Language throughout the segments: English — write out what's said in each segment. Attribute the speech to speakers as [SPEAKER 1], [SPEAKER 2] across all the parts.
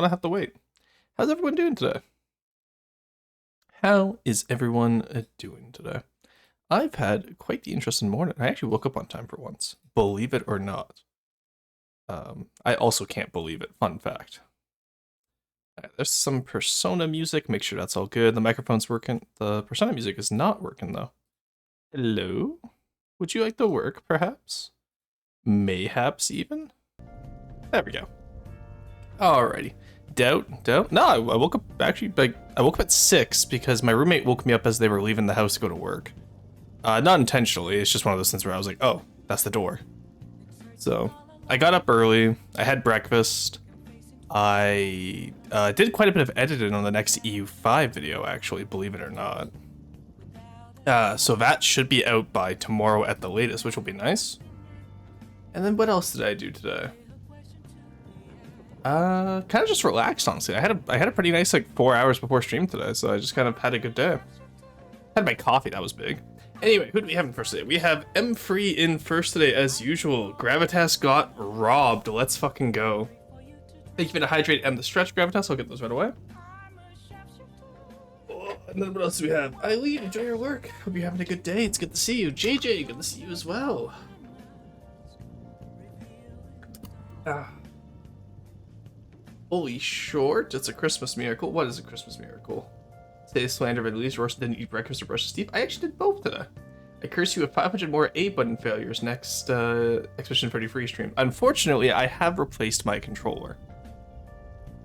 [SPEAKER 1] I don't have to wait. How's everyone doing today? How is everyone doing today? I've had quite the interesting morning. I actually woke up on time for once, believe it or not. I also can't believe it. Fun fact. There's some Persona music. Make sure that's all good. The microphone's working. The Persona music is not working though. Hello? Would you like to work, perhaps? Mayhaps even? There we go. Alrighty. Doubt. No, I woke up actually I woke up at 6 because my roommate woke me up as they were leaving the house to go to work. Not intentionally. It's just one of those things where I was like, oh, that's the door. So I got up early. I had breakfast. I did quite a bit of editing on the next EU5 video, actually, believe it or not. So that should be out by tomorrow at the latest, which will be nice. And then what else did I do today? Kind of just relaxed, honestly. I had a pretty nice 4 hours before stream today, so I just kind of had a good day. Had my coffee, that was big. Anyway, who do we have in first today? We have M3 in first today as usual. Gravitas got robbed. Let's fucking go. Thank you for the hydrate and the stretch, Gravitas. I'll get those right away. Oh, and then what else do we have? Eileen, enjoy your work. Hope you're having a good day. It's good to see you. JJ, good to see you as well. Holy short, it's a Christmas miracle. What is a Christmas miracle? Say slander, but at least Rorston didn't eat breakfast or brush his teeth. I actually did both today. I curse you with 500 more A button failures next Expedition 30 free stream. Unfortunately, I have replaced my controller.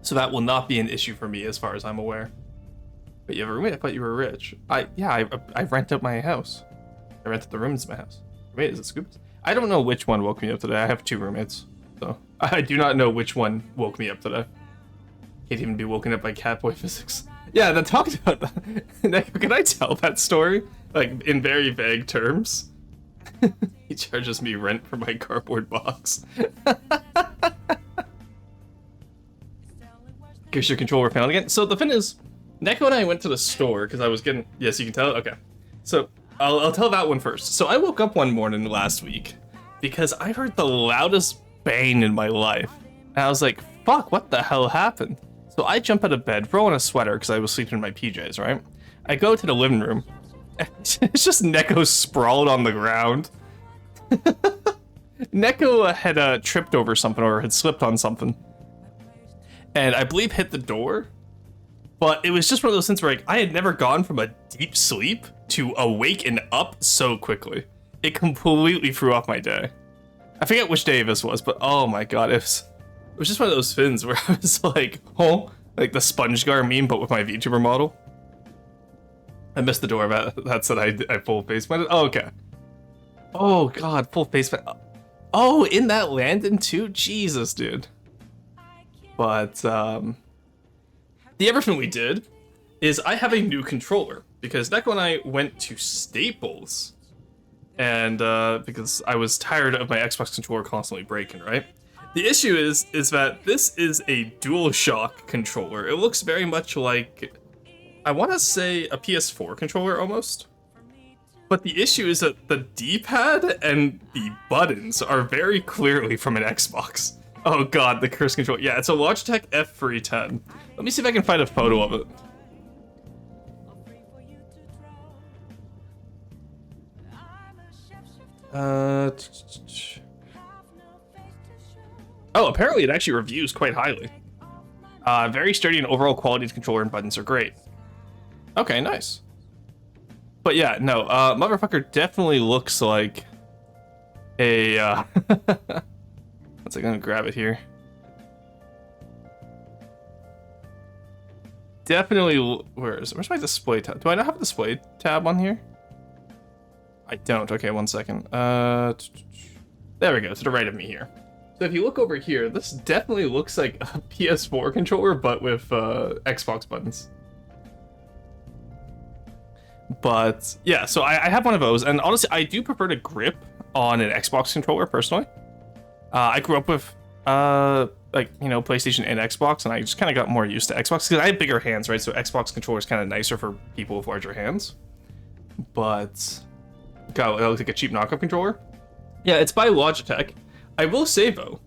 [SPEAKER 1] So that will not be an issue for me as far as I'm aware. But you have a roommate? I thought you were rich. I rent out my house. I rented the rooms in my house. Roommate, is it Scoops? I don't know which one woke me up today. I have 2 roommates. So I do not know which one woke me up today. Can't even be woken up by catboy physics. Yeah, that talked about that. Can I tell that story? In very vague terms. He charges me rent for my cardboard box. Here's your controller found again. So the thing is, Neko and I went to the store because I was getting... Yes, you can tell? Okay. So I'll tell that one first. So I woke up one morning last week because I heard the loudest bang in my life. And I was like, fuck, what the hell happened? So I jump out of bed, throw on a sweater because I was sleeping in my PJs, right? I go to the living room. It's just Neko sprawled on the ground. Neko had tripped over something or had slipped on something. And I believe hit the door. But it was just one of those things where I had never gone from a deep sleep to awake and up so quickly. It completely threw off my day. I forget which day this was, but oh my god, it was just one of those things where I was like, oh, like the SpongeGar meme, but with my VTuber model. I missed the door, that said I full face planted. Oh, okay. Oh god, full face planted. Oh, in that landing too? Jesus, dude. But, the other thing we did is I have a new controller because Neko and I went to Staples and, because I was tired of my Xbox controller constantly breaking, right? The issue is that this is a DualShock controller. It looks very much like, I want to say a PS4 controller almost. But the issue is that the D-pad and the buttons are very clearly from an Xbox. Oh god, the cursed controller. Yeah, it's a Logitech F310. Let me see if I can find a photo of it. Oh, apparently it actually reviews quite highly. Very sturdy and overall quality of the controller and buttons are great. Okay, nice. But yeah, no, motherfucker definitely looks like a, Let's gonna grab it here. Definitely, where's my display tab? Do I not have a display tab on here? I don't, okay, 1 second. There we go, to the right of me here. So if you look over here, this definitely looks like a PS4 controller, but with Xbox buttons. But yeah, so I have one of those, and honestly, I do prefer to grip on an Xbox controller personally. I grew up with PlayStation and Xbox, and I just kind of got more used to Xbox because I have bigger hands, right? So Xbox controller is kind of nicer for people with larger hands. But God, it looks like a cheap knockoff controller. Yeah, it's by Logitech. I will say though,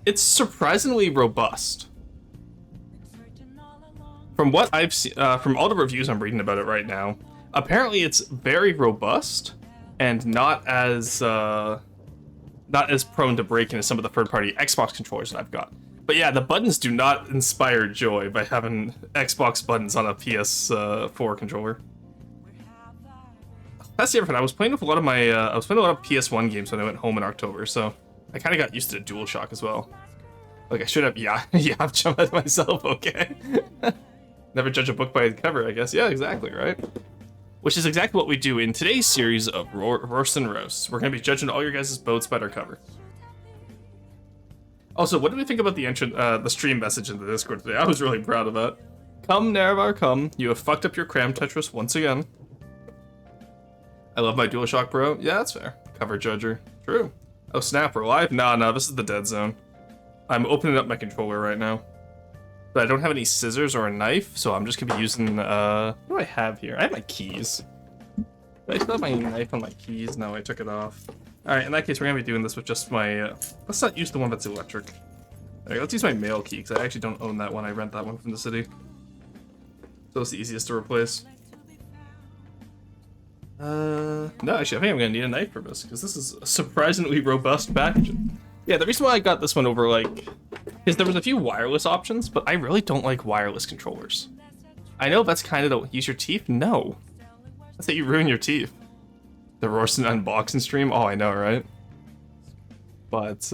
[SPEAKER 1] it's surprisingly robust. From what I've seen, from all the reviews I'm reading about it right now, apparently it's very robust and not as prone to breaking as some of the third-party Xbox controllers that I've got. But yeah, the buttons do not inspire joy by having Xbox buttons on a PS4 controller. That's the other thing. I was playing with a lot of my PS1 games when I went home in October, so I kind of got used to the DualShock as well. Like I should have, yeah, I've jumped at myself. Okay. Never judge a book by its cover, I guess. Yeah, exactly, right? Which is exactly what we do in today's series of Roast and Roasts. We're going to be judging all your guys' boats by their cover. Also, what did we think about the stream message in the Discord today? I was really proud of that. Come, Naravar, come. You have fucked up your cram Tetris once again. I love my DualShock Pro. Yeah, that's fair. Cover judger. True. Oh, snap, we're live? No, this is the dead zone. I'm opening up my controller right now. But I don't have any scissors or a knife, so I'm just going to be using, what do I have here? I have my keys. Do I still have my knife on my keys? No, I took it off. Alright, in that case, we're going to be doing this with just my, let's not use the one that's electric. Alright, let's use my mail key, because I actually don't own that one. I rent that one from the city. So it's the easiest to replace. No, actually, I think I'm going to need a knife for this, because this is a surprisingly robust packaging. Yeah, the reason why I got this one over, like, is there was a few wireless options, but I really don't like wireless controllers. I know that's kind of to use your teeth. No. That's how you ruin your teeth. The Rorston unboxing stream? Oh, I know, right? But,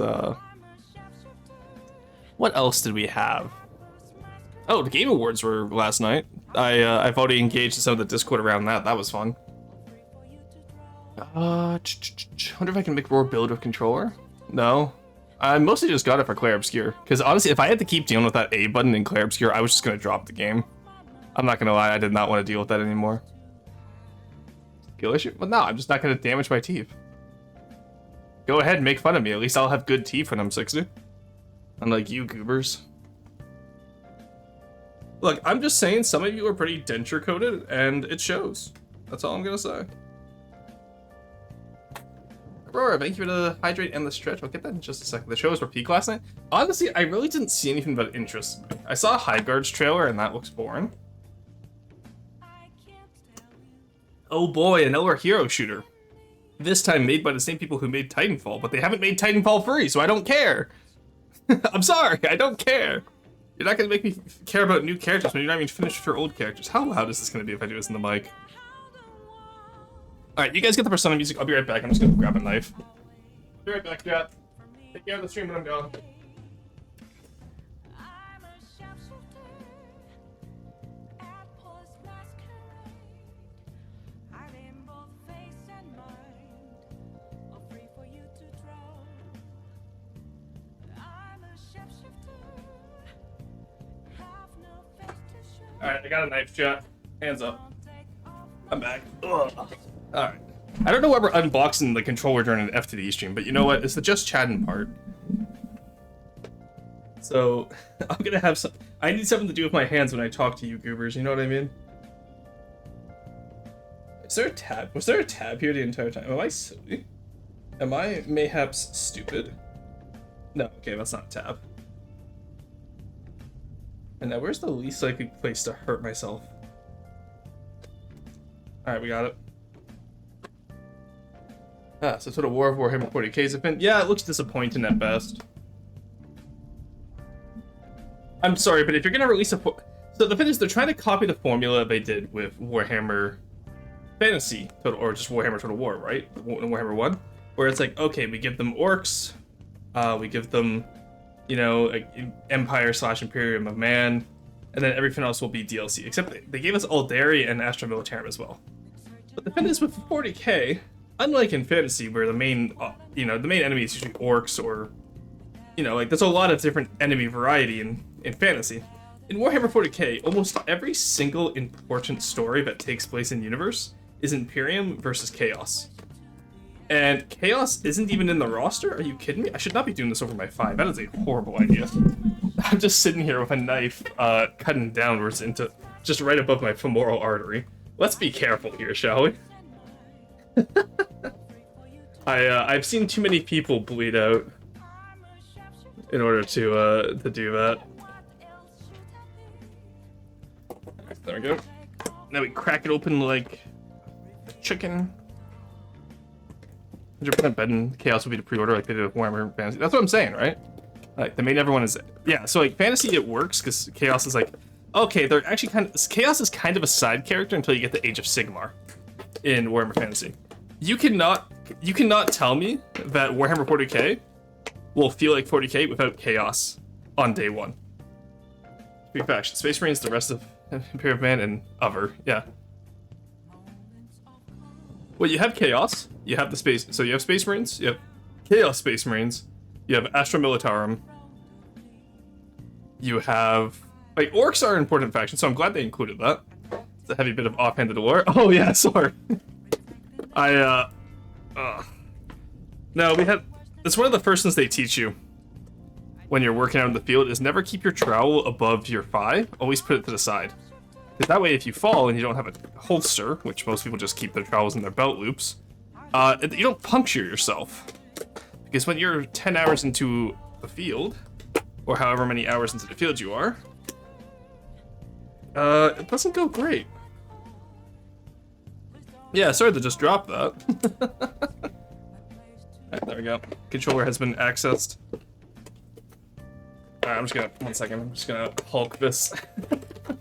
[SPEAKER 1] what else did we have? Oh, the Game Awards were last night. I've already engaged in some of the Discord around that. That was fun. Wonder if I can make more build with controller? No. I mostly just got it for Clair Obscure. Because honestly, if I had to keep dealing with that A button in Clair Obscure, I was just going to drop the game. I'm not going to lie, I did not want to deal with that anymore. Skill issue? Well, no, I'm just not going to damage my teeth. Go ahead and make fun of me. At least I'll have good teeth when I'm 60. Unlike you goobers. Look, I'm just saying some of you are pretty denture coated, and it shows. That's all I'm going to say. Aurora, thank you for the hydrate and the stretch. I'll get that in just a second. The shows were peak last night. Honestly, I really didn't see anything but interest. I saw a Highguards trailer, and that looks boring. Oh boy, another hero shooter. This time made by the same people who made Titanfall, but they haven't made Titanfall 3, so I don't care. I'm sorry, I don't care. You're not going to make me care about new characters when you're not even finished with your old characters. How loud is this going to be if I do this in the mic? Alright, you guys get the Persona music. I'll be right back. I'm just gonna grab a knife. Be right back, chat. Take care of the stream when I'm gone. Alright, I got a knife, chat. Hands up. I'm back. Ugh. Alright. I don't know why we're unboxing the controller during an F to D stream, but you know what? It's the just chatting part. So, I'm gonna have some... I need something to do with my hands when I talk to you goobers, you know what I mean? Is there a tab? Was there a tab here the entire time? Am I silly? Am I mayhaps stupid? No, okay, that's not a tab. And now, where's the least likely place to hurt myself? Alright, we got it. Ah, so sort of War of Warhammer 40K's have been. Yeah, it looks disappointing at best. I'm sorry, but if you're gonna release a... So the thing is, they're trying to copy the formula they did with Warhammer Fantasy, or just Warhammer Total War, right? Warhammer 1? Where it's like, okay, we give them orcs, we give them, you know, Empire/Imperium of Man, and then everything else will be DLC. Except they gave us Aldari and Astra Militarum as well. But the thing is, with 40K, unlike in Fantasy, where the main, the main enemy is usually orcs or, like there's a lot of different enemy variety in Fantasy. In Warhammer 40K, almost every single important story that takes place in the universe is Imperium versus Chaos. And Chaos isn't even in the roster? Are you kidding me? I should not be doing this over my 5. That is a horrible idea. I'm just sitting here with a knife, cutting downwards into just right above my femoral artery. Let's be careful here, shall we? I've seen too many people bleed out in order to do that. There we go. Now we crack it open like a chicken. 100% bet in Chaos will be to pre-order like they did with Warhammer Fantasy. That's what I'm saying, right? Like, they made everyone is... Yeah, so, like, Fantasy, it works, because Chaos is like... Okay, they're actually kind of... Chaos is kind of a side character until you get the Age of Sigmar in Warhammer Fantasy. You cannot tell me that Warhammer 40k will feel like 40k without Chaos on day one. Three factions. Space Marines, the rest of Imperial Man, and other. Yeah. Well, you have Chaos, you have the Space... So you have Space Marines, you have Chaos Space Marines, you have Astra Militarum, you have... Like, Orcs are an important faction, so I'm glad they included that. It's a heavy bit of offhanded lore. Oh, yeah, sorry. No, we had... It's one of the first things they teach you when you're working out in the field is never keep your trowel above your thigh. Always put it to the side. Because that way, if you fall and you don't have a holster, which most people just keep their trowels in their belt loops, you don't puncture yourself. Because when you're 10 hours into the field, or however many hours into the field you are, it doesn't go great. Yeah, sorry to just drop that. Alright, there we go. Controller has been accessed. Alright, I'm just gonna, 1 second, I'm just gonna Hulk this.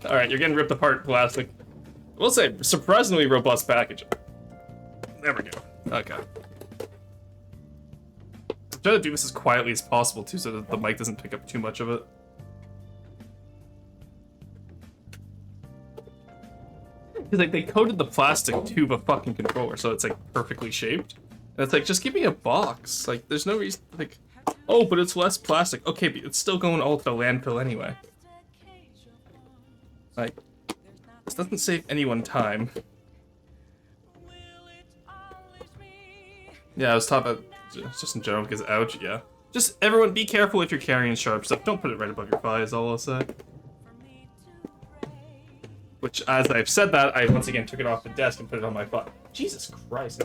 [SPEAKER 1] Alright, you're getting ripped apart plastic. I will say, surprisingly robust packaging. There we go. Okay. I'm trying to do this as quietly as possible, too, so that the mic doesn't pick up too much of it. Because, like, they coated the plastic to the fucking controller, so it's, like, perfectly shaped. And it's like, just give me a box. Like, there's no reason, like... Oh, but it's less plastic. Okay, but it's still going all to the landfill anyway. Like, this doesn't save anyone time. Yeah, I was taught that just in general, because ouch, yeah. Just, everyone, be careful if you're carrying sharp stuff. Don't put it right above your thigh, is all I'll say. Which, as I've said that, I once again took it off the desk and put it on my thigh. Jesus Christ.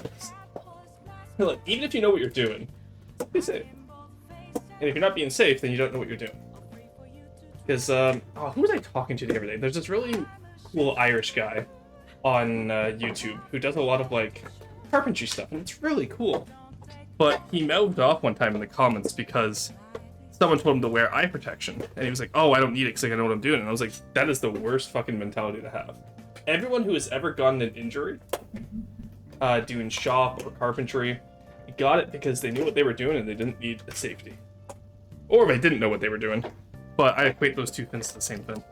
[SPEAKER 1] Look, even if you know what you're doing, be safe. And if you're not being safe, then you don't know what you're doing. Because, who was I talking to the other day? There's this really cool Irish guy on YouTube who does a lot of, like, carpentry stuff, and it's really cool. But he mouthed off one time in the comments because someone told him to wear eye protection. And he was like, oh, I don't need it because I know what I'm doing. And I was like, that is the worst fucking mentality to have. Everyone who has ever gotten an injury doing shop or carpentry got it because they knew what they were doing and they didn't need safety. Or they didn't know what they were doing. But I equate those two things to the same thing.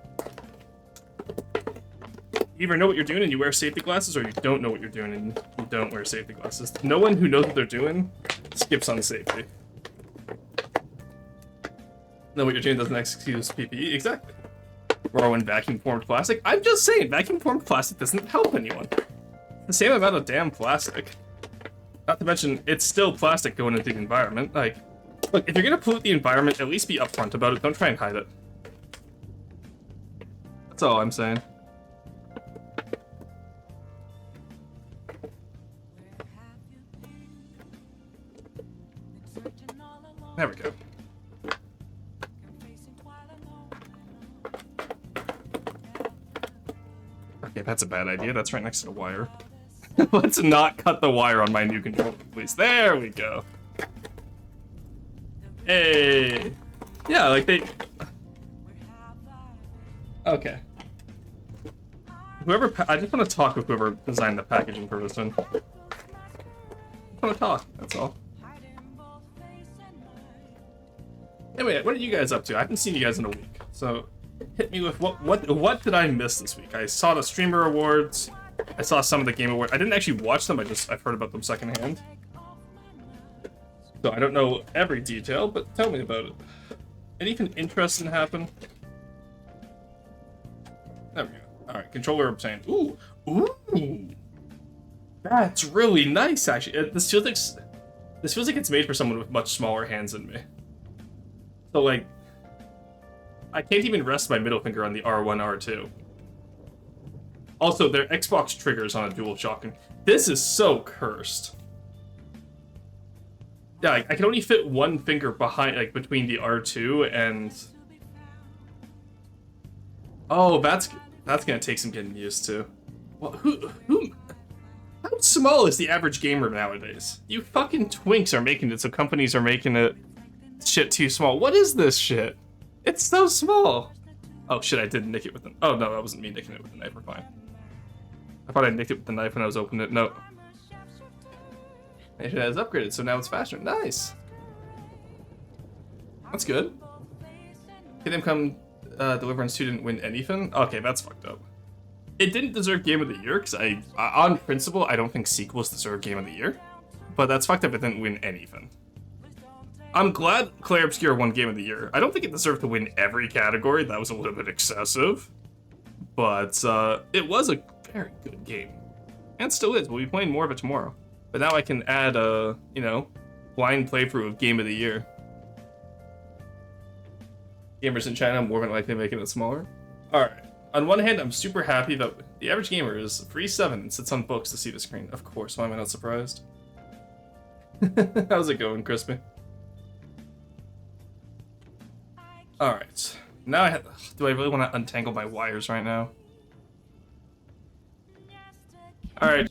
[SPEAKER 1] You either know what you're doing and you wear safety glasses, or you don't know what you're doing and you don't wear safety glasses. No one who knows what they're doing skips on safety. Know what you're doing doesn't excuse PPE. Exactly. Borrowing vacuum-formed plastic. I'm just saying, vacuum-formed plastic doesn't help anyone. The same amount of damn plastic. Not to mention, it's still plastic going into the environment. Like, look, if you're gonna pollute the environment, at least be upfront about it. Don't try and hide it. That's all I'm saying. There we go. Okay, that's a bad idea. That's right next to the wire. Let's not cut the wire on my new controller, please. There we go. Hey. Yeah, like they... Okay. Whoever... I just want to talk with whoever designed the packaging for this one. I just want to talk, that's all. Anyway, what are you guys up to? I haven't seen you guys in a week, so hit me with what did I miss this week? I saw the streamer awards. I saw some of the game awards. I didn't actually watch them. I've heard about them secondhand. So I don't know every detail, but tell me about it. Anything interesting happen? There we go. All right, controller obtained. Ooh, ooh, that's really nice. Actually, this feels like it's made for someone with much smaller hands than me. So, like, I can't even rest my middle finger on the R1, R2. Also, their Xbox triggers on a DualShock, and this is so cursed. Yeah, like, I can only fit one finger behind, like, between the R2 and... Oh, that's... That's gonna take some getting used to. Well, how small is the average gamer nowadays? You fucking twinks are making it so companies are making it shit too small. What is this shit? It's so small. Oh shit, I did nick it with the... Oh no, that wasn't me nicking it with the knife, we're fine. I thought I nicked it with the knife when I was opening it. No. It has upgraded, so now it's faster. Nice. That's good. Kingdom Come Deliverance 2 didn't win anything? Okay, that's fucked up. It didn't deserve Game of the Year, because on principle, I don't think sequels deserve Game of the Year. But that's fucked up it didn't win anything. I'm glad Clair Obscur won Game of the Year. I don't think it deserved to win every category. That was a little bit excessive. But it was a very good game. And still is. We'll be playing more of it tomorrow. But now I can add a, you know, blind playthrough of Game of the Year. Gamers in China more than likely making it smaller. Alright. On one hand, I'm super happy that the average gamer is 3'7" and sits on books to see the screen. Of course, why am I not surprised? How's it going, Crispy? Alright. Now do I really want to untangle my wires right now? Alright.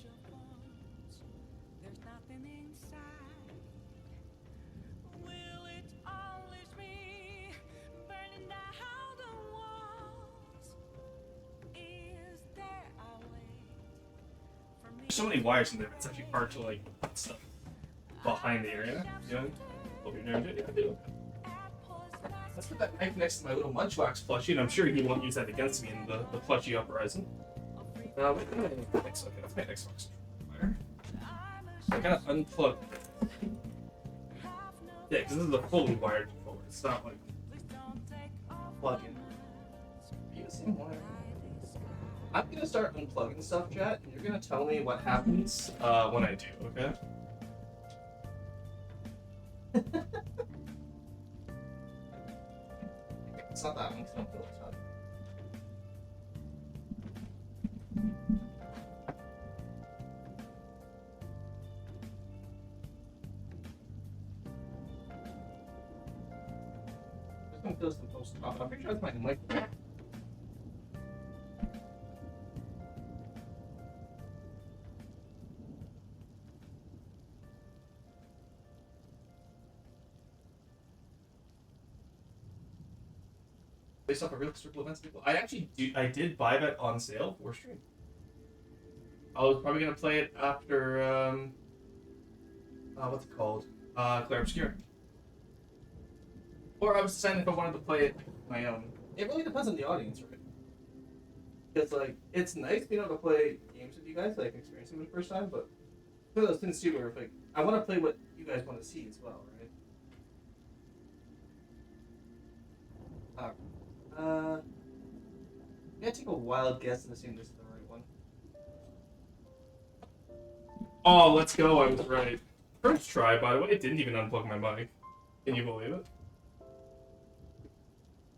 [SPEAKER 1] There's so many wires in there, it's actually hard to like put stuff behind the area. You know? Hope you're doing good. Yeah, I do. Let's put that knife next to my little Munchbox plushie, and I'm sure he won't use that against me in the plushie uprising. Wait, that's my Xbox controller. I gotta unplug. Yeah, because this is a fully wired controller. It's not like plug-in. Be the same wire. I'm gonna start unplugging stuff, chat, and you're gonna tell me what happens when I do, okay? It's not that one, because I don't feel like that. This one feels the most off. I'm pretty sure that's my mic. Based off of real historical events, people. I did buy that on sale for stream. I was probably gonna play it after what's it called? Clair Obscur. Or I was deciding if I wanted to play it my own. It really depends on the audience, right? Because like it's nice being able to play games with you guys, like experiencing them for the first time, but it's one of those things too where like I want to play what you guys want to see as well, right? I'm gonna take a wild guess and assume this is the right one. Oh, let's go, I was right. First try, by the way, it didn't even unplug my mic. Can you believe it?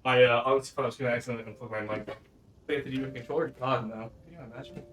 [SPEAKER 1] I honestly thought I was gonna accidentally unplug my mic. They have to do with controller? God, no. Can you imagine?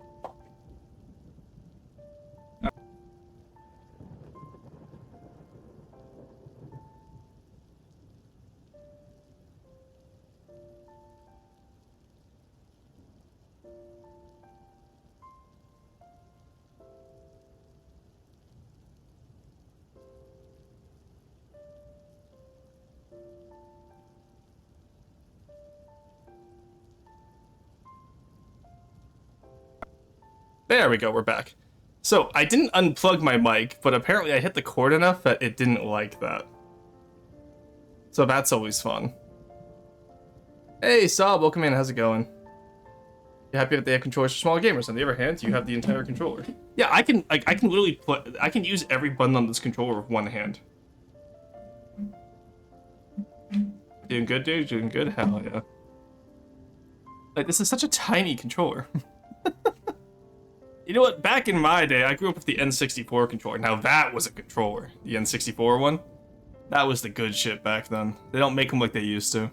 [SPEAKER 1] There we go, we're back. So, I didn't unplug my mic, but apparently I hit the cord enough that it didn't like that. So that's always fun. Hey, Saab, welcome in, how's it going? You happy that they have controllers for small gamers? On the other hand, you have the entire controller. Yeah, I can literally I can use every button on this controller with one hand. Doing good, dude? Doing good? Hell yeah. Like, this is such a tiny controller. You know what? Back in my day, I grew up with the N64 controller. Now that was a controller. The N64 one. That was the good shit back then. They don't make them like they used to.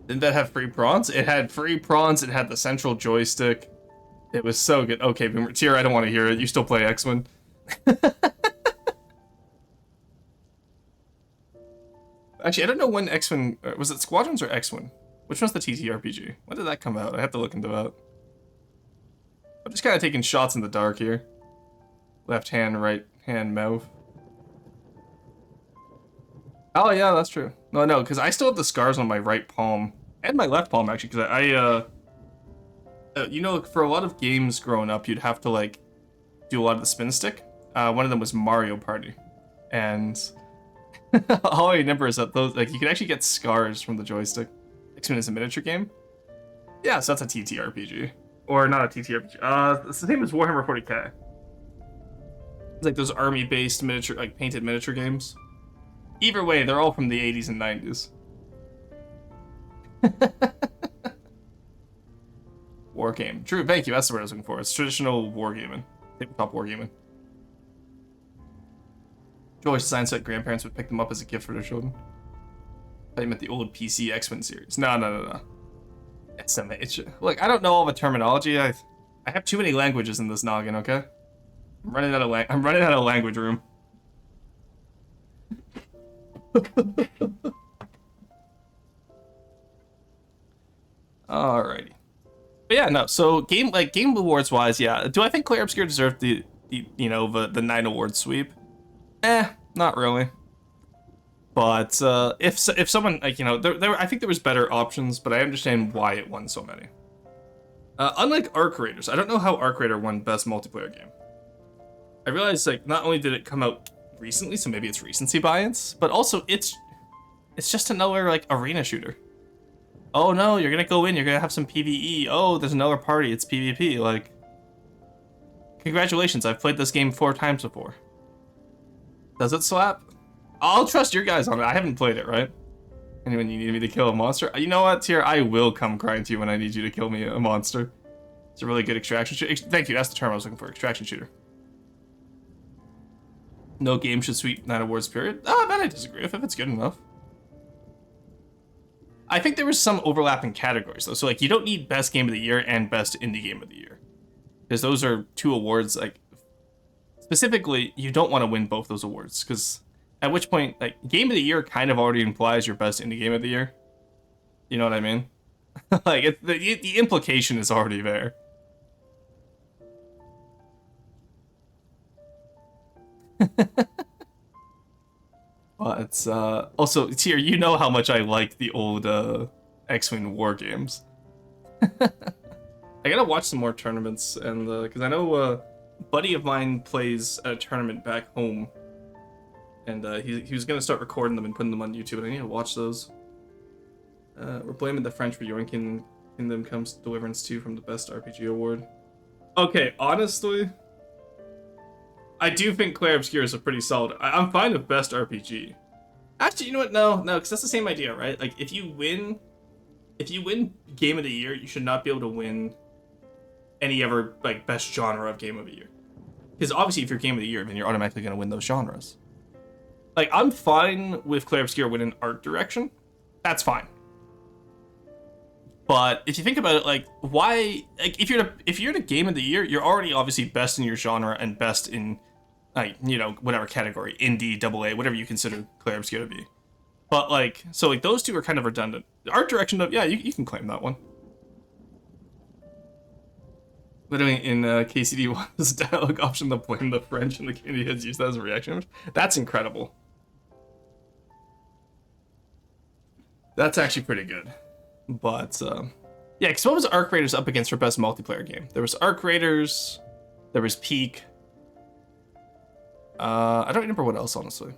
[SPEAKER 1] Didn't that have free prawns? It had free prawns, it had the central joystick. It was so good. Okay, Boomer Tier, I don't want to hear it. You still play X-Men. Actually, I don't know when X-Wing... Was it Squadrons or X-Wing? Which one's the TTRPG? When did that come out? I have to look into that. I'm just kind of taking shots in the dark here. Left hand, right hand, mouth. Oh, yeah, that's true. No, because I still have the scars on my right palm. And my left palm, actually, because you know, for a lot of games growing up, you'd have to, like, do a lot of the spin stick. One of them was Mario Party. And all I remember is that those, like, you could actually get scars from the joystick. X-Men is a miniature game. Yeah, so that's a TTRPG. Or not a TTRPG. It's the same as Warhammer 40k. It's like those army-based miniature, like, painted miniature games. Either way, they're all from the 80s and 90s. War game. True, thank you. That's the word I was looking for. It's traditional wargaming. Tabletop wargaming. George designs that grandparents would pick them up as a gift for their children. I thought you meant the old PC X-Men series. No. It's a miniature. Look, I don't know all the terminology. I have too many languages in this noggin, okay? I'm running out of language room. Alrighty. But yeah, no. So game awards wise, yeah. Do I think Claire Obscure deserved the 9 award sweep? Not really. But if someone, like, you know, I think there was better options, but I understand why it won so many. Unlike Arc Raiders, I don't know how Arc Raider won best multiplayer game. I realized, like, not only did it come out recently, so maybe it's recency bias, but also it's just another, like, arena shooter. Oh no, you're gonna go in, you're gonna have some PvE. Oh, there's another party, it's PvP. Like, congratulations, I've played this game 4 times before. Does it slap? I'll trust your guys on it. I haven't played it, right? And when you need me to kill a monster, you know what, Tier? I will come crying to you when I need you to kill me a monster. It's a really good extraction shooter. Thank you, that's the term I was looking for, extraction shooter. No game should sweep 9 awards, period. Ah, man, I disagree if it's good enough. I think there was some overlapping categories, though. So, like, you don't need Best Game of the Year and Best Indie Game of the Year. Because those are 2 awards, like, specifically, you don't want to win both those awards. Because at which point, like, Game of the Year kind of already implies your Best Indie Game of the Year. You know what I mean? Like, the implication is already there. But also, Tier, you know how much I like the old X-Wing war games. I gotta watch some more tournaments, and because I know a buddy of mine plays a tournament back home, and he was gonna start recording them and putting them on YouTube, and I need to watch those. We're blaming the French for Yoinkin Kingdom Comes Deliverance 2 from the Best RPG Award. Okay, honestly, I do think Claire Obscure is a pretty solid. I'm fine with Best RPG. Actually, you know what? No, because that's the same idea, right? Like, if you win Game of the Year, you should not be able to win any other, like, Best Genre of Game of the Year. Because obviously, if you're Game of the Year, then you're automatically going to win those genres. Like, I'm fine with Claire Obscure winning Art Direction. That's fine. But if you think about it, like, why? Like, if you're the Game of the Year, you're already obviously best in your genre and best in, like, you know, whatever category, indie, AA, whatever you consider Claire Obscure to be. But, like, so, like, those 2 are kind of redundant. The Art Direction, yeah, you can claim that one. Literally in KCD1's dialogue option, to blame the French, and the community has used that as a reaction. That's incredible. That's actually pretty good. But, yeah, because what was Arc Raiders up against for best multiplayer game? There was Arc Raiders, there was Peak. I don't remember what else, honestly.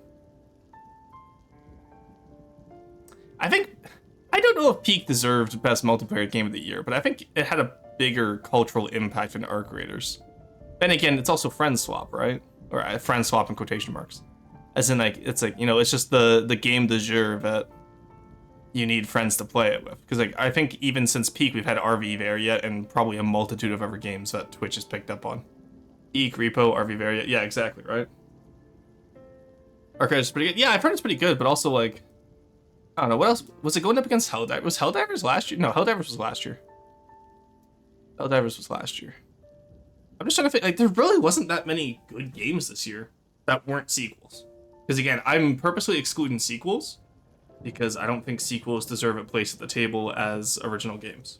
[SPEAKER 1] I don't know if Peak deserved best multiplayer game of the year, but I think it had a bigger cultural impact than Arc Raiders. Then again, it's also friend swap, right? Or friend swap in quotation marks. As in, like, it's like, you know, it's just the game de jour that you need friends to play it with. Because, like, I think even since Peak, we've had RV Variant and probably a multitude of other games that Twitch has picked up on. Peak, Repo, RV Variant. Yeah, exactly, right? Arc Raiders is pretty good. Yeah, I've heard it's pretty good, but also, like, I don't know, what else? Was it going up against Helldivers? Was Helldivers last year? No, Helldivers was last year. Helldivers was last year. I'm just trying to think, like, there really wasn't that many good games this year that weren't sequels. Because, again, I'm purposely excluding sequels because I don't think sequels deserve a place at the table as original games.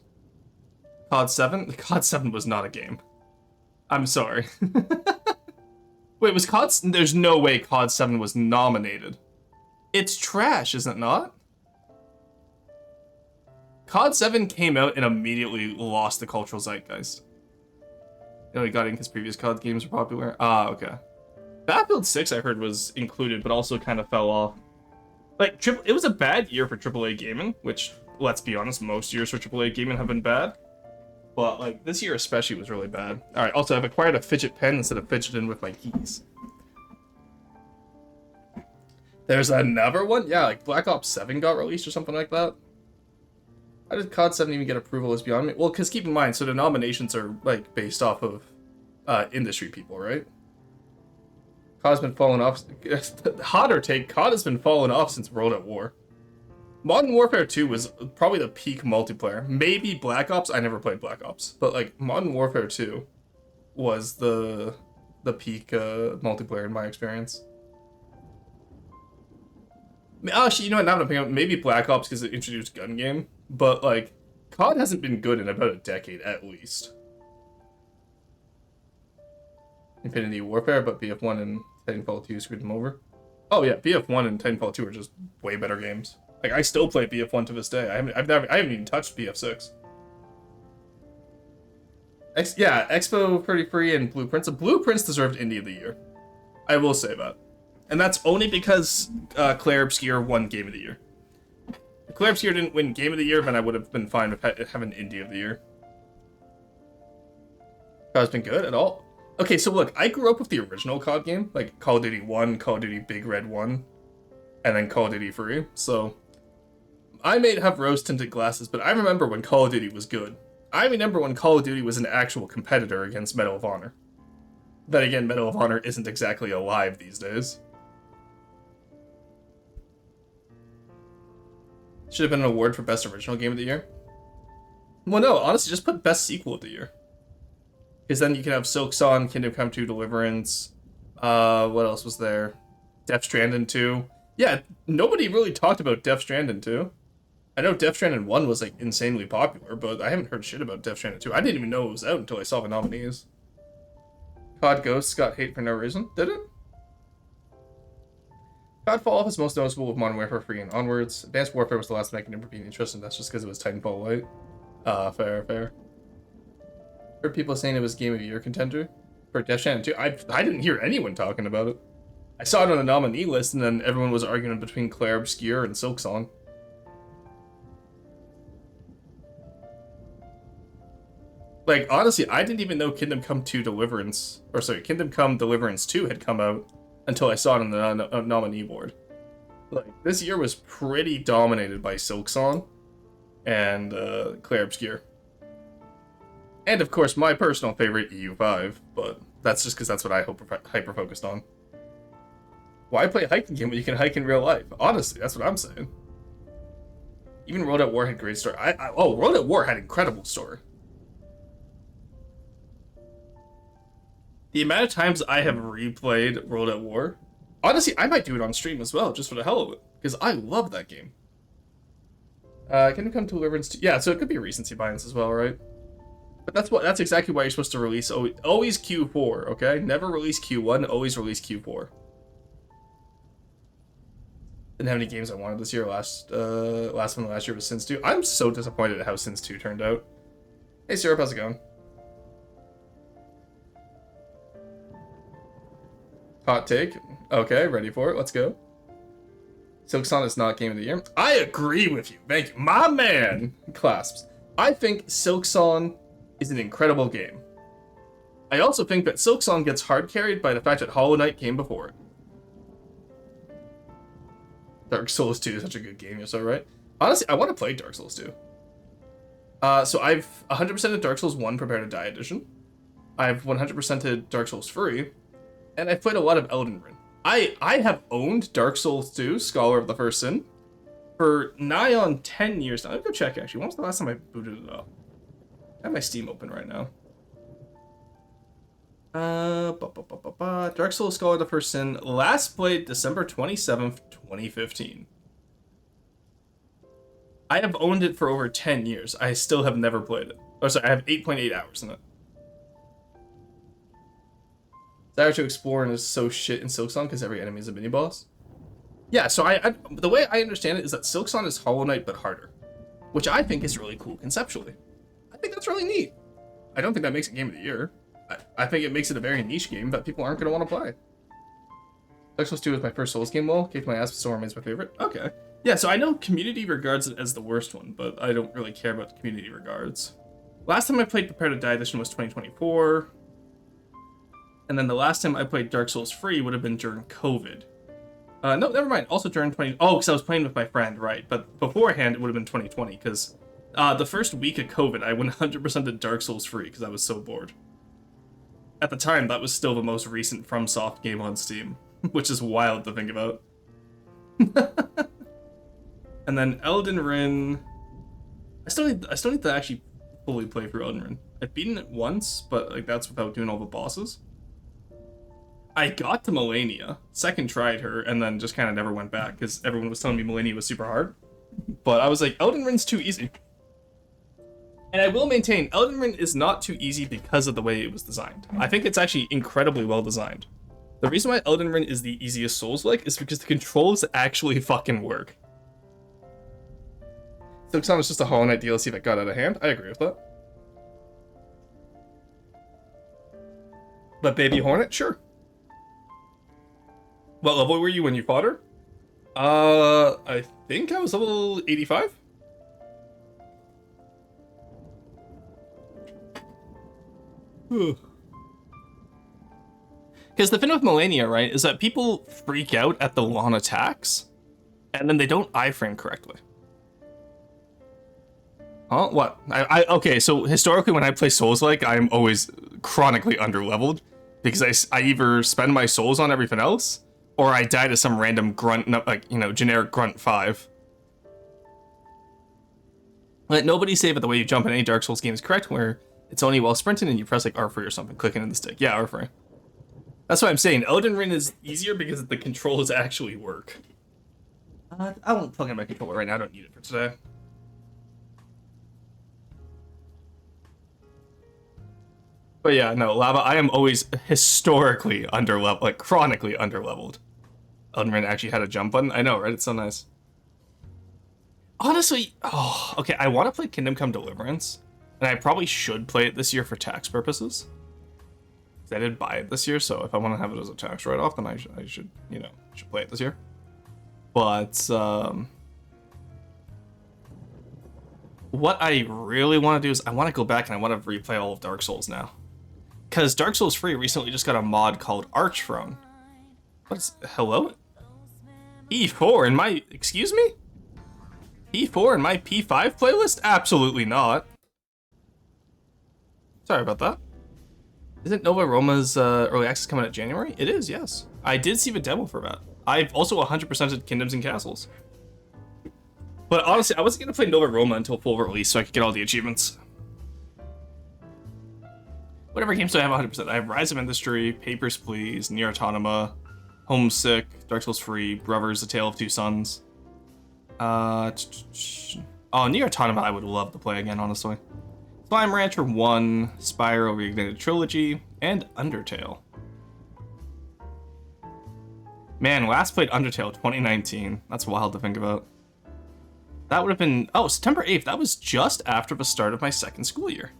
[SPEAKER 1] COD 7? COD 7 was not a game. I'm sorry. Wait, was COD... There's no way COD 7 was nominated. It's trash, is it not? COD 7 came out and immediately lost the cultural zeitgeist. You know, he got in because previous COD games were popular. Ah, okay. Battlefield 6, I heard, was included, but also kind of fell off. Like, it was a bad year for AAA gaming, which, let's be honest, most years for AAA gaming have been bad. But, like, this year especially was really bad. Alright, also, I've acquired a fidget pen instead of fidgeting with my keys. There's another one? Yeah, like Black Ops 7 got released or something like that. How did COD 7 even get approval is beyond me? Well, because keep in mind, so the nominations are, like, based off of industry people, right? COD has been falling off. Hotter take, COD has been falling off since World at War. Modern Warfare 2 was probably the peak multiplayer. Maybe Black Ops. I never played Black Ops, but like Modern Warfare 2 was the peak multiplayer in my experience. Actually, you know what? Now I'm thinking about maybe Black Ops because it introduced gun game, but like COD hasn't been good in about a decade at least. Infinity Warfare, but BF1 and Titanfall 2 screwed them over. Oh yeah, BF1 and Titanfall 2 are just way better games. Like, I still play BF1 to this day. I haven't even touched BF6. Yeah, Expo Pretty Free and Blueprints. The Blueprints deserved Indie of the Year. I will say that. And that's only because Claire Obscure won Game of the Year. If Claire Obscure didn't win Game of the Year, then I would have been fine with having Indie of the Year. COD's been good at all. Okay, so look, I grew up with the original COD game, like Call of Duty 1, Call of Duty Big Red 1, and then Call of Duty 3, so I may have rose-tinted glasses, but I remember when Call of Duty was good. I remember when Call of Duty was an actual competitor against Medal of Honor. Then again, Medal of Honor isn't exactly alive these days. Should have been an award for Best Original Game of the Year. Well, no, honestly, just put Best Sequel of the Year. Because then you can have Silksong, Kingdom Come 2 Deliverance, what else was there? Death Stranding 2. Yeah, nobody really talked about Death Stranding 2. I know Death Stranding 1 was, like, insanely popular, but I haven't heard shit about Death Stranding 2. I didn't even know it was out until I saw the nominees. COD Ghosts got hate for no reason, did it? COD Fall Off is most noticeable with Modern Warfare 3 and onwards. Advanced Warfare was the last one I can remember being interested in. That's just because it was Titanfall Light. Fair. Heard people saying it was Game of the Year contender for Death Stranding 2. I didn't hear anyone talking about it. I saw it on the nominee list, and then everyone was arguing between Claire Obscure and Silksong. Like, honestly, I didn't even know Kingdom Come Deliverance 2 had come out until I saw it on the nominee board. Like, this year was pretty dominated by Silksong and Claire Obscure. And, of course, my personal favorite, EU5, but that's just because that's what I hyper-focused on. Why play a hiking game when you can hike in real life? Honestly, that's what I'm saying. Even World at War had great story. World at War had incredible story. The amount of times I have replayed World at War, honestly, I might do it on stream as well, just for the hell of it, because I love that game. Kingdom Come Deliverance 2. Yeah, so it could be recency bias as well, right? But that's exactly why you're supposed to release always Q4, okay? Never release Q1, always release Q4. Didn't have any games I wanted this year. Last year was Sins 2. I'm so disappointed at how Sins 2 turned out. Hey Syrup, how's it going? Hot take. Okay, ready for it. Let's go. Silksong is not Game of the Year. I agree with you. Thank you. My man! Clasps. I think Silksong is an incredible game. I also think that Silksong gets hard carried by the fact that Hollow Knight came before it. Dark Souls 2 is such a good game, you're so right. Honestly, I want to play Dark Souls 2. So I've 100%ed Dark Souls 1 Prepare to Die Edition. I've 100%ed Dark Souls 3. And I've played a lot of Elden Ring. I have owned Dark Souls 2, Scholar of the First Sin, for nigh on 10 years now. Let me go check, actually. When was the last time I booted it up? I have my Steam open right now. Dark Souls Scholar of the First Sin, last played December 27th, 2015. I have owned it for over 10 years. I still have never played it. Oh, sorry, I have 8.8 hours in it. Desire to explore and is so shit in Silksong because every enemy is a mini boss. Yeah, so the way I understand it is that Silksong is Hollow Knight but harder, which I think is really cool conceptually. I think that's really neat. I don't think that makes it game of the year. I think it makes it a very niche game that people aren't going to want to play. Dark Souls 2 was my first Souls game, kicked my ass, but still remains my favorite. Okay. Yeah, so I know community regards it as the worst one, but I don't really care about the community regards. Last time I played Prepare to Die Edition was 2024. And then the last time I played Dark Souls free would have been during COVID. No, never mind. Also during because I was playing with my friend, right. But beforehand, it would have been 2020, because the first week of COVID, I went 100% to Dark Souls free, because I was so bored. At the time, that was still the most recent FromSoft game on Steam, which is wild to think about. And then Elden Ring... I still need to actually fully play through Elden Ring. I've beaten it once, but like that's without doing all the bosses. I got to Melania, second tried her, and then just kind of never went back, because everyone was telling me Melania was super hard. But I was like, Elden Ring's too easy. And I will maintain, Elden Ring is not too easy because of the way it was designed. I think it's actually incredibly well designed. The reason why Elden Ring is the easiest Souls-like is because the controls actually fucking work. Silksong is just a Hollow Knight DLC that got out of hand. I agree with that. But Baby Hornet? Sure. What level were you when you fought her? I think I was level 85? Because the thing with Melania, right, is that people freak out at the lawn attacks, and then they don't iframe correctly. Huh? What? Okay, so historically when I play Souls-like, I'm always chronically underleveled, because I either spend my souls on everything else, or I die to some random grunt, like, you know, generic grunt 5. Let nobody say that the way you jump in any Dark Souls game is correct, where it's only while sprinting and you press like R3 or something, clicking in the stick. Yeah, R3. That's what I'm saying. Elden Ring is easier because the controls actually work. I won't plug in my controller right now. I don't need it for today. But yeah, no, Lava, I am always historically underleveled, like chronically underleveled. Elden Ring actually had a jump button. I know, right? It's so nice. Honestly, okay, I want to play Kingdom Come Deliverance, and I probably should play it this year for tax purposes. I did buy it this year, so if I want to have it as a tax write-off, then I should, you know, should play it this year. But, what I really want to do is I want to go back and I want to replay all of Dark Souls now. Because Dark Souls 3 recently just got a mod called Archthrone. What is... Hello? E4 in my... Excuse me? P4 in my P5 playlist? Absolutely not. Sorry about that. Isn't Nova Roma's early access coming out January? It is, yes. I did see the demo for that. I've also 100%ed Kingdoms and Castles. But honestly, I wasn't going to play Nova Roma until full release so I could get all the achievements. Whatever games do I have 100%? I have Rise of Industry, Papers, Please, Nier Automata, Homesick, Dark Souls 3, Brothers, A Tale of Two Sons. Oh, Nier Automata I would love to play again, honestly. Slime Rancher 1, Spyro Reignited Trilogy, and Undertale. Man, last played Undertale 2019. That's wild to think about. That would have been... Oh, September 8th. That was just after the start of my second school year.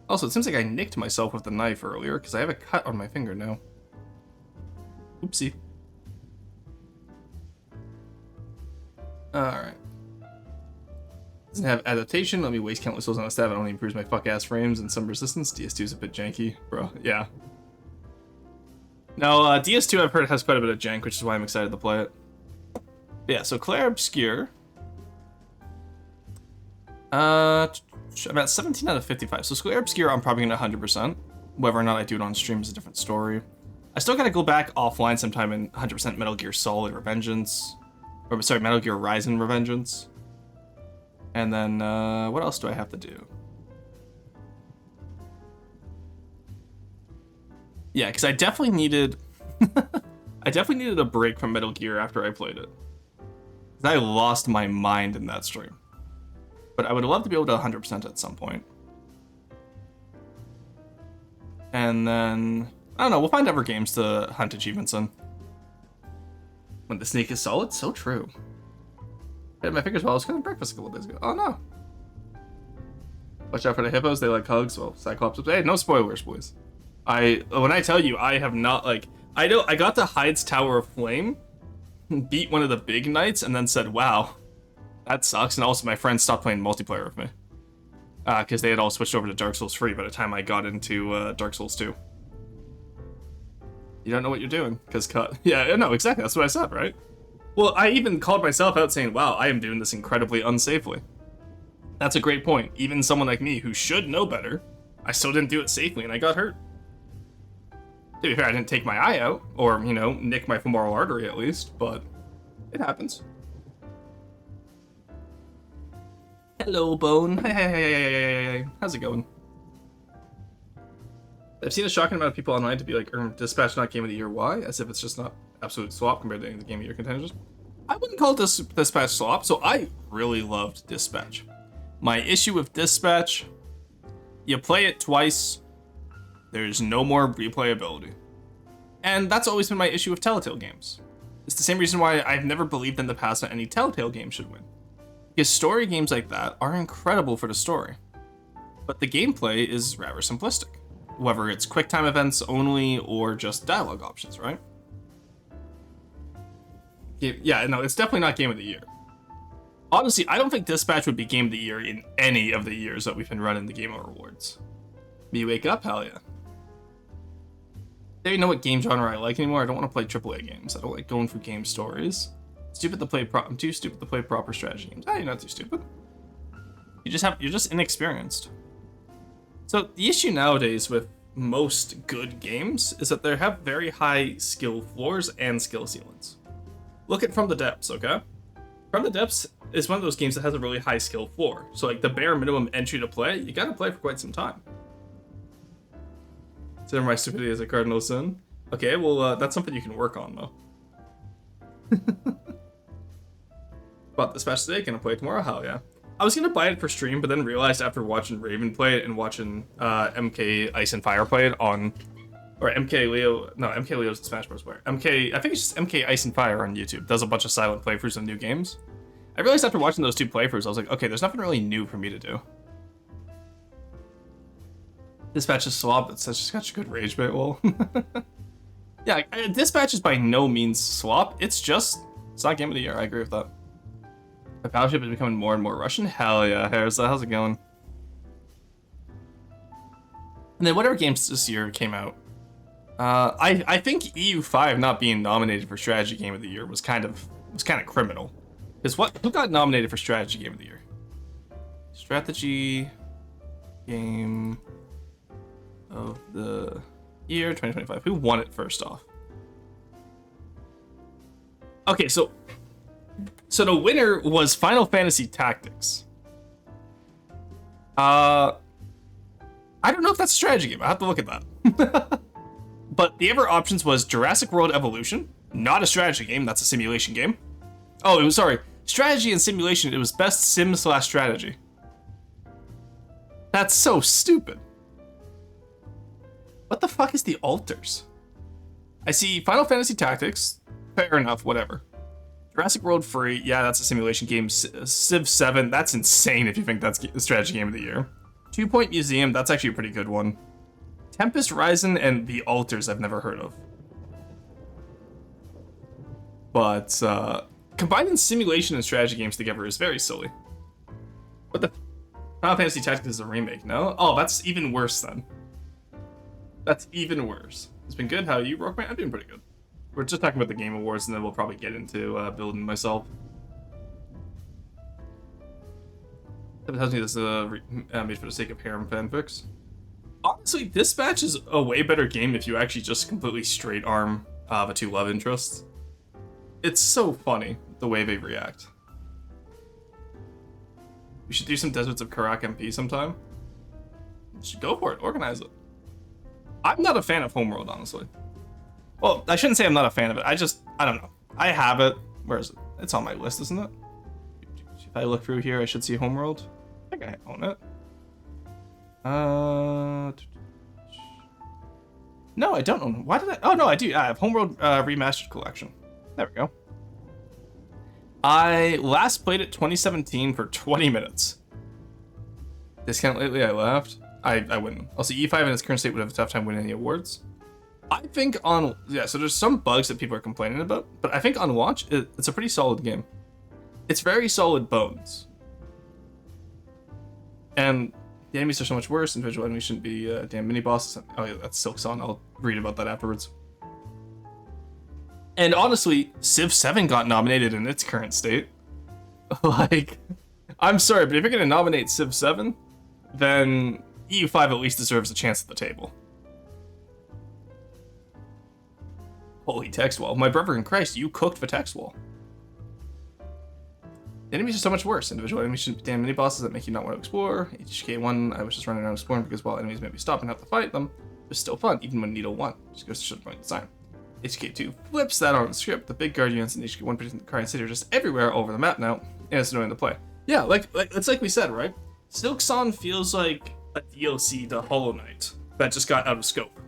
[SPEAKER 1] Also, it seems like I nicked myself with the knife earlier, because I have a cut on my finger now. Oopsie. Alright. Doesn't have adaptation. Let me waste countless souls on a stab. It only improves my fuck-ass frames and some resistance. DS2 is a bit janky. Bro, yeah. No, DS2 I've heard has quite a bit of jank, which is why I'm excited to play it. But yeah, so Claire Obscure. I'm at 17 out of 55. So Claire Obscure I'm probably going to 100%. Whether or not I do it on stream is a different story. I still gotta go back offline sometime and 100% Metal Gear Solid Revengeance. Or, sorry, Metal Gear Ryzen Revengeance. And then, what else do I have to do? Yeah, because I definitely needed... I definitely needed a break from Metal Gear after I played it. I lost my mind in that stream. But I would love to be able to 100% at some point. And then, I don't know, we'll find other games to hunt achievements in. When the snake is solid, so true. I had my fingers while I was cooking breakfast a couple days ago. Oh no. Watch out for the hippos, they like hugs. Well, Cyclops, hey, no spoilers, boys. When I tell you, I have not, like, I got to Hyde's Tower of Flame, beat one of the big knights, and then said, wow, that sucks. And also my friends stopped playing multiplayer with me. Because they had all switched over to Dark Souls 3 by the time I got into Dark Souls 2. You don't know what you're doing, because cut. Yeah, no, exactly, that's what I said, right? Well, I even called myself out saying, wow, I am doing this incredibly unsafely. That's a great point. Even someone like me who should know better, I still didn't do it safely and I got hurt. To be fair, I didn't take my eye out, or, you know, nick my femoral artery at least, but it happens. Hello, Bone. Hey. How's it going? I've seen a shocking amount of people online to be like, Dispatch not Game of the Year. Why? As if it's just not absolute slop compared to any of the Game of the Year contenders. I wouldn't call this Dispatch slop, so I really loved Dispatch. My issue with Dispatch, you play it twice, there's no more replayability. And that's always been my issue with Telltale games. It's the same reason why I've never believed in the past that any Telltale game should win. Because story games like that are incredible for the story. But the gameplay is rather simplistic. Whether it's QuickTime events only or just dialogue options, right? Yeah, no, it's definitely not Game of the Year. Honestly, I don't think Dispatch would be Game of the Year in any of the years that we've been running the Game Awards. Me wake up? Hell yeah. I don't even know what game genre I like anymore. I don't want to play AAA games. I don't like going through game stories. I'm too stupid to play proper strategy games. You're not too stupid. You're just inexperienced. So the issue nowadays with most good games is that they have very high skill floors and skill ceilings. Look at From the Depths, okay? From the Depths is one of those games that has a really high skill floor. So like the bare minimum entry to play, you gotta play for quite some time. Consider my stupidity as a cardinal sin. Okay, well that's something you can work on though. Bought Dispatch today, gonna play it tomorrow? Hell yeah. I was gonna buy it for stream, but then realized after watching Raven play it and watching MK Ice and Fire play it on, or MK Leo's the Smash Bros. Player. I think it's just MK Ice and Fire on YouTube. Does a bunch of silent playthroughs of new games. I realized after watching those two playthroughs, I was like, okay, there's nothing really new for me to do. Dispatch is slop, it's such a good rage bait. Well, yeah, Dispatch is by no means slop. It's not Game of the Year. I agree with that. The Battleship is becoming more and more Russian. Hell yeah, how's it going? And then whatever games this year came out, I think EU5 not being nominated for Strategy Game of the Year was kind of criminal. Because who got nominated for Strategy Game of the Year? Strategy Game of the Year 2025. Who won it first off? Okay, so the winner was Final Fantasy Tactics. I don't know if that's a strategy game. I have to look at that. But the other options was Jurassic World Evolution, not a strategy game. That's a simulation game. Oh, it was strategy and simulation. It was best sim/strategy. That's so stupid. What the fuck is the alters? I see Final Fantasy Tactics. Fair enough, whatever. Jurassic World Free, yeah, that's a simulation game. Civ 7, that's insane if you think that's the strategy game of the year. 2 Point Museum, that's actually a pretty good one. Tempest Rising and The Alters I've never heard of. But combining simulation and strategy games together is very silly. But the Final Fantasy Tactics is a remake, no? Oh, that's even worse then. That's even worse. It's been good. How are you, Rockman? I'm doing pretty good. We're just talking about the Game Awards, and then we'll probably get into building myself. That tells me this is made for the sake of harem fanfics. Honestly, Dispatch is a way better game if you actually just completely straight arm the two love interests. It's so funny the way they react. We should do some Deserts of Karak MP sometime. We should go for it. Organize it. I'm not a fan of Homeworld, honestly. Well, I shouldn't say I'm not a fan of it. I don't know. I have it. Where is it? It's on my list, isn't it? If I look through here, I should see Homeworld. I think I own it. No, I don't own it. Why did I? Oh, no, I do. I have Homeworld Remastered Collection. There we go. I last played it 2017 for 20 minutes. Discount lately, I laughed. I wouldn't. Also, E5 in its current state would have a tough time winning any awards. I think on... Yeah, so there's some bugs that people are complaining about, but I think on launch, it's a pretty solid game. It's very solid bones. And the enemies are so much worse. Individual enemies shouldn't be damn mini-bosses. Oh, yeah, that's Silksong. I'll read about that afterwards. And honestly, Civ 7 got nominated in its current state. Like, I'm sorry, but if you're going to nominate Civ 7, then EU5 at least deserves a chance at the table. Holy text wall. My brother in Christ, you cooked the text wall. The enemies are so much worse. Individual enemies shouldn't be damn mini bosses that make you not want to explore. HK1, I was just running around exploring because while enemies may be stopping out to fight them, it was still fun, even when Needle 1. Just goes to show the point design. HK2 flips that on the script. The big guardians in HK1 predicting the current city are just everywhere over the map now, and it's annoying to play. Yeah, like it's like we said, right? Silksong feels like a DLC to Hollow Knight that just got out of scope.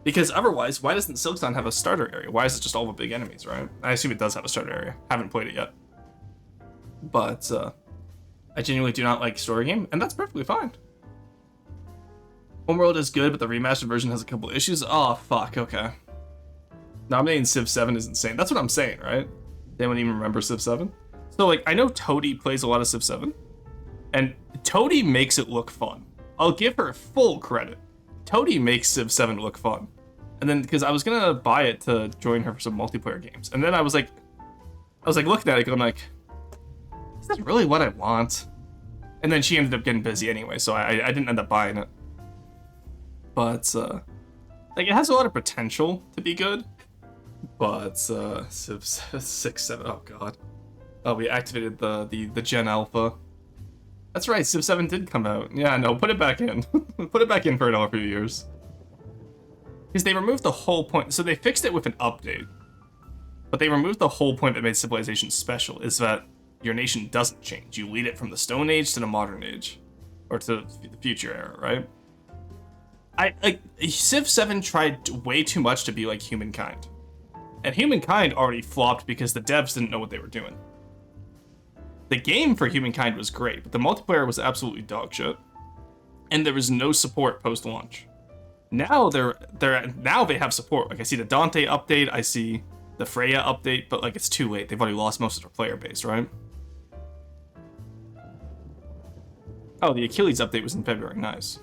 [SPEAKER 1] Because otherwise, why doesn't Silksong have a starter area? Why is it just all the big enemies, right? I assume it does have a starter area. Haven't played it yet. But I genuinely do not like story game, and that's perfectly fine. Homeworld is good, but the remastered version has a couple issues. Oh, fuck, okay. Nominating Civ 7 is insane. That's what I'm saying, right? They don't even remember Civ 7. So, like, I know Toadie plays a lot of Civ 7, and Toadie makes it look fun. I'll give her full credit. Toadie makes Civ 7 look fun. And then, because I was gonna buy it to join her for some multiplayer games, and then I was like looking at it, going like, is that really what I want? And then she ended up getting busy anyway, so I didn't end up buying it. But, like, it has a lot of potential to be good. But, Civ 6, 7, oh god. Oh, we activated the Gen Alpha. That's right, Civ 7 did come out. Yeah, no, put it back in. Put it back in for another few years. Because they removed the whole point. So they fixed it with an update. But they removed the whole point that made Civilization special, is that your nation doesn't change. You lead it from the Stone Age to the Modern Age. Or to the future era, right? Civ 7 tried way too much to be like Humankind. And Humankind already flopped because the devs didn't know what they were doing. The game for Humankind was great, but the multiplayer was absolutely dog shit. And there was no support post-launch. Now now they have support. Like, I see the Dante update, I see the Freya update, but like, it's too late. They've already lost most of their player base, right? Oh, the Achilles update was in February, nice.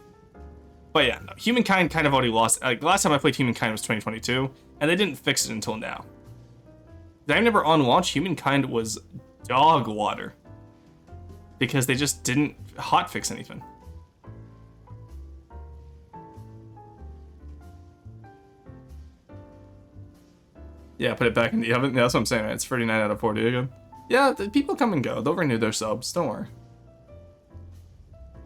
[SPEAKER 1] But yeah, no, Humankind kind of already lost. Like, the last time I played Humankind was 2022, and they didn't fix it until now. I remember on launch, Humankind was dog water. Because they just didn't hotfix anything. Yeah, put it back in the oven. Yeah, that's what I'm saying, right? It's 39 out of 40 again. Yeah, the people come and go. They'll renew their subs. Don't worry.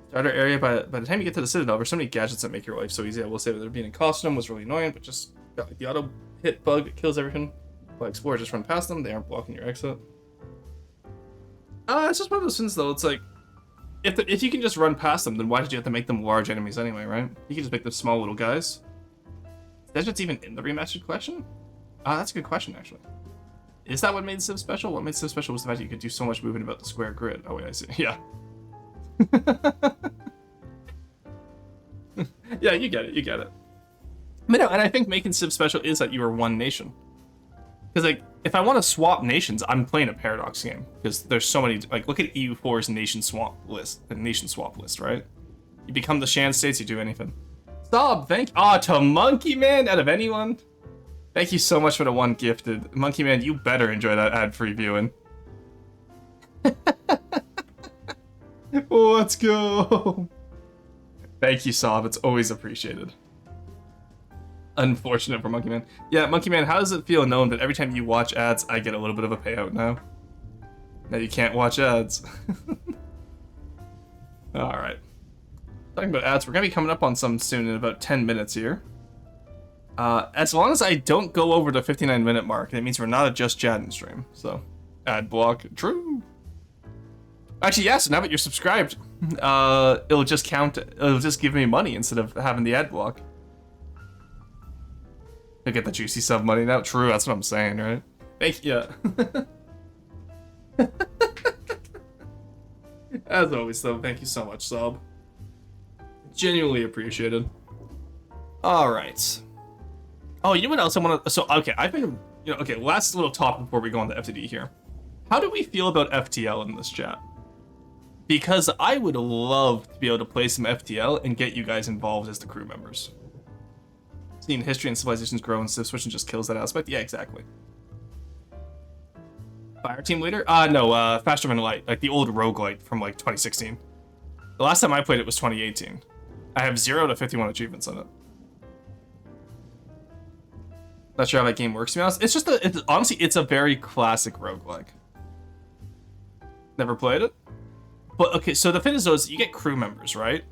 [SPEAKER 1] Starter area, by the time you get to the Citadel, there's so many gadgets that make your life so easy. I will say that being in costume was really annoying, but just got like the auto hit bug that kills everything. While explorers just run past them, they aren't blocking your exit. It's just one of those things, though. It's like, if you can just run past them, then why did you have to make them large enemies anyway, right? You can just make them small little guys. Is that even in the remastered collection? That's a good question, actually. Is that what made Civ special? What made Civ special was the fact that you could do so much movement about the square grid. Oh, wait, I see. Yeah. Yeah, you get it, you get it. But no, and I think making Civ special is that you are one nation. Because, like, if I want to swap nations, I'm playing a Paradox game. Because there's so many, like, look at EU4's nation swap list, right? You become the Shan states, you do anything. Stop, to Monkey Man, out of anyone. Thank you so much for the one gifted. Monkey Man, you better enjoy that ad-free viewing. Let's go. Thank you, Sob. It's always appreciated. Unfortunate for Monkey Man. Yeah, Monkey Man, how does it feel knowing that every time you watch ads, I get a little bit of a payout now? Now you can't watch ads. Alright. Talking about ads, we're going to be coming up on some soon in about 10 minutes here. As long as I don't go over the 59-minute mark, it means we're not a Just Chatting stream, so Ad block. True. Actually, yes. Now that you're subscribed, it'll just count. It'll just give me money instead of having the ad block. You'll get the juicy sub money now. True. That's what I'm saying, right? Thank you. As always, though, thank you so much, sub. Genuinely appreciated. All right. Oh, you know what else I want to? So, okay, I've been, okay. Last little talk before we go on to FTD here. How do we feel about FTL in this chat? Because I would love to be able to play some FTL and get you guys involved as the crew members. Seeing history and civilizations grow and Civ Switching just kills that aspect. Yeah, exactly. Fire team leader? No, Faster Than Light, like the old roguelite from like 2016. The last time I played it was 2018. I have 0 to 51 achievements on it. Not sure how that game works, to be honest. It's just honestly, it's a very classic roguelike. Never played it? But okay, so the thing is though, is you get crew members, right?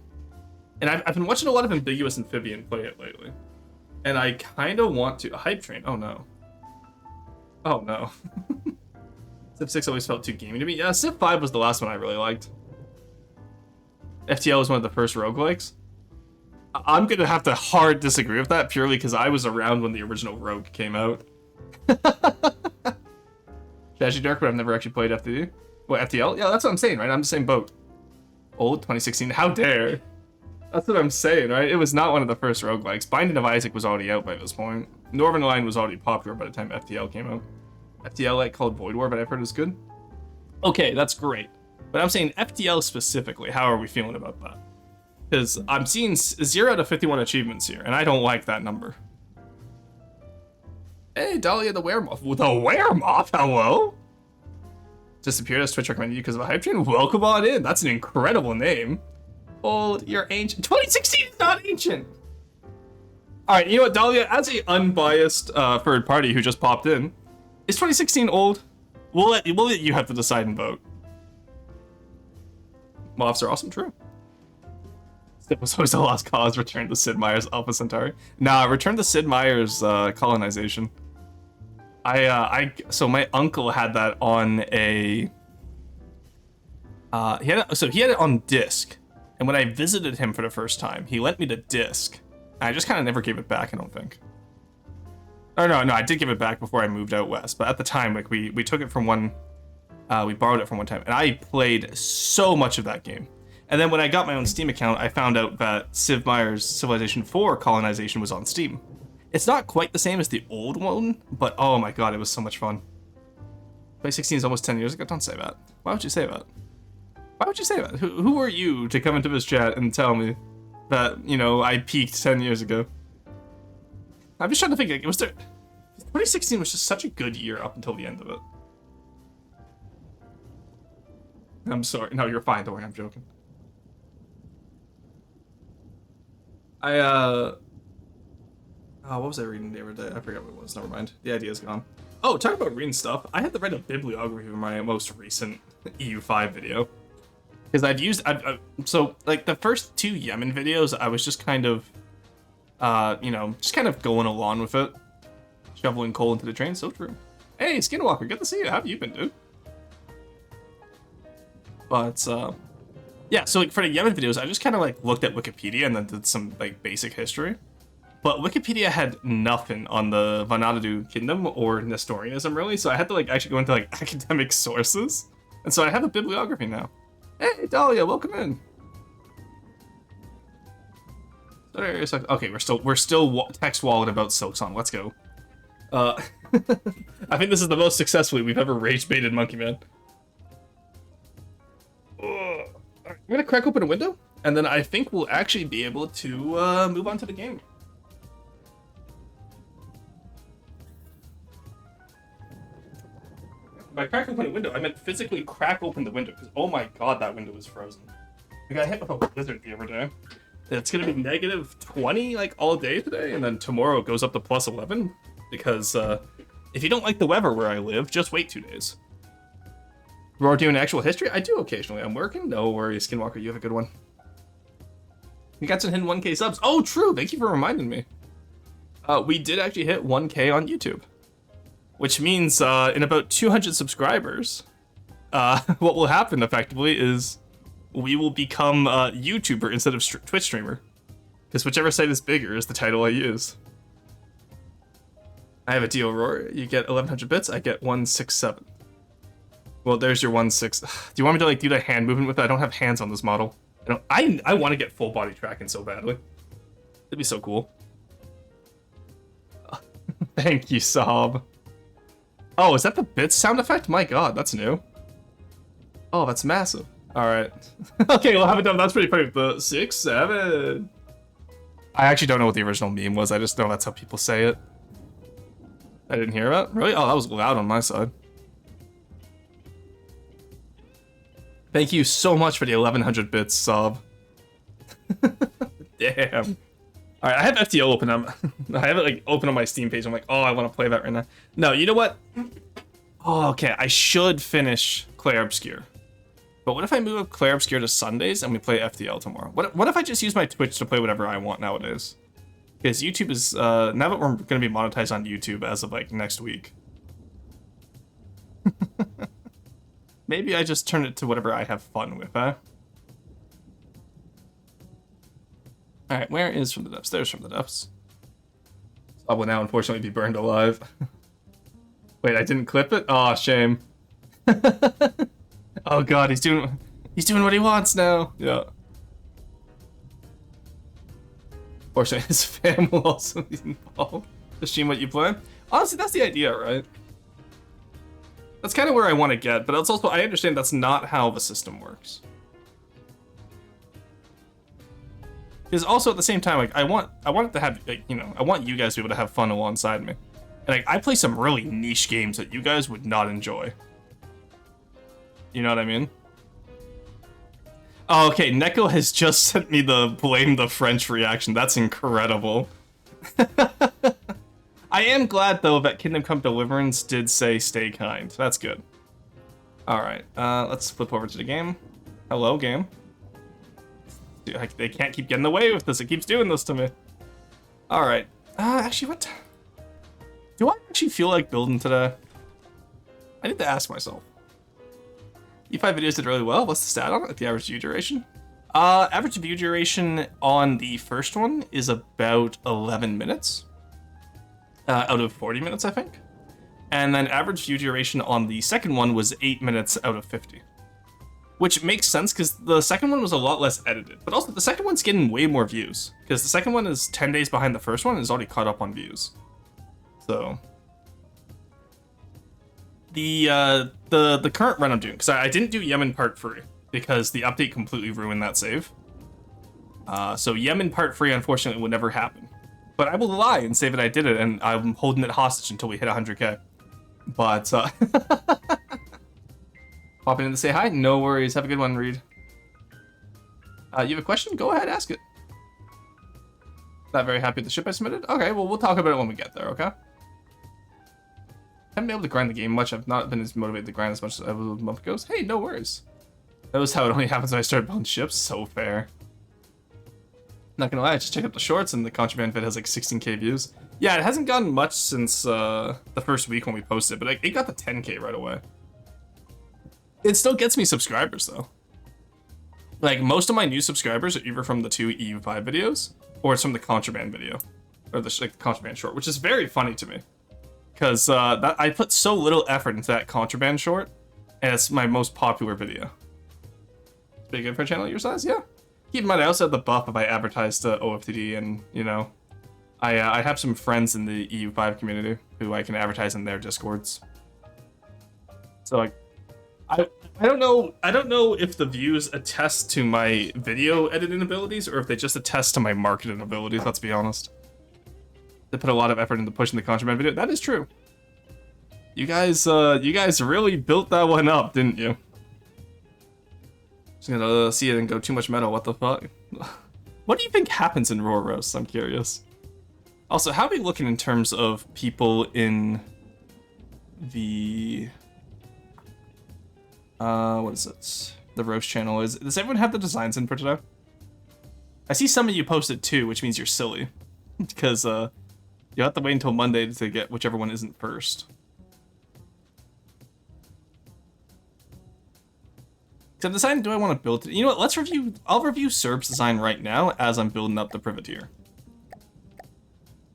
[SPEAKER 1] And I've been watching a lot of Ambiguous Amphibian play it lately. And I kind of want to... Hype Train? Oh no. Oh no. Civ 6 always felt too gamey to me. Yeah, Civ 5 was the last one I really liked. FTL was one of the first roguelikes. I'm gonna have to hard disagree with that purely because I was around when the original Rogue came out. Strategy Dark, but I've never actually played FTD. What, FTL? Yeah, that's what I'm saying, right? I'm the same boat. Old 2016. How dare? That's what I'm saying, right? It was not one of the first roguelikes. Binding of Isaac was already out by this point. Northern Line was already popular by the time FTL came out. FTL like called Void War, but I've heard it's good. Okay, that's great. But I'm saying FTL specifically, how are we feeling about that? Because I'm seeing 0 to 51 achievements here, and I don't like that number. Hey, Dahlia the Weremoth. The Weremoth? Hello? Disappeared as Twitch recommended you because of a hype train? Welcome on in. That's an incredible name. Old, you're ancient. 2016 is not ancient. All right, you know what, Dahlia? As a unbiased third party who just popped in, is 2016 old? We'll let you have to decide and vote. Moths are awesome, true. It was always a lost cause. Return to Sid Meier's Alpha Centauri. Nah, return to Sid Meier's colonization. So my uncle had that on a. He had it on disc, and when I visited him for the first time, he lent me the disc. I just kind of never gave it back. I don't think. Or no, I did give it back before I moved out west. But at the time, like we took it from one. We borrowed it from one time, and I played so much of that game. And then when I got my own Steam account, I found out that Sid Meier's Civilization 4 colonization was on Steam. It's not quite the same as the old one, but oh my god, it was so much fun. 2016 is almost 10 years ago. Don't say that. Why would you say that? Why would you say that? Who are you to come into this chat and tell me that, I peaked 10 years ago? I'm just trying to think, 2016 was just such a good year up until the end of it. I'm sorry. No, you're fine. Don't worry, I'm joking. What was I reading the other day? I forgot what it was. Never mind. The idea's gone. Oh, talk about reading stuff. I had to write a bibliography for my most recent EU5 video. Because so, like, the first 2 Yemen videos, I was just kind of, just kind of going along with it. Shoveling coal into the train, so true. Hey, Skinwalker, good to see you. How have you been, dude? But, yeah, so like for the Yemen videos, I just kind of like looked at Wikipedia and then did some like basic history. But Wikipedia had nothing on the Vanadadu Kingdom or Nestorianism really, so I had to like actually go into like academic sources. And so I have a bibliography now. Hey, Dahlia, welcome in. Okay, we're still text wallet about Silksong. Let's go. I think this is the most successfully we've ever rage baited Monkey Man. I'm gonna crack open a window, and then I think we'll actually be able to move on to the game. By crack open a window, I meant physically crack open the window, because oh my god, that window is frozen. I got hit with a blizzard the other day. It's gonna be -20 like all day today, and then tomorrow it goes up to +11, because if you don't like the weather where I live, just wait 2 days. Roar doing actual history? I do occasionally. I'm working. No worries, Skinwalker. You have a good one. You got some hidden 1K subs. Oh, true. Thank you for reminding me. We did actually hit 1K on YouTube. which means in about 200 subscribers, what will happen effectively is we will become a YouTuber instead of Twitch streamer. Because whichever site is bigger is the title I use. I have a deal, Aurora. You get 1100 bits, I get 167. Well, there's your 16. Do you want me to like do that hand movement with it? I don't have hands on this model. I want to get full body tracking so badly. It'd be so cool. Thank you, Sob. Oh, is that the bits sound effect? My god, that's new. Oh, that's massive. Alright. Okay, we'll have it done. That's pretty funny. The 6, 7. I actually don't know what the original meme was. I just know that's how people say it. I didn't hear that. Really? Oh, that was loud on my side. Thank you so much for the 1100 bits, Sob. Damn. Alright, I have FTL open. I have it like open on my Steam page. I'm like, oh, I want to play that right now. No, you know what? Oh, okay. I should finish Clair Obscure. But what if I move up Clair Obscure to Sundays and we play FTL tomorrow? What if I just use my Twitch to play whatever I want nowadays? Because YouTube is, now that we're going to be monetized on YouTube as of like next week. Maybe I just turn it to whatever I have fun with, huh? Alright, where is From the Depths? There's From the Depths. I will now unfortunately be burned alive. Wait, I didn't clip it? Aw, shame. Oh god, he's doing what he wants now. Yeah. Fortunately, his fam will also be involved. Just seeing what you plan. Honestly, that's the idea, right? That's kind of where I want to get, but it's also, I understand that's not how the system works. Because also at the same time, like I want it to have, like, you know, I want you guys to be able to have fun alongside me. And like I play some really niche games that you guys would not enjoy. You know what I mean? Oh, okay, Neko has just sent me the blame the French reaction. That's incredible. I am glad, though, that Kingdom Come Deliverance did say stay kind. That's good. Alright, let's flip over to the game. Hello, game. Dude, they can't keep getting away with this. It keeps doing this to me. Alright. Actually, what? Do I actually feel like building today? I need to ask myself. E5 videos did really well. What's the stat on it? Like the average view duration? Average view duration on the first one is about 11 minutes. Out of 40 minutes, I think. And then average view duration on the second one was 8 minutes out of 50. Which makes sense, because the second one was a lot less edited. But also, the second one's getting way more views. Because the second one is 10 days behind the first one and is already caught up on views. So... The current run I'm doing, because I didn't do Yemen Part 3, because the update completely ruined that save. So Yemen Part 3, unfortunately, would never happen. But I will lie and say that I did it, and I'm holding it hostage until we hit 100k. But, popping in to say hi? No worries. Have a good one, Reed. You have a question? Go ahead, ask it. Not very happy with the ship I submitted? Okay, well, we'll talk about it when we get there, okay? Haven't been able to grind the game much. I've not been as motivated to grind as much as I was a month ago. Hey, no worries. That was how it only happens when I start building ships. So fair. Not gonna lie, I just checked out the shorts and the contraband vid has like 16k views. Yeah, it hasn't gotten much since the first week when we posted, but it got the 10k right away. It still gets me subscribers though. Like most of my new subscribers are either from the 2 EU5 videos or it's from the contraband video, or the contraband short, which is very funny to me. Because I put so little effort into that contraband short, and it's my most popular video. It's pretty good for a channel your size, yeah. Keep in mind, I also have the buff if I advertise to OFTD, and, you know, I have some friends in the EU5 community who I can advertise in their Discords. So, like, I don't know if the views attest to my video editing abilities, or if they just attest to my marketing abilities, let's be honest. They put a lot of effort into pushing the contraband video. That is true. You guys really built that one up, didn't you? Just gonna see it and go too much metal. What the fuck? What do you think happens in Roar Roast? I'm curious. Also, how are we looking in terms of people in the what is it? The roast channel. Does everyone have the designs in for today? I see some of you posted too, which means you're silly, because you'll have to wait until Monday to get whichever one isn't first. So I'm deciding, do I want to build it? You know what, I'll review Serb's design right now as I'm building up the privateer.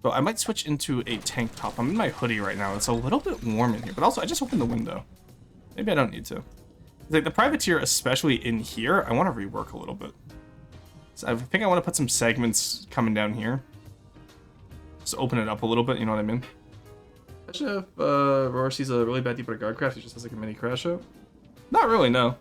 [SPEAKER 1] So I might switch into a tank top. I'm in my hoodie right now. It's a little bit warm in here, but also I just opened the window. Maybe I don't need to. Like the privateer, especially in here, I want to rework a little bit. So I think I want to put some segments coming down here. Just open it up a little bit, you know what I mean? Especially if Roar sees a really bad Deepwater Guard craft, he just has like a mini crash out. Not really, no.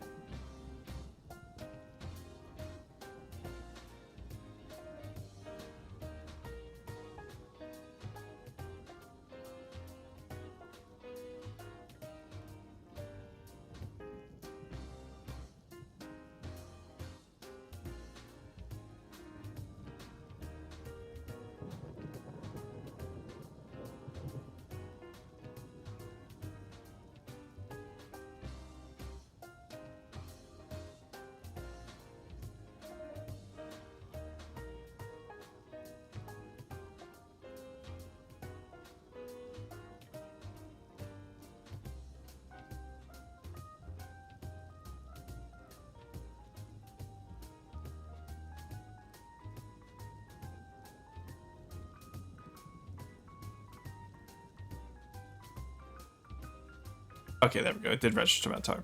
[SPEAKER 1] Okay, there we go. It did register that time.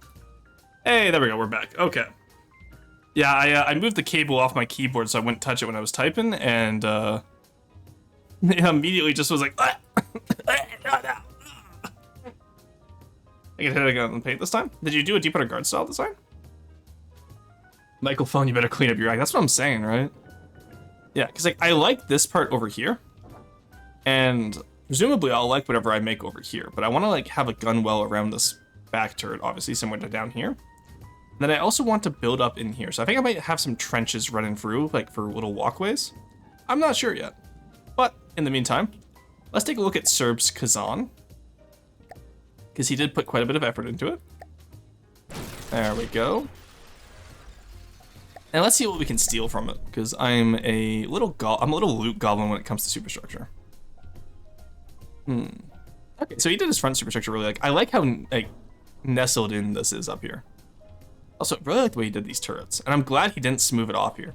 [SPEAKER 1] Hey, there we go. We're back. Okay. Yeah, I moved the cable off my keyboard so I wouldn't touch it when I was typing, and it immediately just was like, I can hit it again on the paint this time. Did you do a Deepwater Guard style design? Michael Phone, you better clean up your act. That's what I'm saying, right? Yeah, because like I like this part over here, and presumably I'll like whatever I make over here, but I want to like have a gun well around this back turret, obviously, similar to down here. And then I also want to build up in here, so I think I might have some trenches running through, like for little walkways. I'm not sure yet, but in the meantime, let's take a look at Serb's Kazan, because he did put quite a bit of effort into it. There we go. And let's see what we can steal from it, because I'm a little loot goblin when it comes to superstructure. Okay, so he did his front superstructure really I like how like nestled in this is up here. Also, I really like the way he did these turrets, and I'm glad he didn't smooth it off here.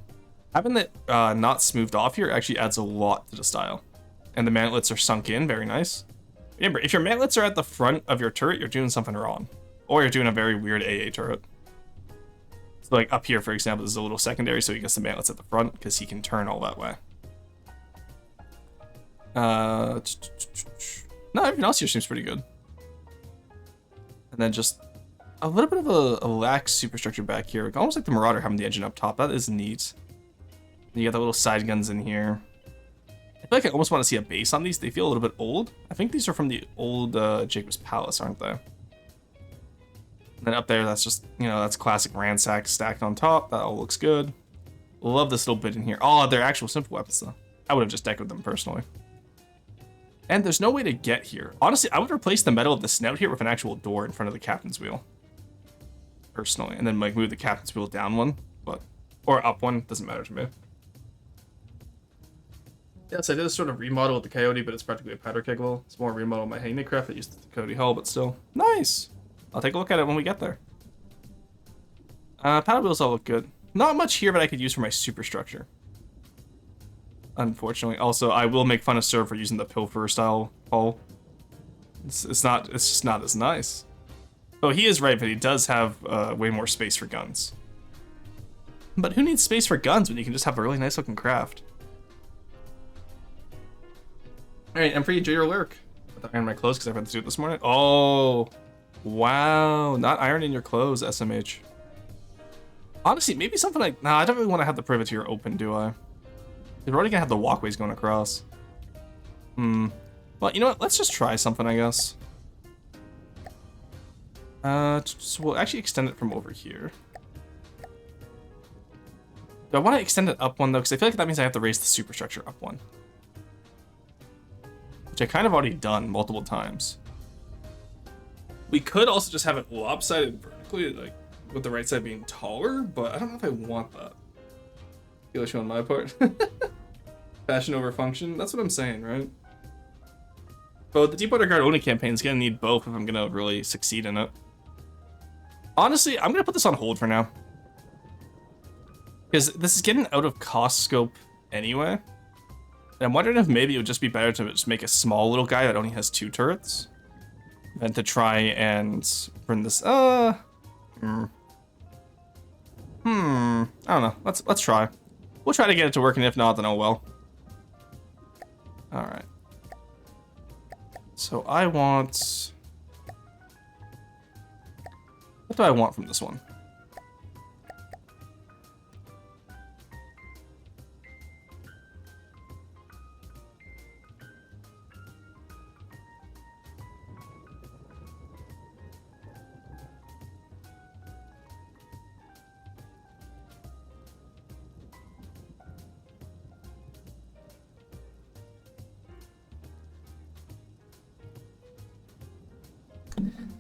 [SPEAKER 1] Having it not smoothed off here actually adds a lot to the style. And the mantlets are sunk in, very nice. Remember, if your mantlets are at the front of your turret, you're doing something wrong. Or you're doing a very weird AA turret. So like up here, for example, this is a little secondary, so he gets the mantlets at the front because he can turn all that way. No, everything else here seems pretty good. And then just a little bit of a lax superstructure back here. Almost like the Marauder having the engine up top. That is neat. And you got the little side guns in here. I feel like I almost want to see a base on these. They feel a little bit old. I think these are from the old Jacob's Palace, aren't they? And then up there, that's just, you know, that's classic ransack stacked on top. That all looks good. Love this little bit in here. Oh, they're actual simple weapons, though. I would have just decorated them personally. And there's no way to get here. Honestly, I would replace the metal of the snout here with an actual door in front of the captain's wheel. Personally. And then like move the captain's wheel down one. Or up one. Doesn't matter to me. Yes, I did a sort of remodel with the Coyote, but it's practically a powder keg wheel. It's more a remodel of my Hagney craft that used the Coyote hull, but still. Nice! I'll take a look at it when we get there. Powder wheels all look good. Not much here, but I could use for my superstructure. Unfortunately. Also, I will make fun of Sir for using the Pilfer style hull. It's just not as nice. Oh, he is right, but he does have way more space for guns. But who needs space for guns when you can just have a really nice looking craft? Alright, I'm free to your lurk. I iron my clothes because I had to do it this morning. Oh, wow. Not ironing your clothes, SMH. Honestly, maybe something like... Nah, I don't really want to have the privateer open, do I? We're already going to have the walkways going across. Well, you know what? Let's just try something, I guess. So we'll actually extend it from over here. Do I want to extend it up one, though? Because I feel like that means I have to raise the superstructure up one. Which I kind of already done multiple times. We could also just have it lopsided vertically, like with the right side being taller, but I don't know if I want that. Feel issue on my part. Fashion over function. That's what I'm saying, right? But the Deepwater Guard only campaign is gonna need both if I'm gonna really succeed in it. Honestly, I'm gonna put this on hold for now. Because this is getting out of cost scope anyway. And I'm wondering if maybe it would just be better to just make a small little guy that only has 2 turrets than to try and bring this. I don't know. Let's try. We'll try to get it to work, and if not, then oh well. All right. So I want. What do I want from this one?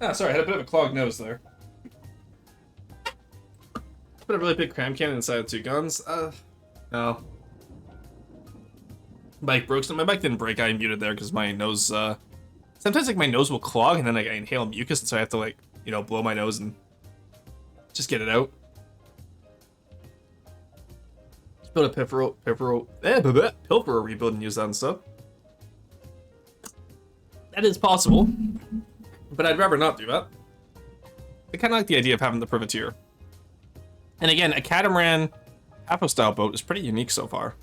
[SPEAKER 1] Ah, sorry, I had a bit of a clogged nose there. Put a really big cram cannon inside of 2 guns. No. Bike broke. So my bike didn't break. I muted there because my nose. Sometimes like my nose will clog, and then like, I inhale mucus, and so I have to like blow my nose and just get it out. Just build a pilferal rebuild and use that and stuff. That is possible, but I'd rather not do that. I kind of like the idea of having the privateer. And again, a catamaran Apo-style boat is pretty unique so far.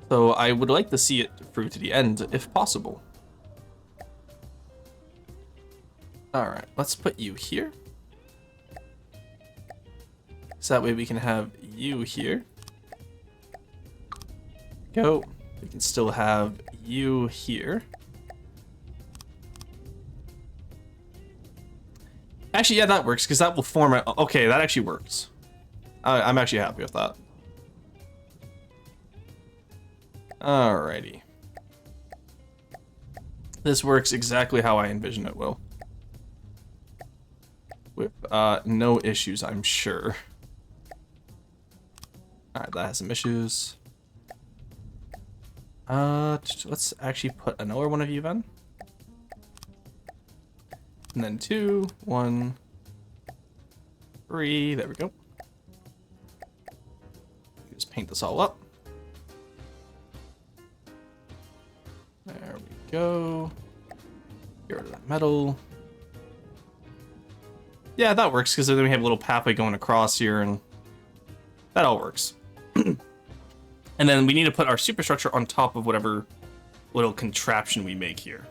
[SPEAKER 1] So I would like to see it through to the end, if possible. Alright, let's put you here. So that way we can have you here. Go. We can still have you here. Actually, yeah, that works, because that will form a... Okay, that actually works. I'm actually happy with that. Alrighty. This works exactly how I envision it will. With no issues, I'm sure. Alright, that has some issues. Let's actually put another one of you then. And then 2, 1, 3, there we go. Just paint this all up. There we go. Get rid of that metal. Yeah, that works, because then we have a little pathway going across here, and that all works. And then we need to put our superstructure on top of whatever little contraption we make here.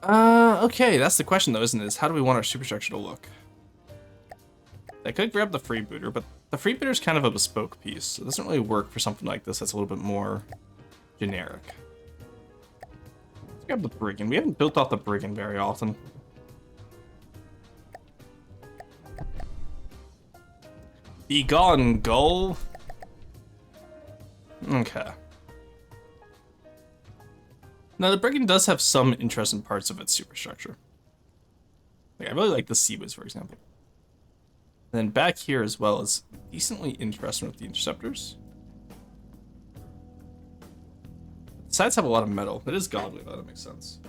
[SPEAKER 1] Okay, that's the question though, isn't it? Is how do we want our superstructure to look? I could grab the freebooter, but the freebooter is kind of a bespoke piece, so it doesn't really work for something like this that's a little bit more generic. Let's grab the brigand. We haven't built off the brigand very often. Be gone, gull. Okay. Now, the brigand does have some interesting parts of its superstructure. Like, I really like the seaways, for example. And then back here as well is decently interesting with the interceptors. The sides have a lot of metal. It is godly, though. That makes sense.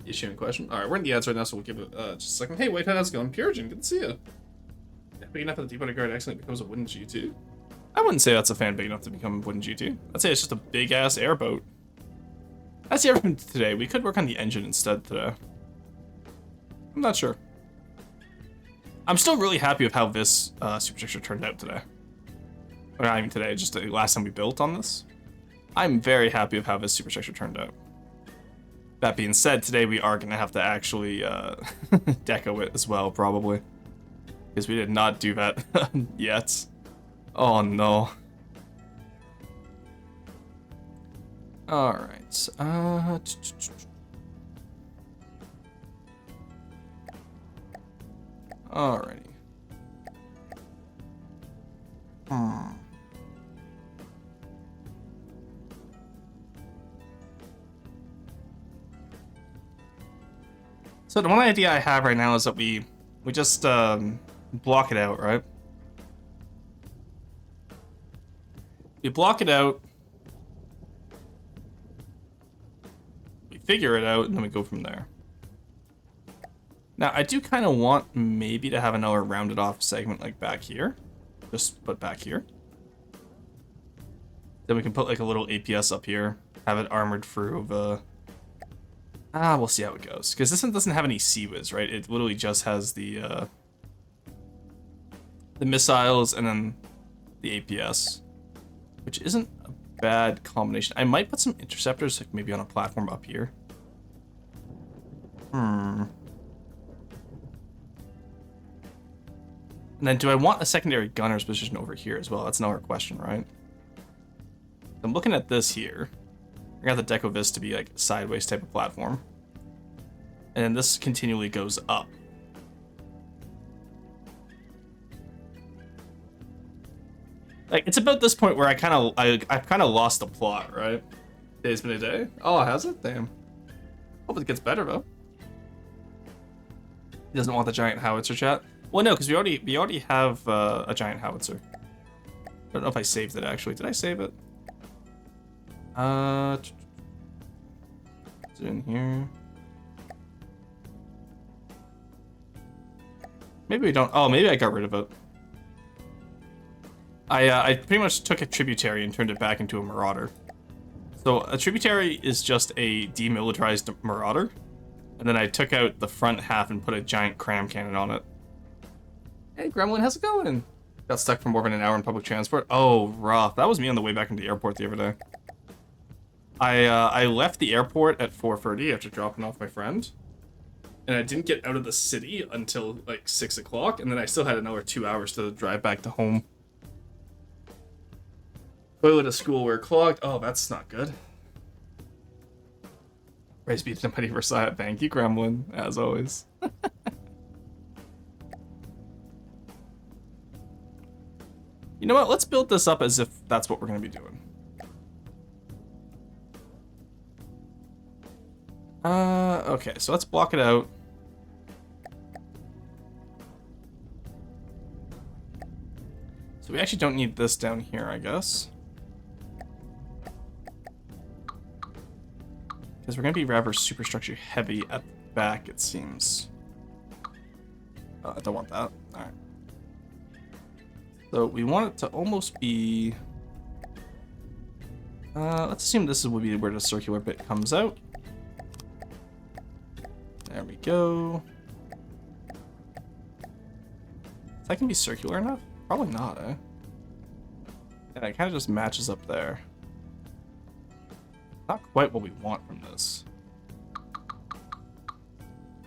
[SPEAKER 1] Issue in question. All right, we're in the ads right now, so we'll give it just a second. Hey, Whitehead, how's it going? Purigen, good to see you. Big enough that the Deepwater Guard accidentally becomes a wooden G2? I wouldn't say that's a fan big enough to become a wooden G2. I'd say it's just a big-ass airboat. That's the airboat today. We could work on the engine instead today. I'm not sure. I'm still really happy with how this superstructure turned out today. Or not even today, just the last time we built on this. I'm very happy with how this superstructure turned out. That being said, today we are going to have to actually deco it as well, probably. Because we did not do that yet. Oh no. Alright. Alrighty. So the one idea I have right now is that we just block it out, right? We block it out. We figure it out, and then we go from there. Now, I do kind of want maybe to have another rounded off segment like back here. Just put back here. Then we can put like a little APS up here. Have it armored through the... we'll see how it goes. Because this one doesn't have any CWIS, right? It literally just has the missiles and then the APS. Which isn't a bad combination. I might put some interceptors like maybe on a platform up here. And then do I want a secondary gunner's position over here as well? That's another question, right? I'm looking at this here. I got the Decovis to be like a sideways type of platform. And then this continually goes up. Like, it's about this point where I've kind of lost the plot, right? Day's been a day? Oh, has it? Damn. Hope it gets better, though. He doesn't want the giant howitzer, chat. Well, no, because we already have a giant howitzer. I don't know if I saved it, actually. Did I save it? Is it in here? Maybe we don't. Oh, maybe I got rid of it. I pretty much took a tributary and turned it back into a marauder. So a tributary is just a demilitarized marauder. And then I took out the front half and put a giant cram cannon on it. Hey, Gremlin, how's it going? Got stuck for more than an hour in public transport. Oh, rough. That was me on the way back into the airport the other day. I left the airport at 4:30 after dropping off my friend. And I didn't get out of the city until like 6 o'clock. And then I still had another 2 hours to drive back to home. Toilet at school were clogged. Oh, that's not good. Race beat somebody for side. Thank you, Gremlin, as always. You know what? Let's build this up as if that's what we're going to be doing. Okay, so let's block it out. So we actually don't need this down here, I guess. Because we're going to be rather superstructure heavy at the back, it seems. I don't want that. Alright. So we want it to almost be... let's assume this would be where the circular bit comes out. There we go. That can be circular enough? Probably not, eh? And it kind of just matches up there. Not quite what we want from this.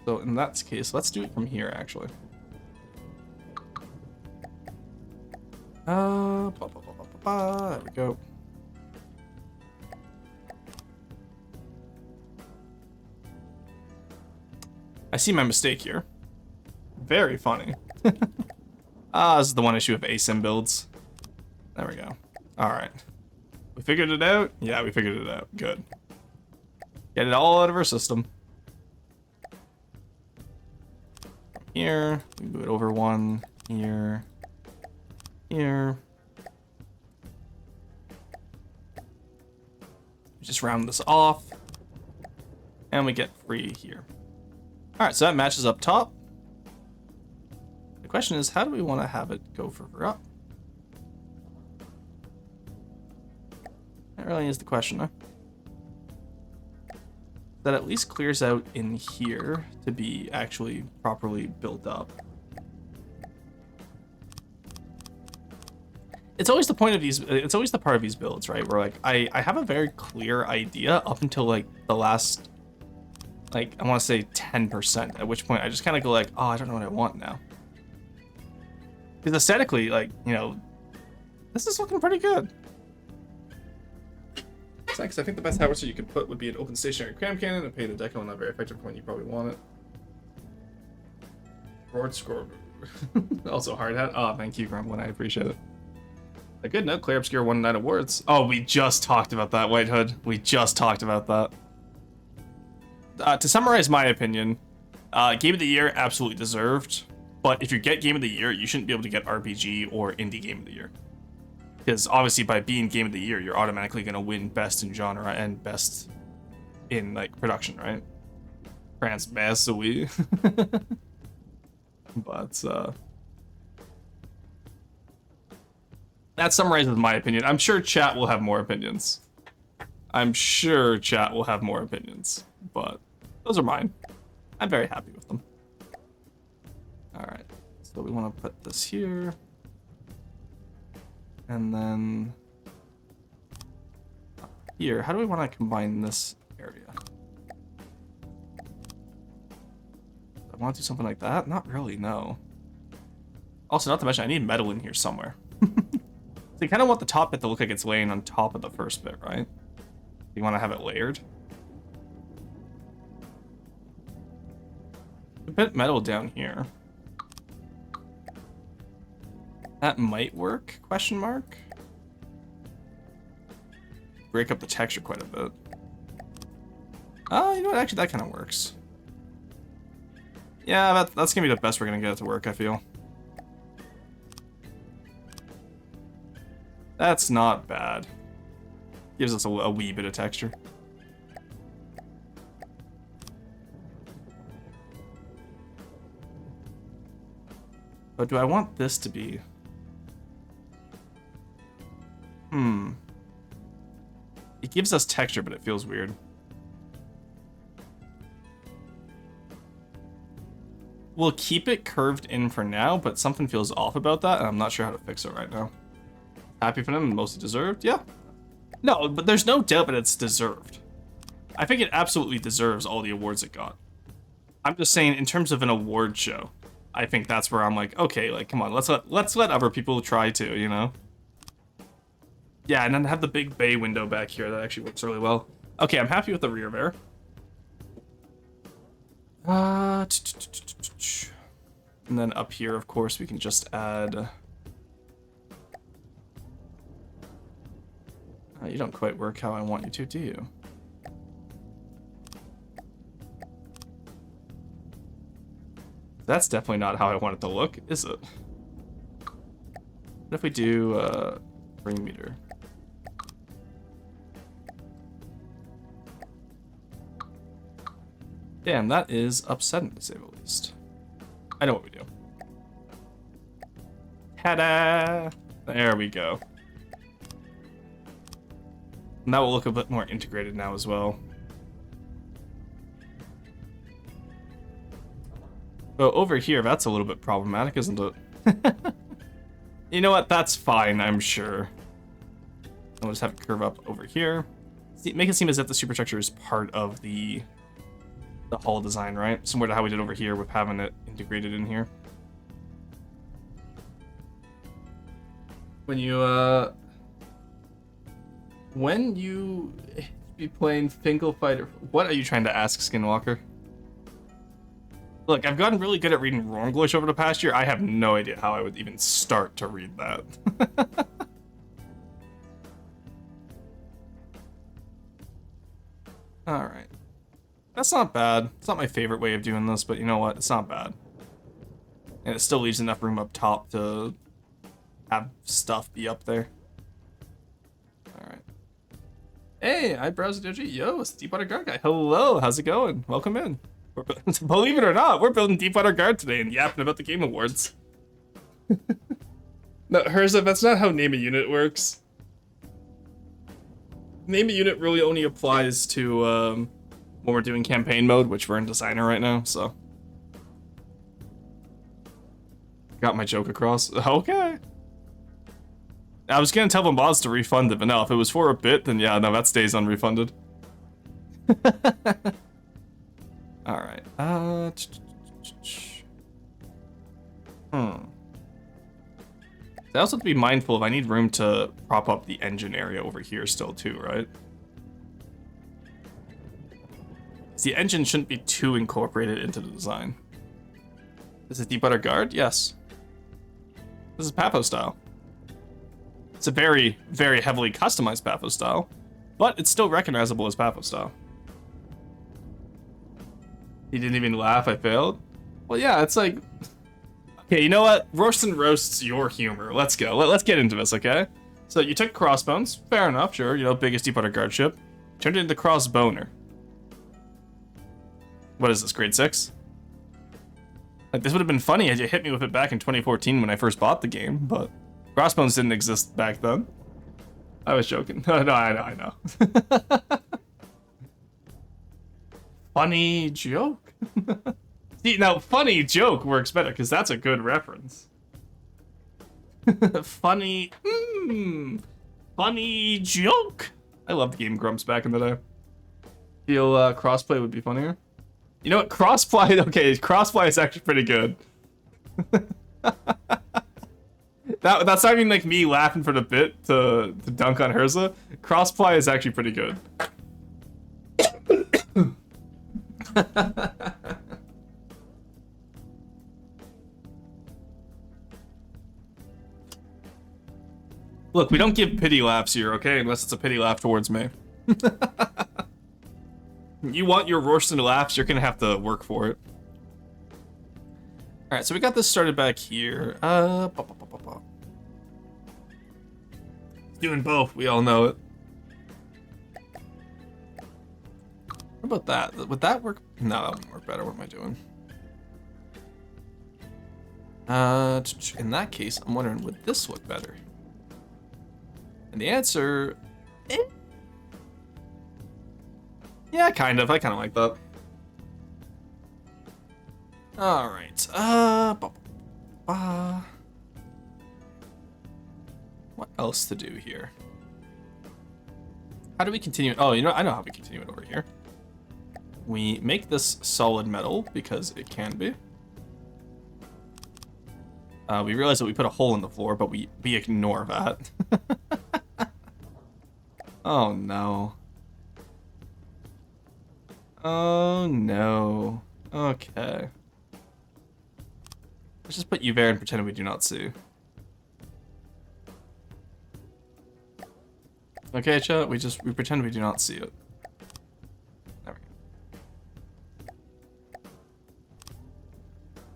[SPEAKER 1] So in that case, let's do it from here, actually. There we go. I see my mistake here. Very funny. This is the one issue with ASIM builds. There we go. Alright. We figured it out? Yeah, we figured it out. Good. Get it all out of our system. Here. We move it over one. Here. Here. Just round this off. And we get free here. Alright, so that matches up top. The question is, how do we want to have it go further up? That really is the question, huh? That at least clears out in here to be actually properly built up. It's always the point of these, it's always the part of these builds, right? Where like, I have a very clear idea up until like the last, like, I want to say 10%, at which point I just kind of go like, oh, I don't know what I want now. Because aesthetically, like, you know, this is looking pretty good. Because I think the best howitzer you could put would be an open stationary cram cannon and paint a deco, not very effective when you probably want it. Roared score. Also hard hat. Oh, thank you, Gremlin. I appreciate it. A good note, Clear Obscure won 9 awards. Oh, we just talked about that, White Hood. We just talked about that. To summarize my opinion, Game of the Year absolutely deserved. But if you get Game of the Year, you shouldn't be able to get RPG or Indie Game of the Year. Because obviously by being Game of the Year, you're automatically going to win Best in Genre and Best in like production, right? Transmassively. But that summarizes my opinion. I'm sure chat will have more opinions. But those are mine. I'm very happy with them. All right, so we want to put this here. And then up here, how do we want to combine this area? I want to do something like that? Not really, no. Also, not to mention, I need metal in here somewhere. So you kind of want the top bit to look like it's laying on top of the first bit, right? You want to have it layered. A bit metal down here. That might work, question mark? Break up the texture quite a bit. Oh, you know what, actually that kind of works. Yeah, that's gonna be the best we're gonna get it to work, I feel. That's not bad. Gives us a wee bit of texture. But do I want this to be... It gives us texture, but it feels weird. We'll keep it curved in for now, but something feels off about that, and I'm not sure how to fix it right now. Happy for them, mostly deserved? Yeah. No, but there's no doubt that it's deserved. I think it absolutely deserves all the awards it got. I'm just saying, in terms of an award show, I think that's where I'm like, okay, like, come on, let's let other people try too, you know? Yeah, and then have the big bay window back here. That actually works really well. Okay, I'm happy with the rear there. And then up here, of course, we can just add... you don't quite work how I want you to, do you? That's definitely not how I want it to look, is it? What if we do 3 meter? Damn, that is upsetting to say the least. I know what we do. Ta-da! There we go. And that will look a bit more integrated now as well. But over here, that's a little bit problematic, isn't it? You know what? That's fine, I'm sure. I'll just have it curve up over here. See, make it seem as if the superstructure is part of the hull design, right? Similar to how we did over here with having it integrated in here. When you be playing Finkel Fighter, what are you trying to ask, Skinwalker? Look, I've gotten really good at reading Ronglish over the past year. I have no idea how I would even start to read that. Alright. That's not bad. It's not my favorite way of doing this, but you know what? It's not bad. And it still leaves enough room up top to have stuff be up there. Alright. Hey, Eyebrows Doji. Yo, it's Deepwater Guard guy. Hello, how's it going? Welcome in. Believe it or not, we're building Deepwater Guard today and yapping about the Game Awards. No, Herza, that's not how Name a Unit works. Name a Unit really only applies to when we're doing campaign mode, which we're in designer right now, so. Got my joke across. Okay. I was gonna tell the mods to refund it, but no, if it was for a bit, then yeah, no, that stays unrefunded. Alright. I also have to be mindful of I need room to prop up the engine area over here still too, right? The engine shouldn't be too incorporated into the design. This is Deepwater Guard? Yes. This is Paphos style. It's a very, very heavily customized Paphos style, but it's still recognizable as Paphos style. He didn't even laugh, I failed? Well, yeah, it's like... Okay, you know what? Roast and roasts your humor. Let's go. Let's get into this, okay? So you took Crossbones. Fair enough, sure. You know, biggest Deepwater Guard ship. Turned it into Crossboner. What is this, grade 6? Like, this would have been funny had you hit me with it back in 2014 when I first bought the game, but crossbones didn't exist back then. I was joking. No, I know. Funny joke. See, now, funny joke works better, because that's a good reference. Funny joke. I loved the game Grumps back in the day. Feel crossplay would be funnier. You know what? Crossplay, okay, crossplay is actually pretty good. That's not even like me laughing for the bit to dunk on Herza. Crossplay is actually pretty good. Look, we don't give pity laughs here, okay? Unless it's a pity laugh towards me. You want your roasting laughs, you're gonna have to work for it. Alright, so we got this started back here. Doing both, we all know it. What about that? Would that work? No, that wouldn't work better. What am I doing? In that case, I'm wondering, would this look better? And the answer... Yeah, kind of. I kind of like that. Alright. What else to do here? How do we continue? Oh, you know, I know how we continue it over here. We make this solid metal because it can be. We realize that we put a hole in the floor, but we ignore that. Oh no. Oh no. Okay. Let's just put you there and pretend we do not see. Okay, chat, we pretend we do not see it. There we go.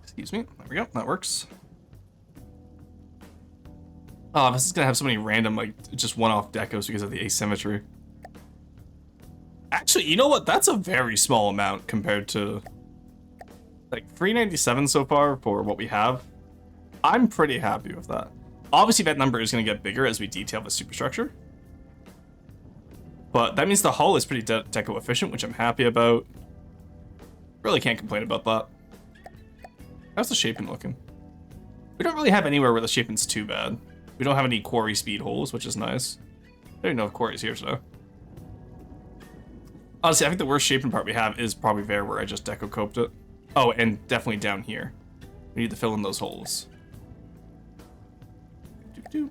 [SPEAKER 1] Excuse me. There we go. That works. Oh, this is gonna have so many random, like, just one-off decos because of the asymmetry. Actually, you know what? That's a very small amount compared to, like, 397 so far for what we have. I'm pretty happy with that. Obviously, that number is gonna get bigger as we detail the superstructure. But that means the hull is pretty deco efficient, which I'm happy about. Really can't complain about that. How's the shaping looking? We don't really have anywhere where the shaping's too bad. We don't have any quarry speed holes, which is nice. I don't even know if quarry's here, so. Honestly, I think the worst shaping part we have is probably there where I just deco coped it. Oh, and definitely down here. We need to fill in those holes. So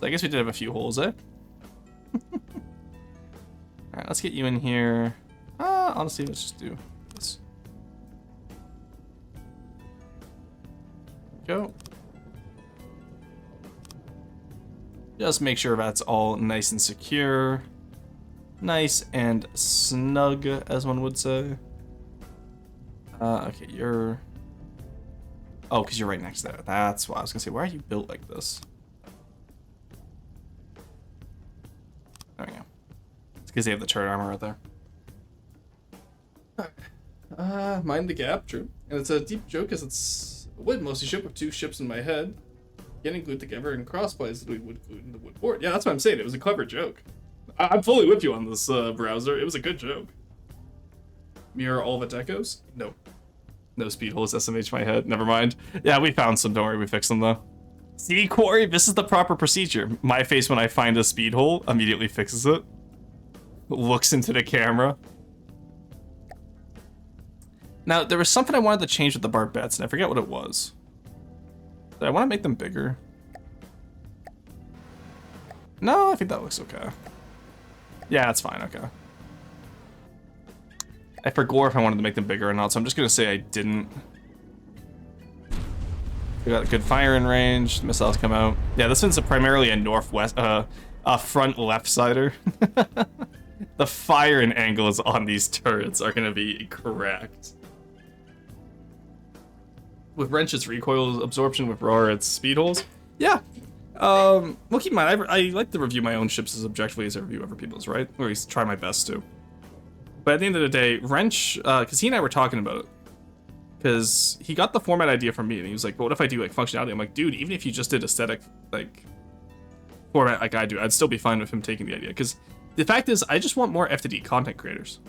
[SPEAKER 1] I guess we did have a few holes, eh? Alright, let's get you in here. Honestly, let's just do this. Go. Just make sure that's all nice and secure. Nice and snug, as one would say. Okay, you're... Oh, because you're right next to there. That's why I was going to say, why are you built like this? There we go. It's because they have the turret armor right there. Mind the gap, true. And it's a deep joke because it's a wood mostly ship with two ships in my head. Getting glued together and crossplays that we would glue in the wood board. Yeah, that's what I'm saying. It was a clever joke. I'm fully with you on this browser. It was a good joke. Mirror all the decos? No. No speed holes SMH my head. Never mind. Yeah, we found some. Don't worry, we fixed them though. See, Corey, this is the proper procedure. My face when I find a speed hole immediately fixes it. Looks into the camera. Now, there was something I wanted to change with the barbettes, and I forget what it was. Did I want to make them bigger? No, I think that looks okay. Yeah, that's fine, okay. I forgot if I wanted to make them bigger or not, so I'm just gonna say I didn't. We got a good firing range, the missiles come out. Yeah, this one's primarily a northwest, a front left-sider. The firing angles on these turrets are gonna be correct. With wrenches, recoil absorption. With roar, it's speed holes. Yeah. Well, keep in mind, I like to review my own ships as objectively as I review other people's, right? Or at least try my best to. But at the end of the day, Wrench, because he and I were talking about it, because he got the format idea from me, and he was like, "But what if I do like functionality?" I'm like, "Dude, even if you just did aesthetic like format like I do, I'd still be fine with him taking the idea." Because the fact is, I just want more FTD content creators,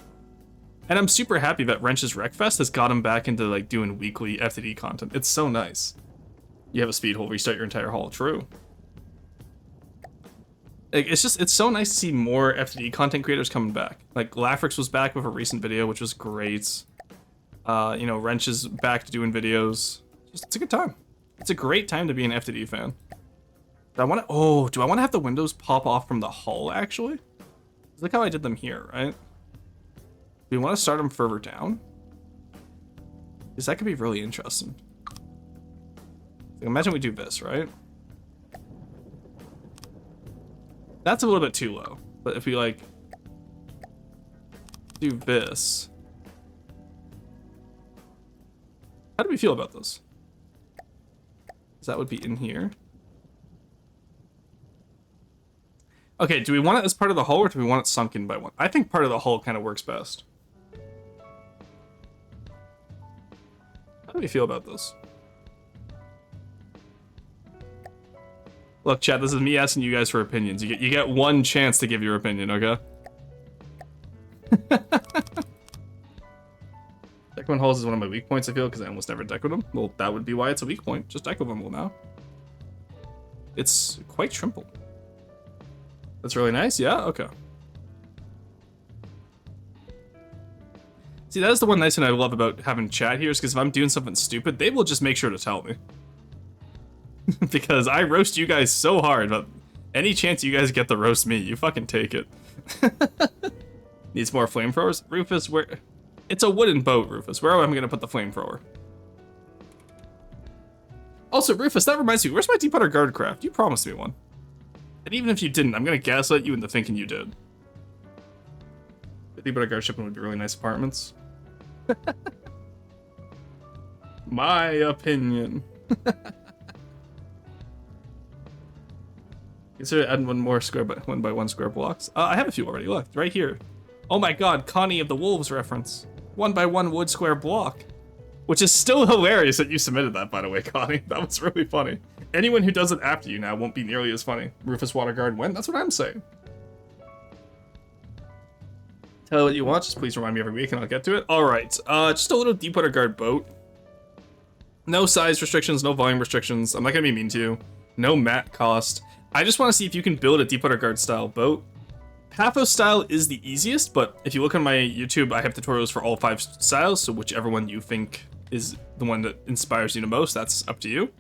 [SPEAKER 1] and I'm super happy that Wrench's Wreckfest has got him back into like doing weekly FTD content. It's so nice. You have a speed hole, restart your entire haul. True. Like, it's so nice to see more FTD content creators coming back. Like Lafrix was back with a recent video, which was great. You know, Wrench is back to doing videos. It's a good time. It's a great time to be an FTD fan. Do I want to have the windows pop off from the hull, actually? Look how I did them here, right? Do we want to start them further down? Because that could be really interesting. Like, imagine we do this, right? That's a little bit too low. But if we, like, do this... How do we feel about this? Because that would be in here. Okay, do we want it as part of the hull, or do we want it sunk in by one? I think part of the hull kind of works best. How do we feel about this? Look, chat, this is me asking you guys for opinions. You get one chance to give your opinion, okay? Deckwin hulls is one of my weak points, I feel, because I almost never deck with them. Well, that would be why it's a weak point. Just deck with them now. It's quite trimple. That's really nice, yeah? Okay. See, that is the one nice thing I love about having chat here, is because if I'm doing something stupid, they will just make sure to tell me. Because I roast you guys so hard, but any chance you guys get to roast me, you fucking take it. Needs more flamethrowers? Rufus, where... It's a wooden boat, Rufus. Where am I going to put the flamethrower? Also, Rufus, that reminds me, where's my deep water guard craft? You promised me one. And even if you didn't, I'm going to gaslight you into thinking you did. The deep water guard shipping would be really nice apartments. My opinion. Consider adding one more square by 1 square blocks. I have a few already. Look, right here. Oh my god, Connie of the Wolves reference. 1 by 1 wood square block. Which is still hilarious that you submitted that, by the way, Connie. That was really funny. Anyone who does it after you now won't be nearly as funny. Rufus Waterguard went. That's what I'm saying. Tell what you want. Just please remind me every week and I'll get to it. Alright, just a little Deepwater Guard boat. No size restrictions, no volume restrictions. I'm not going to be mean to you. No mat cost. I just want to see if you can build a Deepwater Guard style boat. Pathos style is the easiest, but if you look on my YouTube, I have tutorials for all 5 styles, so whichever one you think is the one that inspires you the most, that's up to you.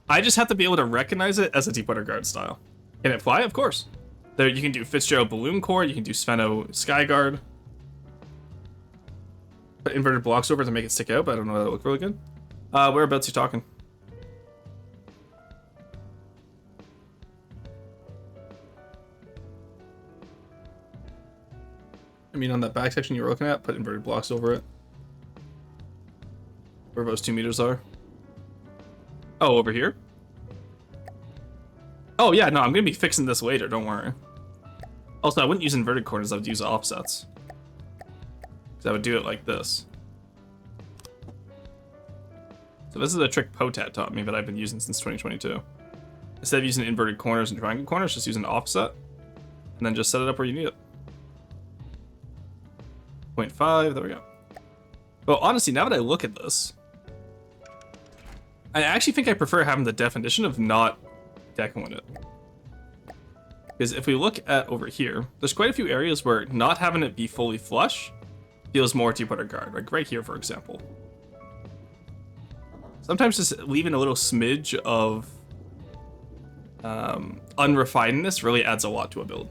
[SPEAKER 1] I just have to be able to recognize it as a Deepwater Guard style. Can it fly? Of course. There, you can do Fitzgerald Balloon Core, you can do Sveno Skyguard. Put inverted blocks over to make it stick out, but I don't know, that'll look really good. Whereabouts you talking? I mean, on that back section you were looking at, put inverted blocks over it. Where those 2 meters are. Oh, over here? Oh, yeah, no, I'm going to be fixing this later, don't worry. Also, I wouldn't use inverted corners, I would use offsets. Because I would do it like this. So this is a trick Potat taught me that I've been using since 2022. Instead of using inverted corners and triangle corners, just use an offset. And then just set it up where you need it. 0.5, there we go. Well, honestly, now that I look at this, I actually think I prefer having the definition of not decking with it. Because if we look at over here, there's quite a few areas where not having it be fully flush feels more Deepwater Guard. Like right here, for example. Sometimes just leaving a little smidge of unrefinedness really adds a lot to a build.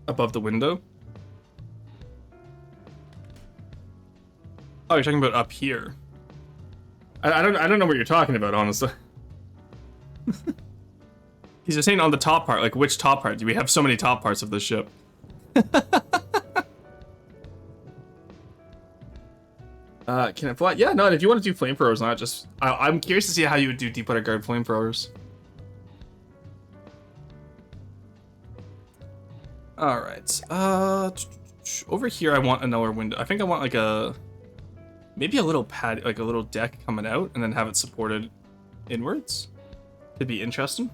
[SPEAKER 1] Above the window. Oh, you're talking about up here. I don't know what you're talking about, honestly. He's just saying on the top part, like which top part? Do we have so many top parts of this ship? Can it fly? Yeah, no, if you want to do flamethrowers, not just... I'm curious to see how you would do Deepwater Guard flamethrowers. All right. Over here I want another window. I think I want like maybe a little pad, like a little deck coming out, and then have it supported inwards. Could be interesting.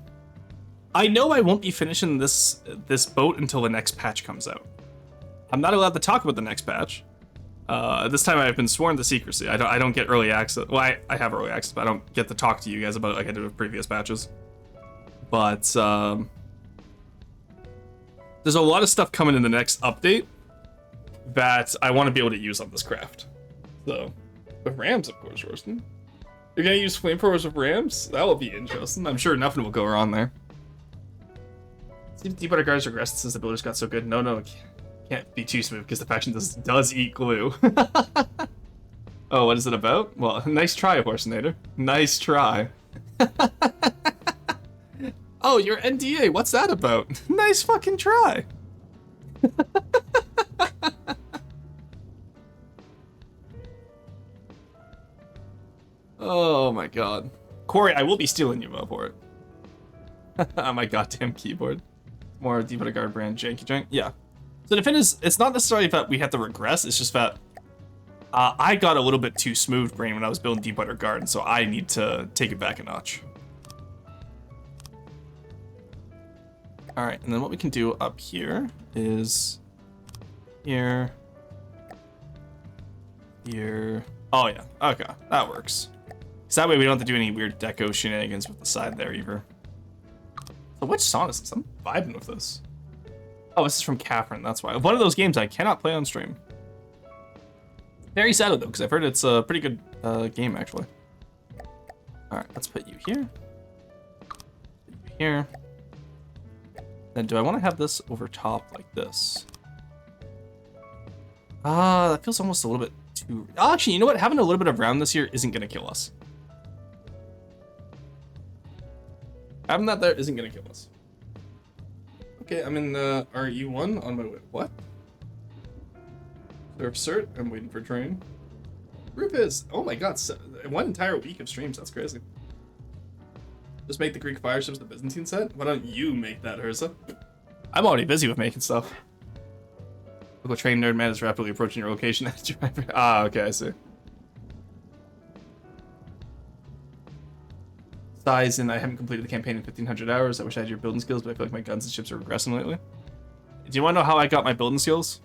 [SPEAKER 1] I know I won't be finishing this boat until the next patch comes out. I'm not allowed to talk about the next patch. This time I've been sworn to secrecy. I don't get early access. Well, I have early access, but I don't get to talk to you guys about it like I did with previous patches. But there's a lot of stuff coming in the next update that I want to be able to use on this craft. So, with rams, of course, Roaston. You're gonna use flamethrowers with rams? That will be interesting. I'm sure nothing will go wrong there. Seems deep water guards regressed since the builders got so good. No, can't be too smooth because the faction does eat glue. Oh, what is it about? Well, nice try, Horsenator. Nice try. Oh, your NDA, what's that about? Nice fucking try. Oh my god. Corey, I will be stealing you for it. On my goddamn keyboard. More Deepwater Guard brand janky jank. Yeah. So the thing is, it's not necessarily that we have to regress, it's just that I got a little bit too smooth brain when I was building Deepwater Guard, so I need to take it back a notch. Alright, and then what we can do up here is here. Oh yeah, okay, that works. Because that way we don't have to do any weird deco shenanigans with the side there either. So which song is this? I'm vibing with this. Oh, this is from Catherine, that's why. One of those games I cannot play on stream. Very sad though, because I've heard it's a pretty good game actually. Alright, let's put you here. Put you here. Then do I want to have this over top like this? That feels almost a little bit too... Oh, actually, you know what? Having a little bit of round this here isn't going to kill us. Having that there isn't going to kill us. Okay, I'm in RE1 on my way. What? Surf cert. I'm waiting for train. Group is... Oh my god, so, 1 entire week of streams. That's crazy. Just make the Greek fire ships the Byzantine set? Why don't you make that, Ursa? I'm already busy with making stuff. Local train nerd man is rapidly approaching your location. Ah, okay, I see. Size, and I haven't completed the campaign in 1,500 hours. I wish I had your building skills, but I feel like my guns and ships are regressing lately. Do you want to know how I got my building skills?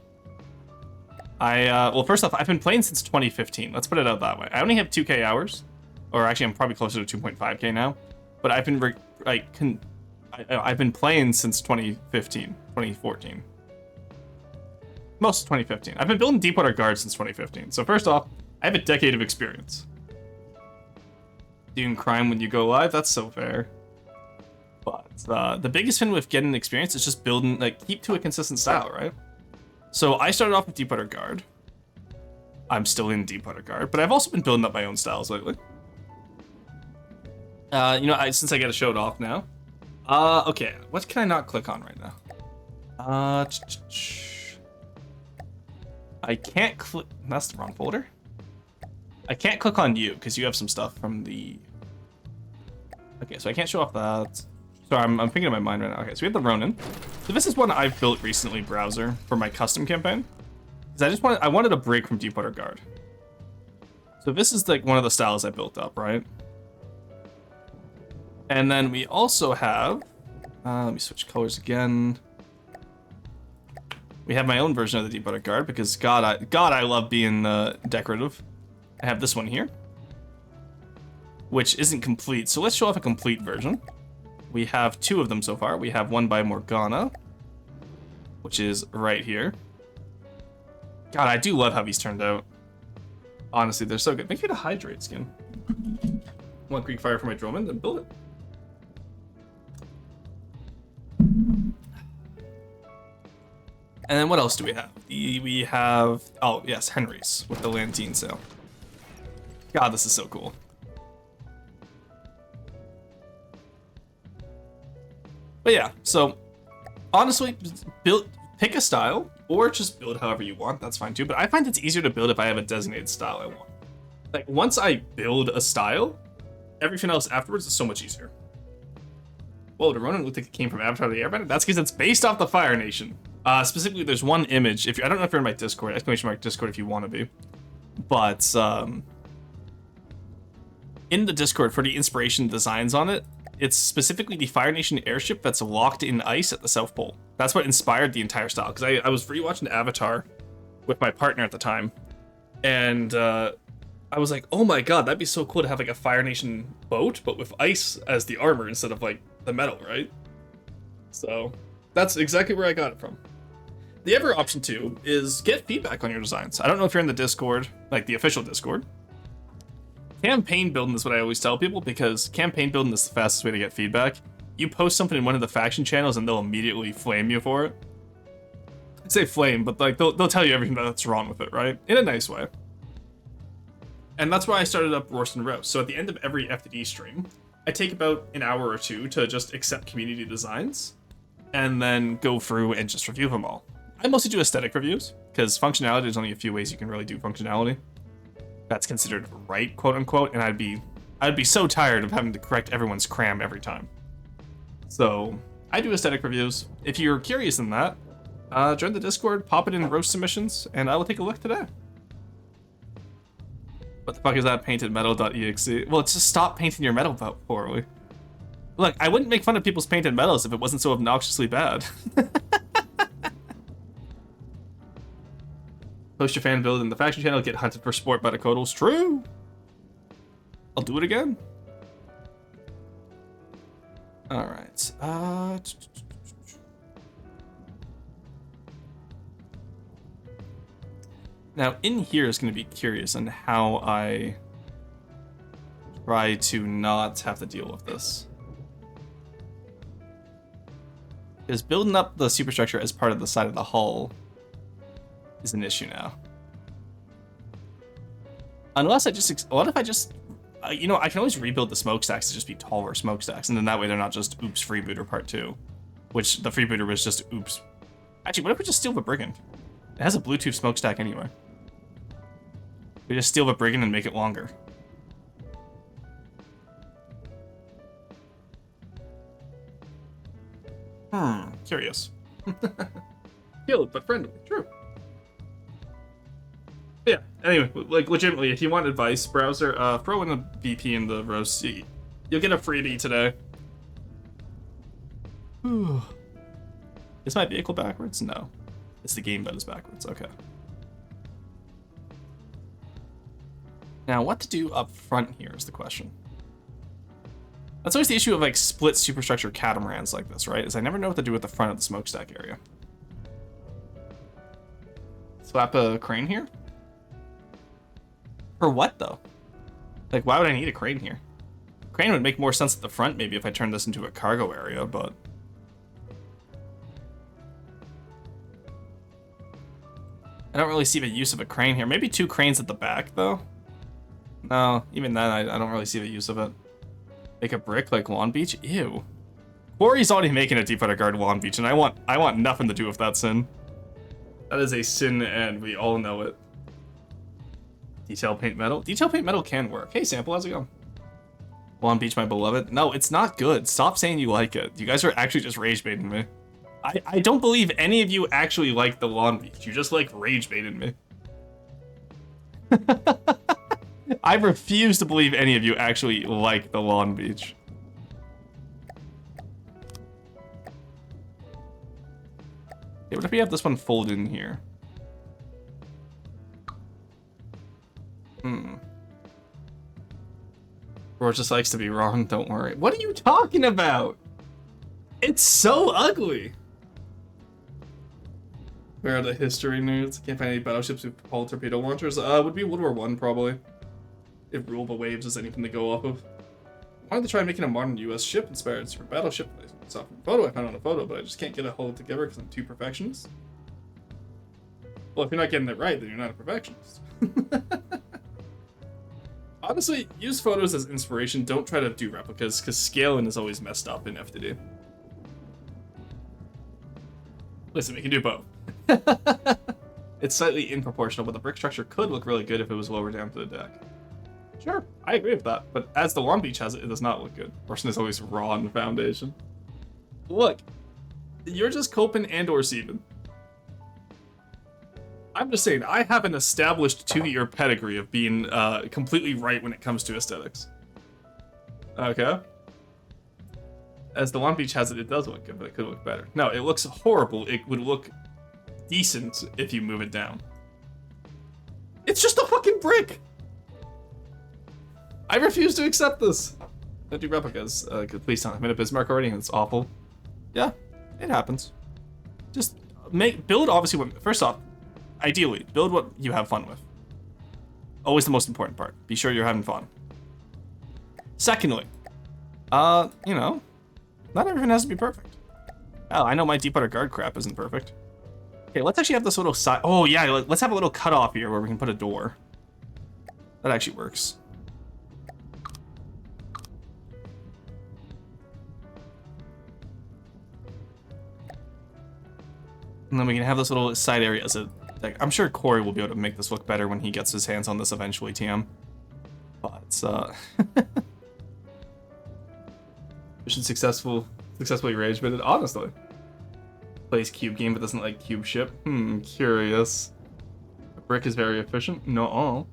[SPEAKER 1] Well, first off, I've been playing since 2015. Let's put it out that way. I only have 2K hours. Or actually, I'm probably closer to 2.5K now. But I've been I've been playing since 2015, 2014. Most of 2015. I've been building Deepwater Guard since 2015. So first off, I have a decade of experience. Doing crime when you go live, that's so fair. But the biggest thing with getting experience is just building, like, keep to a consistent style, right? So I started off with Deepwater Guard. I'm still in Deepwater Guard, but I've also been building up my own styles lately. You know, since I get to show it off now. Okay, what can I not click on right now? I can't click, that's the wrong folder. I can't click on you, because you have some stuff from the... Okay, so I can't show off that. Sorry, I'm thinking in my mind right now. Okay, so we have the Ronin. So this is one I've built recently, browser, for my custom campaign. Because I wanted a break from Deepwater Guard. So this is like one of the styles I built up, right? And then we also have, let me switch colors again. We have my own version of the Deepwater Guard because God, I love being decorative. I have this one here, which isn't complete. So let's show off a complete version. We have 2 of them so far. We have one by Morgana, which is right here. God, I do love how these turned out. Honestly, they're so good. Make it a hydrate skin. Want Greek fire for my Drummond? Then build it. And then what else do we have? We have, oh yes, Henry's with the Lantine sail. God, this is so cool. But yeah, so honestly, pick a style or just build however you want. That's fine too. But I find it's easier to build if I have a designated style I want. Like once I build a style, everything else afterwards is so much easier. Whoa, the Ronin looked like it came from Avatar the Airbender? That's because it's based off the Fire Nation. Specifically, there's one image. If I don't know if you're in my Discord, exclamation mark Discord if you want to be, but in the Discord for the inspiration designs on it, it's specifically the Fire Nation airship that's locked in ice at the South Pole. That's what inspired the entire style. Because I was rewatching Avatar with my partner at the time, and I was like, oh my god, that'd be so cool to have like a Fire Nation boat, but with ice as the armor instead of like the metal, right? So that's exactly where I got it from. The other option too is get feedback on your designs. I don't know if you're in the Discord, like the official Discord. Campaign building is what I always tell people, because campaign building is the fastest way to get feedback. You post something in one of the faction channels and they'll immediately flame you for it. I'd say flame, but like they'll tell you everything that's wrong with it, right? In a nice way. And that's why I started up Roast and Roast. So at the end of every FTD stream, I take about an hour or two to just accept community designs and then go through and just review them all. I mostly do aesthetic reviews, because functionality, there's only a few ways you can really do functionality. That's considered right, quote unquote, and I'd be so tired of having to correct everyone's cram every time. So I do aesthetic reviews. If you're curious in that, join the Discord, pop it in roast submissions, and I will take a look today. What the fuck is that paintedmetal.exe? Well, it's just stop painting your metal poorly. Look, I wouldn't make fun of people's painted metals if it wasn't so obnoxiously bad. Post your fan build in the faction channel, get hunted for sport by the Codals. True! I'll do it again. Alright. Now, in here is going to be curious on how I try to not have to deal with this. Because building up the superstructure as part of the side of the hull is an issue now. Unless I just, what if I just, you know, I can always rebuild the smokestacks to just be taller smokestacks, and then that way they're not just oops freebooter part 2, which the freebooter was just oops. Actually, what if we just steal the brigand? It has a Bluetooth smokestack anyway. We just steal the brigand and make it longer. Curious. Killed, but friendly. True. Yeah, anyway, like, legitimately, if you want advice, browser, throw in a VP in the roast. You'll get a freebie today. Is my vehicle backwards? No. It's the game that is backwards. Okay. Now, what to do up front here is the question. That's always the issue of, like, split superstructure catamarans like this, right? Is I never know what to do with the front of the smokestack area. Slap a crane here? For what, though? Like, why would I need a crane here? Crane would make more sense at the front, maybe, if I turned this into a cargo area, but... I don't really see the use of a crane here. Maybe 2 cranes at the back, though? No, even then, I don't really see the use of it. Make a brick like Lawn Beach? Ew. Quarry's already making a deep water guard Lawn Beach, and I want nothing to do with that sin. That is a sin, and we all know it. Detail paint metal? Detail paint metal can work. Hey, Sample, how's it going? Lawn Beach, my beloved. No, it's not good. Stop saying you like it. You guys are actually just rage baiting me. I don't believe any of you actually like the Lawn Beach. You just like rage baiting me. I refuse to believe any of you actually like the Lawn Beach. Okay, what if we have this one folded in here? Roar just likes to be wrong, don't worry. What are you talking about? It's so ugly. Where are the history nerds? Can't find any battleships with hull torpedo launchers. Would be World War I probably. If Rule the Waves is anything to go off of. I wanted to try making a modern US ship inspired super battleship. I saw from a photo, I found on a photo, but I just can't get it hold together because I'm too perfectionist. Well, if you're not getting it right, then you're not a perfectionist. Honestly, use photos as inspiration. Don't try to do replicas, because scaling is always messed up in FTD. Listen, we can do both. It's slightly improportional, but the brick structure could look really good if it was lower down to the deck. Sure, I agree with that, but as the Long Beach has it, it does not look good. Portion is always raw in the foundation. Look, you're just coping and or sieving. I'm just saying, I have an established 2-year pedigree of being completely right when it comes to aesthetics. Okay. As the Long Beach has it, it does look good, but it could look better. No, it looks horrible. It would look decent if you move it down. It's just a fucking brick! I refuse to accept this. Don't do replicas. Please don't. I've made a Bismarck already and it's awful. Yeah, it happens. Just build obviously what, first off, ideally, build what you have fun with. Always the most important part. Be sure you're having fun. Secondly, you know, not everything has to be perfect. Oh, I know my deep water guard crap isn't perfect. Okay, let's actually have this little side. Oh yeah, let's have a little cutoff here where we can put a door. That actually works. And then we can have this little side area as a. Like, I'm sure Corey will be able to make this look better when he gets his hands on this eventually, TM. But we should successfully rage baited, honestly. Plays cube game but doesn't like cube ship. Curious. A brick is very efficient. No.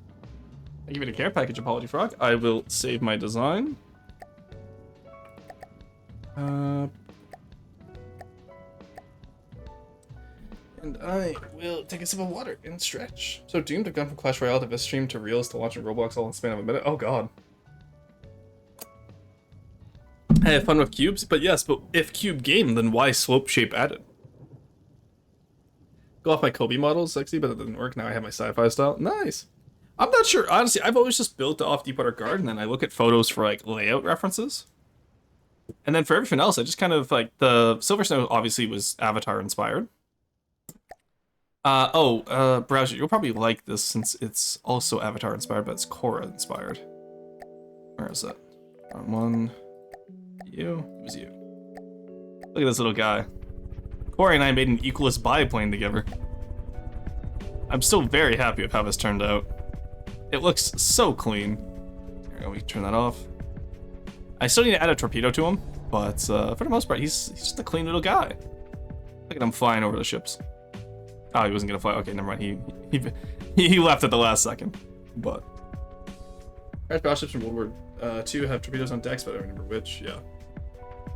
[SPEAKER 1] I give it a care package, Apology Frog. I will save my design. And I will take a sip of water and stretch. So doomed to have gone from Clash Royale to this stream to Reels to launching Roblox all in the span of a minute. Oh god. I have fun with cubes, but yes, but if cube game, then why slope shape added? Go off my Kobe model, sexy, but it didn't work. Now I have my sci-fi style. Nice. I'm not sure, honestly, I've always just built off Deepwater Guard, and then I look at photos for like layout references. And then for everything else, I just kind of like, the Silver Snow obviously was Avatar inspired. Browser, you'll probably like this since it's also Avatar inspired, but it's Korra inspired. Where is it? One. You? It was you. Look at this little guy. Corey and I made an equalist biplane together. I'm still very happy with how this turned out. It looks so clean. Here we go, we can turn that off. I still need to add a torpedo to him, but for the most part, he's just a clean little guy. Look at him flying over the ships. Oh, he wasn't gonna fly. Okay, never mind. He left at the last second. But battleships from World War II have torpedoes on decks, but I don't remember which. Yeah,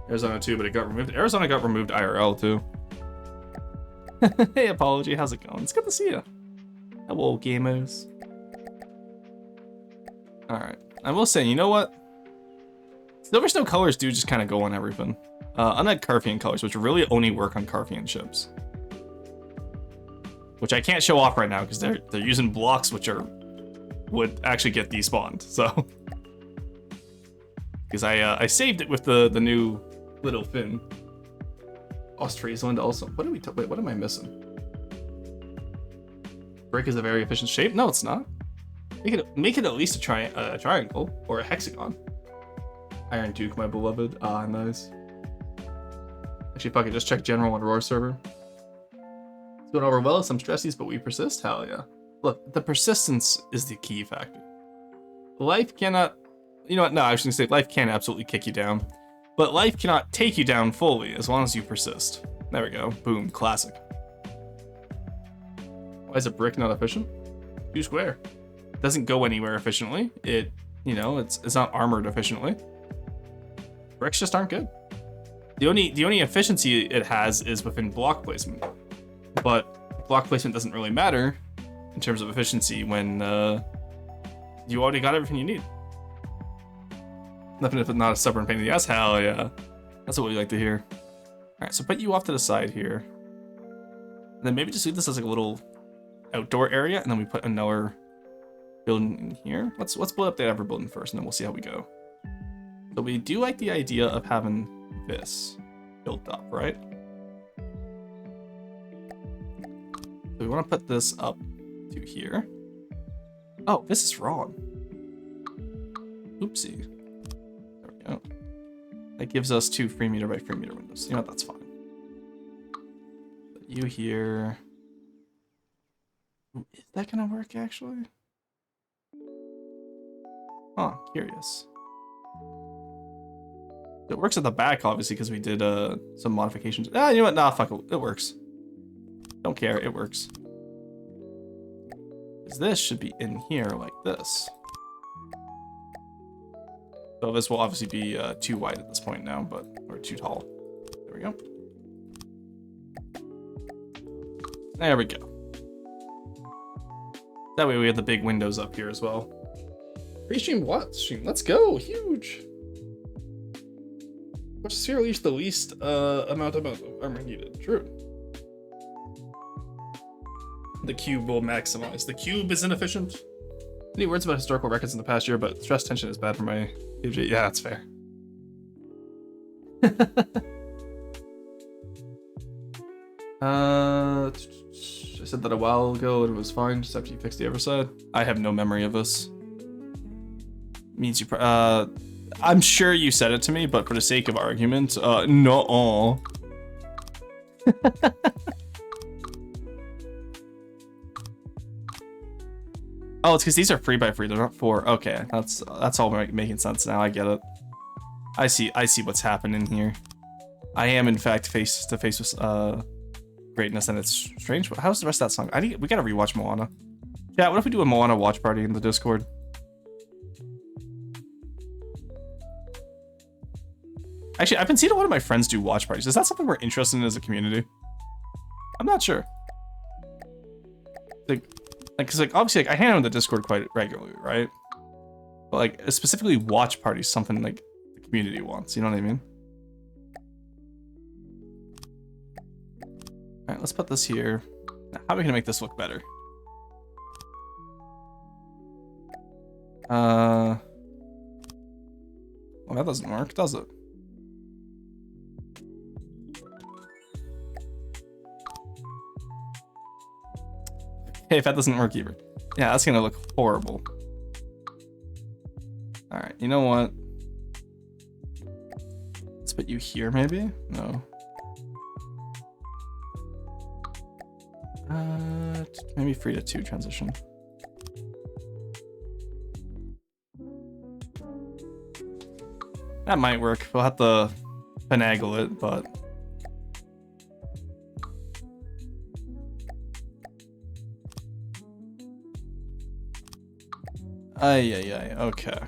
[SPEAKER 1] Arizona too, but it got removed. Arizona got removed IRL too. Hey, Apology, how's it going? It's good to see you. Hello, gamers. All right, I will say, you know what? Silver Snow colors do just kind of go on everything. Unlike Carthian colors, which really only work on Carthian ships. Which I can't show off right now because they're using blocks which would actually get despawned. So because I saved it with the new little fin. Ostfriesland also. What did we wait? What am I missing? Brick is a very efficient shape. No, it's not. Make it at least a triangle or a hexagon. Iron Duke, my beloved. Ah, nice. Actually, fuck it. Just check general on Roar server. Going over well, some stressies, but we persist. Hell yeah. Look, the persistence is the key factor. Life cannot, you know what? No, I was gonna say life can absolutely kick you down, but life cannot take you down fully as long as you persist. There we go. Boom. Classic. Why is a brick not efficient? 2 square. It doesn't go anywhere efficiently. It, you know, it's not armored efficiently. Bricks just aren't good. The only efficiency it has is within block placement. But block placement doesn't really matter in terms of efficiency when you already got everything you need. Nothing if it's not a stubborn pain in the ass. Hell yeah. That's what we like to hear. Alright, so put you off to the side here. And then maybe just leave this as like a little outdoor area, and then we put another building in here. Let's blow up that other building first, and then we'll see how we go. So we do like the idea of having this built up, right? So we want to put this up to here. Oh, this is wrong. Oopsie. There we go. That gives us 2 3 meter by 3 meter windows. You know what? That's fine. Put you here. Ooh, is that gonna work actually? Huh, curious. It works at the back, obviously, because we did some modifications. Ah, you know what? Nah, fuck it. It works. Don't care. It works. Because this should be in here like this. So this will obviously be too wide at this point now, but or too tall. There we go. There we go. That way we have the big windows up here as well. Pre-stream what? Stream. Let's go. Huge. Which sphere leaves the least amount of armor needed. True. The cube will maximize. The cube is inefficient. Any words about historical records in the past year, but stress tension is bad for my PG. Yeah, that's fair. I said that a while ago and it was fine, just after you fixed the overside. I have no memory of this. Means you I'm sure you said it to me, but for the sake of argument, no. Oh, it's because these are 3x3, they're not 4. Okay, that's all making sense now. I get it. I see what's happening here. I am in fact face to face with greatness, and it's strange. How's the rest of that song? We gotta rewatch Moana. Yeah, what if we do a Moana watch party in the Discord? Actually, I've been seeing a lot of my friends do watch parties. Is that something we're interested in as a community? I'm not sure. Cause obviously I hang out in the Discord quite regularly, right? But like specifically watch parties, something like the community wants. You know what I mean? All right, let's put this here. Now, how are we gonna make this look better? Well, that doesn't work, does it? Hey, if that doesn't work either. Yeah, that's gonna look horrible. All right, you know what? Let's put you here, maybe? No. Maybe 3 to 2 transition. That might work. We'll have to finagle it, but. Okay.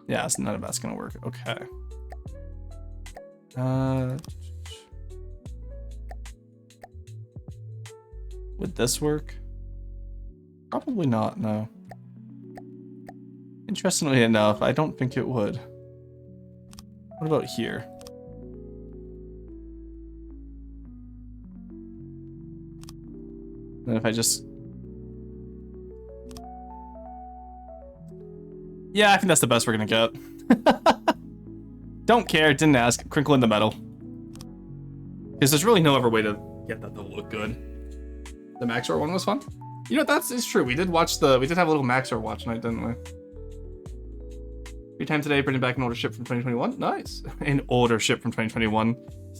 [SPEAKER 1] Yeah, so none of that's gonna work. Okay. Would this work? Probably not, no. Interestingly enough, I don't think it would. What about here? And if I just... Yeah, I think that's the best we're gonna get. Don't care, didn't ask. Crinkle in the metal. Because there's really no other way to get that to look good. The Maxor one was fun. You know, it's true. We did have a little Maxor watch night, didn't we? Free time today, bringing back an older ship from 2021. Nice. An older ship from 2021.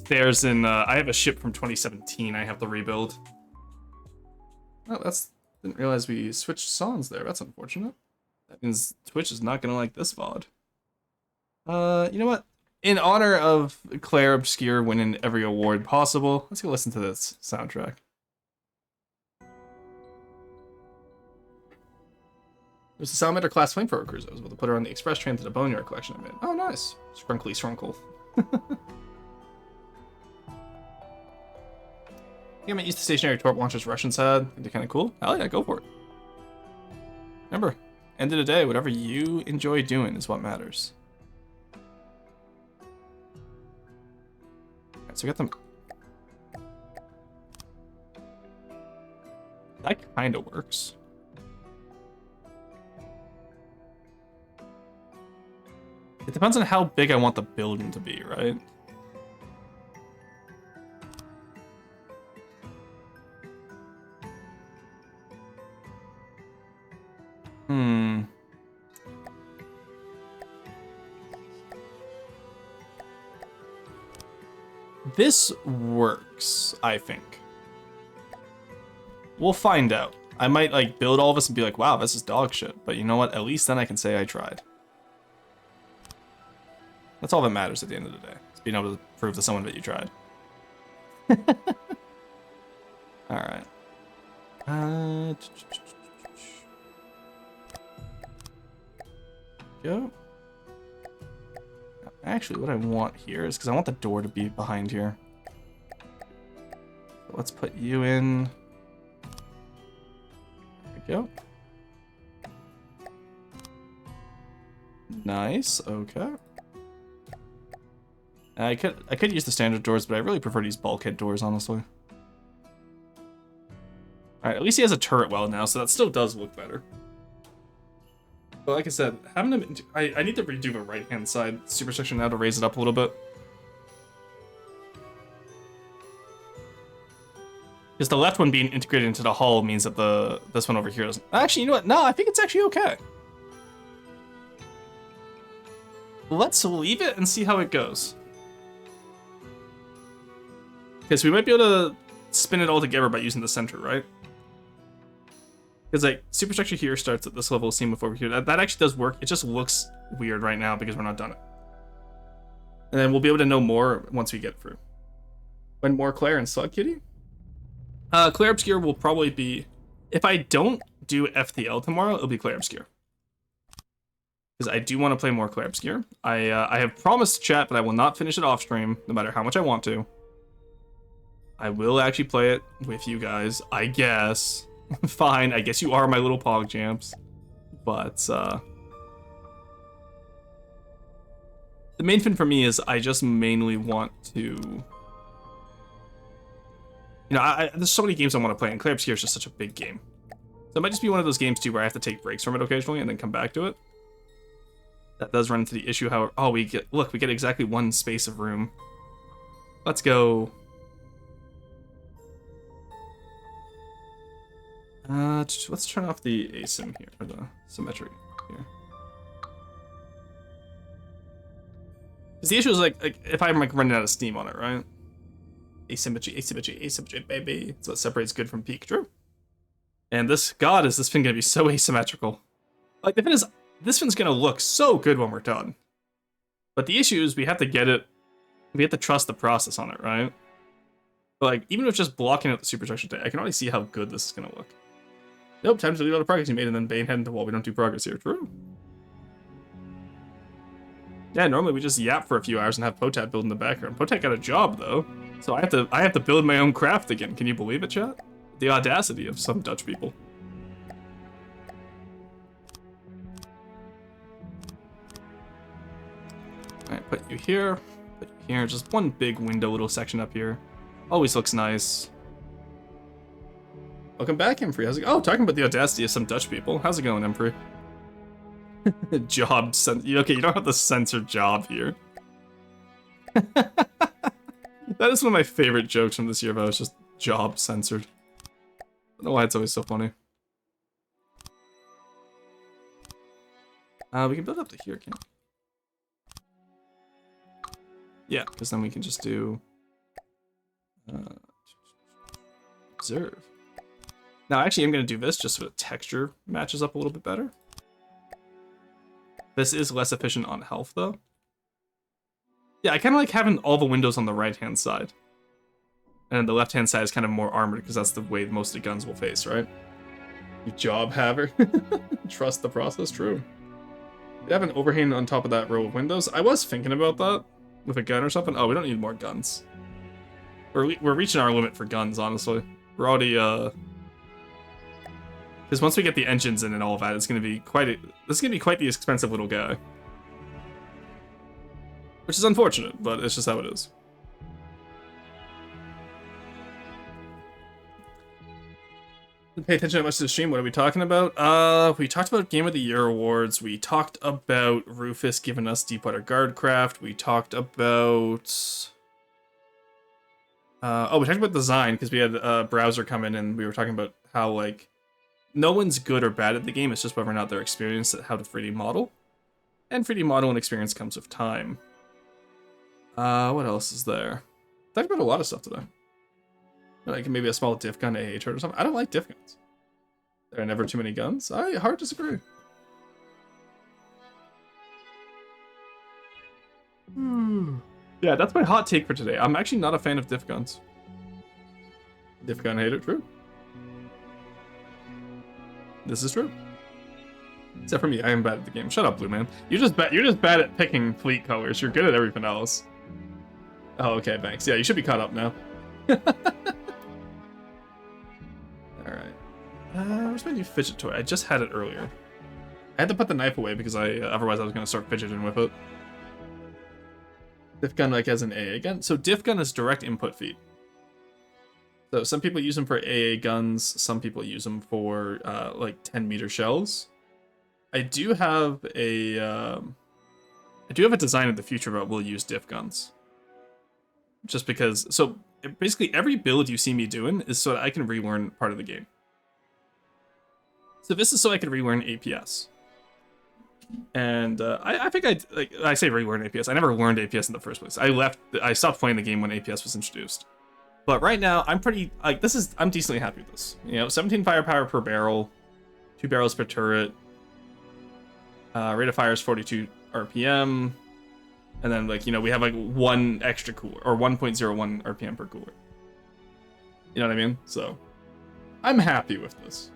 [SPEAKER 1] There's I have a ship from 2017 I have to rebuild. Oh, didn't realize we switched songs there. That's unfortunate. That means Twitch is not gonna like this VOD. You know what? In honor of Claire Obscure winning every award possible, let's go listen to this soundtrack. There's a Salamander class flamethrower cruiser. I was able to put her on the express train to the Boneyard collection I made. Oh, nice. Scrunkly Schrunkle. I might use the stationary torp launchers Russians had. They're kind of cool. Hell yeah, go for it. Remember, end of the day, whatever you enjoy doing is what matters. Alright, so we got them. That kind of works. It depends on how big I want the building to be, right? This works, I think. We'll find out. I might like build all of this and be like, wow, this is dog shit. But you know what? At least then I can say I tried. That's all that matters at the end of the day. It's being able to prove to someone that you tried. Alright. go. Actually, what I want here is because I want the door to be behind here. So let's put you in. There we go. Nice. Okay. I could use the standard doors, but I really prefer to use bulkhead doors, honestly. Alright, at least he has a turret well now, so that still does look better. But like I said, having him... I need to redo the right-hand side superstructure now to raise it up a little bit. Because the left one being integrated into the hull means that this one over here doesn't... Actually, you know what? No, I think it's actually okay. Let's leave it and see how it goes. Because we might be able to spin it all together by using the center, right? Because like superstructure here starts at this level, same with over here. That actually does work. It just looks weird right now because we're not done it. And then we'll be able to know more once we get through. When more Claire and Slug Kitty? Claire Obscure will probably be... If I don't do FTL tomorrow, it'll be Claire Obscure. Because I do want to play more Claire Obscure. I have promised chat that I will not finish it off stream, no matter how much I want to. I will actually play it with you guys, I guess. Fine, I guess you are my little pog champs. But, the main thing for me is I just mainly want to... You know, there's so many games I want to play, and Claire Obscure is just such a big game. So it might just be one of those games, too, where I have to take breaks from it occasionally and then come back to it. That does run into the issue, how... Oh, we get exactly one space of room. Let's go... let's turn off the asim here, or the symmetry here. Because the issue is like if I'm like running out of steam on it, right? Asymmetry, asymmetry, asymmetry, baby. It's what separates good from peak, true. And this is this thing gonna be so asymmetrical? Like the thing is, this one's gonna look so good when we're done. But the issue is we have to get it, we have to trust the process on it, right? But like even with just blocking out the superstructure today, I can already see how good this is gonna look. Nope, time to delete all the progress you made and then bane head into the wall. We don't do progress here. True. Yeah, normally we just yap for a few hours and have Potat build in the background. Potat got a job though, so I have to build my own craft again. Can you believe it, chat? The audacity of some Dutch people. Alright, put you here. Put you here. Just one big window, little section up here. Always looks nice. Welcome back, Emfrey. How's it going? Oh, talking about the audacity of some Dutch people. How's it going, Emfrey? Job okay, you don't have to censor job here. That is one of my favorite jokes from this year, but it's just job censored. I don't know why it's always so funny. We can build up to here, can't we? Yeah, because then we can just do... observe. Now, actually, I'm going to do this just so the texture matches up a little bit better. This is less efficient on health, though. Yeah, I kind of like having all the windows on the right-hand side. And the left-hand side is kind of more armored, because that's the way most of the guns will face, right? You job haver. Trust the process, true. You have an overhang on top of that row of windows. I was thinking about that with a gun or something. Oh, we don't need more guns. We're reaching our limit for guns, honestly. We're already, because once we get the engines in and all of that, it's going to be quite the expensive little guy. Which is unfortunate, but it's just how it is. Didn't pay attention that much to the stream. What are we talking about? We talked about Game of the Year awards. We talked about Rufus giving us Deepwater Guardcraft. We talked about... we talked about design, because we had a browser come in and we were talking about how, like, no one's good or bad at the game, it's just whether or not they're experienced at how to 3D model. And 3D model and experience comes with time. What else is there? Talked about a lot of stuff today. Like maybe a small diff gun AH turret or something. I don't like diff guns. There are never too many guns. I hard disagree. Yeah, that's my hot take for today. I'm actually not a fan of diff guns. Diff gun hater, true. This is true. Except for me, I am bad at the game. Shut up, Blue Man. You're just bad at picking fleet colors. You're good at everything else. Oh, okay, thanks. Yeah, you should be caught up now. Alright. Where's my new fidget toy? I just had it earlier. I had to put the knife away because otherwise I was going to start fidgeting with it. Diff gun like as an AA gun. So diff gun is direct input feed. So some people use them for AA guns. Some people use them for like 10-meter shells. I do have a design in the future that will use diff guns. Just because, so basically every build you see me doing is so that I can relearn part of the game. So this is so I can relearn APS. And I think I say relearn APS. I never learned APS in the first place. I stopped playing the game when APS was introduced. But right now, I'm pretty, I'm decently happy with this. You know, 17 firepower per barrel, 2 barrels per turret, rate of fire is 42 RPM, and then, like, you know, we have, like, 1 extra cooler, or 1.01 RPM per cooler. You know what I mean? So, I'm happy with this.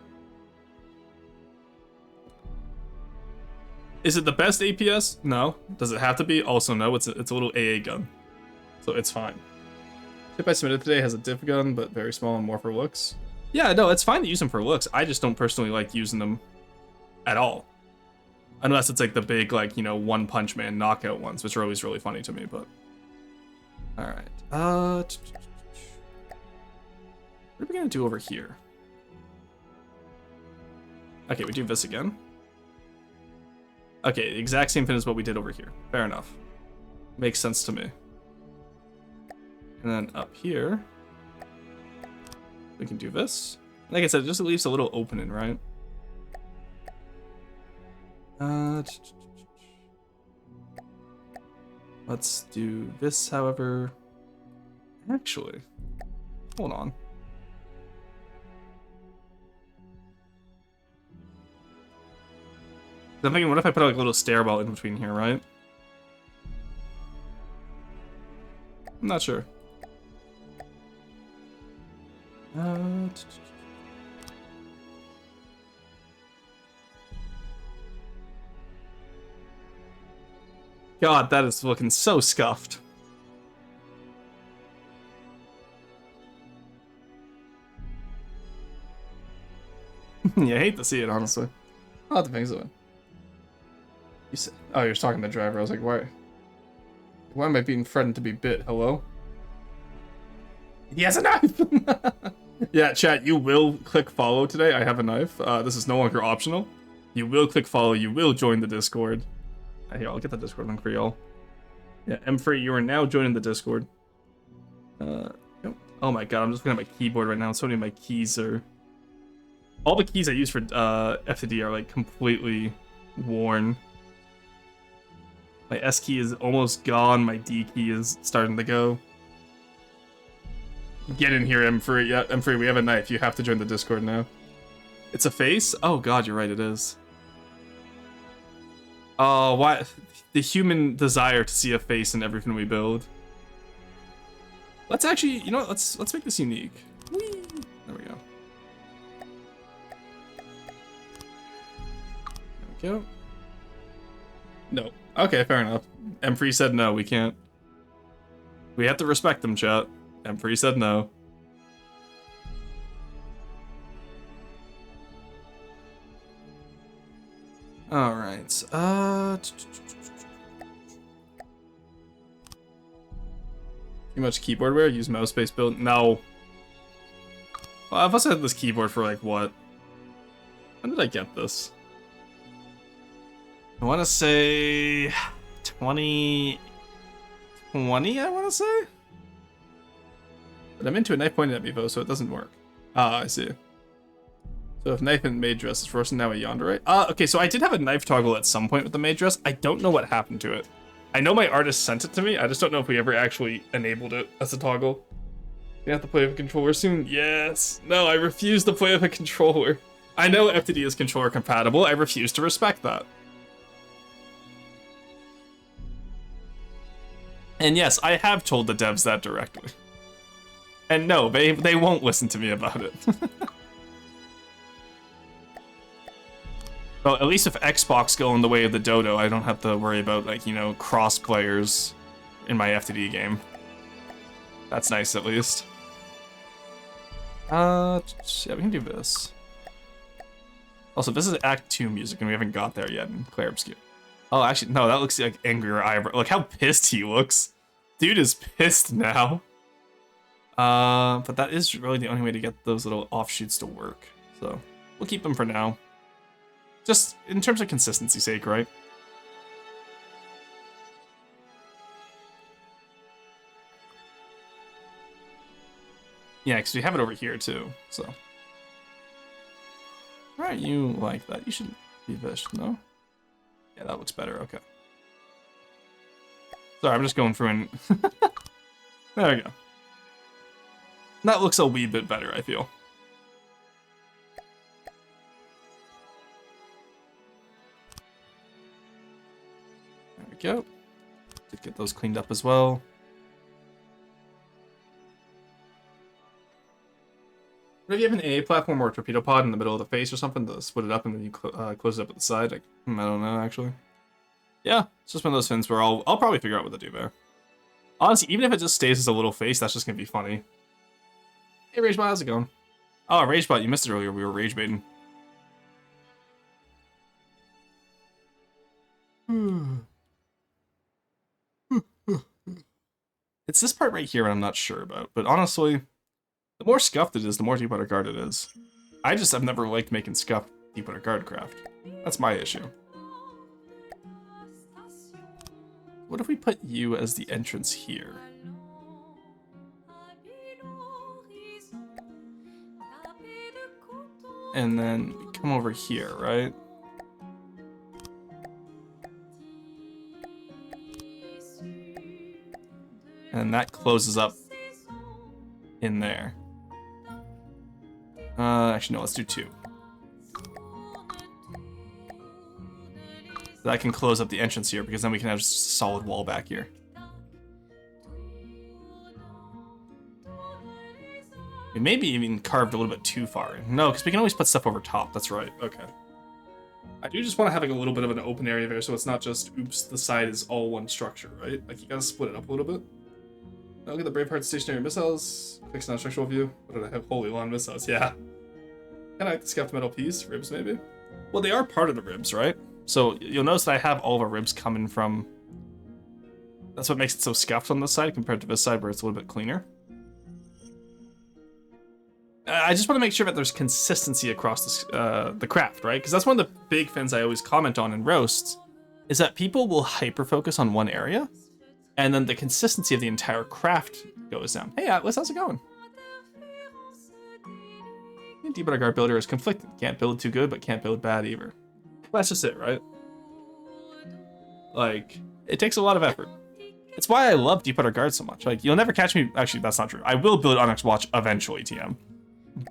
[SPEAKER 1] Is it the best APS? No. Does it have to be? Also, no. It's a little AA gun. So, it's fine. Tip I submitted today has a diff gun, but very small and more for looks. Yeah, no, it's fine to use them for looks. I just don't personally like using them at all. Unless it's like the big, like, you know, One Punch Man knockout ones, which are always really funny to me, but... Alright. What are we gonna do over here? Okay, we do this again. Okay, the exact same thing as what we did over here. Fair enough. Makes sense to me. And then up here, we can do this. Like I said, it just leaves a little opening, right? Let's do this, however. Actually, hold on. I'm thinking, what if I put like a little stairwell in between here, right? I'm not sure. God, that is looking so scuffed. Yeah, I hate to see it, honestly. I'll have to think of it. You said, oh, you're talking to the driver. I was like, why am I being threatened to be bit? Hello? He has a knife! Yeah, chat, you will click follow today. I have a knife. This is no longer optional. You will click follow. You will join the Discord. Here, I'll get the Discord link for y'all. Yeah, M3, you are now joining the Discord. Oh my god, I'm just looking at my keyboard right now. So many of my keys are... All the keys I use for FTD are, like, completely worn. My S key is almost gone. My D key is starting to go. Get in here, M3. Yeah, M3, we have a knife. You have to join the Discord now. It's a face? Oh god, you're right, it is. Oh, why? The human desire to see a face in everything we build. Let's actually, you know what? Let's make this unique. Whee! There we go. There we go. No. Okay, fair enough. M3 said no, we can't. We have to respect them, chat. M3 said no. Alright, too much keyboard wear? Use mouse space build? No. Well, I've also had this keyboard for like what? When did I get this? I want to say 2020, I want to say? But I'm into a knife pointed at me though, so it doesn't work. Ah, I see. So if knife and maid dress is frozen now a yandere. Okay, so I did have a knife toggle at some point with the maid dress. I don't know what happened to it. I know my artist sent it to me. I just don't know if we ever actually enabled it as a toggle. You have to play with a controller soon? Yes. No, I refuse to play with a controller. I know FTD is controller compatible. I refuse to respect that. And yes, I have told the devs that directly. And no, they won't listen to me about it. Well, at least if Xbox go in the way of the dodo, I don't have to worry about, like, you know, cross players in my FTD game. That's nice, at least. Yeah, we can do this. Also, this is Act 2 music, and we haven't got there yet in Claire Obscure. Oh, actually, no, that looks like angrier eyebrow. Look how pissed he looks. Dude is pissed now. But that is really the only way to get those little offshoots to work. So, we'll keep them for now. Just in terms of consistency's sake, right? Yeah, because we have it over here too, so. Alright, you like that. You should be fished, no? Yeah, that looks better, okay. Sorry, I'm just going through and... There we go. That looks a wee bit better, I feel. There we go. Did get those cleaned up as well. What if you have an AA platform or a torpedo pod in the middle of the face or something to split it up and then you close it up at the side? Like, I don't know, actually. Yeah, it's just one of those things where I'll probably figure out what to do there. Honestly, even if it just stays as a little face, that's just gonna be funny. Hey, Ragebot, how's it going? Oh, Ragebot, you missed it earlier. We were rage baiting. It's this part right here I'm not sure about, but honestly, the more scuffed it is, the more Deepwater Guard it is. I've never liked making scuffed Deepwater Guard craft. That's my issue. What if we put you as the entrance here? And then we come over here, right? And that closes up in there. Actually, no, let's do two. That can close up the entrance here, because then we can have just a solid wall back here. We maybe even carved a little bit too far. No, because we can always put stuff over top. That's right. Okay. I do just want to have like a little bit of an open area there, so it's not just, oops, the side is all one structure, right? Like, you gotta split it up a little bit. Now look at the Braveheart stationary missiles. Fix non-structural view. What did I have? Holy lawn missiles, yeah. Can I scuffed metal piece? Ribs, maybe? Well, they are part of the ribs, right? So you'll notice that I have all of our ribs coming from... That's what makes it so scuffed on this side compared to this side where it's a little bit cleaner. I just want to make sure that there's consistency across this, the craft, right? Because that's one of the big things I always comment on in roasts, is that people will hyper-focus on one area, and then the consistency of the entire craft goes down. Hey Atlas, how's it going? Deepwater Guard builder is conflicted. Can't build too good, but can't build bad either. That's just it, right? Like, it takes a lot of effort. It's why I love Deepwater Guard so much. Like, you'll never catch me... Actually, that's not true. I will build Onyx Watch eventually, TM.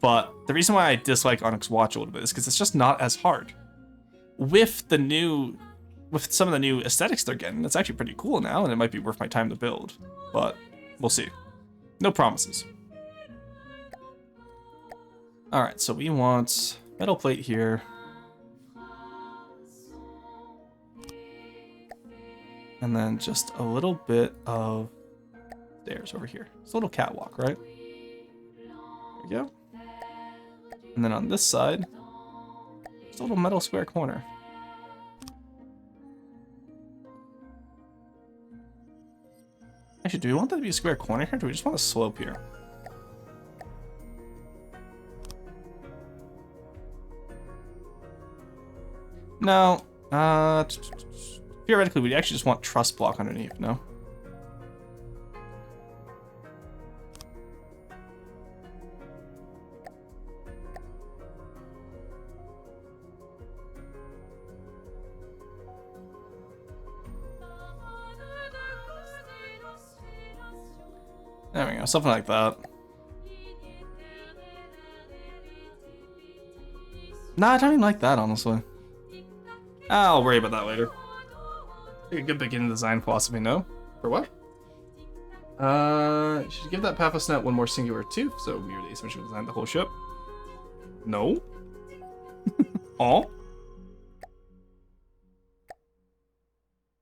[SPEAKER 1] But the reason why I dislike Onyx Watch a little bit is because it's just not as hard. With some of the new aesthetics they're getting, it's actually pretty cool now, and it might be worth my time to build. But we'll see. No promises. Alright, so we want metal plate here. And then just a little bit of stairs over here. It's a little catwalk, right? There we go. And then on this side, just a little metal square corner. Actually, do we want that to be a square corner here, or do we just want a slope here? No. Theoretically, we actually just want truss block underneath, no? There we go, something like that. Nah, I don't even like that, honestly. I'll worry about that later. Take a good beginning design philosophy, no? For what? You should give that Paphos one more singular tooth, so we would asymmetrically design the whole ship. No. Oh.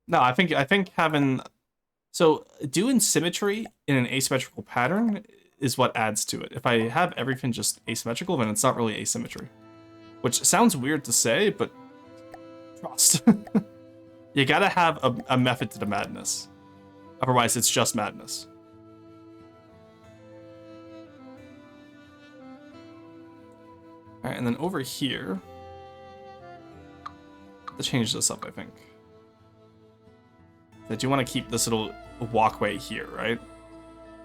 [SPEAKER 1] No, I think having so doing symmetry in an asymmetrical pattern is what adds to it. If I have everything just asymmetrical, then it's not really asymmetry. Which sounds weird to say, but trust. You gotta have a method to the madness. Otherwise, it's just madness. Alright, and then over here, let's change this up, I think. I do want to keep this little walkway here, right?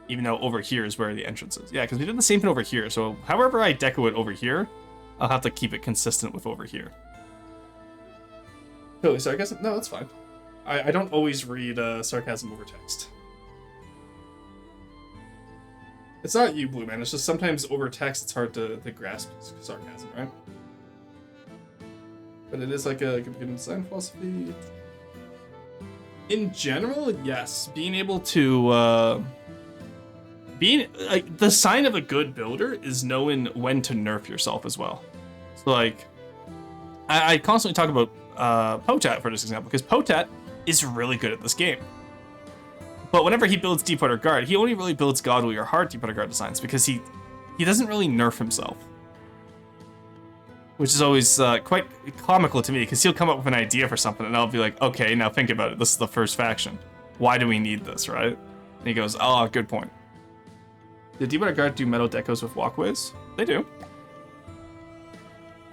[SPEAKER 1] Even though over here is where the entrance is. Yeah, because we did the same thing over here, so however I deco it over here, I'll have to keep it consistent with over here. Totally sarcasm? No, that's fine. I don't always read sarcasm over text. It's not you, Blue Man, it's just sometimes over text it's hard to grasp sarcasm, right? But it is like a good design philosophy. In general, yes. Being able to, being, like, the sign of a good builder is knowing when to nerf yourself as well. So, like, I constantly talk about Potat for this example, because Potat is really good at this game. But whenever he builds Deepwater Guard, he only really builds Godly or Hard Deepwater Guard designs, because he doesn't really nerf himself. Which is always quite comical to me, because he'll come up with an idea for something, and I'll be like, okay, now think about it. This is the first faction. Why do we need this, right? And he goes, oh, good point. Did Deepwater Guard do metal decos with walkways? They do.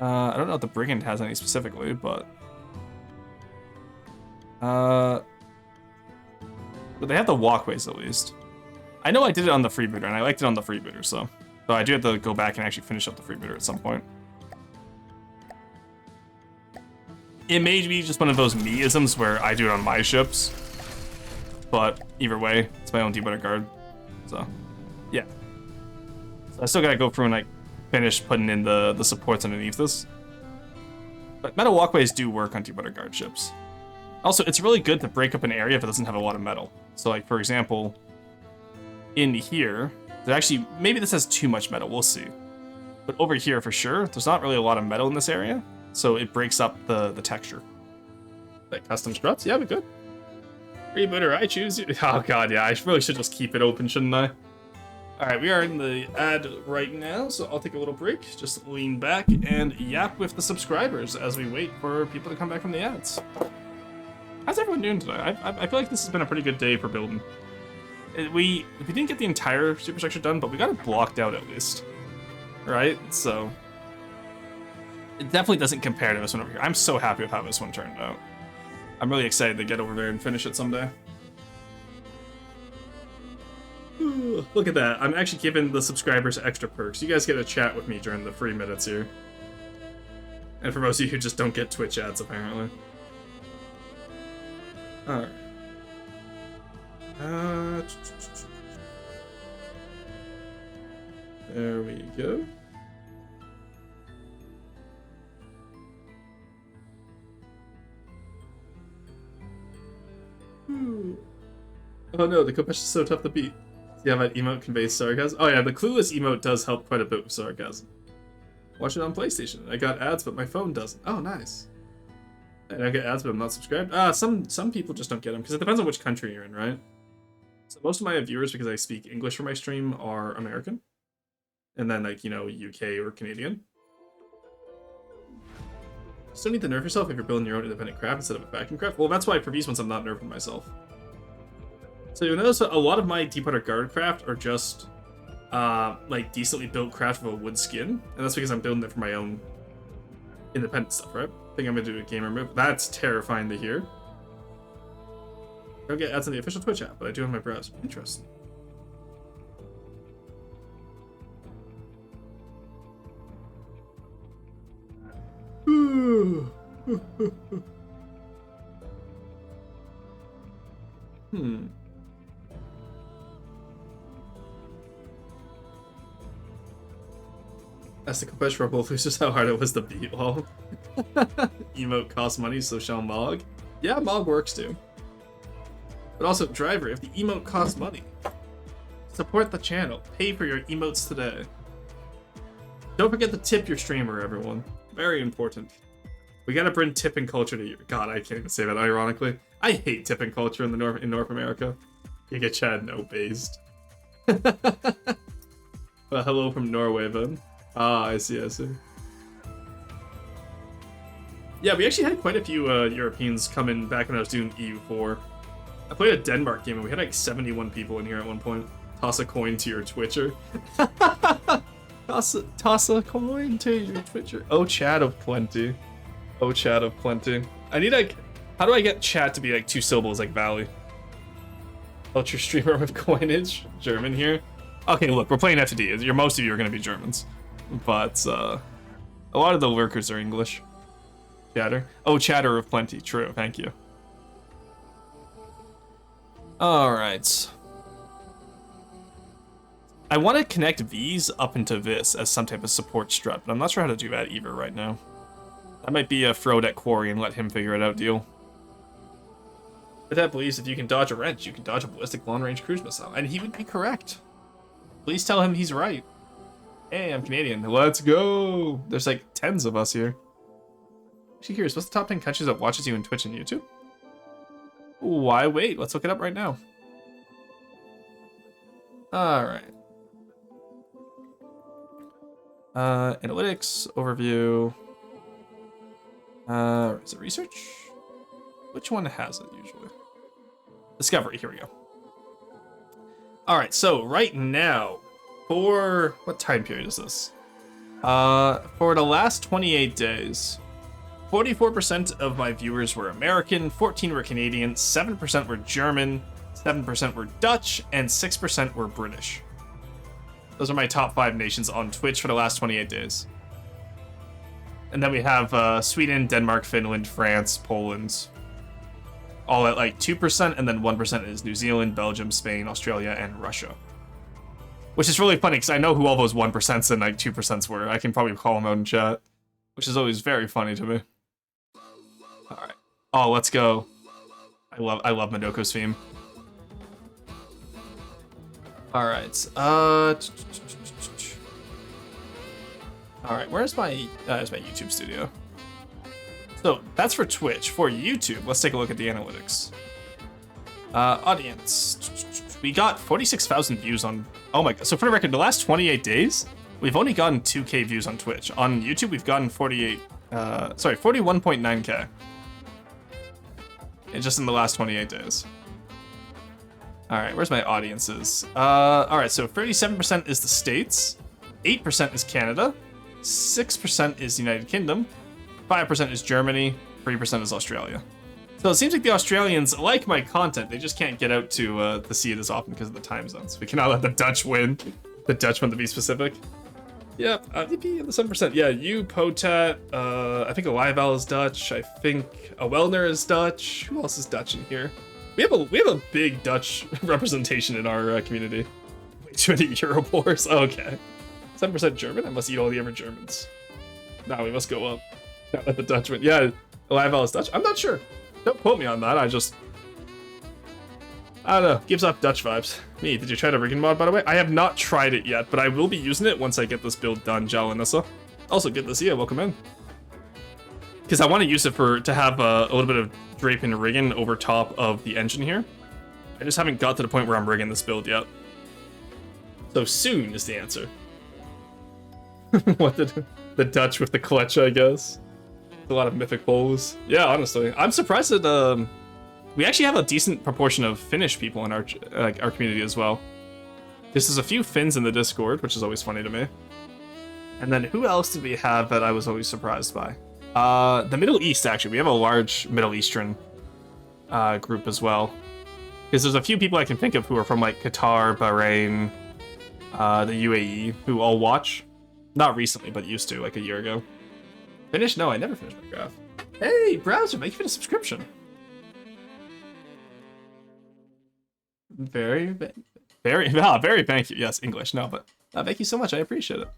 [SPEAKER 1] I don't know if the Brigand has any specifically, but... but they have the walkways, at least. I know I did it on the freebooter, and I liked it on the freebooter, so I do have to go back and actually finish up the freebooter at some point. It may be just one of those me-isms where I do it on my ships. But either way, it's my own Deepwater Guard. So, yeah. So I still gotta go through and like finish putting in the supports underneath this. But metal walkways do work on Deepwater Guard ships. Also, it's really good to break up an area if it doesn't have a lot of metal. So like, for example, in here, there actually, maybe this has too much metal, we'll see. But over here, for sure, there's not really a lot of metal in this area. So it breaks up the texture. Like custom struts? Yeah, we could. Rebooter, I choose you. Oh god, yeah, I really should just keep it open, shouldn't I? Alright, we are in the ad right now, so I'll take a little break, just lean back and yap with the subscribers as we wait for people to come back from the ads. How's everyone doing today? I feel like this has been a pretty good day for building. We didn't get the entire superstructure done, but we got it blocked out at least. Right? So... it definitely doesn't compare to this one over here. I'm so happy with how this one turned out. I'm really excited to get over there and finish it someday. Look at that. I'm actually giving the subscribers extra perks. You guys get to chat with me during the free minutes here. And for most of you who just don't get Twitch ads, apparently. Alright. There we go. Oh no, the Kopesh is so tough to beat. Yeah, that emote conveys sarcasm. Oh yeah, the clueless emote does help quite a bit with sarcasm. Watch it on PlayStation. I got ads, but my phone doesn't. Oh, nice. And I get ads, but I'm not subscribed. Some people just don't get them, because it depends on which country you're in, right? So most of my viewers, because I speak English for my stream, are American. And then, like, you know, UK or Canadian. Still need to nerf yourself if you're building your own independent craft instead of a vacuum craft. Well, that's why for these ones I'm not nerfing myself. So you'll notice a lot of my Deepwater Guard craft are just, like, decently built craft with a wood skin. And that's because I'm building it for my own independent stuff, right? I think I'm gonna do a gamer move. That's terrifying to hear. I don't get ads on the official Twitch app, but I do on my browser. Interesting. That's the Kopesh Rebel, who's just how hard it was to beat all. Emote costs money, so shall Mog. Yeah, Mog works too. But also, Driver, if the emote costs money, support the channel. Pay for your emotes today. Don't forget to tip your streamer, everyone. Very important. We gotta bring tipping culture to you. God, I can't even say that ironically. I hate tipping culture in North America. Giga Chad no based. Well, hello from Norway then. Ah, I see, I see. Yeah, we actually had quite a few Europeans come in back when I was doing EU4. I played a Denmark game and we had like 71 people in here at one point. Toss a coin to your Twitcher. toss a coin to your Twitcher. Oh, chat of plenty. Oh, chat of plenty. I need like, how do I get chat to be like 2 syllables like Valley? Ultra streamer with coinage. German here. Okay, look, we're playing FTD. Most of you are going to be Germans. But a lot of the lurkers are English. Chatter. Oh, chatter of plenty. True, thank you. Alright. I want to connect these up into this as some type of support strut, but I'm not sure how to do that either right now. That might be a Frode at Quarry and let him figure it out deal. But that believes if you can dodge a wrench, you can dodge a ballistic long-range cruise missile. And he would be correct. Please tell him he's right. Hey, I'm Canadian. Let's go! There's like tens of us here. Actually curious, what's the top 10 countries that watches you on Twitch and YouTube? Why wait? Let's look it up right now. Alright. Analytics, overview. Is it research? Which one has it usually? Discovery, here we go. Alright, so right now, for what time period is this? For the last 28 days, 44% of my viewers were American, 14% were Canadian, 7% were German, 7% were Dutch, and 6% were British. Those are my top 5 nations on Twitch for the last 28 days. And then we have Sweden, Denmark, Finland, France, Poland, all at like 2%, and then 1% is New Zealand, Belgium, Spain, Australia, and Russia. Which is really funny, because I know who all those 1% and like 2% were. I can probably call them out in chat, which is always very funny to me. Alright. Oh, let's go. I love Madoko's theme. Alright. Alright, where's my YouTube studio? So, that's for Twitch. For YouTube, let's take a look at the analytics. Audience. We got 46,000 views on... Oh my god. So for the record, the last 28 days, we've only gotten 2K views on Twitch. On YouTube, we've gotten 41.9K. And just in the last 28 days. Alright, where's my audiences? Alright, so 37% is the States, 8% is Canada, 6% is the United Kingdom, 5% is Germany, 3% is Australia. So it seems like the Australians like my content, they just can't get out to see it as often because of the time zones. We cannot let the Dutch win. The Dutch one to be specific. Yep, VP in the 7%. Yeah, you, Potat, I think Alival is Dutch, I think Awelner is Dutch. Who else is Dutch in here? We have a big Dutch representation in our community. Way too many Eurobors. Oh, okay. 7% German? I must eat all the other Germans. Now we must go up. Not let the Dutch win. Yeah, Alival is Dutch. I'm not sure. Don't quote me on that. I don't know. Gives off Dutch vibes. Me, did you try the rigging mod, by the way? I have not tried it yet, but I will be using it once I get this build done, Jalanissa. Also, good to see you. Welcome in. Because I want to use it to have a little bit of drape and rigging over top of the engine here. I just haven't got to the point where I'm rigging this build yet. So soon is the answer. What the Dutch with the clutch, I guess. A lot of mythic bowls. Yeah, honestly, I'm surprised that we actually have a decent proportion of Finnish people in our community as well. There's a few Finns in the Discord, which is always funny to me. And then who else did we have that I was always surprised by? The Middle East, actually. We have a large Middle Eastern group as well. Because there's a few people I can think of who are from like Qatar, Bahrain, the UAE, who all watch. Not recently, but used to, like a year ago. Finished? No, I never finished my graph. Hey, browser, thank you for the subscription. Very thank you. Yes, English. No, but thank you so much. I appreciate it.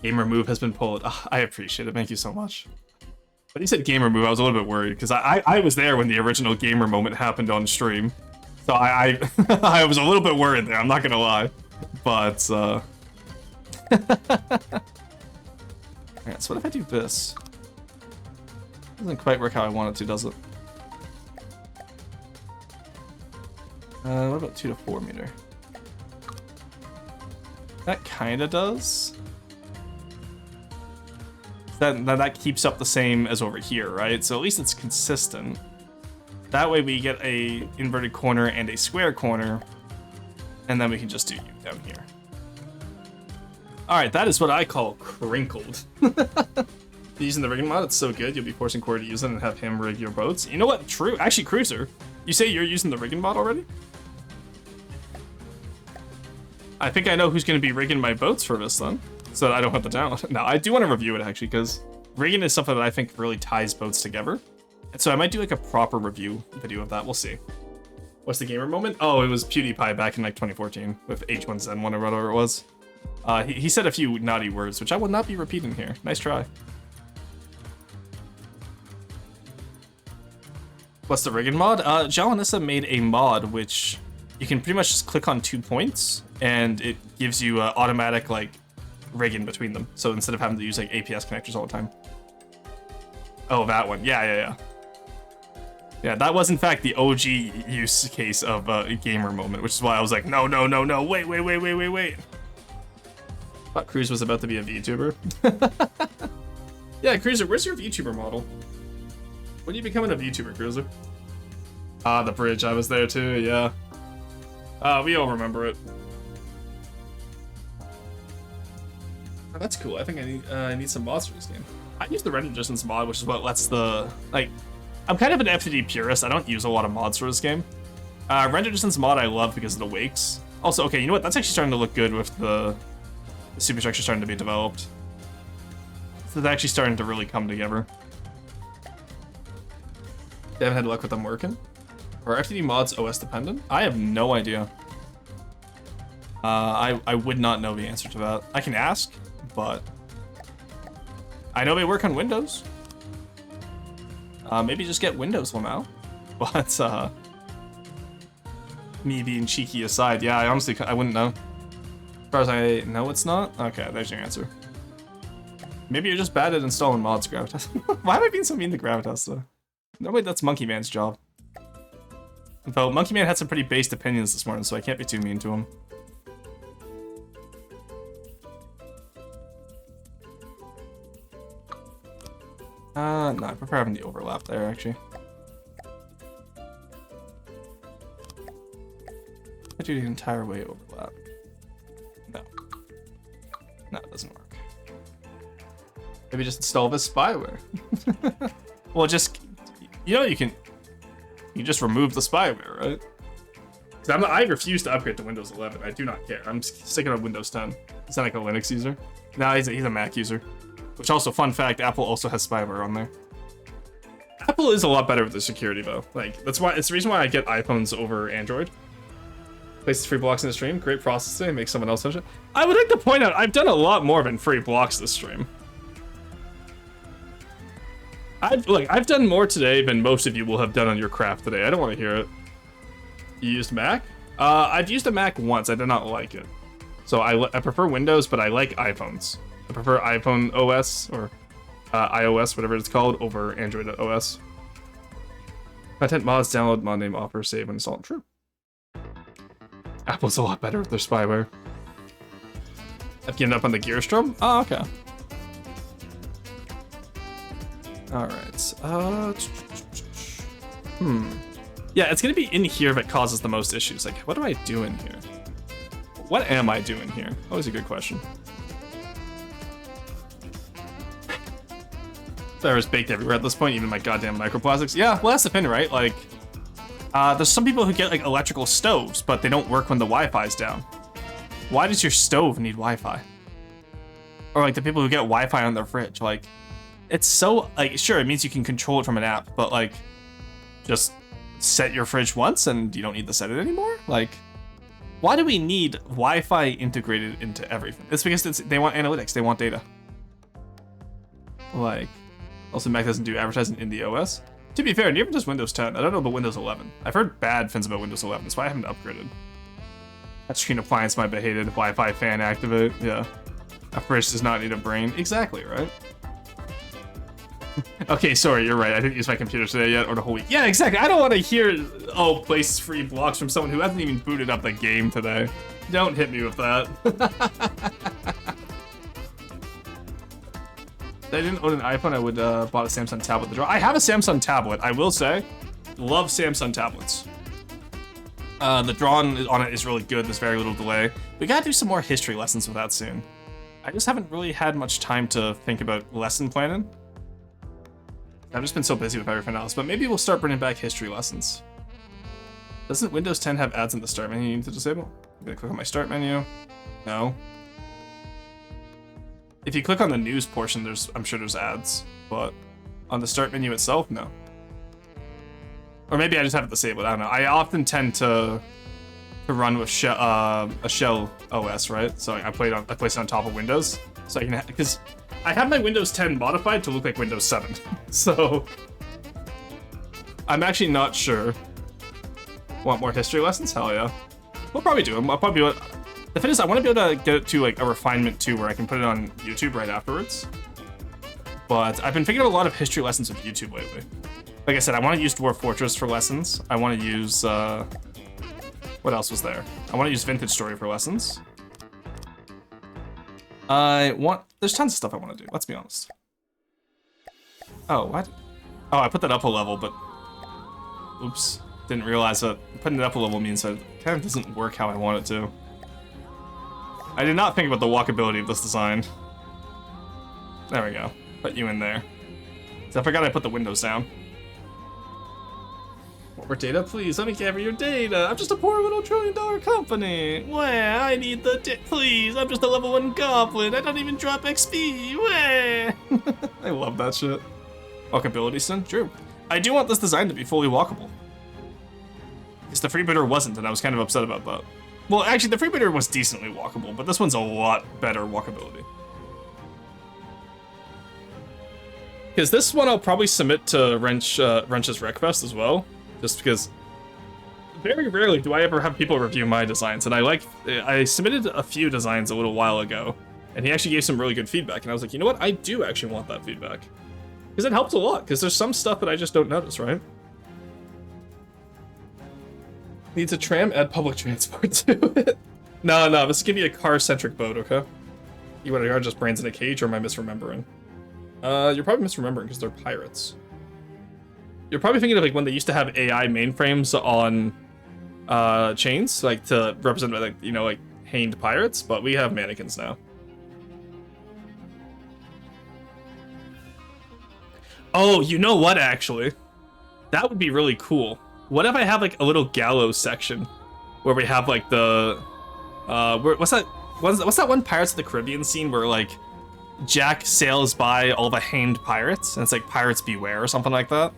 [SPEAKER 1] Gamer move has been pulled. I appreciate it. Thank you so much. But he said gamer move. I was a little bit worried because I was there when the original gamer moment happened on stream. So I I was a little bit worried there. I'm not gonna lie, but Alright, so what if I do this? Doesn't quite work how I want it to, does it? What about 2 to 4 meter? That kind of does. That keeps up the same as over here, right? So at least it's consistent. That way we get a inverted corner and a square corner, and then we can just do U down here. All right, that is what I call crinkled. Using the rigging mod, it's so good. You'll be forcing Corey to use it and have him rig your boats. You know what? True. Actually, Cruiser, you say you're using the rigging mod already? I think I know who's going to be rigging my boats for this then, so that I don't have to download it. No, I do want to review it actually, because rigging is something that I think really ties boats together. And so I might do like a proper review video of that. We'll see. What's the gamer moment? Oh, it was PewDiePie back in like 2014 with H1Z1 or whatever it was. He said a few naughty words, which I will not be repeating here. Nice try. What's the rigging mod? Jalanissa made a mod which you can pretty much just click on 2 points and it gives you automatic like rigging between them. So instead of having to use like APS connectors all the time. Oh, that one. Yeah. Yeah, that was in fact the OG use case of a gamer moment, which is why I was like, no, wait. Thought Cruz was about to be a VTuber. Yeah, Cruiser, where's your VTuber model? When are you becoming a VTuber, Cruiser? Ah, the bridge, I was there too, yeah. We all remember it. Oh, that's cool. I think I need some mods for this game. I use the render distance mod, which is what lets the, like, I'm kind of an FTD purist. I don't use a lot of mods for this game. Render distance mod I love because of the wakes. Also, okay, you know what? That's actually starting to look good with the superstructure starting to be developed. So it's actually starting to really come together. They haven't had luck with them working. Are FTD mods OS dependent? I have no idea. I would not know the answer to that. I can ask, but I know they work on Windows. Maybe just get Windows one out. But me being cheeky aside, yeah, I wouldn't know. As far as I know, it's not. Okay, there's your answer. Maybe you're just bad at installing mods, Gravitas. Why am I being so mean to Gravitas though? No, wait, that's Monkey Man's job. Though Monkey Man had some pretty based opinions this morning, so I can't be too mean to him. No, I prefer having the overlap there, actually. I do the entire way overlap. No. No, it doesn't work. Maybe just install this spyware. Well, just, you know, you can just remove the spyware, right? I refuse to upgrade to Windows 11. I do not care. I'm sticking on Windows 10. He's not like a Linux user. No, he's a Mac user. Which also, fun fact, Apple also has spyware on there. Apple is a lot better with the security though. Like, it's the reason why I get iPhones over Android. Places free blocks in the stream. Great processing. Makes someone else touch it. I would like to point out, I've done a lot more than free blocks this stream. I've done more today than most of you will have done on your craft today. I don't want to hear it. You used Mac? I've used a Mac once. I did not like it. So I prefer Windows, but I like iPhones. I prefer iPhone OS or iOS, whatever it's called, over Android OS. Content mods, download mod name, offer, save, and install. True. Apple's a lot better with their spyware. I've given up on the Gearstrom? Oh, okay. Alright. Yeah, it's gonna be in here that causes the most issues. Like, what do I do in here? What am I doing here? Always a good question. They're just baked everywhere at this point, even my goddamn microplastics. Yeah, well, that's the thing, right? Like, there's some people who get, like, electrical stoves, but they don't work when the Wi-Fi's down. Why does your stove need Wi-Fi? Or, like, the people who get Wi-Fi on their fridge, like, it's so, like, sure, it means you can control it from an app, but, like, just set your fridge once and you don't need to set it anymore? Like, why do we need Wi-Fi integrated into everything? It's because they want analytics, they want data. Like, also Mac doesn't do advertising in the OS. To be fair, neither does Windows 10. I don't know about Windows 11. I've heard bad things about Windows 11, that's why I haven't upgraded. That screen appliance might be hated. Wi-Fi fan activate, yeah. A fridge does not need a brain. Exactly, right? Okay, sorry, you're right. I didn't use my computer today yet, or the whole week. Yeah, exactly. I don't want to hear, oh, place free blocks from someone who hasn't even booted up the game today. Don't hit me with that. If I didn't own an iPhone, I would bought a Samsung tablet to draw. I have a Samsung tablet, I will say. Love Samsung tablets. The drawing on it is really good. There's very little delay. We gotta do some more history lessons with that soon. I just haven't really had much time to think about lesson planning. I've just been so busy with everything else, but maybe we'll start bringing back history lessons. Doesn't Windows 10 have ads in the start menu you need to disable? I'm gonna click on my start menu. No. If you click on the news portion, I'm sure there's ads, but on the start menu itself, no. Or maybe I just have it disabled, I don't know. I often tend to run with a shell OS, right? So I place it on top of Windows, so I can, because I have my Windows 10 modified to look like Windows 7. So I'm actually not sure. Want more history lessons? Hell yeah. We'll probably do them. I'll probably do it. The thing is, I want to be able to get it to like a refinement too, where I can put it on YouTube right afterwards. But I've been figuring out a lot of history lessons with YouTube lately. Like I said, I want to use Dwarf Fortress for lessons. I want to use, what else was there? I want to use Vintage Story for lessons. There's tons of stuff I want to do, let's be honest. Oh, what? Oh, I put that up a level, but, oops. Didn't realize that putting it up a level means that it kind of doesn't work how I want it to. I did not think about the walkability of this design. There we go. Put you in there. So I forgot I put the windows down. More data, please. Let me gather your data. I'm just a poor little $1 trillion company. Wah, I need the please. I'm just a level 1 goblin. I don't even drop XP. Wah. I love that shit. Walkability, son. True. I do want this design to be fully walkable. Because the freebooter wasn't, and I was kind of upset about that. Well, actually, the freebooter was decently walkable, but this one's a lot better walkability. Because this one I'll probably submit to Wrench's Wreckfest as well, just because very rarely do I ever have people review my designs, and I submitted a few designs a little while ago, and he actually gave some really good feedback, and I was like, you know what, I do actually want that feedback. Because it helps a lot, because there's some stuff that I just don't notice, right? Needs a tram, add public transport to it. No, this is gonna be a car-centric boat, okay? You want to just brains in a cage, or am I misremembering? You're probably misremembering because they're pirates. You're probably thinking of like when they used to have AI mainframes on chains, like to represent like, you know, like hanged pirates, but we have mannequins now. Oh, you know what, actually? That would be really cool. What if I have like a little gallows section where we have like the what's that one Pirates of the Caribbean scene where like Jack sails by all the hanged pirates and it's like Pirates Beware or something like that?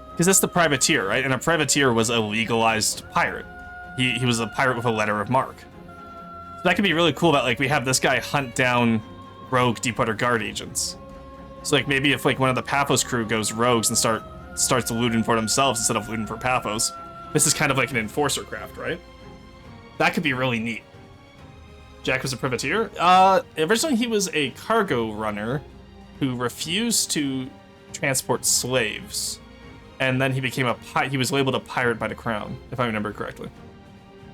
[SPEAKER 1] Because that's the privateer, right? And a privateer was a legalized pirate. He was a pirate with a letter of marque. So that could be really cool that like we have this guy hunt down rogue Deepwater Guard agents. So like maybe if like one of the Paphos crew goes rogues and starts looting for themselves instead of looting for Paphos, this is kind of like an enforcer craft, right? That could be really neat. Jack was a privateer. Originally he was a cargo runner who refused to transport slaves, and then he became he was labeled a pirate by the crown, if I remember correctly.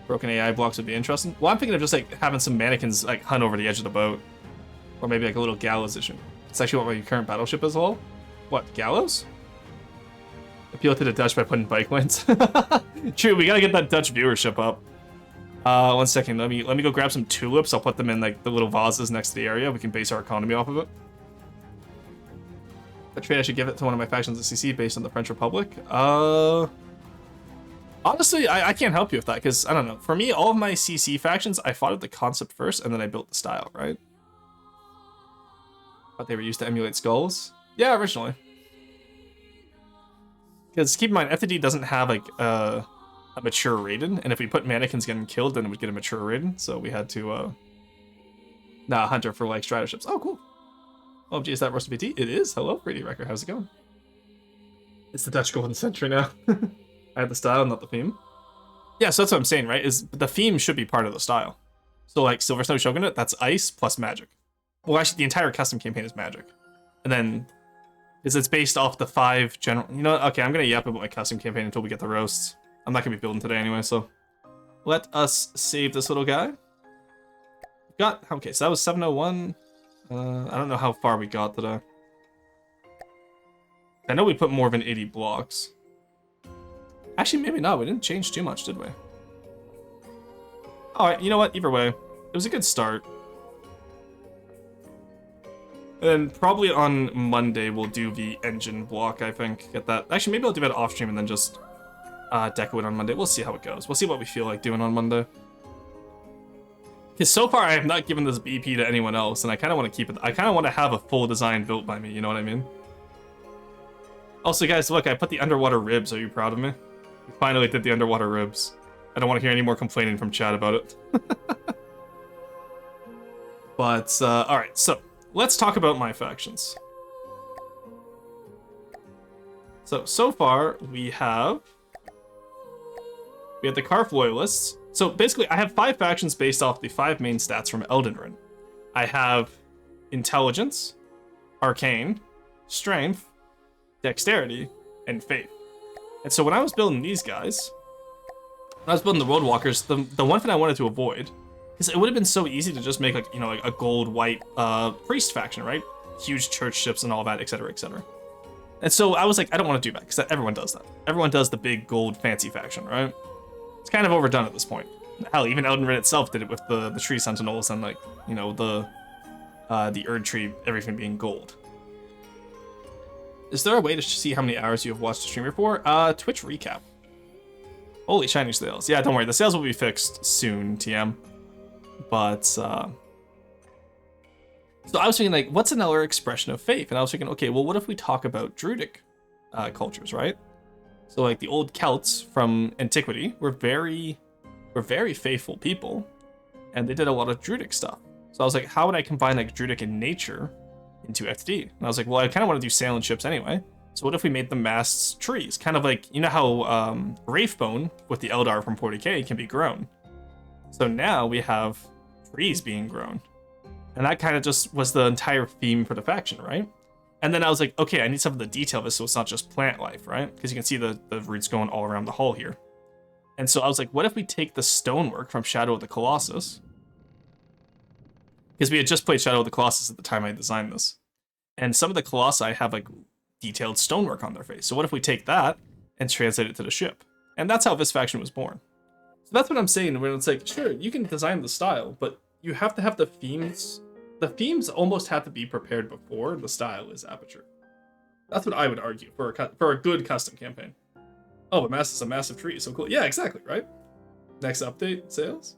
[SPEAKER 1] Broken AI blocks would be interesting. Well, I'm thinking of just like having some mannequins like hunt over the edge of the boat, or maybe like a little gallows issue. It's actually what my current battleship is all. What, gallows? Appeal to the Dutch by putting bike lanes. True, we gotta get that Dutch viewership up. 1 second, let me go grab some tulips. I'll put them in like the little vases next to the area. We can base our economy off of it. A trade I should give it to one of my factions at CC based on the French Republic. Honestly, I can't help you with that, because I don't know. For me, all of my CC factions, I fought at the concept first, and then I built the style, right? But they were used to emulate skulls. Yeah, originally. Because keep in mind, FTD doesn't have like a mature Raiden, and if we put mannequins getting killed, then we'd get a mature Raiden. So we had to Hunter for like strata-ships. Oh, cool. Oh, gee, is that Roast BT? It is. Hello, Brady Wrecker. How's it going? It's the Dutch Golden Century now. I had the style, not the theme. Yeah, so that's what I'm saying, right? Is the theme should be part of the style. So like Silver Snow Shogunate, that's ice plus magic. Well, actually, the entire custom campaign is magic, and then Because it's based off the 5 general... You know what? Okay, I'm going to yap about my custom campaign until we get the roasts. I'm not going to be building today anyway, so... Let us save this little guy. Got... Okay, so that was 701. I don't know how far we got today. I know we put more than 80 blocks. Actually, maybe not. We didn't change too much, did we? Alright, you know what? Either way, it was a good start. And probably on Monday, we'll do the engine block, I think. Get that. Actually, maybe I'll do that off stream and then just deco it on Monday. We'll see how it goes. We'll see what we feel like doing on Monday. Because so far, I have not given this BP to anyone else, and I kind of want to keep it. I kind of want to have a full design built by me, you know what I mean? Also, guys, look, I put the underwater ribs. Are you proud of me? We finally did the underwater ribs. I don't want to hear any more complaining from chat about it. But, alright, so, let's talk about my factions. So far, we have the Karf Loyalists. So, basically, I have 5 factions based off the 5 main stats from Elden Ring. I have Intelligence, Arcane, Strength, Dexterity, and Faith. And so when I was building these guys, when I was building the Road Walkers, the one thing I wanted to avoid, because it would have been so easy to just make, like, you know, like a gold-white priest faction, right? Huge church ships and all that, etc., etc. And so I was like, I don't want to do that, because everyone does that. Everyone does the big gold fancy faction, right? It's kind of overdone at this point. Hell, even Elden Ring itself did it with the Tree Sentinels and, like, you know, the Erd Tree, everything being gold. Is there a way to see how many hours you have watched the streamer for? Twitch recap. Holy shiny sales. Yeah, don't worry, the sales will be fixed soon, TM. But, so I was thinking, like, what's another expression of faith? And I was thinking, okay, well, what if we talk about Druidic cultures, right? So, like, the old Celts from antiquity were very faithful people, and they did a lot of Druidic stuff. So I was like, how would I combine, like, Druidic and nature into FD? And I was like, well, I kind of want to do sailing ships anyway. So what if we made the masts trees? Kind of like, you know how Wraithbone with the Eldar from 40k can be grown. So now we have trees being grown. And that kind of just was the entire theme for the faction, right? And then I was like, okay, I need some of the detail of this so it's not just plant life, right? Because you can see the roots going all around the hull here. And so I was like, what if we take the stonework from Shadow of the Colossus? Because we had just played Shadow of the Colossus at the time I designed this. And some of the Colossi have, like, detailed stonework on their face. So what if we take that and translate it to the ship? And that's how this faction was born. So that's what I'm saying, when it's like, sure, you can design the style, but you have to have the themes. The themes almost have to be prepared before the style is aperture. That's what I would argue for a good custom campaign. Oh, but Mass is a massive tree, so cool. Yeah, exactly, right? Next update, sales?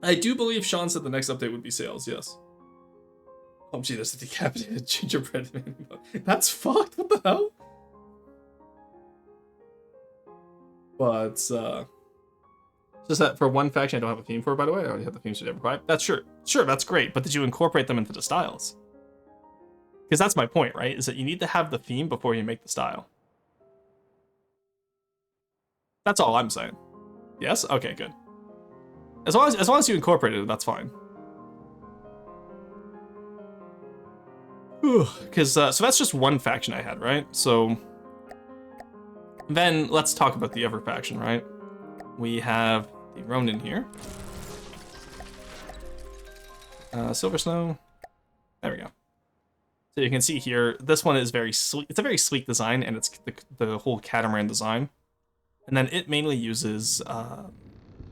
[SPEAKER 1] I do believe Sean said the next update would be sales, yes. Oh, gee, there's a decapitated gingerbread man. That's fucked, what the hell? But, just that for one faction I don't have a theme for, by the way. I already have the themes for every 5. That's sure, that's great, but did you incorporate them into the styles? Because that's my point, right? Is that you need to have the theme before you make the style. That's all I'm saying. Yes? Okay, good. As long as you incorporated it, that's fine. Because, so that's just one faction I had, right? So, then let's talk about the other faction, right? We have the Ronin here. Silver Snow. There we go. So you can see here, this one is very sleek. It's a very sleek design, and it's the whole catamaran design. And then it mainly uses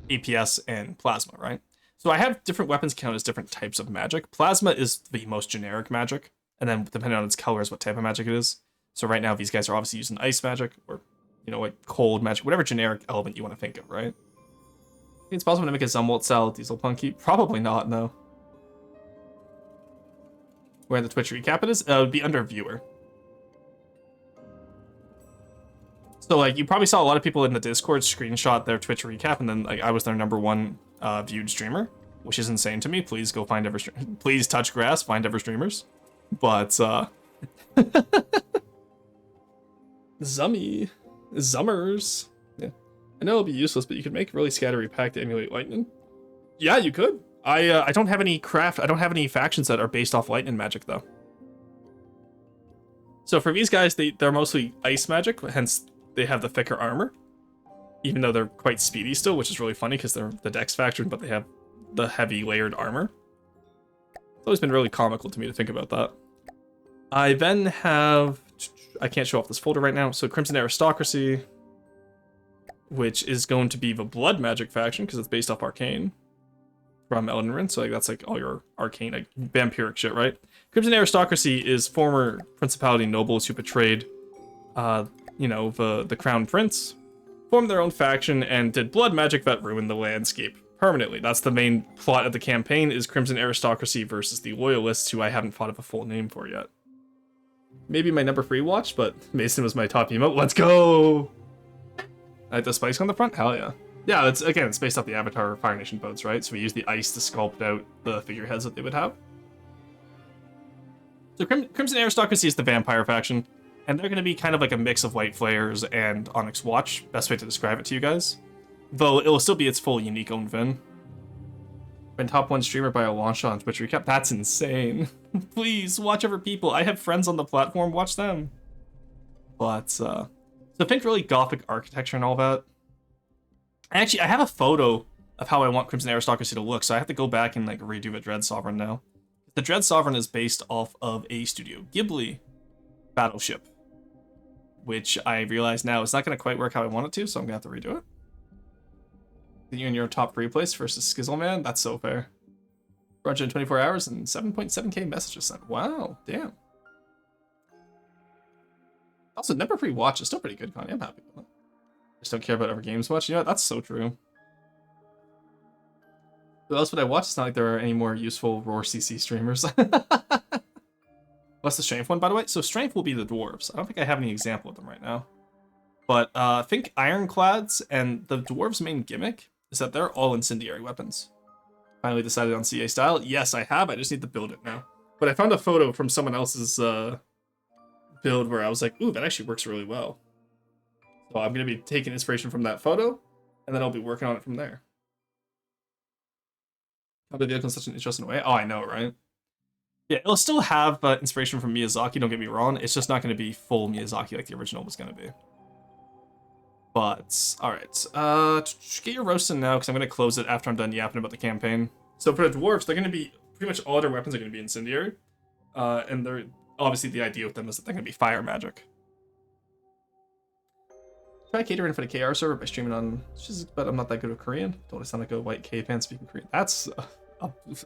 [SPEAKER 1] APS and plasma, right? So I have different weapons count as different types of magic. Plasma is the most generic magic, and then depending on its colors, what type of magic it is. So right now, these guys are obviously using ice magic, or, you know, like cold magic, whatever generic element you want to think of, right? Think it's possible to make a Zumwalt cell Diesel Punky? Probably not, no. Where the Twitch recap it is? It would be under viewer. So, like, you probably saw a lot of people in the Discord screenshot their Twitch recap, and then, like, I was their #1 viewed streamer, which is insane to me. Please go find please touch grass, find ever streamers. But, Zummers. Yeah. I know it'll be useless, but you could make a really scattery pack to emulate lightning. Yeah, you could. I don't have any factions that are based off lightning magic, though. So for these guys, they're mostly ice magic, hence they have the thicker armor. Even though they're quite speedy still, which is really funny because they're the dex faction, but they have the heavy layered armor. It's always been really comical to me to think about that. I then have... I can't show off this folder right now. So Crimson Aristocracy, which is going to be the blood magic faction because it's based off Arcane from Elden Ring. So like that's like all your Arcane, like vampiric shit, right? Crimson Aristocracy is former Principality nobles who betrayed, you know, the Crown Prince, formed their own faction, and did blood magic that ruined the landscape permanently. That's the main plot of the campaign, is Crimson Aristocracy versus the Loyalists, who I haven't thought of a full name for yet. Maybe my number 3 watch, but Mason was my top emote. Let's go! I like the spikes on the front? Hell yeah. Yeah, it's based off the Avatar Fire Nation boats, right? So we use the ice to sculpt out the figureheads that they would have. So Crimson Aristocracy is the vampire faction, and they're going to be kind of like a mix of White Flares and Onyx Watch. Best way to describe it to you guys. Though it will still be its full unique own Vin. Been top 1 streamer by a launch on Twitch recap. That's insane. Please, watch other people. I have friends on the platform. Watch them. But, so think really gothic architecture and all that. Actually, I have a photo of how I want Crimson Aristocracy to look, so I have to go back and, like, redo the Dread Sovereign now. The Dread Sovereign is based off of a Studio Ghibli battleship, which I realize now is not going to quite work how I want it to, so I'm going to have to redo it. You in your top 3 place versus Skizzleman? That's so fair. 424 hours and 7.7k messages sent. Wow, damn. Also, number 3 watch is still pretty good, Connie. I'm happy with it. Just don't care about other games much. You know what? That's so true. Who else would I watch? It's not like there are any more useful Roar CC streamers. What's the strength one, by the way? So strength will be the dwarves. I don't think I have any example of them right now. But think ironclads, and the dwarves' main gimmick is that they're all incendiary weapons. Finally decided on CA style. Yes, I have. I just need to build it now. But I found a photo from someone else's build where I was like, ooh, that actually works really well. So I'm going to be taking inspiration from that photo, and then I'll be working on it from there. How the vehicle in such an interesting way? Oh, I know, right? Yeah, it'll still have inspiration from Miyazaki, don't get me wrong. It's just not going to be full Miyazaki like the original was going to be. But, alright. Get your roasting now, because I'm going to close it after I'm done yapping about the campaign. So for the dwarves, they're going to be, pretty much all their weapons are going to be incendiary. And they're, obviously the idea with them is that they're going to be fire magic. Try catering for the KR server by streaming on, but I'm not that good with Korean. Don't want to sound like a white K-fan speaking Korean. That's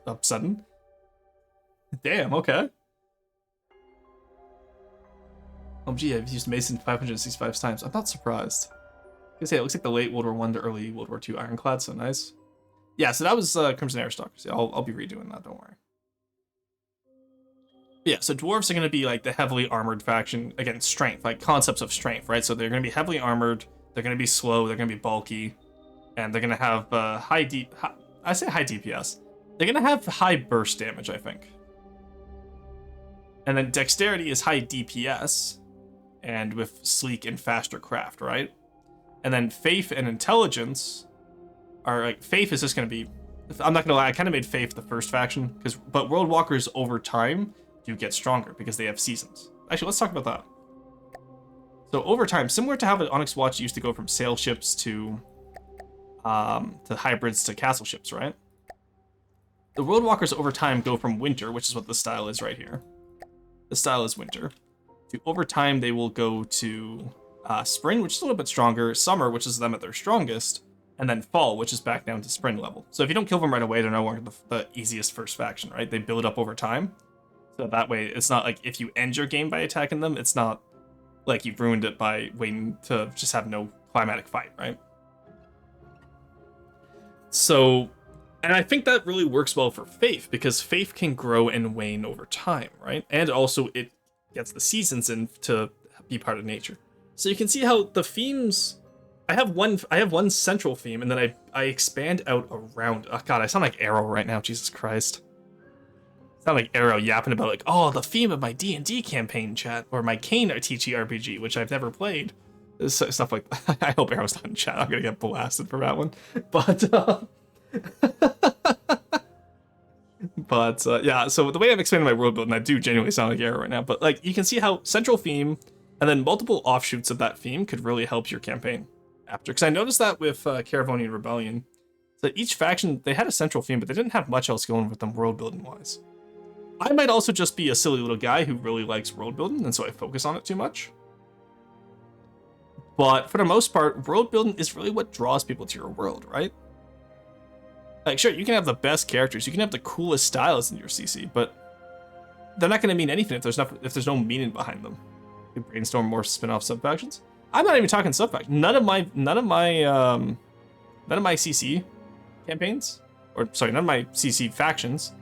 [SPEAKER 1] upsetting. Damn, okay. Oh gee, I've used Mason 565 times. I'm not surprised. I was gonna say, it looks like the late World War I to early World War II ironclad, so nice. Yeah, so that was Crimson Aristocracy. I'll be redoing that, don't worry. Yeah, so dwarves are going to be like the heavily armored faction. Again, strength, like concepts of strength, right? So they're going to be heavily armored, they're going to be slow, they're going to be bulky, and they're going to have high DPS. They're going to have high burst damage, I think. And then dexterity is high DPS, and with sleek and faster craft, right? And then faith and intelligence are like, faith is just going to be, I'm not going to lie, I kind of made faith the first faction, but World Walkers over time do get stronger because they have seasons. Actually, let's talk about that. So over time, similar to how the Onyx Watch used to go from sail ships to hybrids to castle ships, right? The World Walkers over time go from winter, which is what the style is right here. The style is winter. To over time, they will go to spring, which is a little bit stronger, summer, which is them at their strongest, and then fall, which is back down to spring level. So if you don't kill them right away, they're no longer the easiest first faction, right? They build up over time. So that way, it's not like if you end your game by attacking them, it's not like you've ruined it by waiting to just have no climatic fight, right? So, and I think that really works well for Faith, because Faith can grow and wane over time, right? And also it gets the seasons in to be part of nature. So you can see how the themes, I have one central theme, and then I expand out around. Oh god, I sound like Arrow right now, Jesus Christ. Not like Arrow yapping about like, oh, the theme of my D&D campaign chat, or my Kane TTRPG, which I've never played. Stuff like that. I hope Arrow's not in chat. I'm gonna get blasted for that one. But yeah, so the way I'm expanding my world building, I do genuinely sound like Arrow right now, but like you can see how central theme and then multiple offshoots of that theme could really help your campaign after. Because I noticed that with Caravonian Rebellion, so each faction, they had a central theme, but they didn't have much else going with them world building wise. I might also just be a silly little guy who really likes world building, and so I focus on it too much. But for the most part, world building is really what draws people to your world, right? Like, sure, you can have the best characters, you can have the coolest styles in your CC, but they're not going to mean anything if there's no meaning behind them. You brainstorm more spin-off sub-factions. I'm not even talking sub-factions. None of my CC campaigns, or sorry, none of my CC factions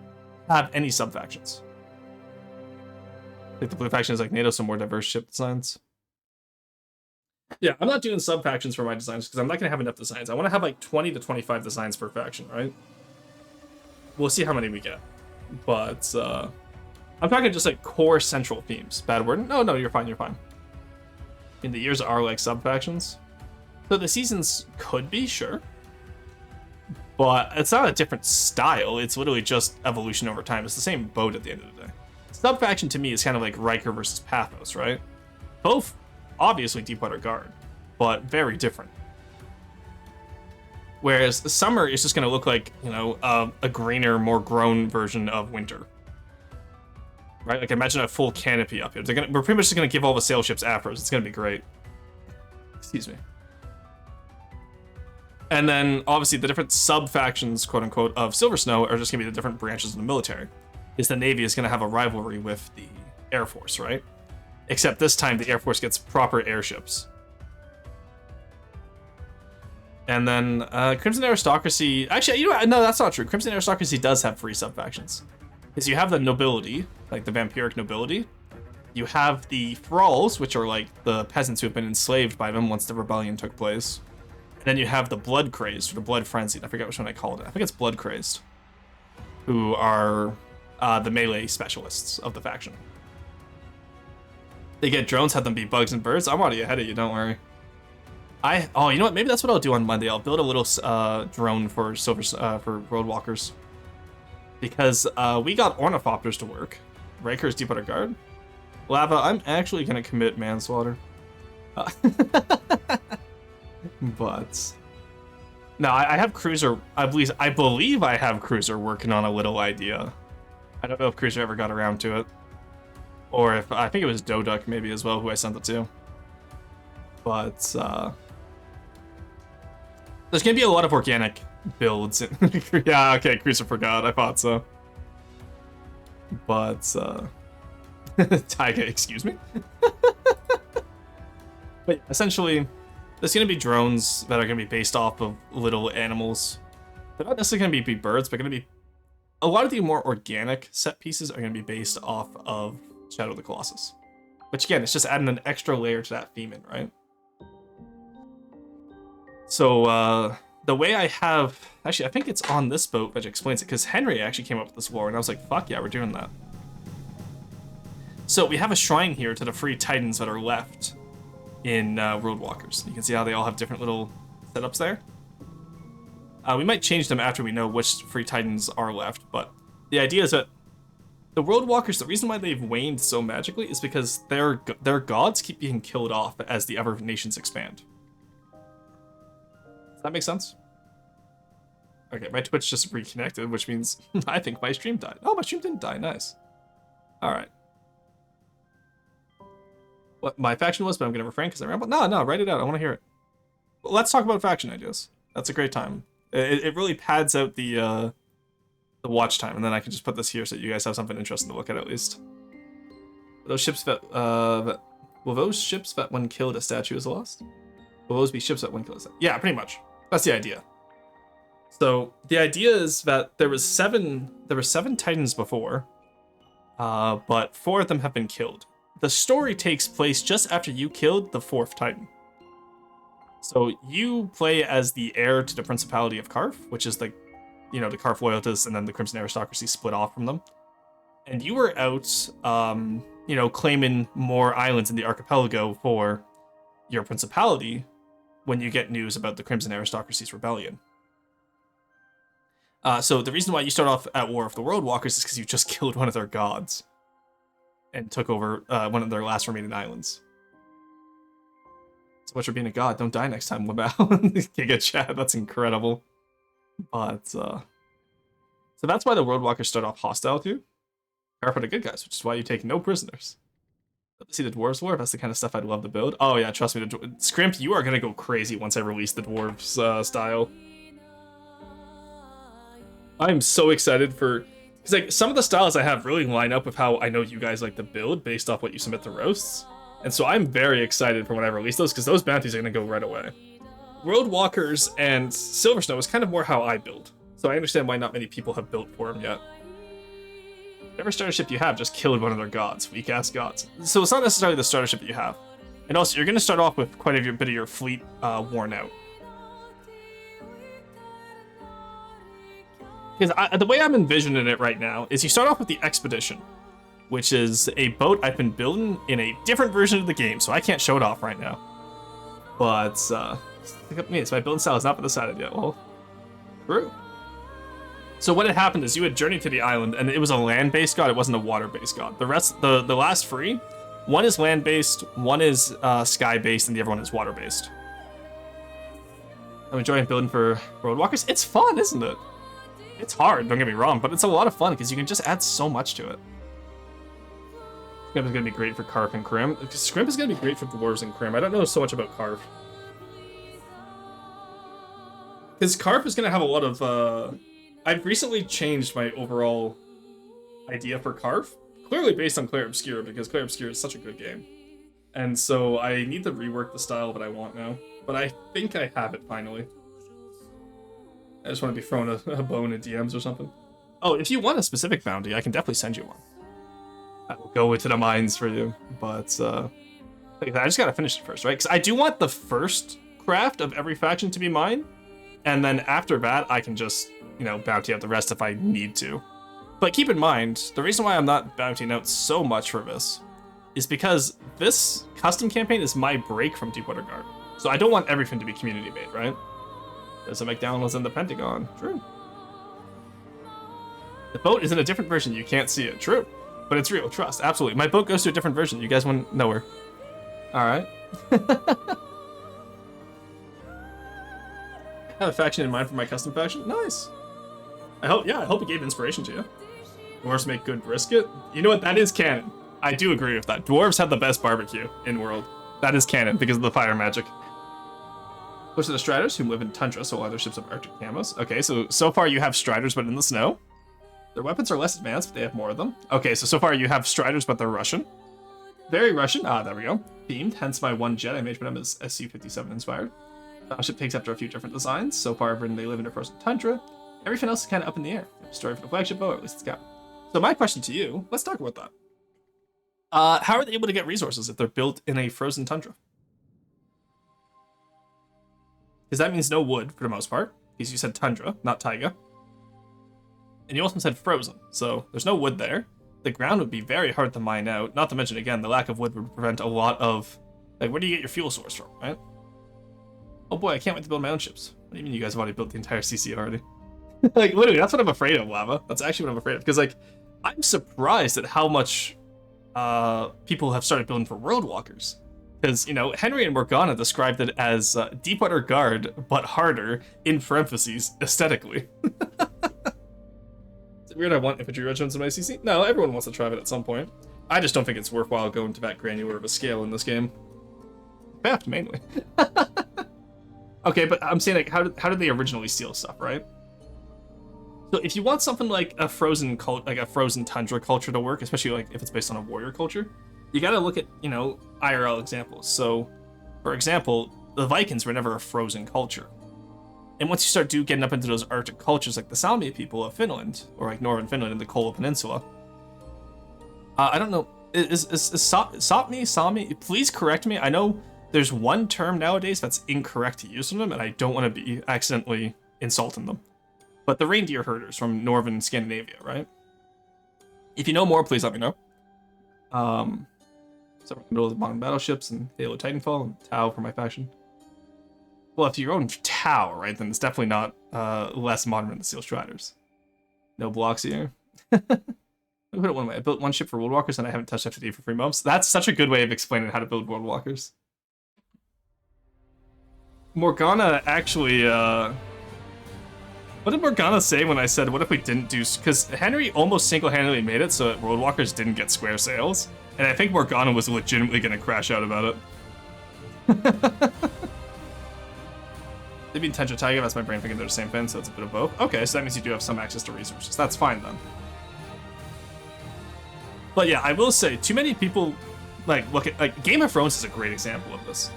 [SPEAKER 1] have any sub-factions. Like the blue faction is like NATO, some more diverse ship designs. Yeah, I'm not doing sub-factions for my designs because I'm not going to have enough designs. I want to have like 20 to 25 designs per faction, right? We'll see how many we get. But I'm talking just like core central themes. Bad word? No, you're fine, you're fine. And the years are like sub-factions. So the seasons could be, sure. But it's not a different style. It's literally just evolution over time. It's the same boat at the end of the day. Sub-faction to me is kind of like Riker versus Pathos, right? Both obviously Deepwater Guard, but very different. Whereas the summer is just going to look like, you know, a greener, more grown version of winter. Right? Like imagine a full canopy up here. We're pretty much just going to give all the sail ships afros. It's going to be great. Excuse me. And then obviously the different sub-factions, quote unquote, of Silver Snow are just going to be the different branches of the military. Is the Navy is going to have a rivalry with the Air Force, right? Except this time the Air Force gets proper airships. And then Crimson Aristocracy... Actually, you know what? No, that's not true. Crimson Aristocracy does have free sub-factions. Because you have the nobility, like the vampiric nobility. You have the thralls, which are like the peasants who have been enslaved by them once the rebellion took place. And then you have the blood crazed, or the blood frenzied. I forget which one I called it. I think it's blood crazed. Who are the melee specialists of the faction. They get drones, have them be bugs and birds. I'm already ahead of you, don't worry. Oh, you know what? Maybe that's what I'll do on Monday. I'll build a little drone for for Roadwalkers. Because we got Ornithopters to work. Riker's Deepwater Guard. Lava, I'm actually going to commit manslaughter. But... No, I have Cruiser... I believe I have Cruiser working on a little idea. I don't know if Cruiser ever got around to it. Or if... I think it was Doduck maybe as well who I sent it to. But, there's going to be a lot of organic builds. Yeah, okay, Cruiser forgot. I thought so. But, Taiga, excuse me? But essentially, there's going to be drones that are going to be based off of little animals. They're not necessarily going to be birds, but going to be... A lot of the more organic set pieces are going to be based off of Shadow of the Colossus. Which again, it's just adding an extra layer to that theme in, right? So, the way I have... Actually, I think it's on this boat that explains it, because Henry actually came up with this lore, and I was like, fuck yeah, we're doing that. So, we have a shrine here to the free titans that are left in Roadwalkers. You can see how they all have different little setups there. We might change them after we know which free titans are left, but the idea is that the Roadwalkers, the reason why they've waned so magically is because their gods keep being killed off as the other nations expand. Does that make sense? Okay, my Twitch just reconnected, which means I think my stream died. Oh, my stream didn't die. Nice. All right. What my faction was, but I'm going to refrain because I rambled. No, write it out. I want to hear it. Well, let's talk about faction ideas. That's a great time. It really pads out the watch time, and then I can just put this here so you guys have something interesting to look at least. Those ships that will those ships that when killed a statue is lost? Will those be ships that when killed a statue? Yeah, pretty much. That's the idea. So the idea is that there were seven titans before, but 4 of them have been killed. The story takes place just after you killed the 4th titan. So you play as the heir to the Principality of Karf, which is the, you know, the Karf Loyalists and then the Crimson Aristocracy split off from them. And you were out, you know, claiming more islands in the archipelago for your Principality when you get news about the Crimson Aristocracy's rebellion. So the reason why you start off at war with the World Walkers is because you just killed one of their gods and took over one of their last remaining islands. So much for being a god. Don't die next time, Lamau. Giga chat. That's incredible. But so that's why the World Walkers start off hostile too. Are for the good guys, which is why you take no prisoners. See the Dwarves War? That's the kind of stuff I'd love to build. Oh yeah, trust me, Scrimp, you are gonna go crazy once I release the Dwarves style. I'm so excited for, because like some of the styles I have really line up with how I know you guys like to build based off what you submit to roasts, and so I'm very excited for when I release those because those bounties are gonna go right away. World Walkers and Silver Snow is kind of more how I build, so I understand why not many people have built for them yet. Whatever starter ship you have just killed one of their gods, weak ass gods. So it's not necessarily the starter ship that you have, and also you're gonna start off with quite a bit of your fleet worn out. Because the way I'm envisioning it right now is you start off with the Expedition, which is a boat I've been building in a different version of the game, so I can't show it off right now. But, look at me, so my building style has not been decided yet. Well, true. So what had happened is you had journeyed to the island, and it was a land-based god, it wasn't a water-based god. The rest, the last three, one is land-based, one is sky-based, and the other one is water-based. I'm enjoying building for Road Walkers. It's fun, isn't it? It's hard, don't get me wrong, but it's a lot of fun because you can just add so much to it. Scrimp is going to be great for Carf and Crim. Scrimp is going to be great for Dwarves and Crim. I don't know so much about Carf. Because Carf is going to have a lot of... I've recently changed my overall idea for Carf. Clearly based on Clair Obscure, because Clair Obscure is such a good game. And so I need to rework the style that I want now. But I think I have it finally. I just want to be throwing a bone in DMs or something. Oh, if you want a specific bounty, I can definitely send you one. I will go into the mines for you, but I just gotta finish it first, right? Because I do want the first craft of every faction to be mine, and then after that, I can just, you know, bounty out the rest if I need to. But keep in mind, the reason why I'm not bountying out so much for this is because this custom campaign is my break from Deepwater Guard. So I don't want everything to be community made, right? There's a McDonald's in the Pentagon. True. The boat is in a different version. You can't see it. True. But it's real. Trust. Absolutely. My boat goes to a different version. You guys want to know her. All right. I have a faction in mind for my custom faction. Nice. I hope it gave inspiration to you. Dwarves make good brisket. You know what? That is canon. I do agree with that. Dwarves have the best barbecue in world. That is canon because of the fire magic. Those are the Striders who live in tundra, so all other ships have Arctic camos. Okay, so far you have Striders, but in the snow. Their weapons are less advanced, but they have more of them. Okay, so far you have Striders, but they're Russian. Very Russian. Ah, there we go. Themed, hence my one jet I made for them is SC-57 inspired. Ship takes after a few different designs. So far, they live in a frozen tundra. Everything else is kind of up in the air. Story for the flagship boat, or at least it's got. So my question to you, let's talk about that. How are they able to get resources if they're built in a frozen tundra? Because that means no wood for the most part, because you said tundra, not taiga. And you also said frozen, so there's no wood there. The ground would be very hard to mine out, not to mention, again, the lack of wood would prevent a lot of... Like, where do you get your fuel source from, right? Oh boy, I can't wait to build my own ships. What do you mean you guys have already built the entire CC already? Like, literally, that's what I'm afraid of, Lava. That's actually what I'm afraid of, because, like, I'm surprised at how much people have started building for World Walkers. Because, you know, Henry and Morgana described it as Deepwater Guard, but harder, in parentheses, aesthetically. Is it weird I want infantry regiments in my CC? No, everyone wants to try it at some point. I just don't think it's worthwhile going to that granular of a scale in this game. Theft, mainly. Okay, but I'm saying, like, how did they originally steal stuff, right? So if you want something like a frozen tundra culture to work, especially like if it's based on a warrior culture, you gotta look at, you know, IRL examples. So, for example, the Vikings were never a frozen culture. And once you start getting up into those Arctic cultures, like the Sami people of Finland, or like northern Finland in the Kola Peninsula, I don't know, is Sami? Please correct me. I know there's one term nowadays that's incorrect to use from them, and I don't want to be accidentally insulting them. But the reindeer herders from northern Scandinavia, right? If you know more, please let me know. So we're in the middle of the modern battleships and Halo Titanfall and Tau for my faction. Well, if you own Tau, right, then it's definitely not less modern than the Steel Striders. No blocks here. I put it one way. I built one ship for World Walkers and I haven't touched FTD for 3 months. That's such a good way of explaining how to build World Walkers. Morgana actually, what did Morgana say when I said, what if we didn't do... Because Henry almost single-handedly made it so that World Walkers didn't get square sails. And I think Morgana was legitimately going to crash out about it. Maybe Tentra Tiger, that's my brain thinking they're the same thing, so it's a bit of both. Okay, so that means you do have some access to resources. That's fine, then. But yeah, I will say, too many people, like, look at... Like, Game of Thrones is a great example of this.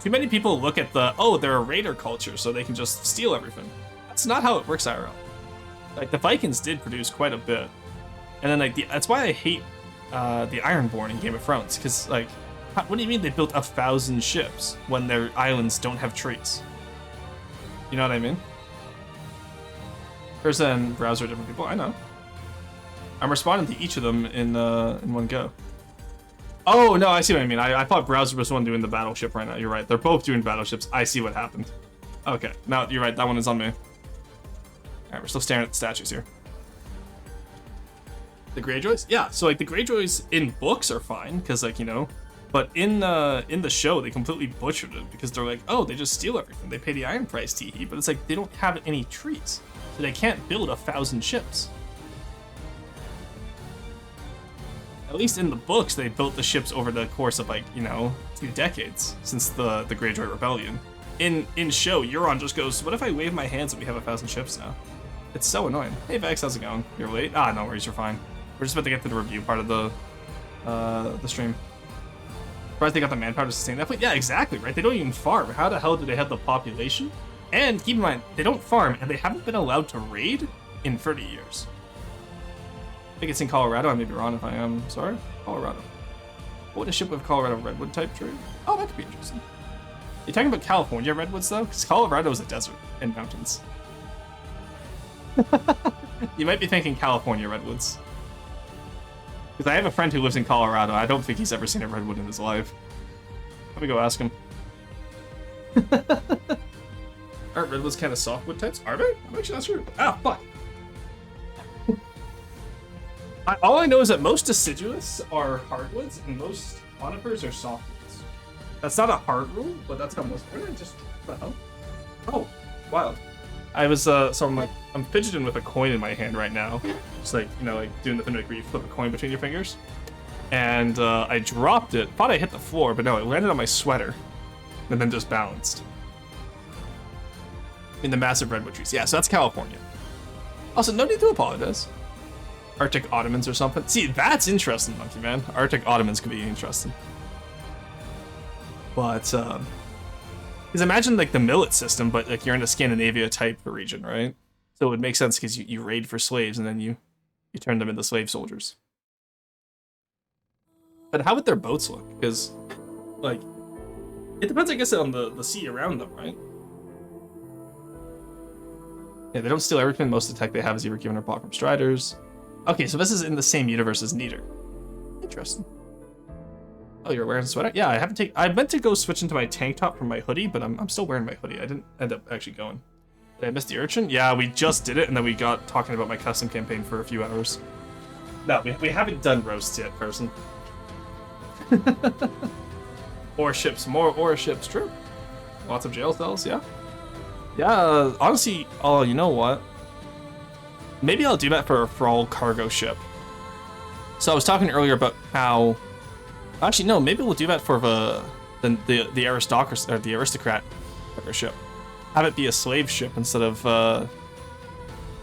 [SPEAKER 1] Too many people look at the, oh, they're a raider culture, so they can just steal everything. That's not how it works IRL. Like, the Vikings did produce quite a bit. And then, like, that's why I hate the Ironborn in Game of Thrones, because, like, what do you mean they built 1,000 ships when their islands don't have trees? You know what I mean? Person and browser are different people, I know. I'm responding to each of them in one go. Oh, no, I see what I mean. I thought browser was the one doing the battleship right now. You're right. They're both doing battleships. I see what happened. Okay, now you're right. That one is on me. All right, we're still staring at the statues here. The Greyjoys? Yeah, so, like, the Greyjoys in books are fine, because, like, you know, but in the show, they completely butchered it, because they're like, oh, they just steal everything. They pay the iron price, teehee, but it's like, they don't have any trees, so they can't build 1,000 ships. At least in the books, they built the ships over the course of, like, you know, 2 decades since the Greyjoy Rebellion. In show, Euron just goes, what if I wave my hands and we have 1,000 ships now? It's so annoying. Hey, Vex, how's it going? You're late? Ah, no worries, you're fine. We're just about to get to the review part of the stream. Surprised they got the manpower to sustain that point. Yeah, exactly, right? They don't even farm. How the hell do they have the population? And keep in mind, they don't farm, and they haven't been allowed to raid in 30 years. I think it's in Colorado. I may be wrong if I am. Sorry. Colorado. What would a ship with Colorado redwood type trade? Oh, that could be interesting. You're talking about California redwoods, though? Because Colorado is a desert and mountains. You might be thinking California redwoods. Because I have a friend who lives in Colorado. I don't think he's ever seen a redwood in his life. Let me go ask him. Aren't redwoods kind of softwood types? Are they? I'm actually not sure. Ah, fuck. All I know is that most deciduous are hardwoods and most conifers are softwoods. That's not a hard rule, but that's how most. Where did I just? What the hell? Oh, wild. I was so I'm fidgeting with a coin in my hand right now, just like, you know, like doing the thing where you flip a coin between your fingers, and I dropped it. Thought I hit the floor, but no, it landed on my sweater, and then just balanced in the massive redwood trees. Yeah, so that's California. Also, no need to apologize. Arctic Ottomans or something. See, that's interesting, Monkey Man. Arctic Ottomans could be interesting. But, because imagine, like, the millet system, but, like, you're in a Scandinavia type region, right? So it would make sense because you raid for slaves and then you turn them into slave soldiers. But how would their boats look? Because, like, it depends, I guess, on the sea around them, right? Yeah, they don't steal everything. Most of the tech they have is either given or bought from Striders. Okay, so this is in the same universe as Neater. Interesting. Oh, you're wearing a sweater? Yeah, I meant to go switch into my tank top from my hoodie, but I'm still wearing my hoodie. I didn't end up actually going. Did I miss the urchin? Yeah, we just did it, and then we got talking about my custom campaign for a few hours. No, we haven't done roasts yet, person. Ore ships, more ore ships, true. Lots of jail cells, yeah. Yeah, honestly, oh, you know what? Maybe I'll do that for a Thrall cargo ship. So I was talking earlier about how... Actually, no, maybe we'll do that for the aristocracy, or the aristocrat cargo ship. Have it be a slave ship instead of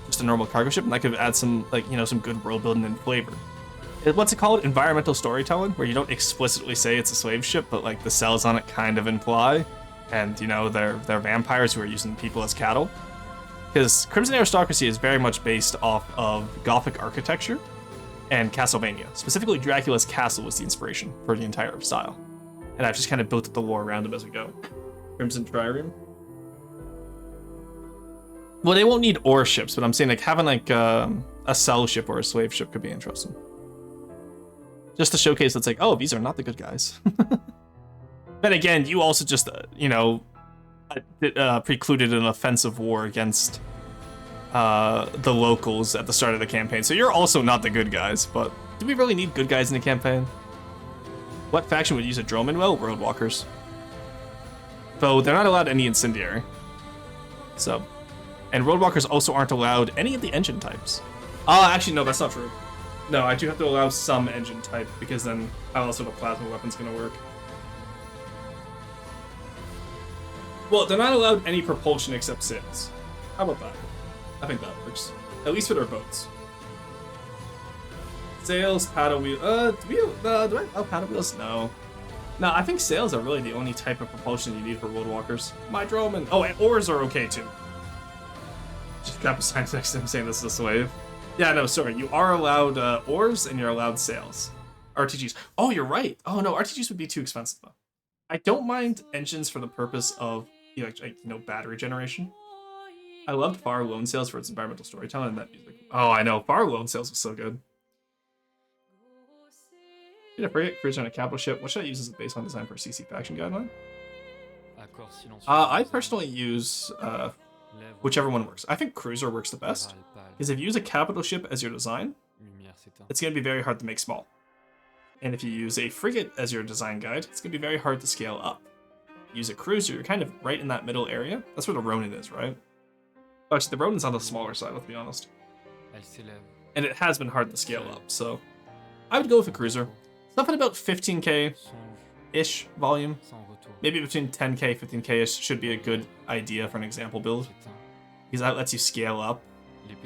[SPEAKER 1] just a normal cargo ship, and that could add some, like, you know, some good world building and flavor. What's it called? Environmental storytelling, where you don't explicitly say it's a slave ship, but, like, the cells on it kind of imply. And, you know, they're vampires who are using people as cattle. Because Crimson Aristocracy is very much based off of Gothic architecture and Castlevania. Specifically, Dracula's castle was the inspiration for the entire style. And I've just kind of built up the lore around them as we go. Crimson Trireme. Well, they won't need ore ships, but I'm saying, like, having, like, a cell ship or a slave ship could be interesting. Just to showcase that's like, oh, these are not the good guys. Then again, you also just, you know, precluded an offensive war against the locals at the start of the campaign. So you're also not the good guys, but do we really need good guys in the campaign? What faction would use a drone well? Roadwalkers. Though they're not allowed any incendiary. So, and roadwalkers also aren't allowed any of the engine types. Actually, no, that's not true. No, I do have to allow some engine type, because then how else are the plasma weapons gonna work? Well, they're not allowed any propulsion except sails. How about that? I think that works. At least for their boats. Sails, paddle wheel. Do I allow paddle wheels? No. No, I think sails are really the only type of propulsion you need for roadwalkers. My droman. Oh, and oars are okay too. Just got beside next to him saying this is a slave. Yeah, no, sorry. You are allowed oars and you're allowed sails. RTGs. Oh, you're right. Oh no, RTGs would be too expensive though. I don't mind engines for the purpose of battery generation. I loved Far Lone Sails for its environmental storytelling and that music. Oh, I know. Far Lone Sails was so good. Get a frigate, cruiser, and a capital ship. What should I use as a baseline design for a CC faction guideline? I personally use whichever one works. I think cruiser works the best, because if you use a capital ship as your design, it's going to be very hard to make small. And if you use a frigate as your design guide, it's going to be very hard to scale up. Use a cruiser, you're kind of right in that middle area. That's where the Ronin is, right? Actually, the Ronin's on the smaller side, let's be honest. And it has been hard to scale up, so I would go with a cruiser. Something about 15k-ish volume. Maybe between 10k, 15k-ish should be a good idea for an example build. Because that lets you scale up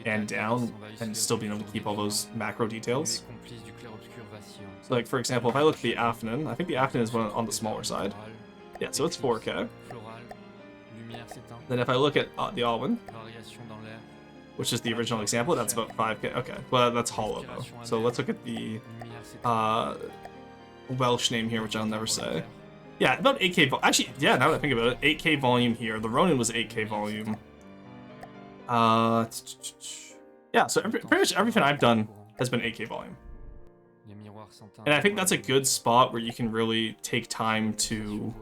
[SPEAKER 1] and down and still being able to keep all those macro details. So like, for example, if I look at the Afnan, I think the Afnan is one on the smaller side. Yeah, so it's 4k. Then if I look at the Alwyn, which is the original example, that's about 5k. Okay, well, that's hollow though. So let's look at the Welsh name here, which I'll never say. Yeah, about 8k. Actually, yeah, now that I think about it, 8k volume here. The Ronin was 8k volume. Yeah, so pretty much everything I've done has been 8k volume. And I think that's a good spot where you can really take time to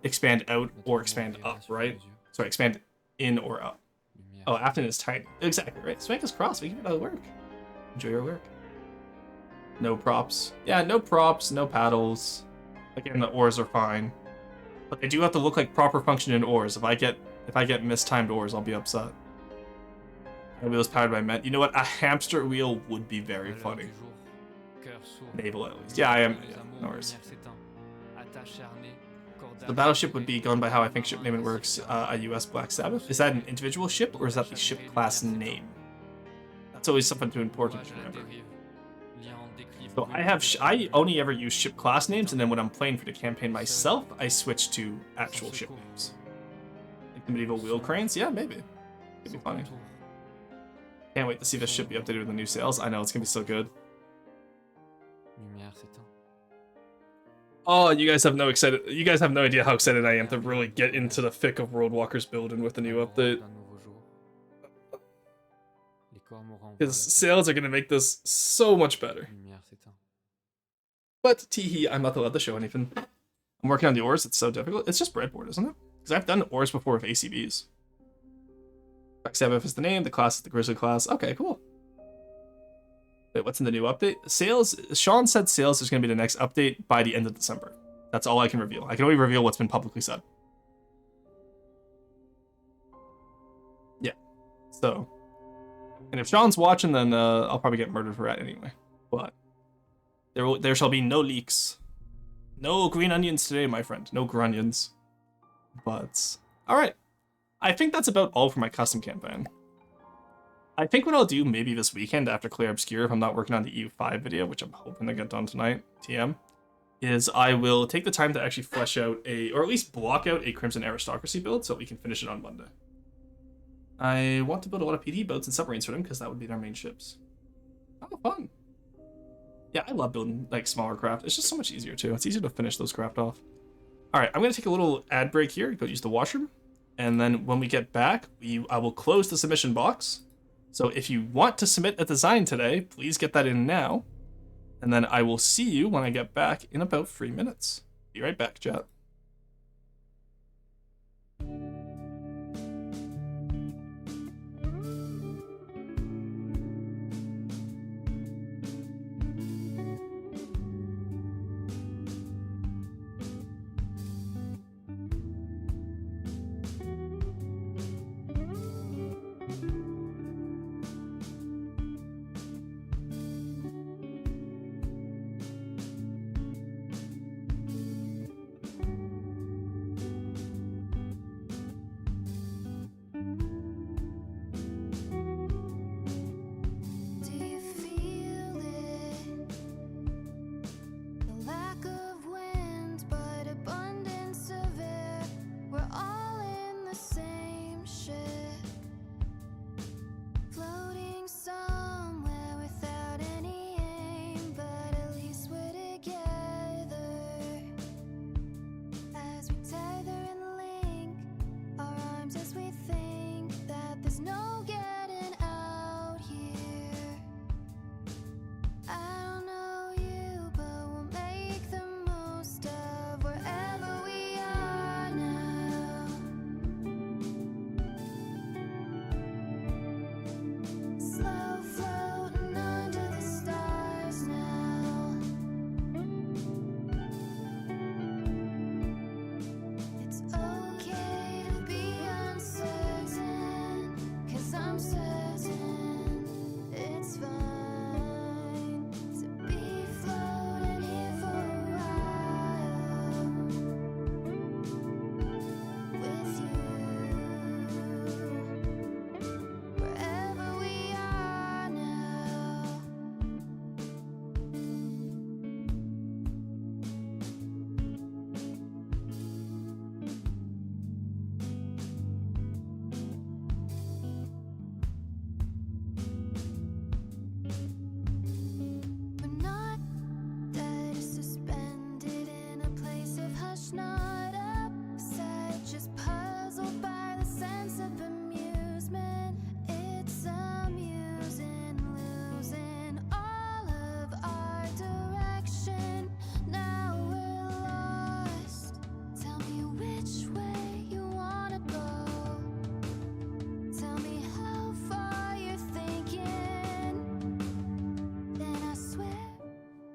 [SPEAKER 1] expand out or expand up, right? Sorry, expand in or up. Oh, Afton is tiny. Exactly, right? Spank us cross. We can do work. Enjoy your work. No props. Yeah, no props, no paddles. Again, the oars are fine. But they do have to look like proper functioning oars. If I get mistimed oars, I'll be upset. And wheels powered by men. You know what? A hamster wheel would be very funny. Naval at least. Yeah, I am. Yeah, no worries. The battleship would be going by how I think ship naming works. A US Black Sabbath. Is that an individual ship or is that the ship class name? That's always something too important to remember. So I only ever use ship class names, and then when I'm playing for the campaign myself, I switch to actual ship names. Like the medieval wheel cranes? Yeah, maybe. It'd be funny. Can't wait to see this ship be updated with the new sails. I know, it's gonna be so good. Oh, you guys have no idea how excited I am to really get into the thick of Roadwalkers building with the new update. His sails are gonna make this so much better. But teehee, I'm not allowed to show anything. I'm working on the oars, it's so difficult. It's just breadboard, isn't it? Because I've done oars before with ACBs. Black Sabbath is the name, the class is the Grizzly class. Okay, cool. Wait, what's in the new update? Sails, Sean said sails is going to be the next update by the end of December. That's all I can reveal. I can only reveal what's been publicly said. Yeah. So. And if Sean's watching, then I'll probably get murdered for that anyway. But there shall be no leaks. No green onions today, my friend. No grunions. But, alright. I think that's about all for my custom campaign. I think what I'll do maybe this weekend after Clear Obscure, if I'm not working on the EU5 video, which I'm hoping to get done tonight, TM, is I will take the time to actually flesh out or at least block out a Crimson Aristocracy build so we can finish it on Monday. I want to build a lot of PD boats and submarines for them because that would be their main ships. Oh, fun. Yeah, I love building like smaller craft. It's just so much easier too. It's easier to finish those craft off. All right, I'm going to take a little ad break here, go use the washroom. And then when we get back, I will close the submission box. So if you want to submit a design today, please get that in now. And then I will see you when I get back in about 3 minutes. Be right back, chat.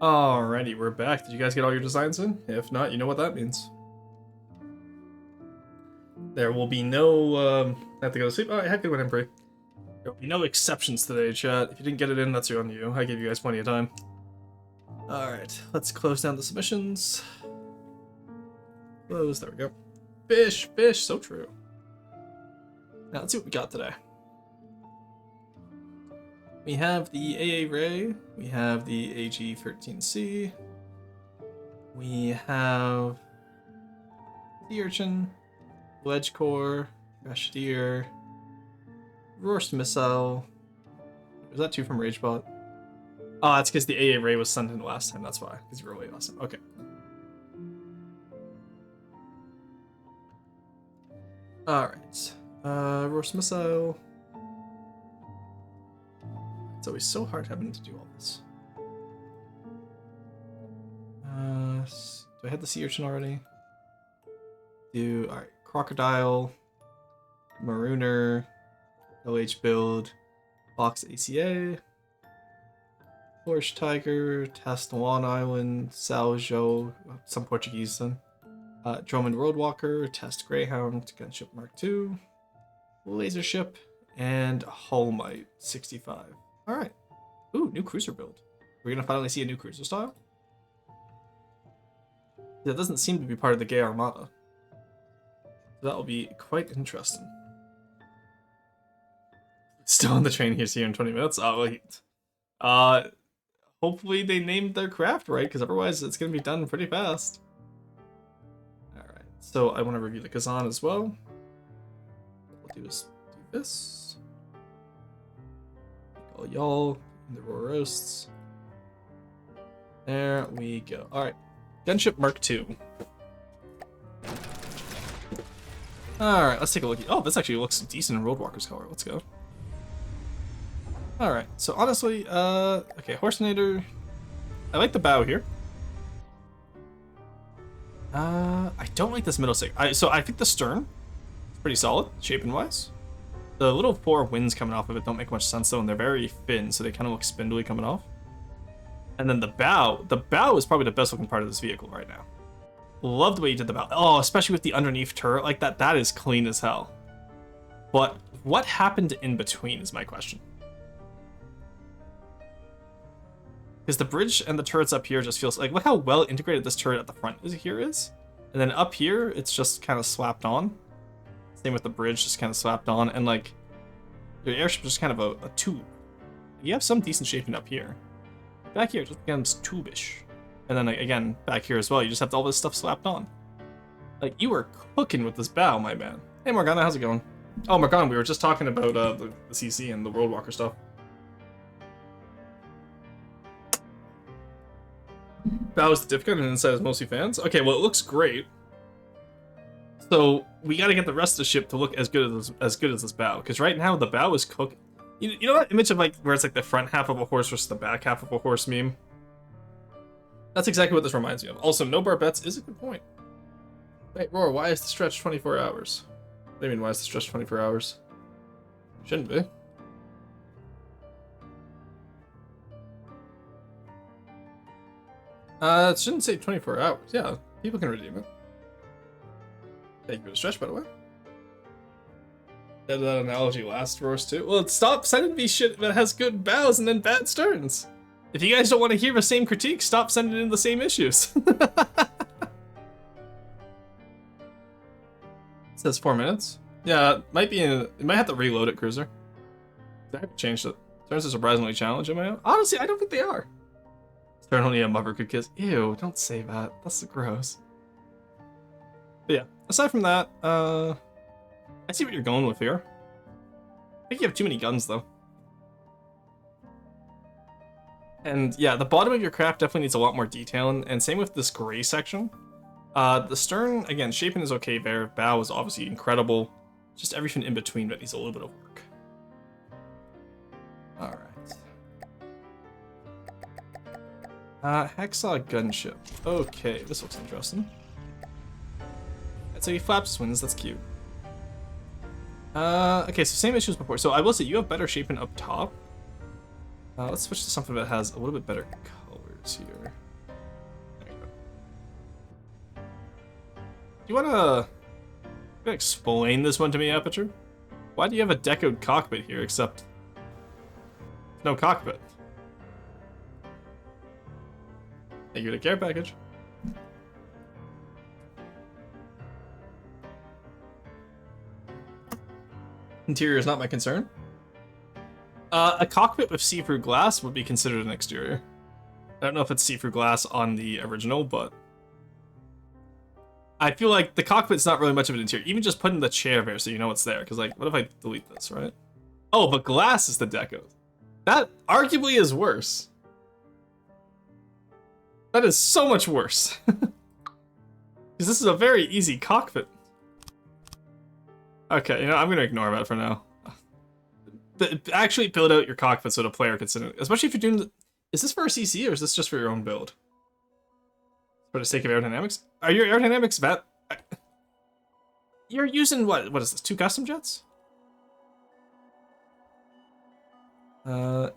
[SPEAKER 1] Alrighty, we're back. Did you guys get all your designs in? If not, you know what that means. There will be no, I have to go to sleep. Oh, I had good one, Emperor. There will be no exceptions today, chat. If you didn't get it in, that's on you. I gave you guys plenty of time. Alright, let's close down the submissions. Close, there we go. Fish, fish, so true. Now let's see what we got today. We have the AA Ray, we have the AG-13C, we have the Urchin, Ledge Core, Rashdir, Roarst Missile. Was that 2 from Ragebot? Oh, that's because the AA Ray was sent in last time, that's why. Because you were late last time. Okay. Alright. Roarst Missile. It's always so hard having to do all this. Do I have the Sea Urchin already? Alright. Crocodile. Marooner. LH build. Box ACA. Horse Tiger. Tastawan Island. Saljo. Some Portuguese then. Drummond Roadwalker. Test Greyhound. Gunship Mark II. Laser Ship. And Hullmite 65. Alright. Ooh, new cruiser build. We're gonna finally see a new cruiser style? That doesn't seem to be part of the Gay Armada. So that will be quite interesting. Still on the train here in 20 minutes? Oh, wait. Hopefully they named their craft right, because otherwise it's gonna be done pretty fast. Alright, so I want to review the Kazan as well. What we'll do is do this. All y'all in the raw roasts. There we go. Alright. Gunship Mark II. Alright, let's take a look. Oh, this actually looks decent in Roadwalker's color. Let's go. Alright, so honestly, okay, Horsenator. I like the bow here. I don't like this middle stick. So I think the stern is pretty solid, shaping-wise. The little 4 wings coming off of it don't make much sense though, and they're very thin, so they kind of look spindly coming off. And then the bow is probably the best looking part of this vehicle right now. Love the way you did the bow. Oh, especially with the underneath turret like that. That is clean as hell. But what happened in between is my question. Because the bridge and the turrets up here just feels like, look how well integrated this turret at the front is. And then up here, it's just kind of slapped on. Same with the bridge, just kind of slapped on, and like the airship is just kind of a tube. You have some decent shaping up here. Back here, it just becomes tube-ish. And then again, back here as well, you just have all this stuff slapped on. Like, you are cooking with this bow, my man. Hey Morgana, how's it going? Oh, Morgana, we were just talking about the CC and the Roadwalker stuff. Bow is the diff gun and inside is mostly fans. Okay, well it looks great. So we got to get the rest of the ship to look as good as this bow, because right now the bow is cooked. You know that image of like where it's like the front half of a horse versus the back half of a horse meme? That's exactly what this reminds me of. Also, no barbettes is a good point. Wait, Roar, why is the stretch 24 hours? What do you mean, why is the stretch 24 hours? Shouldn't be. It shouldn't say 24 hours. Yeah, people can redeem it. Thank you for the stretch, by the way. Did that analogy last roast too? Well, stop sending me shit that has good bows and then bad sterns. If you guys don't want to hear the same critique, stop sending in the same issues. It says 4 minutes. Yeah, it might be you might have to reload it, Cruiser. I haven't changed it. Sterns are surprisingly challenging, am I? Honestly, I don't think they are. Stern only a mother could kiss. Ew, don't say that. That's gross. But yeah, aside from that, I see what you're going with here. I think you have too many guns, though. And yeah, the bottom of your craft definitely needs a lot more detail, and same with this gray section. The stern, again, shaping is okay there. Bow is obviously incredible. Just everything in between that needs a little bit of work. Alright. Hacksaw gunship. Okay, this looks interesting. So he flaps his wings, that's cute. Okay, so same issue as before. So I will say, you have better shaping up top. Let's switch to something that has a little bit better colors. What's here? There you go. Do you wanna explain this one to me, Aperture? Why do you have a decoed cockpit here, except no cockpit? Thank you for the care package. Interior is not my concern. A cockpit with see-through glass would be considered an exterior. I don't know if it's see-through glass on the original, but I feel like the cockpit's not really much of an interior. Even just putting the chair there so you know it's there. Because, like, what if I delete this, right? Oh, but glass is the deco. That arguably is worse. That is so much worse. Because this is a very easy cockpit. Okay, you know, I'm going to ignore that for now. But actually build out your cockpit so the player can sit in it. Especially if you're doing... Is this for a CC or is this just for your own build? For the sake of aerodynamics? Are your aerodynamics that... You're using what? What is this? 2 custom jets? Yeah,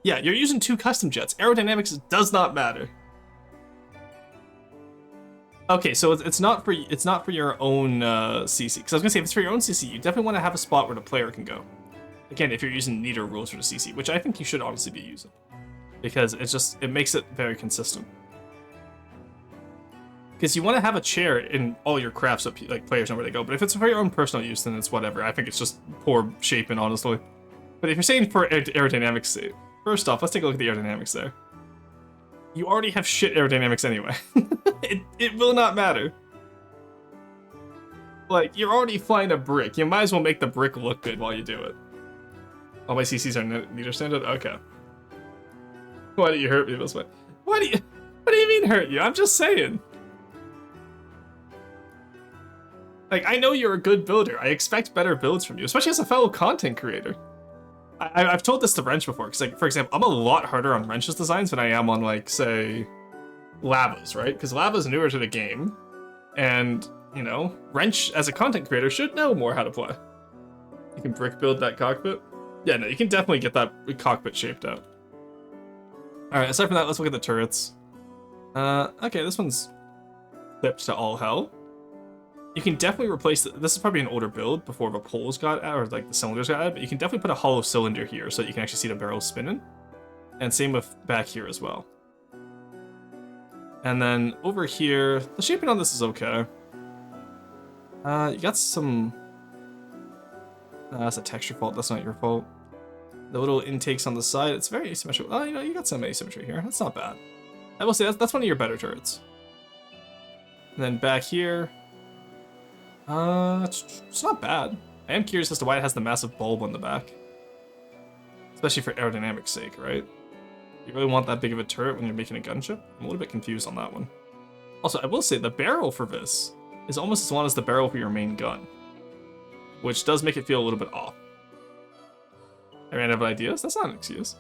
[SPEAKER 1] you're using 2 custom jets. Aerodynamics does not matter. Okay, so it's not for your own CC. Because I was gonna say if it's for your own CC, you definitely want to have a spot where the player can go. Again, if you're using neater rules for the CC, which I think you should honestly be using, because it makes it very consistent. Because you want to have a chair in all your crafts so like players know where they go. But if it's for your own personal use, then it's whatever. I think it's just poor shaping, honestly. But if you're saying for aerodynamics sake, first off, let's take a look at the aerodynamics there. You already have shit aerodynamics anyway. it will not matter. Like, you're already flying a brick. You might as well make the brick look good while you do it. All my CCs are neither standard? Okay. Why do you hurt me this way? What do you mean hurt you? I'm just saying. Like, I know you're a good builder. I expect better builds from you, especially as a fellow content creator. I've told this to Wrench before, because, like, for example, I'm a lot harder on Wrench's designs than I am on, like, say, Lava's, right? Because Lava's newer to the game, and, you know, Wrench, as a content creator, should know more how to play. You can brick build that cockpit. Yeah, no, you can definitely get that cockpit shaped out. Alright, aside from that, let's look at the turrets. Okay, this one's clipped to all hell. You can definitely replace this is probably an older build before the poles got added, or like the cylinders got added, but you can definitely put a hollow cylinder here so that you can actually see the barrel spinning. And same with back here as well. And then over here, the shaping on this is okay. You got some... that's a texture fault, that's not your fault. The little intakes on the side, it's very asymmetrical. Oh, you know, you got some asymmetry here, that's not bad. I will say, that's one of your better turrets. And then back here... it's not bad. I am curious as to why it has the massive bulb on the back. Especially for aerodynamics sake, right? You really want that big of a turret when you're making a gunship? I'm a little bit confused on that one. Also, I will say, the barrel for this is almost as long as the barrel for your main gun. Which does make it feel a little bit off. I ran out of ideas? That's not an excuse.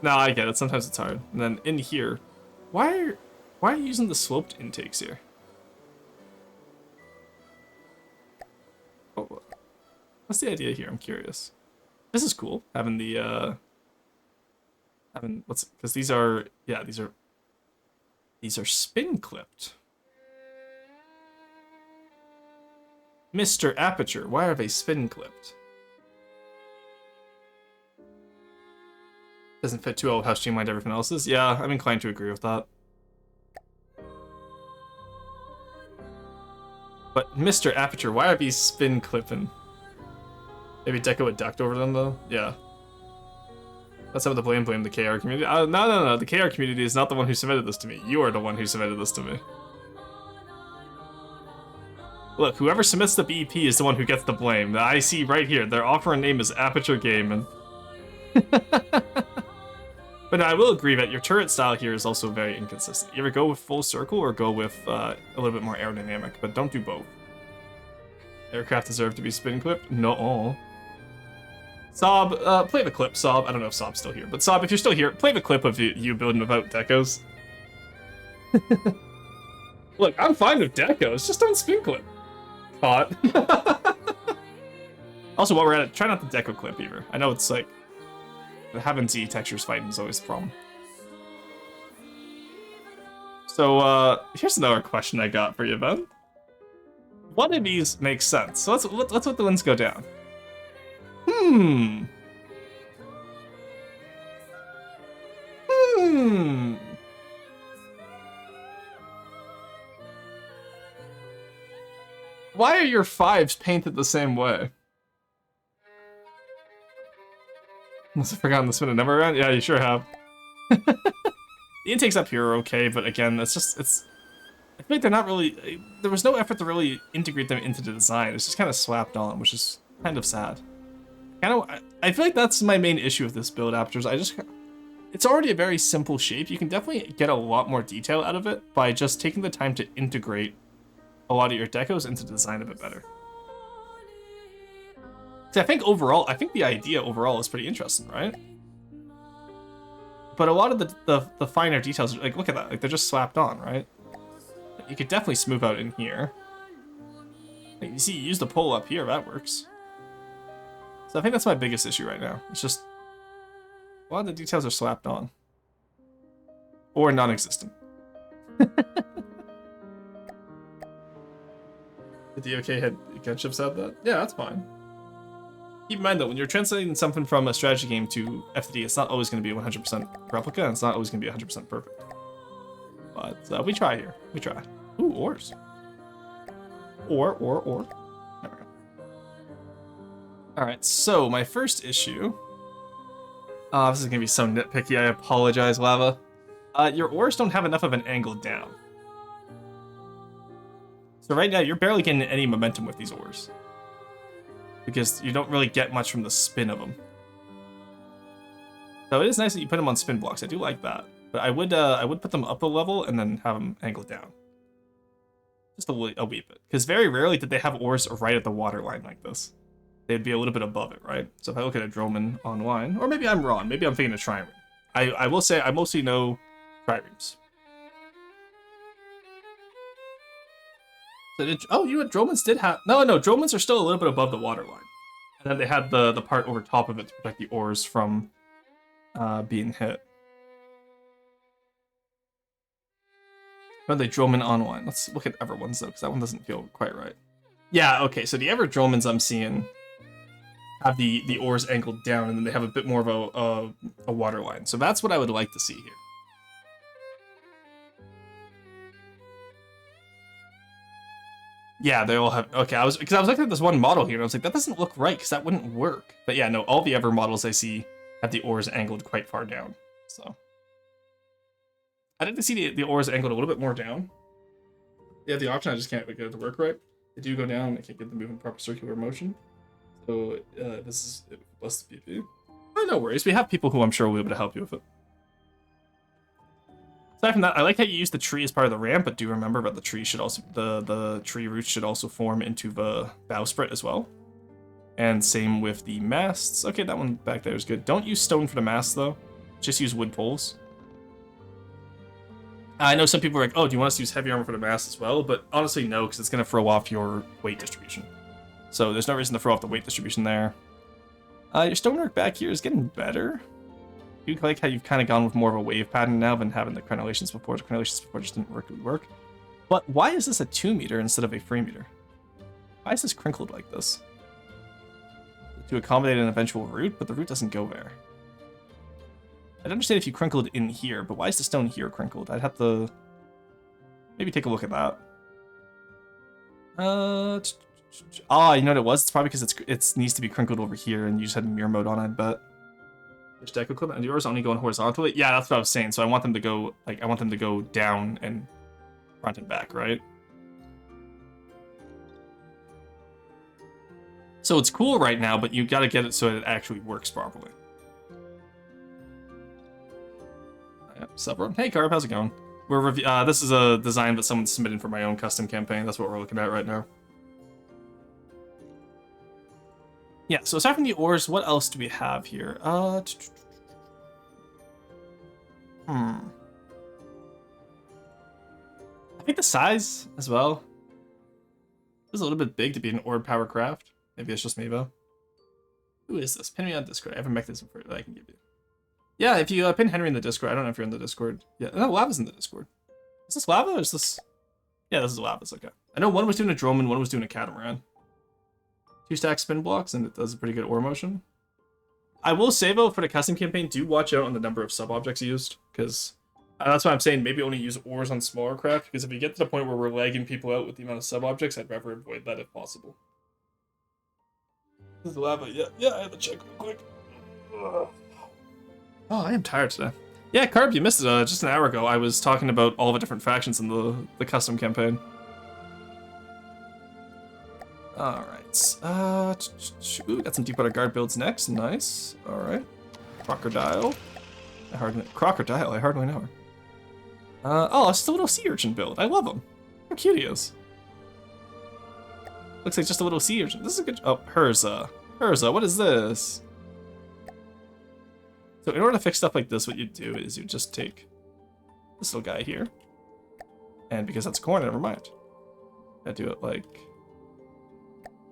[SPEAKER 1] No, I get it. Sometimes it's hard. And then in here... Why are you using the sloped intakes here? Oh, what's the idea here? I'm curious. This is cool, having the, because these are spin clipped. Mr. Aperture, why are they spin clipped? Doesn't fit too well with how streamlined everything else is. Yeah, I'm inclined to agree with that. But Mr. Aperture, why are these spin clipping? Maybe deco a duct over them though? Yeah. Let's have the blame the KR community. No. The KR community is not the one who submitted this to me. You are the one who submitted this to me. Look, whoever submits the BEP is the one who gets the blame. I see right here. Their offer and name is Aperture Gaming. But no, I will agree that your turret style here is also very inconsistent. You either go with full circle or go with a little bit more aerodynamic, but don't do both. Aircraft deserve to be spin clipped? No. Sob, play the clip, Sob. I don't know if Sob's still here, but Sob, if you're still here, play the clip of you building without decos. Look, I'm fine with decos, just don't spin clip. Caught. Also, while we're at it, try not to deco clip either. I know it's like having Z textures fighting is always the problem. So here's another question I got for you, Ben. One of these makes sense. So let's let the lens go down. Hmm. Why are your 5s painted the same way? Must have forgotten to spin a number around? Yeah, you sure have. The intakes up here are okay, but again, I feel like they're not really... There was no effort to really integrate them into the design. It's just kind of slapped on, which is kind of sad. I feel like that's my main issue with this build, Aptors. It's already a very simple shape. You can definitely get a lot more detail out of it by just taking the time to integrate a lot of your decos into the design a bit better. See, I think the idea overall is pretty interesting, right? But a lot of the finer details, like, look at that, like, they're just slapped on, right? You could definitely smooth out in here. Like, you see, you use the pull up here, that works. So I think that's my biggest issue right now. It's just a lot of the details are slapped on. Or non-existent. The DOK had gunships out that? Yeah, that's fine. Keep in mind though, when you're translating something from a strategy game to FTD, it's not always going to be 100% replica, and it's not always going to be 100% perfect. But we try here. We try. Ooh, ores. Ore. There we go. Alright, so my first issue... this is going to be so nitpicky, I apologize, Lava. Your ores don't have enough of an angle down. So right now, you're barely getting any momentum with these ores. Because you don't really get much from the spin of them. So it is nice that you put them on spin blocks. I do like that. But I would put them up a level and then have them angled down. Just a wee bit. Because very rarely did they have ores right at the water line like this. They'd be a little bit above it, right? So if I look at a Droman online, or maybe I'm wrong. Maybe I'm thinking of trireme. I will say I mostly know triremes. So you know what? Dromans did have... No, Dromans are still a little bit above the water line. And then they had the part over top of it to protect the ores from being hit. Or they Droman online. Let's look at Everone's though, because that one doesn't feel quite right. Yeah, okay, so the Ever Dromans I'm seeing have the ores angled down, and then they have a bit more of a water line. So that's what I would like to see here. Yeah, they all have... Okay, because I was looking at this one model here, and I was like, that doesn't look right, because that wouldn't work. But yeah, no, all the Ever models I see have the ores angled quite far down. So I'd like to see the ores angled a little bit more down. They have the option, I just can't get it to work right. They do go down, I can't get them moving proper circular motion. So this is less the PP. Oh, no worries, we have people who I'm sure will be able to help you with it. Aside from that, I like how you use the tree as part of the ramp, but do remember about the tree should also the tree roots should also form into the bowsprit as well. And same with the masts. Okay, that one back there is good. Don't use stone for the masts though. Just use wood poles. I know some people are like, oh, do you want us to use heavy armor for the masts as well? But honestly, no, because it's going to throw off your weight distribution. So there's no reason to throw off the weight distribution there. Your stonework back here is getting better. You like how you've kind of gone with more of a wave pattern now than having the crenellations before. The crenellations before just didn't really work. But why is this a 2 meter instead of a 3 meter? Why is this crinkled like this? To accommodate an eventual root, but the root doesn't go there. I'd understand if you crinkled in here, but why is the stone here crinkled? I'd have to maybe take a look at that. You know what it was? It's probably because it needs to be crinkled over here, and you just had mirror mode on, I bet. Which deck equipment and yours only going horizontally? Yeah, that's what I was saying. So I want them to go down and front and back, right? So it's cool right now, but you got to get it so it actually works properly. Sup, bro? Hey, Carb, how's it going? This is a design that someone submitted for my own custom campaign. That's what we're looking at right now. Yeah, so aside from the ores, what else do we have here? I think the size as well is a little bit big to be an ore power craft. Maybe it's just me though. Who is this? Pin me on Discord. I have a mechanism for it that I can give you. Yeah, if you pin Henry in the Discord, I don't know if you're in the Discord. Yeah, no, Lava's in the Discord. Is this Lava or is this... Yeah, this is Lava's, okay. I know one was doing a drone and one was doing a catamaran. 2-stack spin blocks, and it does a pretty good ore motion. I will say, though, for the custom campaign, do watch out on the number of sub-objects used, because that's why I'm saying maybe only use ores on smaller craft, because if you get to the point where we're lagging people out with the amount of sub-objects, I'd rather avoid that if possible. This is Lava, yeah, I have to check real quick. Ugh. Oh, I am tired today. Yeah, Carb, you missed it. Just an hour ago, I was talking about all the different factions in the custom campaign. Alright. Ooh, got some deep water guard builds next. Nice. Alright. Crocodile. Crocodile, I hardly know her. Oh, it's just a little sea urchin build. I love him. How cute he is. Looks like just a little sea urchin. This is a good... Oh, Herza. Herza, what is this? So in order to fix stuff like this, what you do is you just take this little guy here. And because that's corn, never mind. I do it like...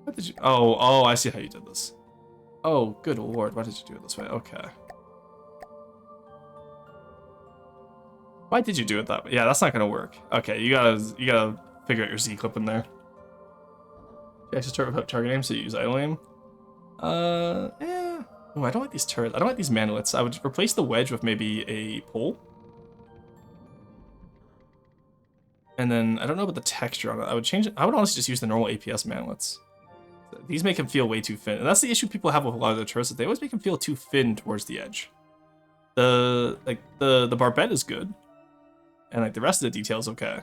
[SPEAKER 1] What did you... Oh, I see how you did this. Oh, good lord, why did you do it this way? Okay. Why did you do it that way? Yeah, that's not gonna work. Okay, you gotta figure out your Z-clip in there. You actually start without target aim, so you use idle aim. Yeah. Oh, I don't like these turrets. I don't like these mantlets. I would replace the wedge with maybe a pole. And then, I don't know about the texture on it. I would change it. I would honestly just use the normal APS mantlets. These make them feel way too thin. And that's the issue people have with a lot of the turrets, that they always make them feel too thin towards the edge. The barbette is good. And like the rest of the detail is okay.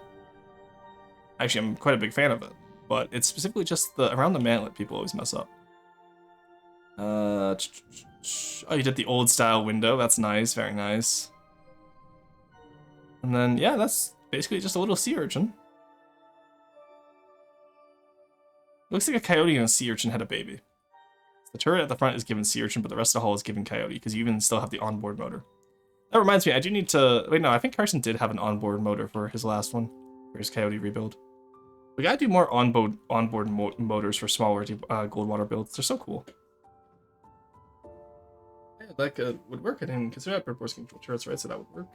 [SPEAKER 1] Actually, I'm quite a big fan of it. But it's specifically just around the mantlet people always mess up. Oh, you did the old style window. That's nice, very nice. And then, yeah, that's basically just a little sea urchin. Looks like a coyote and a sea urchin had a baby. The turret at the front is given sea urchin, but the rest of the hull is given coyote, because you even still have the onboard motor. That reminds me, I do need to... Wait, no, I think Carson did have an onboard motor for his last one, for his coyote rebuild. We gotta do more onboard motors for smaller gold water builds. They're so cool. Yeah, that would work. I didn't consider that purpose control turrets, right? So that would work.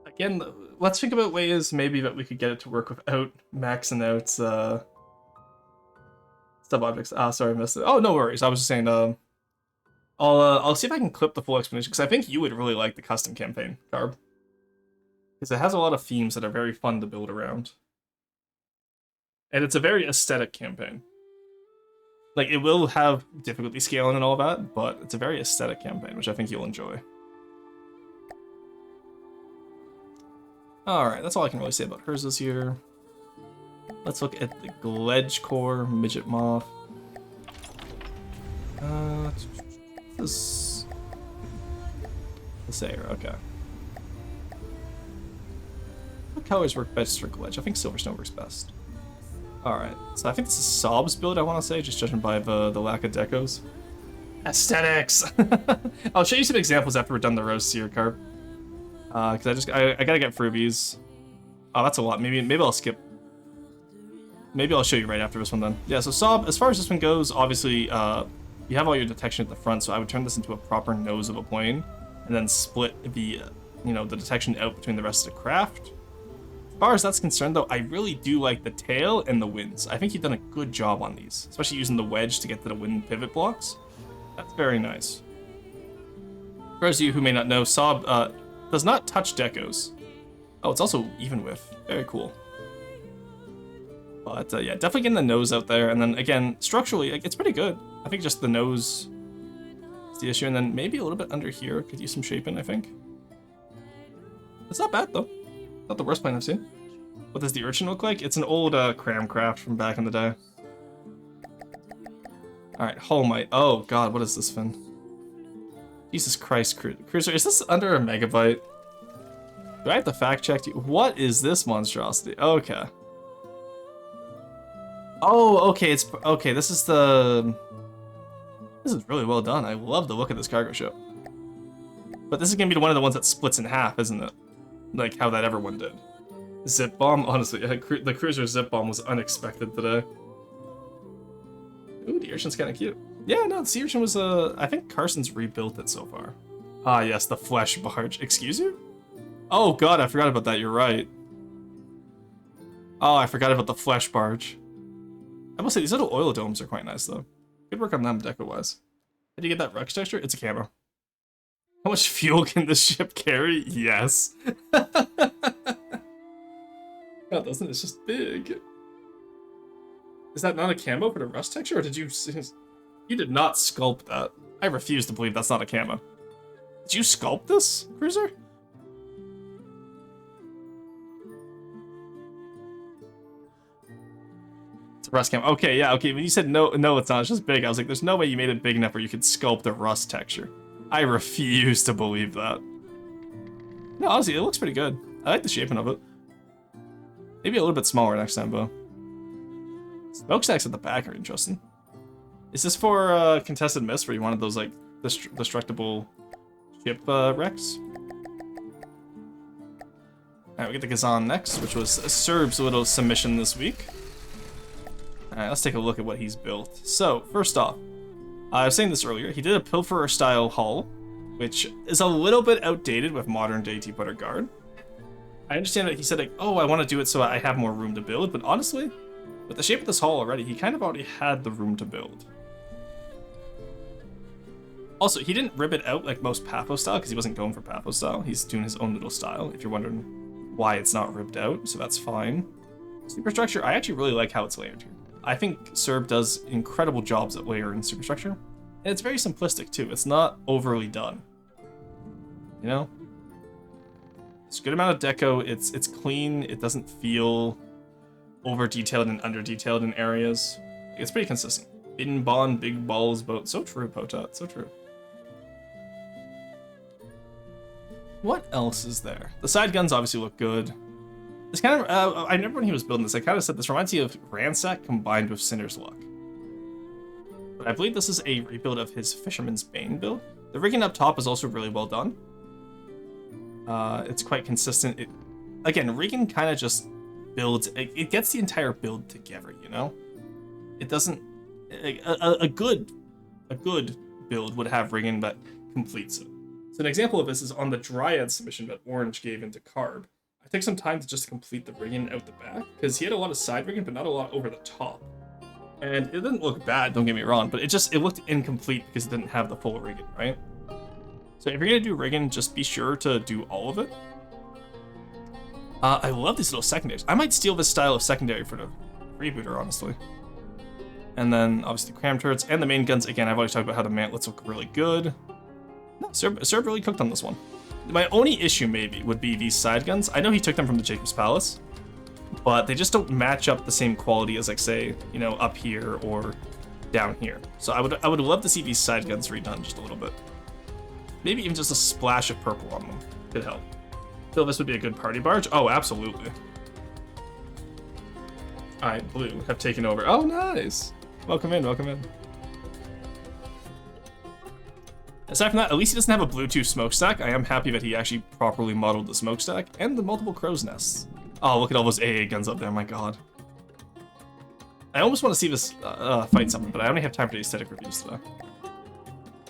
[SPEAKER 1] Again, let's think about ways maybe that we could get it to work without maxing out sub objects. Ah, sorry, I missed it. Oh, no worries. I was just saying. I'll see if I can clip the full explanation, because I think you would really like the custom campaign, Carb, because it has a lot of themes that are very fun to build around, and it's a very aesthetic campaign. Like, it will have difficulty scaling and all that, but it's a very aesthetic campaign, which I think you'll enjoy. Alright, that's all I can really say about hers this year. Let's look at the Gledge Core Midget Moth. This... The Sayer, okay. What colors work best for Gledge? I think Silverstone works best. Alright, so I think this is Sob's build, I want to say, just judging by the lack of decos. Aesthetics! I'll show you some examples after we're done the roast here, Carp. Because I gotta get freebies. Oh, that's a lot. Maybe I'll skip. Maybe I'll show you right after this one then. Yeah, so Sob, as far as this one goes, obviously, you have all your detection at the front, so I would turn this into a proper nose of a plane, and then split the, the detection out between the rest of the craft. As far as that's concerned, though, I really do like the tail and the winds. I think you've done a good job on these, especially using the wedge to get to the wind pivot blocks. That's very nice. For those of you who may not know, Sob does not touch decos. Oh, it's also even width. Very cool. But yeah, definitely getting the nose out there, and then again, structurally, it's pretty good. I think just the nose is the issue, and then maybe a little bit under here could use some shaping, I think. It's not bad, though. Not the worst plane I've seen. What does the urchin look like? It's an old cramcraft from back in the day. Alright, Hullmite. Oh god, what is this, Finn? Jesus Christ, Cruiser. Is this under a megabyte? Do I have to fact check you? What is this monstrosity? Okay. Oh, okay, okay, this is really well done. I love the look of this cargo ship. But this is gonna be one of the ones that splits in half, isn't it? Like how that other one did. Zip bomb, honestly, the cruiser zip bomb was unexpected today. Ooh, the urchin's kind of cute. Yeah, no, the sea urchin was I think Carson's rebuilt it so far. Ah, yes, the flesh barge. Excuse you? Oh god, I forgot about that, you're right. Oh, I forgot about the flesh barge. I will say, these little oil domes are quite nice, though. Good work on them, deco-wise. How do you get that Rex texture? It's a camo. How much fuel can this ship carry? Yes. God, doesn't it? It's just big. Is that not a camo for the rust texture, or did you... You did not sculpt that. I refuse to believe that's not a camo. Did you sculpt this, Cruiser? It's a rust camo. Okay, yeah, okay. When you said no, it's not. It's just big. I was like, there's no way you made it big enough where you could sculpt the rust texture. I refuse to believe that. No, honestly, it looks pretty good. I like the shaping of it. Maybe a little bit smaller next time, though. Smokestacks at the back are interesting. Is this for Contested Miss, where you wanted those, like, destructible ship wrecks? Alright, we get the Gazan next, which was Serb's little submission this week. Alright, let's take a look at what he's built. So, first off, I was saying this earlier, he did a Pilferer-style hull, which is a little bit outdated with modern-day T-Putter Guard. I understand that he said, like, oh, I want to do it so I have more room to build, but honestly, with the shape of this hull already, he kind of already had the room to build. Also, he didn't rip it out like most Paphos style, because he wasn't going for Paphos style. He's doing his own little style, if you're wondering why it's not ripped out, so that's fine. Superstructure, I actually really like how it's layered here. I think Serb does incredible jobs at layering superstructure, and it's very simplistic too. It's not overly done. You know? It's a good amount of deco, it's clean, it doesn't feel over-detailed and under-detailed in areas. It's pretty consistent. Bin Bond, Big Balls Boat. So true, Potat, so true. What else is there? The side guns obviously look good. This kind of, I remember when he was building this, I kind of said this reminds you of Ransack combined with Sinner's Luck. But I believe this is a rebuild of his Fisherman's Bane build. The rigging up top is also really well done. It's quite consistent. Again, rigging kind of just builds, it gets the entire build together, you know? It doesn't, a good build would have rigging that completes it. So an example of this is on the Dryad submission that Orange gave into Carb. I took some time to just complete the rigging out the back, because he had a lot of side rigging, but not a lot over the top. And it didn't look bad, don't get me wrong, but it looked incomplete because it didn't have the full rigging, right? So if you're gonna do rigging, just be sure to do all of it. I love these little secondaries. I might steal this style of secondary for the rebooter, honestly. And then obviously the cram turrets and the main guns. Again, I've always talked about how the mantlets look really good. No, Serb really cooked on this one. My only issue maybe would be these side guns. I know he took them from the Jacob's Palace, but they just don't match up the same quality as, like, say, you know, up here or down here. So I would love to see these side guns redone just a little bit. Maybe even just a splash of purple on them could help. Feel this would be a good party barge? Oh, absolutely. Alright, blue have taken over. Oh, nice. Welcome in, welcome in. Aside from that, at least he doesn't have a Bluetooth smokestack. I am happy that he actually properly modeled the smokestack and the multiple crow's nests. Oh, look at all those AA guns up there, my god. I almost want to see this fight something, but I only have time for the aesthetic reviews today.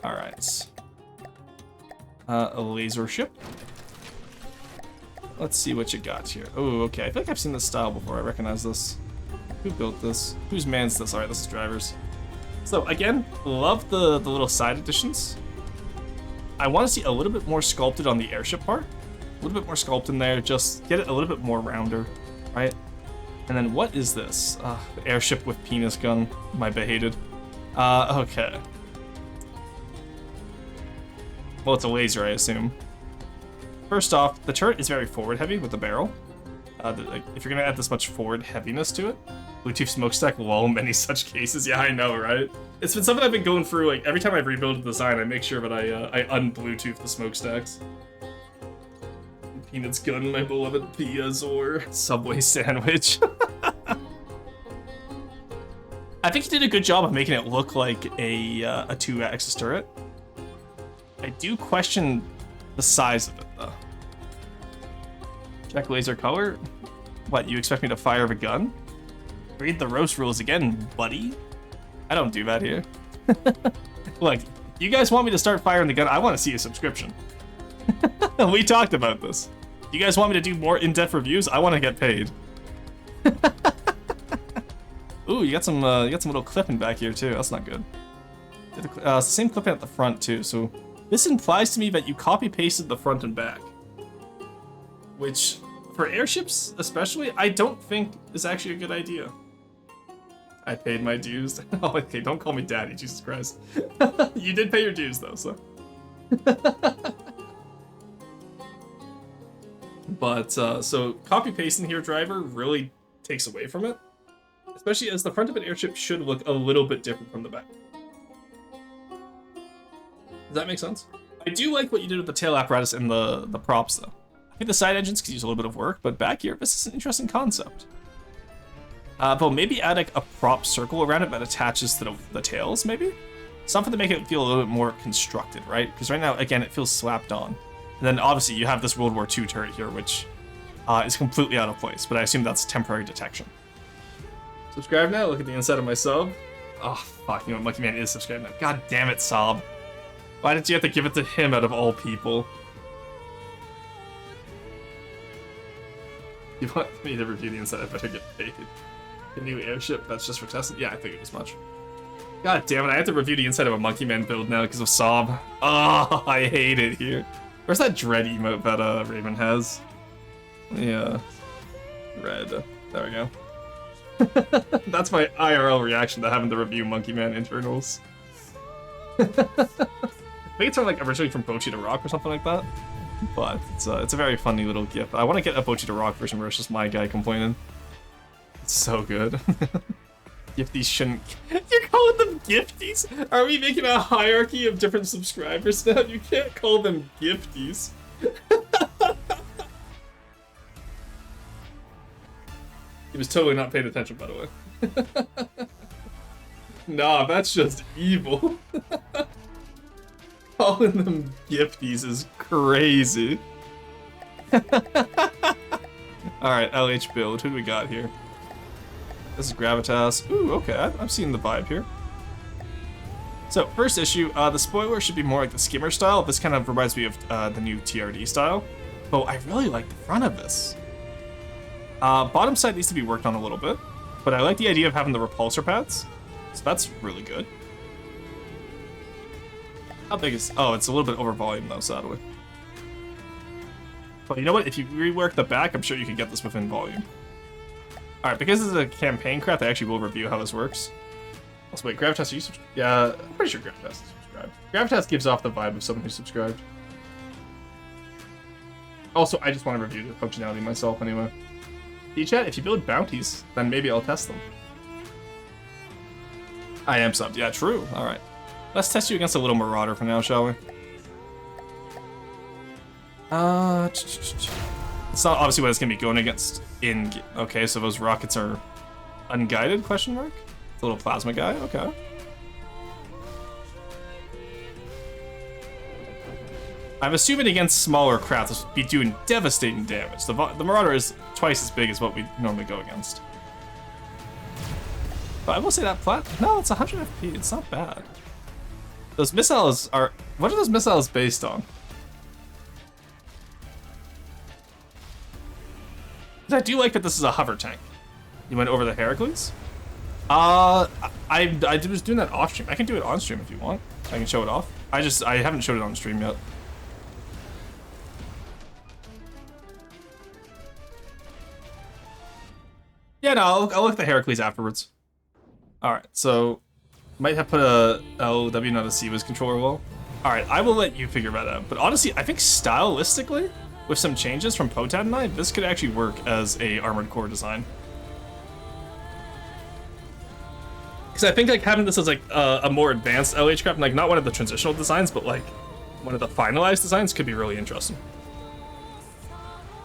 [SPEAKER 1] Alright. A laser ship. Let's see what you got here. Oh, okay. I feel like I've seen this style before. I recognize this. Who built this? Whose man's this? Alright, this is Drivers. So, again, love the little side additions. I want to see a little bit more sculpted on the airship part. A little bit more sculpt in there. Just get it a little bit more rounder, right? And then what is this? The airship with penis gun. My behated. Okay. Well, it's a laser, I assume. First off, the turret is very forward heavy with the barrel. Like, if you're gonna add this much forward heaviness to it, Bluetooth smokestack, lol, many such cases. Yeah, I know, right? It's been something I've been going through. Like, every time I rebuild the design, I make sure that I un-Bluetooth the smokestacks. Peanuts gun, my beloved Piazor Subway sandwich. I think he did a good job of making it look like a two-axis turret. I do question the size of it, though. Check laser color? What, you expect me to fire a gun? Read the roast rules again, buddy. I don't do that here. Look, You guys want me to start firing the gun? I want to see a subscription. We talked about this. You guys want me to do more in-depth reviews? I want to get paid. Ooh, you got some little clipping back here too. That's not good. It's the same clipping at the front too. So this implies to me that you copy-pasted the front and back, which for airships especially, I don't think is actually a good idea. I paid my dues. Oh, okay, don't call me daddy, Jesus Christ. You did pay your dues though, so. But, so copy-pasting here, driver, really takes away from it. Especially as the front of an airship should look a little bit different from the back. Does that make sense? I do like what you did with the tail apparatus and the props, though. I think the side engines could use a little bit of work, but back here, this is an interesting concept. But maybe add like a prop circle around it that attaches to the tails, maybe? Something to make it feel a little bit more constructed, right? Because right now, again, it feels slapped on. And then obviously you have this World War II turret here, which is completely out of place, but I assume that's temporary detection. Subscribe now, look at the inside of my sub. Oh, fuck, you know what, Monkey Man is subscribed now. God damn it, Sob. Why did you have to give it to him out of all people? You want me to review the inside, I better get paid. The new airship, that's just for testing? Yeah, I figured as much. God damn it, I have to review the inside of a Monkey Man build now because of Sob. Oh, I hate it here. Where's that dread emote that Raven has? Yeah. Red. There we go. That's my IRL reaction to having to review Monkey Man internals. I think it's like originally from Bochi to Rock or something like that. But it's a very funny little gif. I want to get a Bochi to Rock version where it's just my guy complaining. It's so good. Gifties shouldn't... You're calling them gifties? Are we making a hierarchy of different subscribers now? You can't call them gifties. He was totally not paying attention, by the way. Nah, that's just evil. Calling them gifties is crazy. Alright, LH build. Who do we got here? This is Gravitas. Ooh, okay, I'm seeing the vibe here. So, first issue, the spoiler should be more like the skimmer style. This kind of reminds me of the new TRD style. Oh, I really like the front of this. Bottom side needs to be worked on a little bit, but I like the idea of having the repulsor pads, so that's really good. How big is... Oh, it's a little bit over volume though, sadly. But you know what? If you rework the back, I'm sure you can get this within volume. Alright, because this is a campaign craft, I actually will review how this works. Also, wait, Gravitas, are you subscribed? Yeah, I'm pretty sure Gravitas is subscribed. Gravitas gives off the vibe of someone who's subscribed. Also, I just want to review the functionality myself anyway. D-chat, if you build bounties, then maybe I'll test them. I am subbed. Yeah, true. Alright. Let's test you against a little Marauder for now, shall we? It's not obviously what it's going to be going against in... Okay, so those rockets are unguided, question mark? It's a little plasma guy, okay. I'm assuming against smaller craft, this would be doing devastating damage. The Marauder is twice as big as what we normally go against. But I will say that no, it's 100 FP, it's not bad. Those missiles are... What are those missiles based on? I do like that this is a hover tank. You went over the Heracles? I was doing that off stream. I can do it on stream if you want. I can show it off. I haven't showed it on stream yet. Yeah, no, I'll look at the Heracles afterwards. Alright, so... Might have put a LW, not a CWIS controller well. Alright, I will let you figure that out. But honestly, I think stylistically, with some changes from Potad and I, this could actually work as a Armored Core design. Because I think like having this as like a more advanced LH craft, like not one of the transitional designs, but like one of the finalized designs could be really interesting.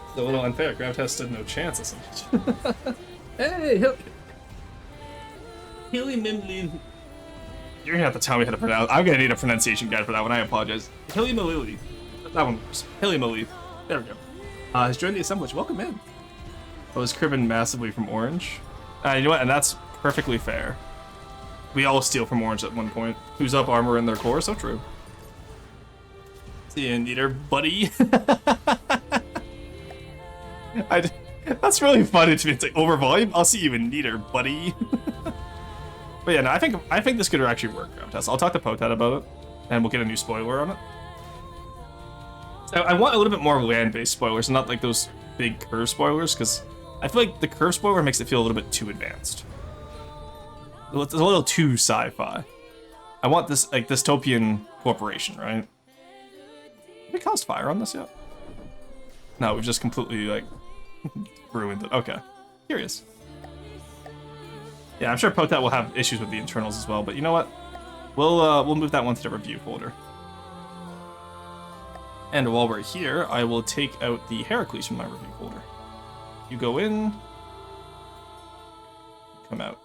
[SPEAKER 1] It's a little unfair. Gravitas stood no chance of something. Hey, Hilly Mimli. You're gonna have to tell me how to pronounce. I'm gonna need a pronunciation guide for that one. I apologize. Hilly Malili. That one works. Hilly Malili. There we go. Has joined the assemblage. Welcome in. I was cribbing massively from Orange. You know what? And that's perfectly fair. We all steal from orange at one point. Who's up armor in their core? So true. See you, Neater, buddy. That's really funny to me. It's like, over volume? I'll see you in Neater, buddy. But yeah, no, I think this could actually work, Tess. I'll talk to Potat about it, and we'll get a new spoiler on it. So I want a little bit more land-based spoilers, and not like those big curve spoilers, because I feel like the curve spoiler makes it feel a little bit too advanced. It's a little too sci-fi. I want this, like, dystopian corporation, right? Have we caused fire on this yet? No, we've just completely, like, ruined it. Okay. Curious. Yeah, I'm sure Potat will have issues with the internals as well, but you know what? We'll move that one to the review folder. And while we're here, I will take out the Heracles from my review folder. You go in, come out.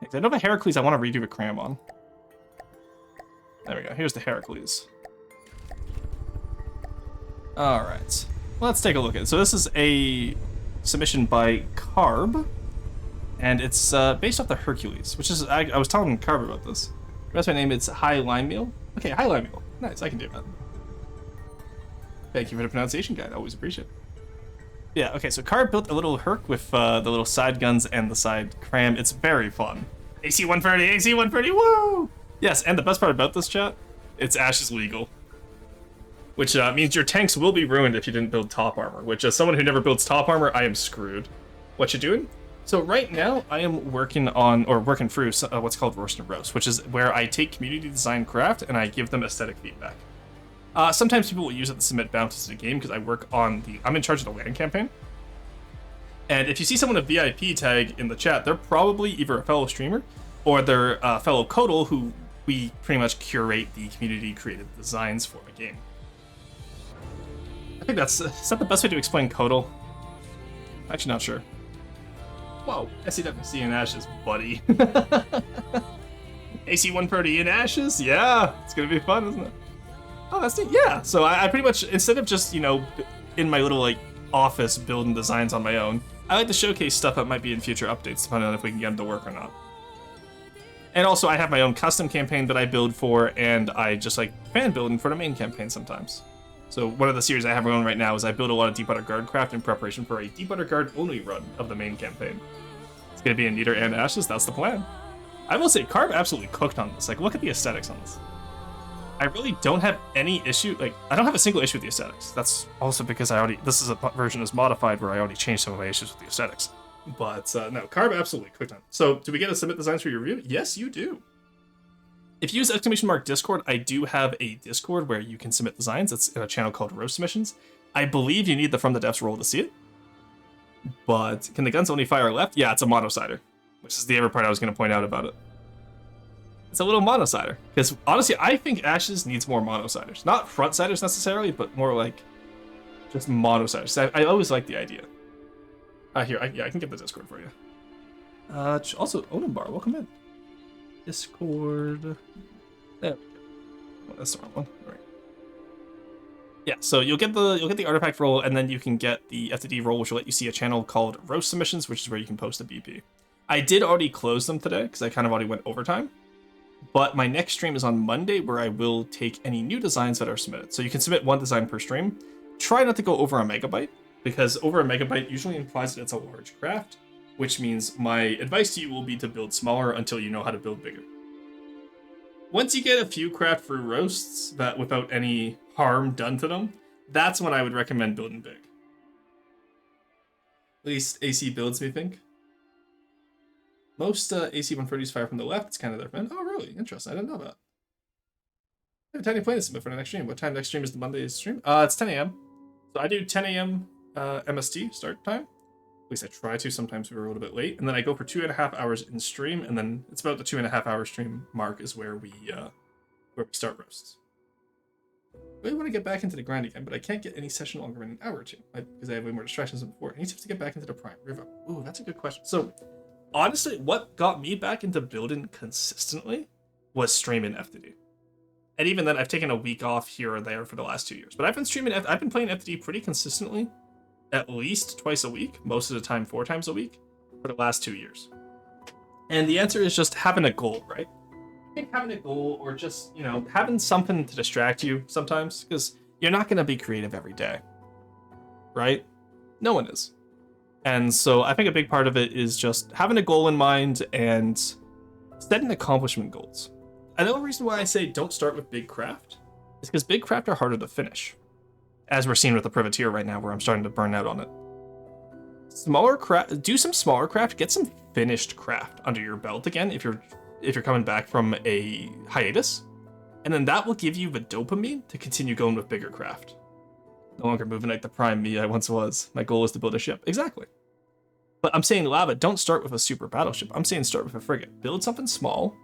[SPEAKER 1] If I know the Heracles, I want to redo the cram on. There we go. Here's the Heracles. All right. Let's take a look at it. So this is a submission by Carb, and it's based off the Hercules, which is I was telling Carb about this. That's my name. It's High Lime Meal. Okay, High Lime Meal. Nice. I can do that. Thank you for the pronunciation guide. I always appreciate it. Yeah. Okay. So Carb built a little Herc with the little side guns and the side cram. It's very fun. AC 130. AC 130. Woo! Yes. And the best part about this, chat, it's Ashes legal. Which means your tanks will be ruined if you didn't build top armor, which as someone who never builds top armor, I am screwed. What you doing? So right now, I am working on, or working through what's called Roast and Roast, which is where I take community design craft and I give them aesthetic feedback. Sometimes people will use it to submit bounties to the game because I'm in charge of the LAN campaign. And if you see someone a VIP tag in the chat, they're probably either a fellow streamer or they're a fellow Codal who we pretty much curate the community created designs for the game. I think is that the best way to explain Codal? I'm actually not sure. Whoa, SCWC in Ashes, buddy. AC 130 in Ashes? Yeah, it's gonna be fun, isn't it? Oh, that's neat. Yeah, so I pretty much, instead of just, you know, in my little, like, office building designs on my own, I like to showcase stuff that might be in future updates, depending on if we can get them to work or not. And also, I have my own custom campaign that I build for, and I just like fan building for the main campaign sometimes. So one of the series I have going right now is I build a lot of Deep Water Guard craft in preparation for a Deep Water Guard only run of the main campaign. It's gonna be in Neater and Ashes, that's the plan. I will say, Carb absolutely cooked on this. Like, look at the aesthetics on this. I really don't have any issue, like, I don't have a single issue with the aesthetics. That's also because this is a version that's modified where I already changed some of my issues with the aesthetics. But no, Carb absolutely cooked on it. So, do we get to submit designs for your review? Yes, you do. If you use !Discord, I do have a Discord where you can submit designs. It's in a channel called Roast Submissions. I believe you need the From the Depths role to see it. But can the guns only fire left? Yeah, it's a mono-sider, which is the other part I was going to point out about it. It's a little mono-sider. Because honestly, I think Ashes needs more mono-siders. Not front-siders necessarily, but more like just mono-siders. I always like the idea. Here, I can get the Discord for you. Also, Onumbar, welcome in. Discord. There we go. Oh, that's the wrong one. All right. Yeah, so you'll get the artifact role, and then you can get the FTD role, which will let you see a channel called Roast Submissions, which is where you can post a BP. I did already close them today because I kind of already went overtime. But my next stream is on Monday, where I will take any new designs that are submitted. So you can submit one design per stream. Try not to go over a megabyte, because over a megabyte usually implies that it's a large craft, which means my advice to you will be to build smaller until you know how to build bigger. Once you get a few craft through roasts that without any harm done to them, that's when I would recommend building big. At least AC builds me think. Most AC 130s fire from the left. It's kind of their friend. Oh, really? Interesting. I didn't know that. I have a tiny plan to submit for the next stream. What time next stream is the Monday stream? It's 10 a.m. So I do 10 a.m. MST start time. At least I try to. Sometimes we're a little bit late. And then I go for 2.5 hours in stream. And then it's about the 2.5 hour stream mark is where we start roasts. I really want to get back into the grind again, but I can't get any session longer than an hour or two because I have way more distractions than before. I need to get back into the Prime River. Ooh, that's a good question. So honestly, what got me back into building consistently was streaming FTD. And even then, I've taken a week off here or there for the last 2 years. But I've been playing FTD pretty consistently, at least twice a week, most of the time 4 times a week, for the last 2 years. And the answer is just having a goal, right? I think having a goal, or just, having something to distract you sometimes, because you're not going to be creative every day, right? No one is. And so I think a big part of it is just having a goal in mind and setting accomplishment goals. Another reason why I say don't start with big craft is because big craft are harder to finish, as we're seeing with the privateer right now, where I'm starting to burn out on it. Smaller craft, do some smaller craft, get some finished craft under your belt again if you're coming back from a hiatus, and then that will give you the dopamine to continue going with bigger craft. No longer moving like the prime me I once was. My goal is to build a ship. Exactly. But I'm saying, Lava, don't start with a super battleship. I'm saying start with a frigate. Build something small,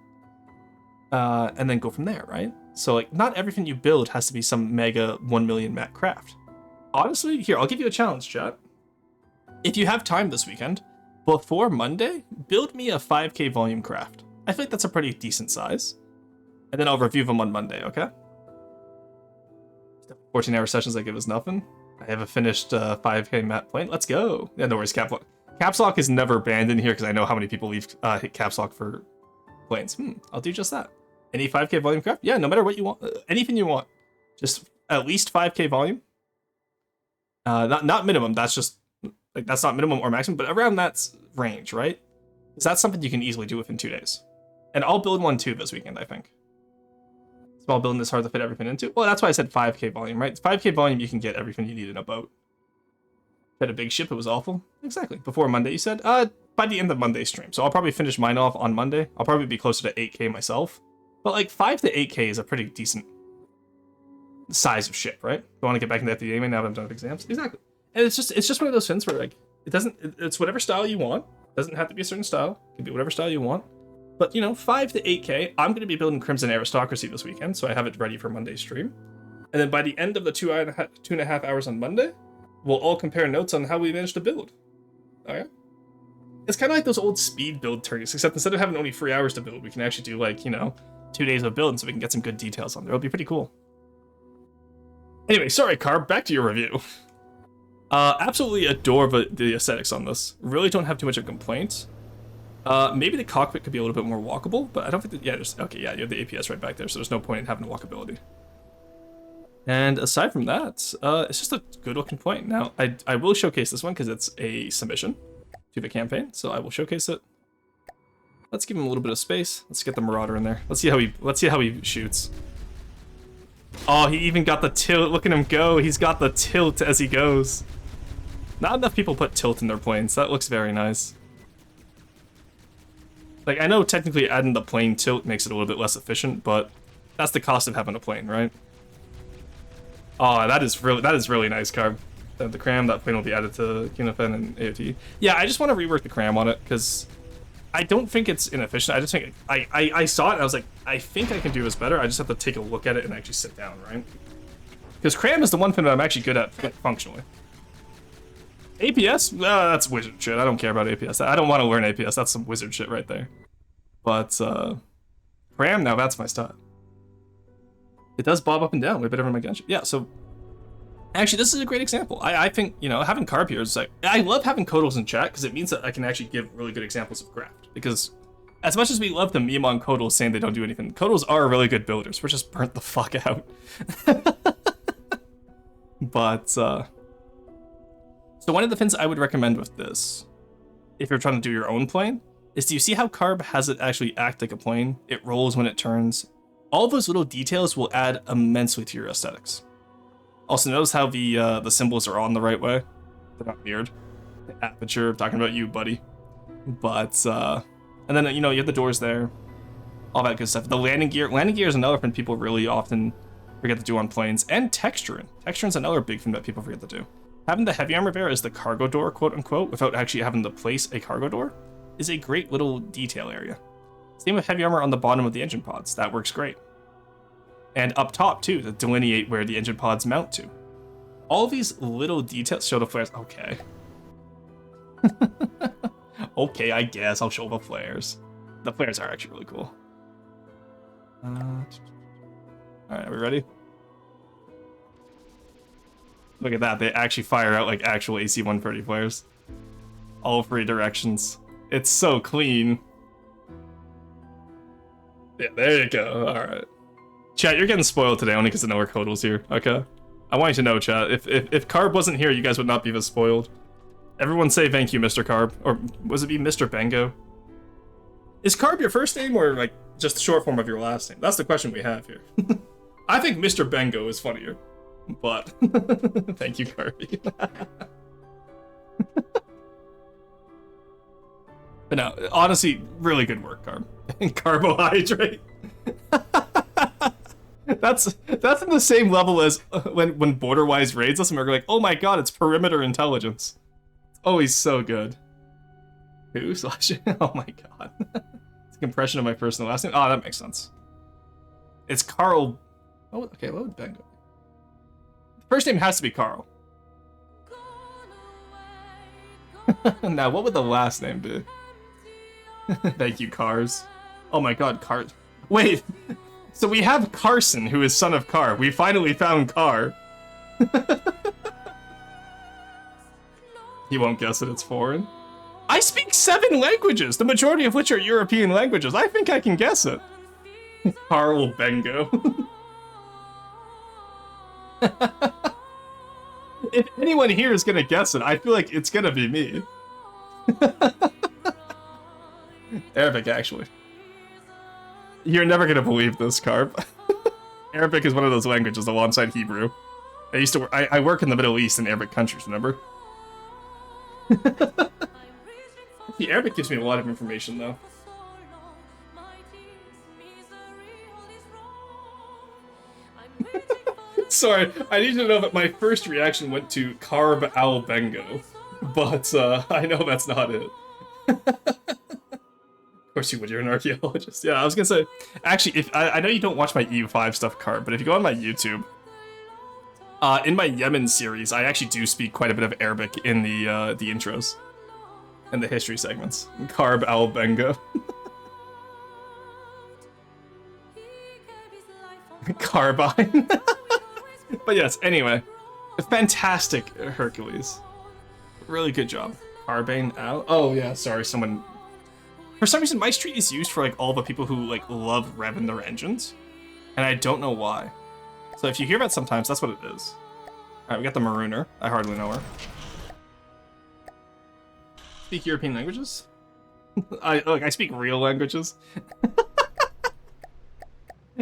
[SPEAKER 1] and then go from there, right? So, like, not everything you build has to be some mega 1 million mat craft. Honestly, here, I'll give you a challenge, chat. If you have time this weekend, before Monday, build me a 5k volume craft. I feel like that's a pretty decent size. And then I'll review them on Monday, okay? 14-hour sessions I give us nothing. I have a finished 5k mat plane. Let's go. Yeah, no worries, Caps Lock. Caps Lock is never banned in here because I know how many people leave hit Caps Lock for planes. I'll do just that. Any 5k volume craft? Yeah, no matter what you want. Anything you want. Just at least 5k volume. Not minimum. That's just, like, that's not minimum or maximum, but around that range, right? Because that's something you can easily do within 2 days. And I'll build one too this weekend, I think. Small building is hard to fit everything into. Well, that's why I said 5k volume, right? 5k volume, you can get everything you need in a boat. Had a big ship, it was awful. Exactly. Before Monday, you said? By the end of Monday's stream. So I'll probably finish mine off on Monday. I'll probably be closer to 8k myself. But like 5 to 8k is a pretty decent size of ship, right? I want to get back into FDA now that I'm done with exams. Exactly. And it's just one of those things where, like, it's whatever style you want. It doesn't have to be a certain style. It can be whatever style you want. But, 5 to 8k, I'm going to be building Crimson Aristocracy this weekend, so I have it ready for Monday's stream. And then by the end of the 2.5 hours on Monday, we'll all compare notes on how we managed to build. Okay? It's kind of like those old speed build turnies, except instead of having only 3 hours to build, we can actually do, like, 2 days of building so we can get some good details on there. It'll be pretty cool. Anyway, sorry, Carb, back to your review. Absolutely adore the aesthetics on this. Really don't have too much of a complaint. Maybe the cockpit could be a little bit more walkable, but I don't think that, yeah, you have the APS right back there, so there's no point in having walkability. And aside from that, it's just a good looking plane. Now, I will showcase this one because it's a submission to the campaign, so I will showcase it. Let's give him a little bit of space. Let's get the Marauder in there. Let's see how he shoots. Oh, he even got the tilt. Look at him go. He's got the tilt as he goes. Not enough people put tilt in their planes. That looks very nice. Like, I know technically adding the plane tilt makes it a little bit less efficient, but that's the cost of having a plane, right? Oh, that is really nice, Carb. The cram, that plane will be added to Kinofen and AOT. Yeah, I just want to rework the cram on it, because I don't think it's inefficient. I just think, I saw it and I was like, I think I can do this better. I just have to take a look at it and actually sit down, right? Because cram is the one thing that I'm actually good at functionally. APS? That's wizard shit. I don't care about APS. I don't want to learn APS. That's some wizard shit right there. But, cram, now that's my style. It does bob up and down way better than my gunship. Yeah, so actually, this is a great example. I think, having Carb here is like, I love having Kodals in chat because it means that I can actually give really good examples of craft. Because as much as we love to meme on Kodals saying they don't do anything, Kodals are really good builders. We're just burnt the fuck out. But, so one of the things I would recommend with this, if you're trying to do your own plane, is do you see how Carb has it actually act like a plane? It rolls when it turns. All those little details will add immensely to your aesthetics. Also, notice how the symbols are on the right way. They're not weird. Aperture, talking about you, buddy. But, and then, you have the doors there. All that good stuff. The landing gear. Landing gear is another thing people really often forget to do on planes. And texturing. Texturing is another big thing that people forget to do. Having the heavy armor there as the cargo door, quote unquote, without actually having to place a cargo door, is a great little detail area. Same with heavy armor on the bottom of the engine pods. That works great. And up top, too, to delineate where the engine pods mount to. All these little details show the flares. Okay. Okay, I guess I'll show the flares. The flares are actually really cool. Alright, are we ready? Look at that. They actually fire out like actual AC-130 flares. All 3 directions. It's so clean. Yeah, there you go. All right. Chat, you're getting spoiled today only because I know our code was here. Okay. I want you to know, chat. If Carb wasn't here, you guys would not be this spoiled. Everyone say thank you, Mr. Carb. Or was it be Mr. Bengo? Is Carb your first name or like just the short form of your last name? That's the question we have here. I think Mr. Bengo is funnier. But thank you, Carby. But no, honestly, really good work, Carb. Carbohydrate. That's in the same level as when Borderwise raids us and we're like, oh my god, it's perimeter intelligence. It's always so good. Who slash? Oh my god. It's a compression of my first and last name. Oh, that makes sense. It's Carl. Oh, okay. What would Ben go? The first name has to be Carl. Now, what would the last name be? Thank you, Cars. Oh my god, Car. Wait. So we have Carson, who is son of Car. We finally found Car. He won't guess it, it's foreign. I speak 7 languages, the majority of which are European languages. I think I can guess it. Carl Bengo. If anyone here is gonna guess it, I feel like it's gonna be me. Arabic, actually. You're never gonna believe this, Carb. Arabic is one of those languages alongside Hebrew. I work in the Middle East and Arabic countries, remember? The Arabic gives me a lot of information, though. Sorry, I need to know that my first reaction went to Carb al Bengo, but I know that's not it. Of course you would, you're an archaeologist. Yeah, I was gonna say, actually, if I know you don't watch my EU5 stuff, Carb, but if you go on my YouTube, in my Yemen series, I actually do speak quite a bit of Arabic in the intros and the history segments. Carb al Bengo. Carbine. But yes, anyway, fantastic Hercules. Really good job. Carbine out. Oh yeah, sorry, someone. For some reason, my street is used for like all the people who like love revving their engines, and I don't know why. So if you hear that sometimes, that's what it is. All right, we got the Marooner. I hardly know her. Speak European languages? I speak real languages.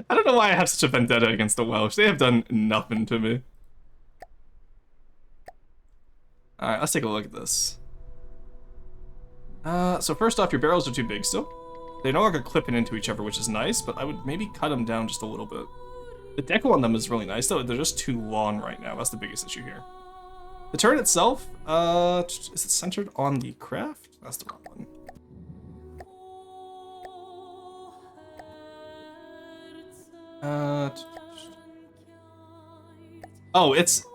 [SPEAKER 1] I don't know why I have such a vendetta against the Welsh. They have done nothing to me. Alright, let's take a look at this. So first off, your barrels are too big still. They're no longer clipping into each other, which is nice, but I would maybe cut them down just a little bit. The deco on them is really nice, though. They're just too long right now. That's the biggest issue here. The turret itself, is it centered on the craft? That's the wrong one. Oh, it's...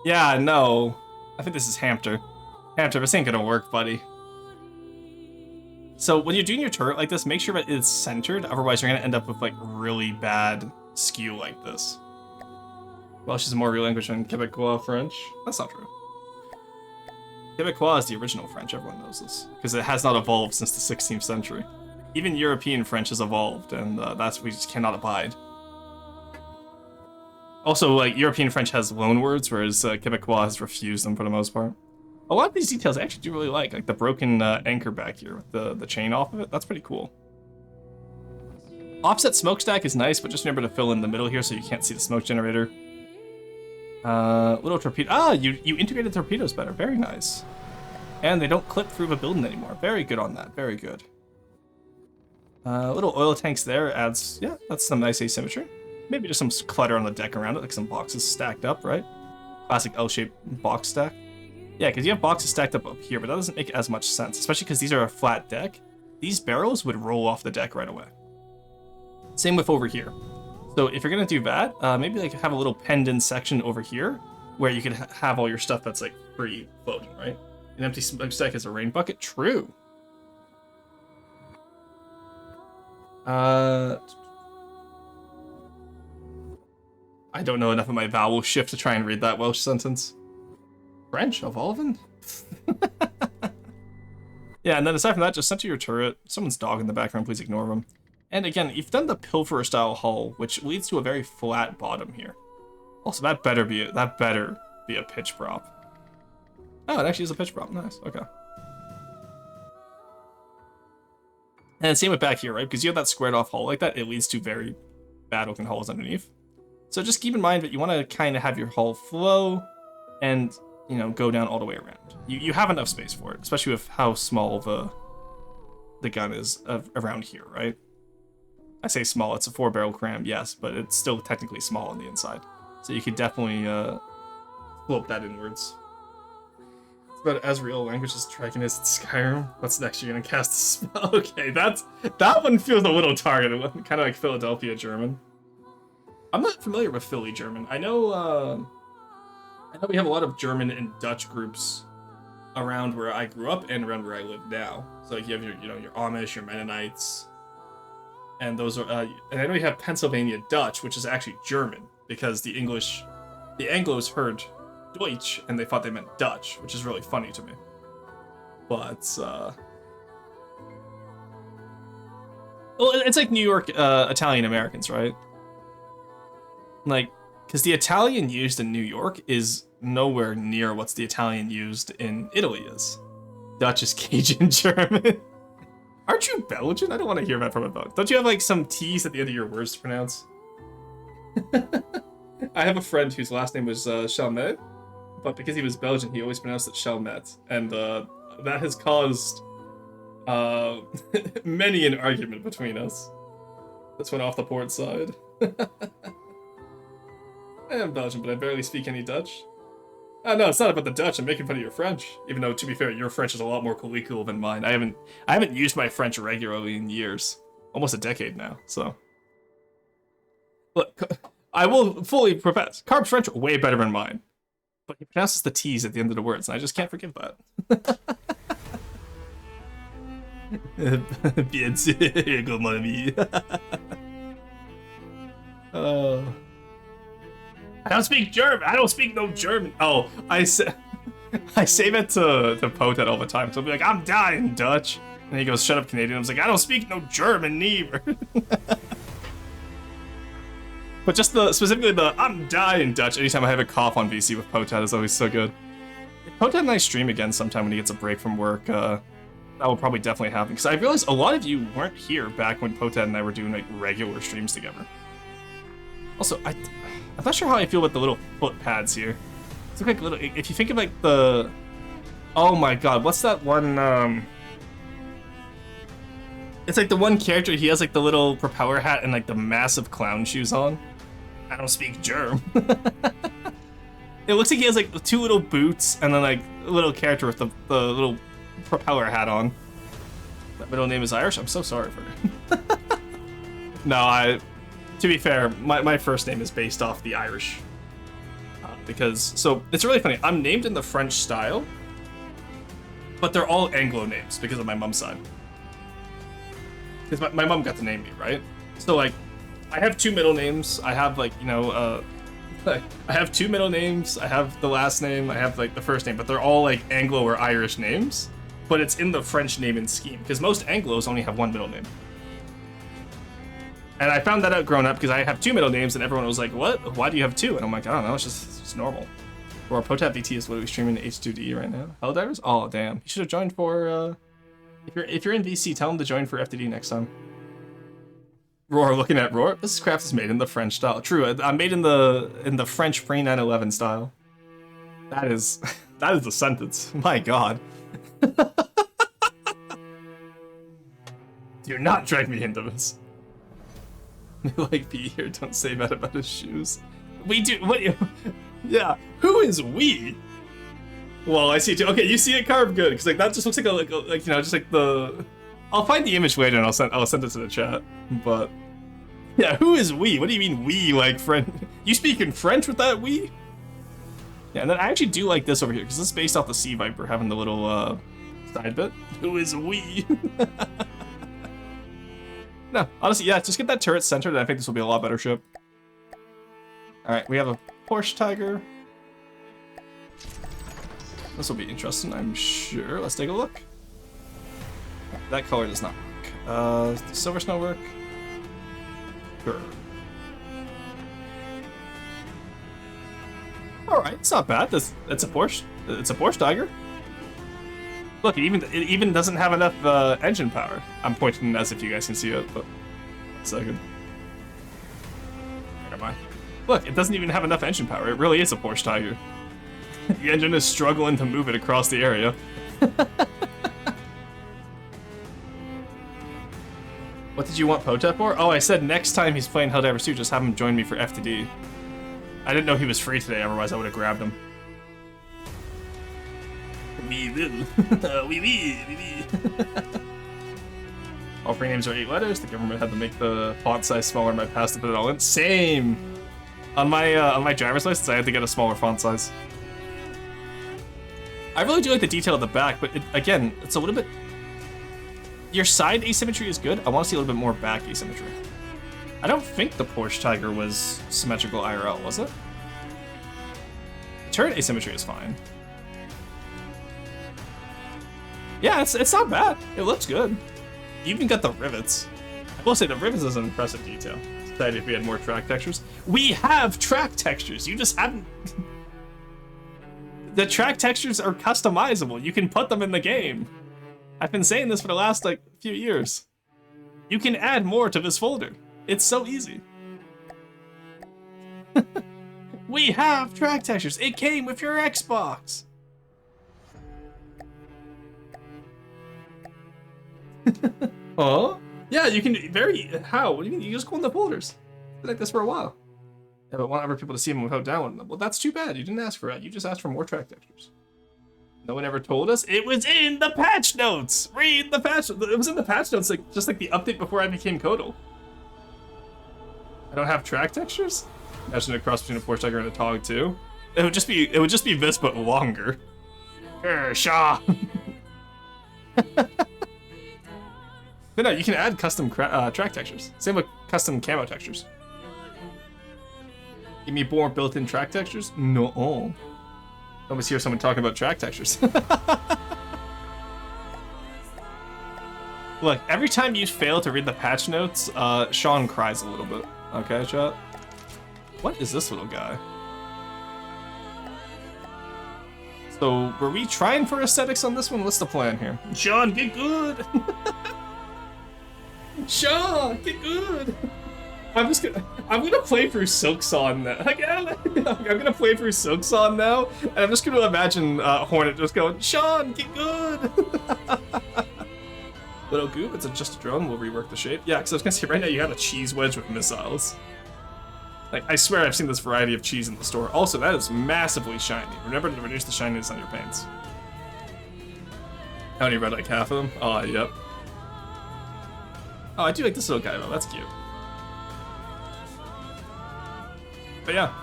[SPEAKER 1] Yeah, no. I think this is Hampter. Hampter, this ain't gonna work, buddy. So when you're doing your turret like this, make sure that it's centered, otherwise you're gonna end up with like really bad skew like this. Welsh is a more real language than Quebecois French. That's not true. Quebecois is the original French, everyone knows this, because it has not evolved since the 16th century. Even European French has evolved, and that's we just cannot abide. Also, like, European French has loanwords, whereas Quebecois has refused them for the most part. A lot of these details I actually do really like the broken anchor back here with the chain off of it. That's pretty cool. Offset smokestack is nice, but just remember to fill in the middle here so you can't see the smoke generator. Little torpedo. Ah, you integrated torpedoes better. Very nice. And they don't clip through the building anymore. Very good on that. Very good. Little oil tanks there adds, yeah, that's some nice asymmetry. Maybe just some clutter on the deck around it, like some boxes stacked up, right? Classic L-shaped box stack. Yeah, because you have boxes stacked up here, but that doesn't make as much sense, especially because these are a flat deck. These barrels would roll off the deck right away. Same with over here. So if you're gonna do that, maybe like have a little penned-in section over here where you could have all your stuff that's like free floating, right? An empty smokestack is a rain bucket. True. I don't know enough of my vowel shift to try and read that Welsh sentence. French? Evolving? Yeah, and then aside from that, just center your turret. Someone's dog in the background, please ignore them. And again, you've done the pilfer style hull, which leads to a very flat bottom here. Also, that better be a pitch prop. Oh, it actually is a pitch prop. Nice. Okay. And same with back here, right? Because you have that squared off hull like that, it leads to very bad looking hulls underneath. So just keep in mind that you want to kind of have your hull flow and, you know, go down all the way around. You have enough space for it, especially with how small the gun is around here, right? I say small, it's a 4-barrel cram, yes, but it's still technically small on the inside. So you could definitely float that inwards. It's about as real language as Dragonist Skyrim. What's next? You're gonna cast a spell? Okay, that one feels a little targeted, kind of like Philadelphia German. I'm not familiar with Philly German. I know we have a lot of German and Dutch groups around where I grew up and around where I live now. So like you have your Amish, your Mennonites, and those are and I know you have Pennsylvania Dutch, which is actually German because the Anglos heard Deutsch and they thought they meant Dutch, which is really funny to me. But well, it's like New York Italian Americans, right? Like, because the Italian used in New York is nowhere near what's the Italian used in Italy is. Dutch is Cajun German. Aren't you Belgian? I don't want to hear that from a Belgian. Don't you have like some T's at the end of your words to pronounce? I have a friend whose last name was Chalmet, but because he was Belgian, he always pronounced it Chalmet, and that has caused many an argument between us. This went off the port side. I am Belgian, but I barely speak any Dutch. Oh, no, it's not about the Dutch. I'm making fun of your French. Even though, to be fair, your French is a lot more colloquial than mine. I haven't used my French regularly in years. Almost a decade now, so. Look, I will fully profess, Carb's French way better than mine. But he pronounces the T's at the end of the words, and I just can't forgive that. Bien sûr, comme ami. I don't speak German. I don't speak no German. Oh, I say that to Potet all the time. So I'll be like, I'm dying Dutch. And he goes, shut up, Canadian. I was like, I don't speak no German neither. But just specifically the I'm dying Dutch anytime I have a cough on VC with Potet is always so good. If Potet and I stream again sometime when he gets a break from work, that will probably definitely happen. Because I realized a lot of you weren't here back when Potet and I were doing like regular streams together. Also, I'm not sure how I feel about the little foot pads here. It's like little. If you think of like the, oh my god, what's that one? It's like the one character. He has like the little propeller hat and like the massive clown shoes on. I don't speak German. It looks like he has like 2 little boots and then like a little character with the little propeller hat on. That middle name is Irish. I'm so sorry for it. No, to be fair, my first name is based off the Irish. Because, so, it's really funny. I'm named in the French style, but they're all Anglo names because of my mom's side. Because my mom got to name me, right? So, like, I have 2 middle names. I have, like, you know, I have 2 middle names. I have the last name. I have, like, the first name. But they're all, like, Anglo or Irish names. But it's in the French naming scheme. Because most Anglos only have 1 middle name. And I found that out growing up because I have 2 middle names and everyone was like, what? Why do you have 2? And I'm like, I don't know, it's just normal. Or Potat VT is literally streaming H2D right now. Helldivers? Oh, damn. You should have joined for, if you're in VC, tell him to join for FTD next time. Roar, looking at Roar. This craft is made in the French style. True, I'm made in the French pre-9/11 style. That is the sentence. My god. Do not drag me into this. Like be here, don't say that about his shoes. We do, what, yeah, who is we? Well, I see it too. Okay, you see it carved good, because like that just looks like like you know, just like the, I'll find the image later and I'll send it to the chat, but yeah, who is we? What do you mean we, like French? You speak in French with that we? Yeah, and then I actually do like this over here, because this is based off the Sea Viper having the little side bit. Who is we? No, honestly, yeah, just get that turret centered, and I think this will be a lot better ship. Alright, we have a Porsche Tiger. This will be interesting, I'm sure. Let's take a look. That color does not work. Silver Snow work? Sure. All right, it's not bad. It's a Porsche. It's a Porsche Tiger. Look, it even doesn't have enough engine power. I'm pointing as if you guys can see it, but a second. Where am I? Look, it doesn't even have enough engine power. It really is a Porsche Tiger. The engine is struggling to move it across the area. What did you want Potep for? Oh, I said next time he's playing Helldivers 2, just have him join me for FTD. I didn't know he was free today, otherwise I would have grabbed him. We will. We will. All free names are 8 letters. The government had to make the font size smaller in my past to put it all in. Same! On my driver's license, I had to get a smaller font size. I really do like the detail at the back, but again, it's a little bit... Your side asymmetry is good. I want to see a little bit more back asymmetry. I don't think the Porsche Tiger was symmetrical IRL, was it? The turret asymmetry is fine. Yeah, it's not bad. It looks good. You even got the rivets. I will say the rivets is an impressive detail. Excited if we had more track textures. We have track textures. You just haven't... The track textures are customizable. You can put them in the game. I've been saying this for the last, few years. You can add more to this folder. It's so easy. We have track textures. It came with your Xbox. Oh? Yeah, you can how? What do you mean? You just go in the folders. It's been like this for a while. Yeah, but want other people to see them without downloading them. Well, that's too bad. You didn't ask for it. You just asked for more track textures. No one ever told us. It was in the patch notes. Read the patch. It was in the patch notes, just like the update before I became Kodal. I don't have track textures. Imagine a cross between a Porsche Tiger and a Tog too. It would just be this, but longer. Shaw. But no, you can add custom track textures. Same with custom camo textures. Give me more built-in track textures? No. I always hear someone talking about track textures. Look, every time you fail to read the patch notes, Sean cries a little bit. Okay, chat? What is this little guy? So, were we trying for aesthetics on this one? What's the plan here? Sean, get good! Sean, get good! I'm gonna play through Silksong now. I'm gonna play through Silksong now, and I'm just gonna imagine Hornet just going, Sean, get good! Little goop, it's just a drone, we'll rework the shape. Yeah, because I was gonna say, right now you have a cheese wedge with missiles. I swear I've seen this variety of cheese in the store. Also, that is massively shiny. Remember to reduce the shininess on your paints. I only read half of them. Oh, yep. Oh, I do like this little guy though, that's cute. But yeah,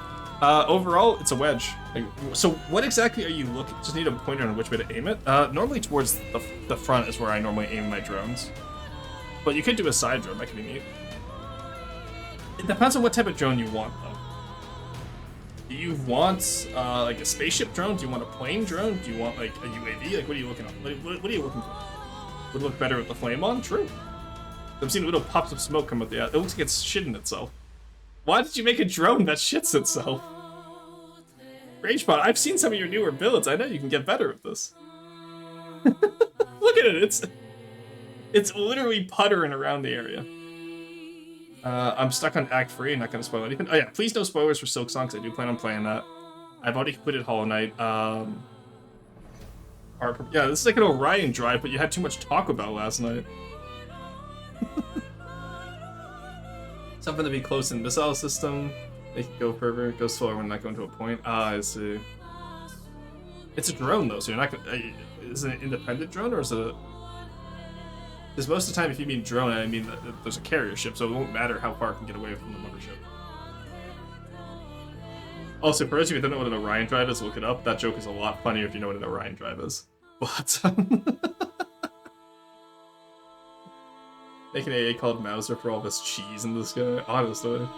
[SPEAKER 1] overall, it's a wedge. So what exactly are you looking? Just need a pointer on which way to aim it. Normally towards the front is where I normally aim my drones. But you could do a side drone, that could be neat. It depends on what type of drone you want, though. Do you want, a spaceship drone? Do you want a plane drone? Do you want, a UAV? What are you looking at? What are you looking for? Would look better with the flame on? True. I'm seeing little pops of smoke come up the... It looks like it's shitting itself. Why did you make a drone that shits itself? RageBot, I've seen some of your newer builds. I know you can get better at this. Look at it. It's literally puttering around the area. I'm stuck on Act 3. Not going to spoil anything. Oh yeah, please no spoilers for Silksong, because I do plan on playing that. I've already completed Hollow Knight. Yeah, this is like an Orion drive, but you had too much Taco Bell last night. Something to be close in missile system. Make it go further. Go slower when not going to a point. Ah, I see. It's a drone though, so you're not gonna... Is it an independent drone, or is it... Because most of the time, if you mean drone, I mean there's a carrier ship, so it won't matter how far it can get away from the mothership. Also, for those of you who don't know what an Orion drive is, look it up. That joke is a lot funnier if you know what an Orion drive is. But... Make an AA called Mauser for all this cheese in this guy, honestly.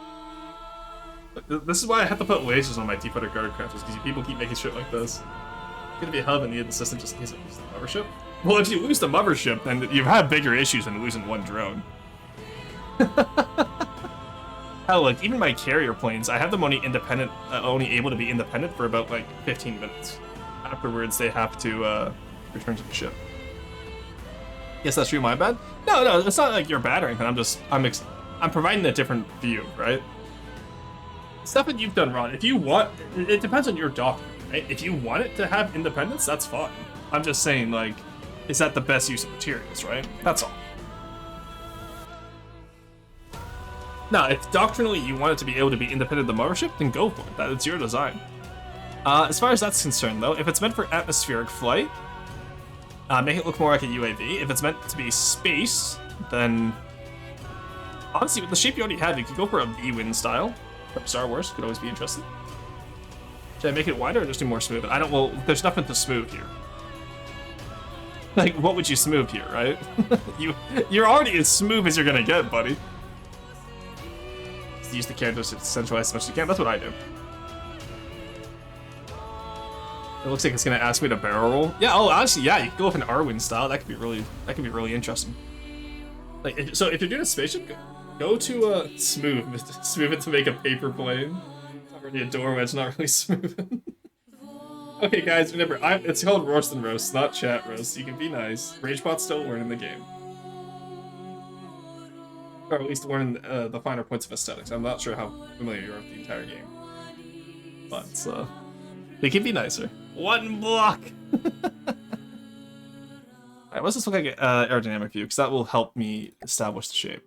[SPEAKER 1] This is why I have to put lasers on my deep water guard crafters, because people keep making shit like this. It's gonna be a hell of a need in the system just in case I lose the mothership. Well, if you lose the mothership, then you've had bigger issues than losing one drone. Hell, like, even my carrier planes, I have them only independent, only able to be independent for about, like, 15 minutes. Afterwards, they have to, return to the ship. Yes, that's true, my bad? No, it's not like you're bad or anything, I'm providing a different view, right? Stuff that you've done wrong, if you want, it depends on your doctrine, right? If you want it to have independence, that's fine. I'm just saying, like, is that the best use of materials, right? That's all. Now, if doctrinally you want it to be able to be independent of the mothership, then go for it. That's your design. As far as that's concerned, though, if it's meant for atmospheric flight, make it look more like a UAV. If it's meant to be space, then honestly, with the shape you already have, you could go for a V-Wing style. From Star Wars, could always be interesting. Should I make it wider or just do more smooth? I don't. Well, there's nothing to smooth here. Like, what would you smooth here, right? You're already as smooth as you're gonna get, buddy. Just use the characters to centralize as much as you can. That's what I do. It looks like it's gonna ask me to barrel roll. Yeah. Oh, honestly, yeah. You can go with an R-Wing style. That could be really interesting. Like, so if you're doing a spaceship, go to smooth it to make a paper plane. It's already a doorway. It's not really smooth. Okay, guys, remember, it's called Roast and Roast, not Chat Roast. You can be nice. RageBot's still learning the game. Or at least learning the finer points of aesthetics. I'm not sure how familiar you are with the entire game. But, they can be nicer. One block! Alright, let's just look like an aerodynamic view, because that will help me establish the shape.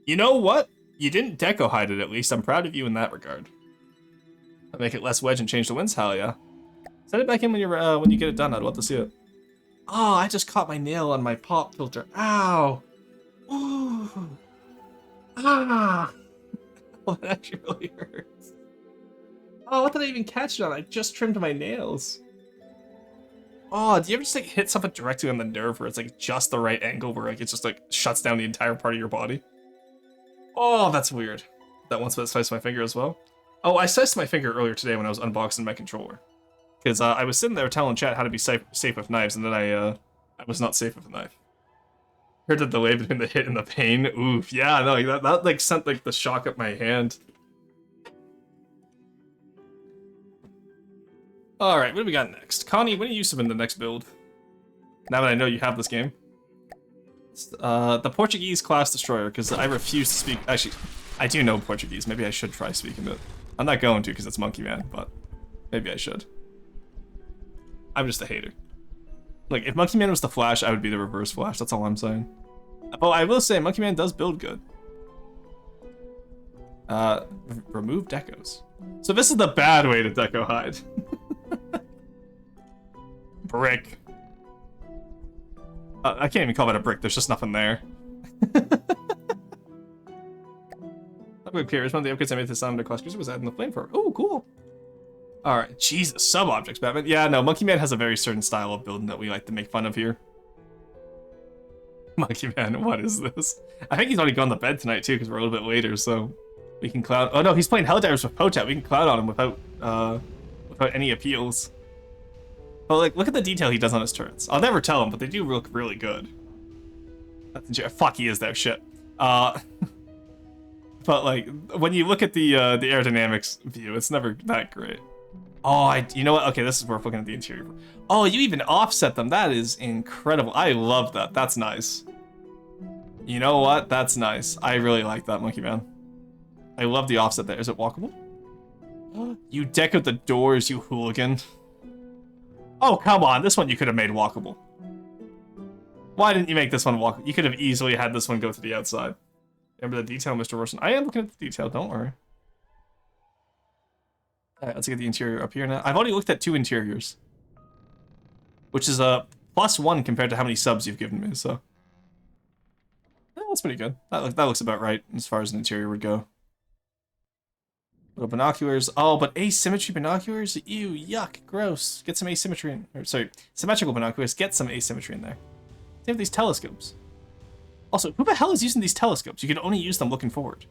[SPEAKER 1] You know what? You didn't deco hide it, at least. I'm proud of you in that regard. I'll make it less wedge and change the winds, hell yeah. Set it back in when you get it done. I'd love to see it. Oh, I just caught my nail on my pop filter. Ow! Ooh. Ah! Oh, that actually really hurts. Oh, what did I even catch it on? I just trimmed my nails. Oh, do you ever just like hit something directly on the nerve where it's like just the right angle where like it just like shuts down the entire part of your body? Oh, that's weird. That once sliced my finger as well. Oh, I sliced my finger earlier today when I was unboxing my controller. Because I was sitting there telling chat how to be safe with knives, and then I was not safe with a knife. Heard the delay between the hit and the pain. Oof, yeah, no, that like sent like the shock up my hand. Alright, what do we got next? Connie, when are you subbing the next build? Now that I know you have this game. The Portuguese class destroyer, because I refuse to speak. Actually, I do know Portuguese. Maybe I should try speaking it. I'm not going to because it's Monkey Man, but maybe I should. I'm just a hater. Like, if Monkey Man was the Flash, I would be the reverse Flash. That's all I'm saying. Oh, I will say, Monkey Man does build good. Remove decos. So this is the bad way to deco hide. Brick. I can't even call that a brick. There's just nothing there. Upgrade curious. One of the upgrades I made to the sound class cruiser was adding the flamethrower. Oh, cool. Alright, Jesus, sub-objects, Batman. Yeah, no, Monkey Man has a very certain style of building that we like to make fun of here. Monkey Man, what is this? I think he's already gone to bed tonight, too, because we're a little bit later, so we can cloud... Oh, no, he's playing Helldivers with Potat. We can cloud on him without any appeals. But, like, look at the detail he does on his turrets. I'll never tell him, but they do look really good. Fuck, he is there, shit. But, like, when you look at the aerodynamics view, it's never that great. Oh, you know what? Okay, this is worth looking at the interior. Oh, you even offset them. That is incredible. I love that. That's nice. You know what? That's nice. I really like that, Monkey Man. I love the offset there. Is it walkable? You decoed the doors, you hooligan. Oh, come on. This one you could have made walkable. Why didn't you make this one walkable? You could have easily had this one go to the outside. Remember the detail, Mr. Wilson? I am looking at the detail. Don't worry. Alright, let's get the interior up here now. I've already looked at 2 interiors. Which is a +1 compared to how many subs you've given me, so... Yeah, that's pretty good. That looks about right as far as an interior would go. Little binoculars. Oh, but asymmetry binoculars? Ew, yuck, gross. Get some asymmetry in... Or, sorry, symmetrical binoculars. Get some asymmetry in there. They have these telescopes. Also, who the hell is using these telescopes? You can only use them looking forward.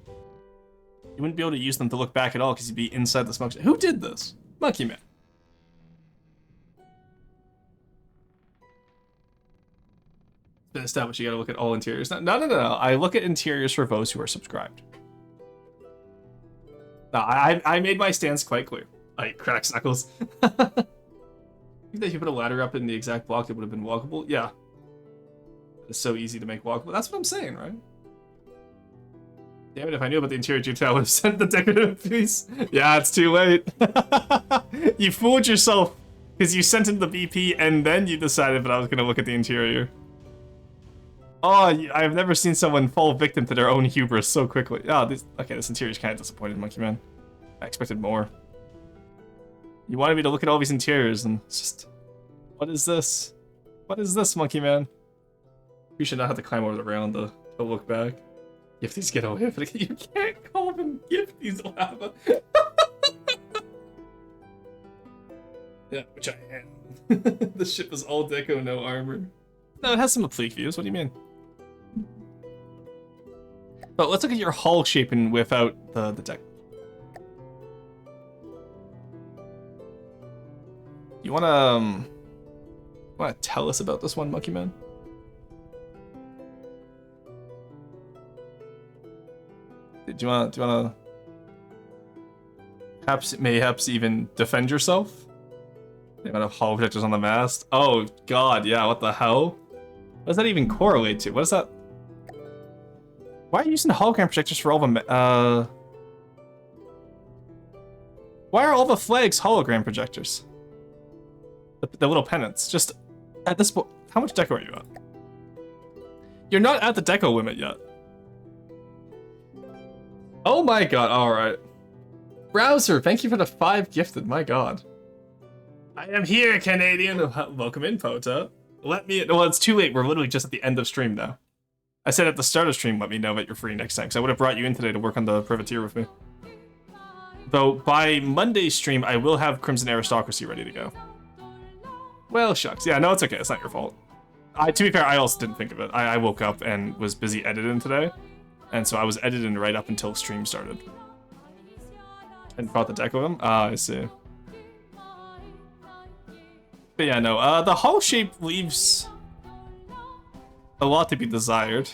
[SPEAKER 1] You wouldn't be able to use them to look back at all because you'd be inside the smoke. Who did this? Monkey Man. It's been established you gotta look at all interiors. No. I look at interiors for those who are subscribed. No, I made my stance quite clear. I cracks knuckles. Think that if you put a ladder up in the exact block, it would have been walkable? Yeah. It's so easy to make walkable. That's what I'm saying, right? Damn it, if I knew about the interior detail, I would have sent the decorative piece. Yeah, it's too late. You fooled yourself, because you sent in the BP and then you decided that I was going to look at the interior. Oh, I've never seen someone fall victim to their own hubris so quickly. Oh, this interior is kind of disappointed, Monkey Man. I expected more. You wanted me to look at all these interiors and it's just... What is this? What is this, Monkey Man? We should not have to climb over the rail to look back. Gifties get away with it. You can't call them Gifties, Lava. Yeah, which I am. The ship is all deco, no armor. No, it has some oblique views. What do you mean? But let's look at your hull shaping without the deck. You wanna tell us about this one, Monkey Man? Do you wanna perhaps even defend yourself? The amount of hull projectors on the mast. Oh god, yeah, what the hell? What does that even correlate to? What is that? Why are you using hologram projectors for all the why are all the flags hologram projectors? The little pennants. Just at this point, how much deco are you at? You're not at the deco limit yet. Oh my god, alright. Browser, thank you for the 5 gifted, my god. I am here, Canadian. Welcome in, Pota. Let me... Well, it's too late. We're literally just at the end of stream now. I said at the start of stream, let me know that you're free next time, because I would have brought you in today to work on the privateer with me. Though, by Monday's stream, I will have Crimson Aristocracy ready to go. Well, shucks. Yeah, no, it's okay. It's not your fault. To be fair, I also didn't think of it. I woke up and was busy editing today. And so I was editing right up until stream started. And brought the deck with him? Ah, I see. But yeah, no, the hull shape leaves a lot to be desired.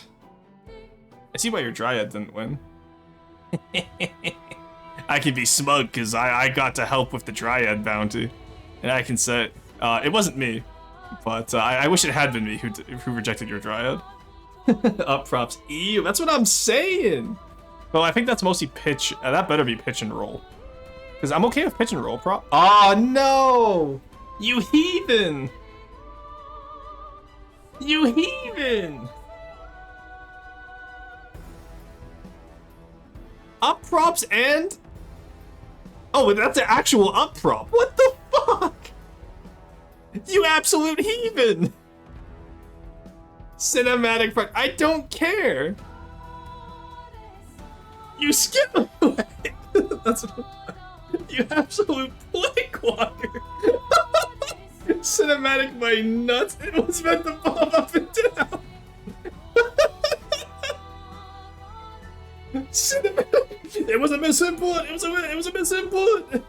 [SPEAKER 1] I see why your Dryad didn't win. I can be smug because I got to help with the Dryad bounty. And I can say, it wasn't me, but I wish it had been me who rejected your Dryad. Up props. Ew, that's what I'm saying. Well, I think that's mostly pitch. That better be pitch and roll. Because I'm okay with pitch and roll prop. Oh, no! You heathen! You heathen! Up props and... Oh, that's an actual up prop. What the fuck? You absolute heathen! Cinematic front. I don't care. You skip away. That's what you absolute plague walker. Cinematic my nuts. It was meant to bob up and down. Cinematic. It was a misinput. It was a misinput.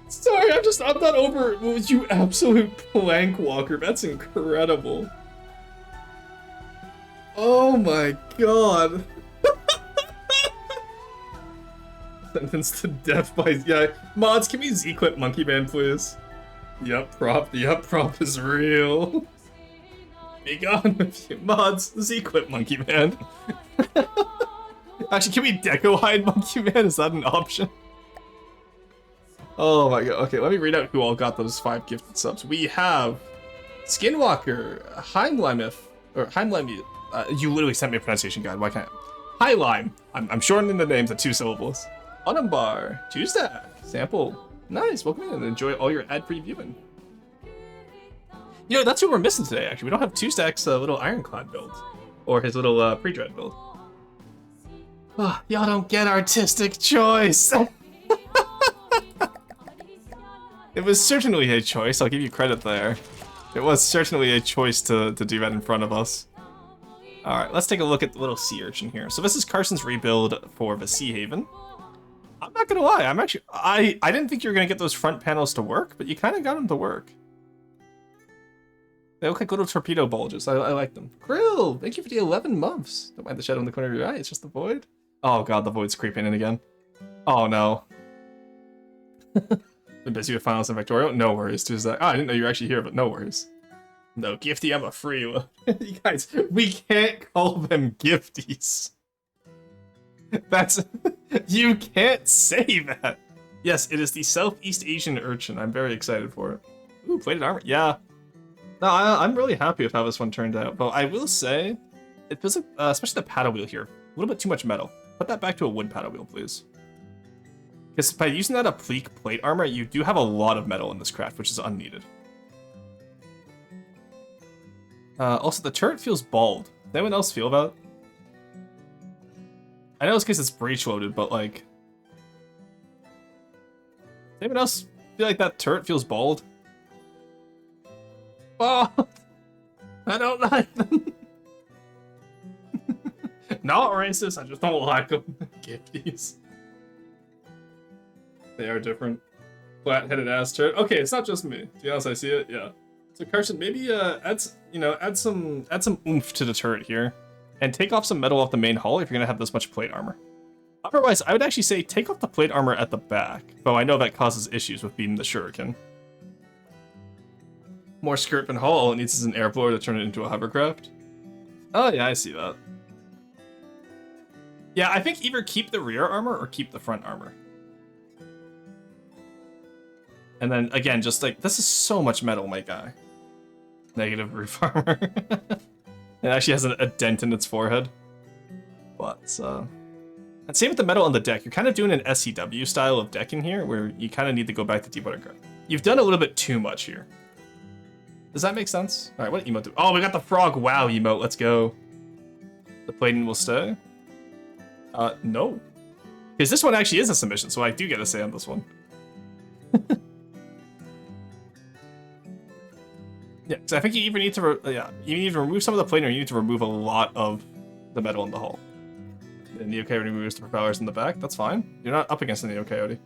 [SPEAKER 1] Sorry, I'm not over it. Was you absolute plank walker? That's incredible. Oh my god. Sentenced to death by... Yeah, mods, can we Z-clip Monkey Man, please? The up prop is real. Be gone with you. Mods, Z-clip Monkey Man. Actually, can we deco hide Monkey Man? Is that an option? Oh my god. Okay, let me read out who all got those 5 gifted subs. We have Skinwalker, Heimlimith, or Heimlimith. You literally sent me a pronunciation guide. Why can't I? Highlime. I'm shortening the names to 2 syllables. Autumnbar, Tuesday, Sample. Nice, welcome in and enjoy all your ad-free viewing. You know, that's what we're missing today, actually. We don't have Tuesday's little Ironclad build. Or his little pre-dread build. Oh, y'all don't get artistic choice. It was certainly a choice, I'll give you credit there. It was certainly a choice to do that in front of us. Alright, let's take a look at the little sea urchin here. So this is Carson's rebuild for the Sea Haven. I'm not gonna lie, I didn't think you were gonna get those front panels to work, but you kind of got them to work. They look like little torpedo bulges. I like them. Grill, thank you for the 11 months. Don't mind the shadow in the corner of your eye. It's just the void. Oh god, the void's creeping in again. Oh no. Been busy with finals and Victoria. No worries, Tuesday. Oh, I didn't know you were actually here, but no worries. No, Gifty, I'm a free. You guys, we can't call them Gifties. That's... You can't say that. Yes, it is the Southeast Asian urchin. I'm very excited for it. Ooh, plated armor. Yeah. No, I'm really happy with how this one turned out. But I will say, it feels like, especially the paddle wheel here, a little bit too much metal. Put that back to a wood paddle wheel, please. Because by using that applique plate armor, you do have a lot of metal in this craft, which is unneeded. Also, the turret feels bald. Does anyone else feel that? I know it's because it's breach loaded, but like... Does anyone else feel like that turret feels bald? Oh! I don't like them! Not racist, I just don't like them. Gifties. They are different. Flat-headed ass turret. Okay, it's not just me. To be honest, I see it, yeah. So Carson, maybe add some oomph to the turret here, and take off some metal off the main hull if you're gonna have this much plate armor. Otherwise, I would actually say take off the plate armor at the back, though I know that causes issues with being the shuriken. More skirt than hull. All it needs is an air blower to turn it into a hovercraft. Oh yeah, I see that. Yeah, I think either keep the rear armor or keep the front armor. And then again, just like, this is so much metal, my guy. Negative roof armor. It actually has a dent in its forehead. But, and same with the metal on the deck. You're kind of doing an SCW style of deck in here, where you kind of need to go back to Deepwater Guard. You've done a little bit too much here. Does that make sense? Alright, what emote do? Oh, we got the frog wow emote. Let's go. The plating will stay. No. Because this one actually is a submission, so I do get a say on this one. Yeah, because I think you either need to, you need to remove some of the plating, or you need to remove a lot of the metal in the hull. The Neo Coyote removes the propellers in the back. That's fine. You're not up against the Neo Coyote.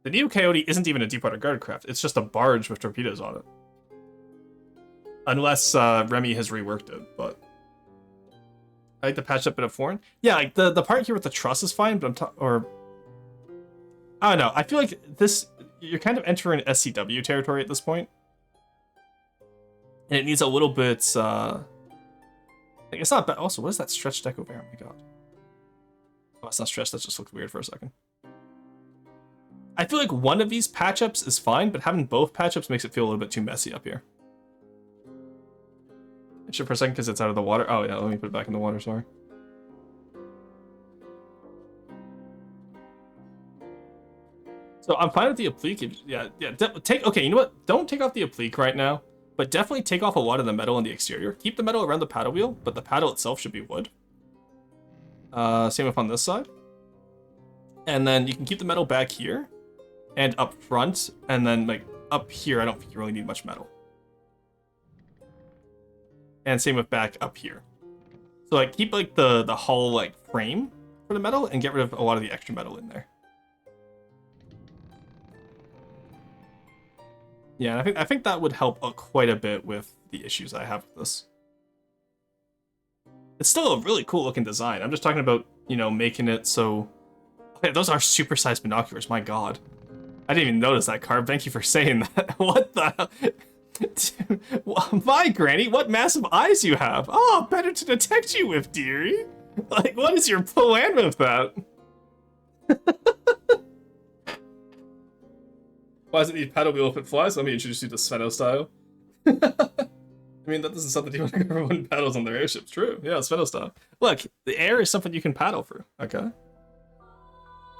[SPEAKER 1] The Neo Coyote isn't even a Deepwater Guard craft. It's just a barge with torpedoes on it. Unless Remy has reworked it, but... I like the patched up bit of foreign. Yeah, like the part here with the truss is fine, but I don't know. I feel like this... You're kind of entering SCW territory at this point. And it needs a little bit... like, it's not bad. Also, what is that stretched deck over here? Oh my god. Oh, it's not stretched. That just looked weird for a second. I feel like one of these patch-ups is fine, but having both patch-ups makes it feel a little bit too messy up here. It should for a second because it's out of the water. Oh yeah, let me put it back in the water, sorry. So I'm fine with the applique. Yeah, okay, you know what? Don't take off the applique right now, but definitely take off a lot of the metal in the exterior. Keep the metal around the paddle wheel, but the paddle itself should be wood. Same with on this side. And then you can keep the metal back here and up front, and then like up here, I don't think you really need much metal. And same with back up here. So like keep like the hull like frame for the metal and get rid of a lot of the extra metal in there. Yeah, and I think that would help quite a bit with the issues I have with this. It's still a really cool looking design. I'm just talking about, you know, making it so... Okay, those are supersized binoculars, my god. I didn't even notice that, Carb. Thank you for saying that. What the... My granny, what massive eyes you have. Oh, better to detect you with, dearie. Like, what is your plan with that? Why does it need paddle wheel if it flies? Let me introduce you to Sveno style. I mean, that doesn't sound that you want to go everyone paddles on their airships. True. Yeah, Sveno style. Look, the air is something you can paddle through. Okay.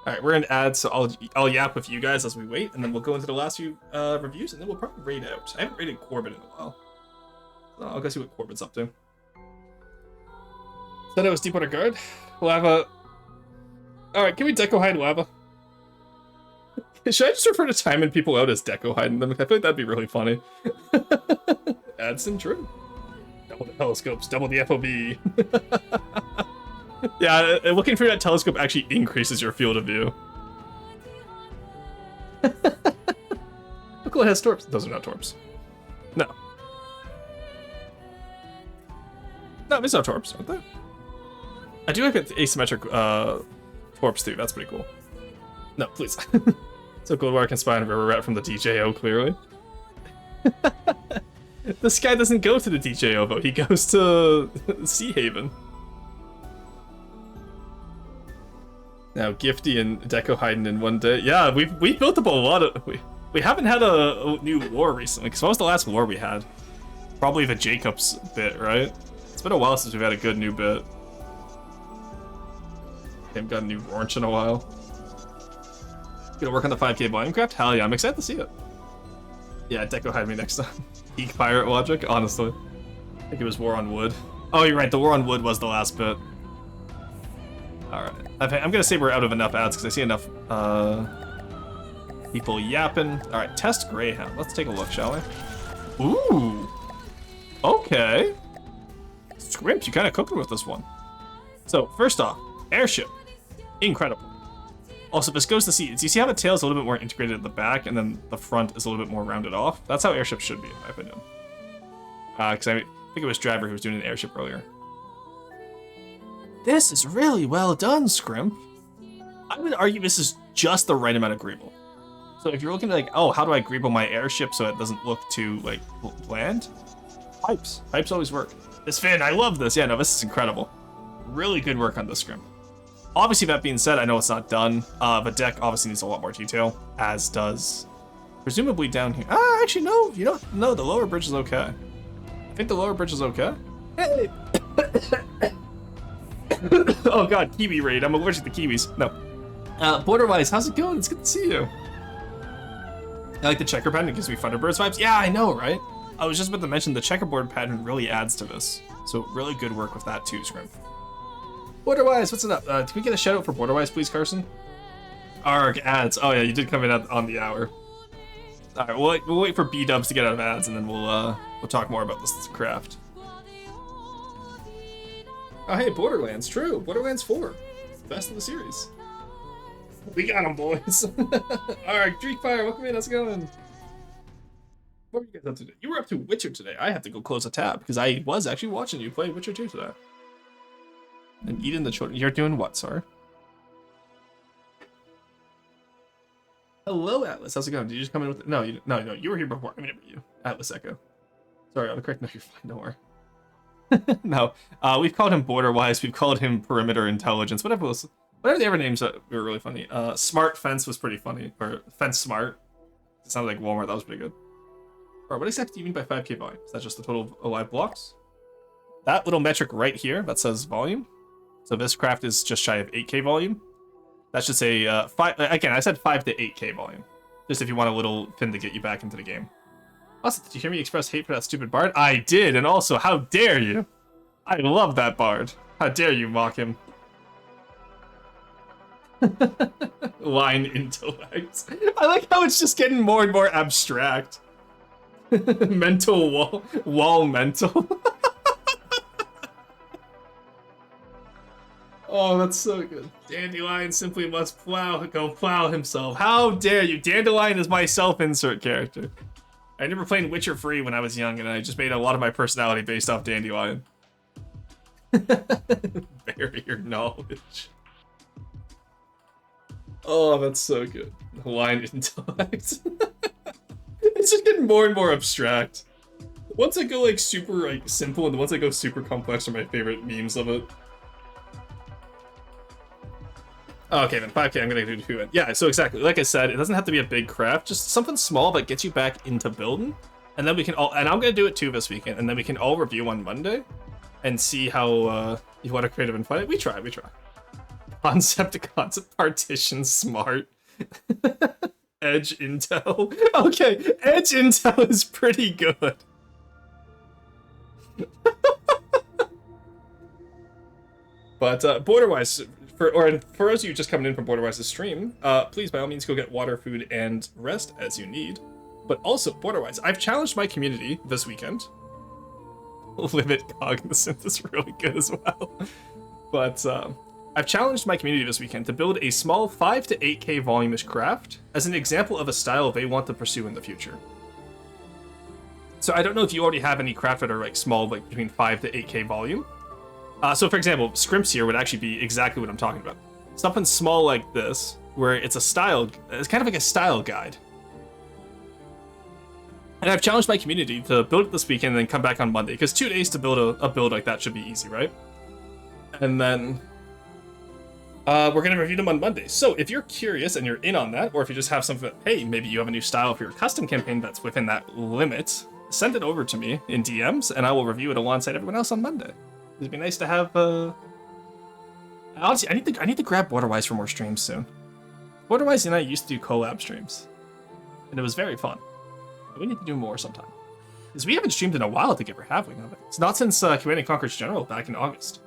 [SPEAKER 1] Alright, we're in ads, so I'll yap with you guys as we wait, and then we'll go into the last few reviews, and then we'll probably raid out. I haven't raided Corbin in a while. So I'll go see what Corbin's up to. Said it was Deepwater Guard. Lava. Alright, can we deco hide lava? Should I just refer to timing people out as deco hiding them? I feel like that'd be really funny. Adson, true. Double the telescopes, double the FOV. Yeah, looking through that telescope actually increases your field of view. Look, it has torps. Those are not torps. No, these are torps, aren't they? I do like an asymmetric torps too. That's pretty cool. No, please. So Goldwater can spy on a river rat from the DJO, clearly. This guy doesn't go to the DJO, though. He goes to Sea Haven. Now, Gifty and Deco hiding in one day. Yeah, we built up a lot of... We haven't had a new war recently, because what was the last war we had? Probably the Jacobs bit, right? It's been a while since we've had a good new bit. Haven't got a new orange in a while. Gonna work on the 5K volume craft? Hell yeah, I'm excited to see it. Yeah, Deco hide me next time. Peak pirate logic, honestly. I think it was War on Wood. Oh, you're right, the War on Wood was the last bit. Alright. I'm gonna say we're out of enough ads because I see enough people yapping. Alright, test Greyhound. Let's take a look, shall we? Ooh. Okay. Scrimp, you kind of cooking with this one. So, first off, airship. Incredible. Also, this goes to see. Do you see how the tail is a little bit more integrated at the back, and then the front is a little bit more rounded off? That's how airships should be, in my opinion. Because I think it was Driver who was doing an airship earlier. This is really well done, Scrimp. I would argue this is just the right amount of greeble. So if you're looking at like, oh, how do I greeble my airship so it doesn't look too like bland? Pipes. Pipes always work. This fin, I love this. Yeah, no, this is incredible. Really good work on this Scrimp. Obviously, that being said, I know it's not done. The deck obviously needs a lot more detail, as does presumably down here. Ah, actually, no. You don't. No, the lower bridge is okay. I think the lower bridge is okay. Hey. Oh god, kiwi raid. I'm allergic to kiwis. No. Borderwise, how's it going? It's good to see you. I like the checker pattern. It gives me Thunderbirds vibes. Yeah, I know, right? I was just about to mention the checkerboard pattern really adds to this. So really good work with that too, Scrimp. Borderwise, what's it up? Can we get a shout out for Borderwise, please, Carson? Arg, ads. Oh yeah, you did come in on the hour. Alright, we'll wait for B-dubs to get out of ads, and then we'll talk more about this craft. Oh hey, Borderlands, true. Borderlands 4. Best of the series. We got them, boys. Alright, Dreekfire, welcome in, how's it going? What were you guys up to today? You were up to Witcher today. I have to go close a tab, because I was actually watching you play Witcher 2 today. And Eden the children. You're doing what, sorry? Hello, Atlas. How's it going? Did you just come in with... No, you were here before. I mean, you. Atlas Echo. Sorry, autocorrect. No, you're fine. Don't worry. No, we've called him Borderwise. We've called him Perimeter Intelligence. Whatever the other names were really funny. Smart Fence was pretty funny. Or Fence Smart. It sounded like Walmart. That was pretty good. Alright, what exactly do you mean by 5K volume? Is that just the total of alive blocks? That little metric right here that says volume. So this craft is just shy of 8K volume. That should say 5. Again, I said 5 to 8K volume. Just if you want a little pin to get you back into the game. Also, did you hear me express hate for that stupid bard? I did, and also, how dare you? I love that bard. How dare you mock him? Line intellect. I like how it's just getting more and more abstract. Mental wall mental. Oh, that's so good. Dandelion simply must go plow himself. How dare you? Dandelion is my self-insert character. I never played Witcher Free when I was young, and I just made a lot of my personality based off Dandelion. Barrier knowledge. Oh, that's so good. Line intellect. It's just getting more and more abstract. Once I go like super like simple, and the ones I go super complex are my favorite memes of it. Okay, then 5K, I'm gonna do 2. Yeah, so exactly, like I said, it doesn't have to be a big craft, just something small that gets you back into building, and then we can all, and I'm gonna do it too this weekend, and then we can all review on Monday, and see how you want to creative and fun. We try. Concept to concept partition smart. Edge intel. Okay, edge intel is pretty good. But Borderwise, for those of you just coming in from Borderwise's stream, please by all means go get water, food, and rest as you need. But also, Borderwise, I've challenged my community this weekend. Limit cognizant is really good as well. But I've challenged my community this weekend to build a small 5 to 8K volumish craft as an example of a style they want to pursue in the future. So I don't know if you already have any craft that are like small, like between 5 to 8K volume, So for example, scrimps here would actually be exactly what I'm talking about. Something small like this, where it's it's kind of like a style guide. And I've challenged my community to build it this weekend and then come back on Monday, because 2 days to build a build like that should be easy, right? And then we're going to review them on Monday. So if you're curious and you're in on that, or if you just have something, hey, maybe you have a new style for your custom campaign that's within that limit, send it over to me in DMs, and I will review it alongside everyone else on Monday. It'd be nice to have, honestly, I need to grab Borderwise for more streams soon. Borderwise and I used to do collab streams, and it was very fun. We need to do more sometime. Because we haven't streamed in a while together, have we? It's not since Command & Conquer's General back in August.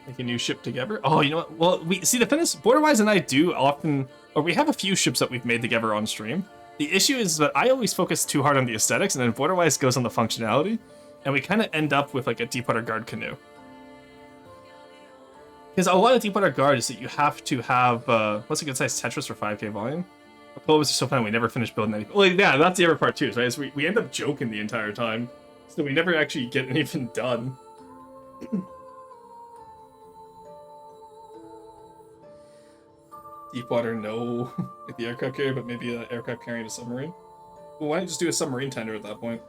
[SPEAKER 1] Make a new ship together? Oh, you know what? Well, the thing is, Borderwise and I do often, or we have a few ships that we've made together on stream. The issue is that I always focus too hard on the aesthetics, and then Borderwise goes on the functionality, and we kind of end up with like a Deepwater Guard canoe. Because a lot of Deepwater Guard is that you have to have, what's a good size Tetris for 5k volume? The clothes are so fun, we never finished building anything. Well, yeah, that's the other part too, right? Is we end up joking the entire time, so we never actually get anything done. Deepwater, no. Like the aircraft carrier, but maybe an aircraft carrying a submarine. Well, why don't you just do a submarine tender at that point?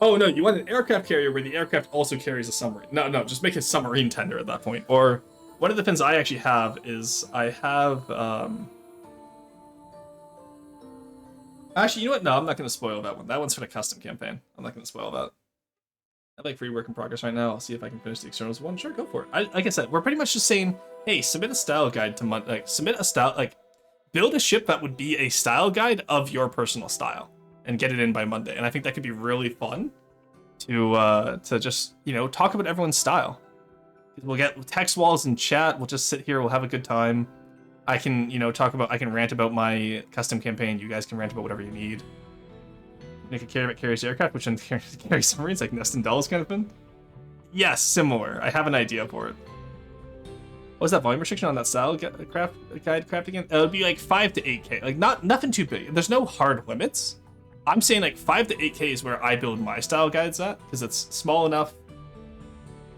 [SPEAKER 1] Oh, no, you want an aircraft carrier where the aircraft also carries a submarine. No, just make a submarine tender at that point. Or, one of the things I actually have is, I have, Actually, you know what? No, I'm not going to spoil that one. That one's for the custom campaign. I'm not going to spoil that. I like free work in progress right now. I'll see if I can finish the externals one. Sure, go for it. Like I said, we're pretty much just saying, hey, submit a style guide to build a ship that would be a style guide of your personal style, and get it in by Monday. And I think that could be really fun to just, talk about everyone's style. We'll get text walls and chat. We'll just sit here. We'll have a good time. I can, I can rant about my custom campaign. You guys can rant about whatever you need. Make a carrier that carries aircraft, which then carries submarines, like Nest and Dolls kind of thing. Yes, similar. I have an idea for it. What was that volume restriction on that style guide craft again? It would be like 5 to 8k. Like nothing too big. There's no hard limits. I'm saying like 5 to 8k is where I build my style guides at, because it's small enough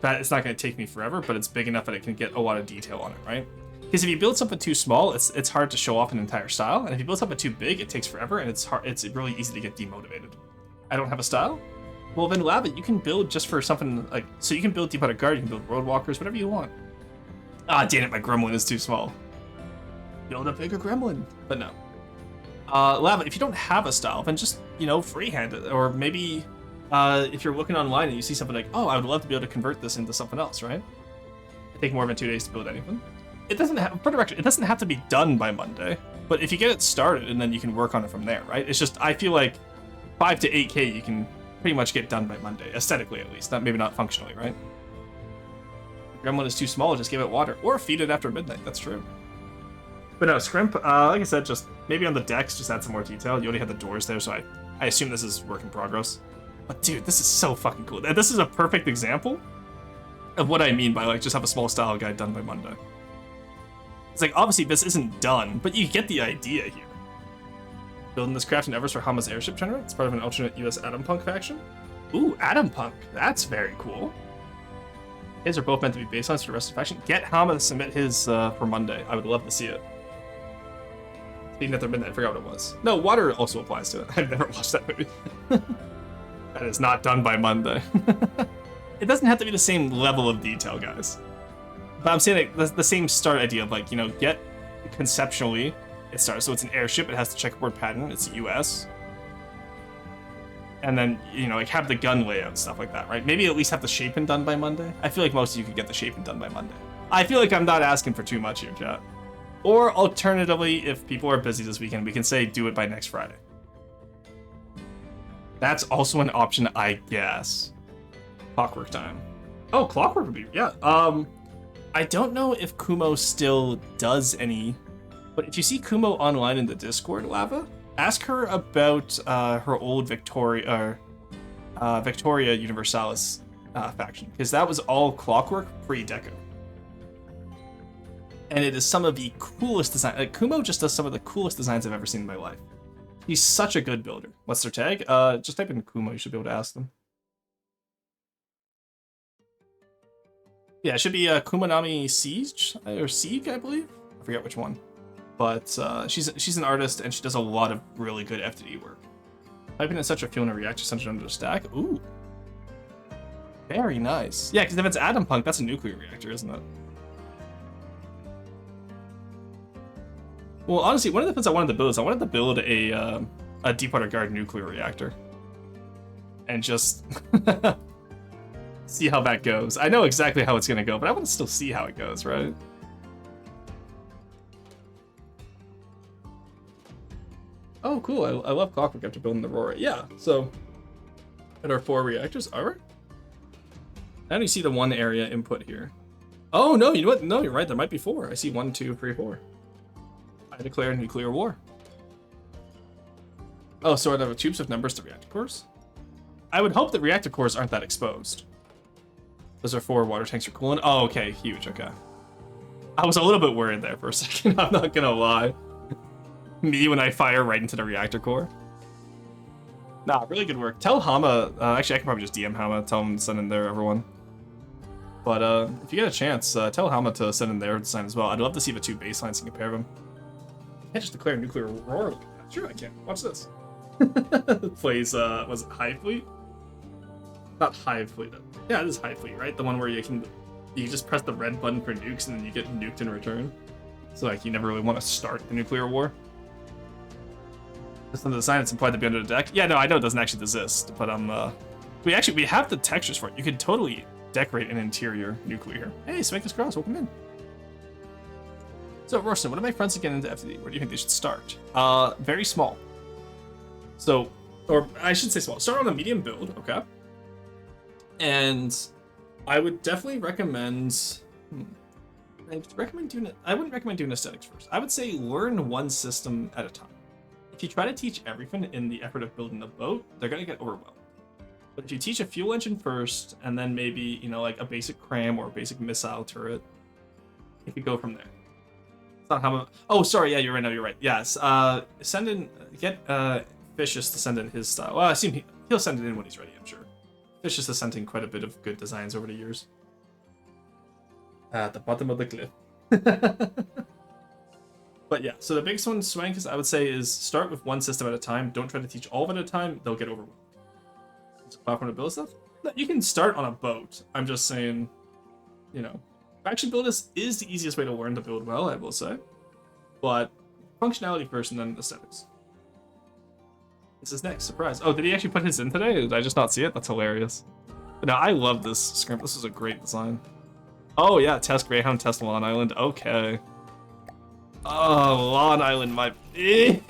[SPEAKER 1] that it's not going to take me forever, but it's big enough that it can get a lot of detail on it, right? Because if you build something too small, it's hard to show off an entire style, and if you build something too big, it takes forever, and it's really easy to get demotivated. I don't have a style? Well, then Lava, you can build just for something like, so you can build Deepwater Guard, you can build Roadwalkers, whatever you want. Ah, damn it, my gremlin is too small. Build a bigger gremlin. But no. Lava, if you don't have a style, then just, freehand it, or maybe if you're looking online and you see something like, oh, I would love to be able to convert this into something else, right? It'd take more than 2 days to build anything. It doesn't have, for the record, it doesn't have to be done by Monday, but if you get it started and then you can work on it from there, right? It's just, I feel like 5 to 8k you can pretty much get done by Monday, aesthetically at least, maybe not functionally, right? If gremlin is too small, just give it water, or feed it after midnight, that's true. But no, Scrimp, like I said, just maybe on the decks, just add some more detail. You already have the doors there, so I assume this is work in progress. But dude, this is so fucking cool. This is a perfect example of what I mean by just have a small style guide done by Monday. It's like, obviously this isn't done, but you get the idea here. Building this craft in Everest for Hama's airship generator. It's part of an alternate US Atom Punk faction. Ooh, Atom Punk. That's very cool. His are both meant to be baselines for the rest of the faction. Get Hama to submit his for Monday. I would love to see it. Speaking after midnight, I forgot what it was. No, water also applies to it. I've never watched that movie. That is not done by Monday. It doesn't have to be the same level of detail, guys. But I'm saying like the same start idea of get conceptually it starts. So it's an airship, it has the checkerboard pattern, it's US. And then, have the gun layout, stuff like that, right? Maybe at least have the shaping done by Monday. I feel like most of you could get the shaping done by Monday. I feel like I'm not asking for too much here, chat. Or alternatively, if people are busy this weekend, we can say do it by next Friday. That's also an option, I guess. Clockwork time. Oh, Clockwork would be, yeah. I don't know if Kumo still does any, but if you see Kumo online in the Discord, Lava, ask her about her old Victoria Universalis faction, because that was all Clockwork pre-Deco. And it is some of the coolest design. Like, Kumo just does some of the coolest designs I've ever seen in my life. He's such a good builder. What's their tag? Just type in Kuma, you should be able to ask them. Yeah, it should be Kumanami Siege, or Sieg, I believe? I forget which one. But she's an artist, and she does a lot of really good FTD work. Typing in such a fuel in a reactor centered under a stack. Ooh. Very nice. Yeah, because if it's atom punk, that's a nuclear reactor, isn't it? Well, honestly, one of the things I wanted to build is I wanted to build a Deepwater Guard nuclear reactor. And just see how that goes. I know exactly how it's going to go, but I want to still see how it goes, right? Oh, cool. I love Clockwork after building the Aurora. Yeah, so... And our 4 reactors, alright. I only see the 1 area input here. Oh, no, you know what? No, you're right. There might be 4. I see 1, 2, 3, 4. I declare nuclear war. Oh, so are there tubes with numbers to reactor cores? I would hope that reactor cores aren't that exposed. Those are 4 water tanks for coolant. Oh, okay. Huge. Okay. I was a little bit worried there for a second. I'm not going to lie. Me when I fire right into the reactor core. Nah, really good work. Tell Hama, actually I can probably just DM Hama, tell him to send in there, everyone. But if you get a chance, tell Hama to send in their design as well. I'd love to see the 2 baselines and compare them. I can't just declare nuclear war. Sure I can. Watch this. Plays, was it Hive Fleet? Not Hive Fleet. Yeah, it is Hive Fleet, right? The one where you just press the red button for nukes and then you get nuked in return. So like you never really want to start the nuclear war. Just on the design, it's implied to be under the deck. Yeah, no, I know it doesn't actually exist, but we have the textures for it. You could totally decorate an interior nuclear. Hey, Smakus Cross, welcome in. So, Rorston, one of my friends to get into FTD. Where do you think they should start? Very small. So, or I should say small. Start on a medium build, okay? And I would definitely recommend. I wouldn't recommend doing aesthetics first. I would say learn one system at a time. If you try to teach everything in the effort of building a boat, they're gonna get overwhelmed. But if you teach a fuel engine first, and then maybe, you know, like a basic cram or a basic missile turret, you could go from there. It's not how. Oh, sorry. Yeah, you're right. No, you're right. Yes. Send in. Get Vicious to send in his style. Well, I assume he'll send it in when he's ready. I'm sure. Vicious has sent in quite a bit of good designs over the years. At the bottom of the cliff. But yeah, so the biggest one, Swank, I would say is start with one system at a time. Don't try to teach all of it at a time. They'll get overwhelmed. Platform to build stuff? You can start on a boat. I'm just saying, you know, faction build is the easiest way to learn to build well, I will say. But functionality first and then aesthetics. This is next. Surprise. Oh, did he actually put his in today? Did I just not see it? That's hilarious. But no, I love this scrim. This is a great design. Oh yeah, test Greyhound, test Long Island. Okay. Oh, Long Island, my... Ew.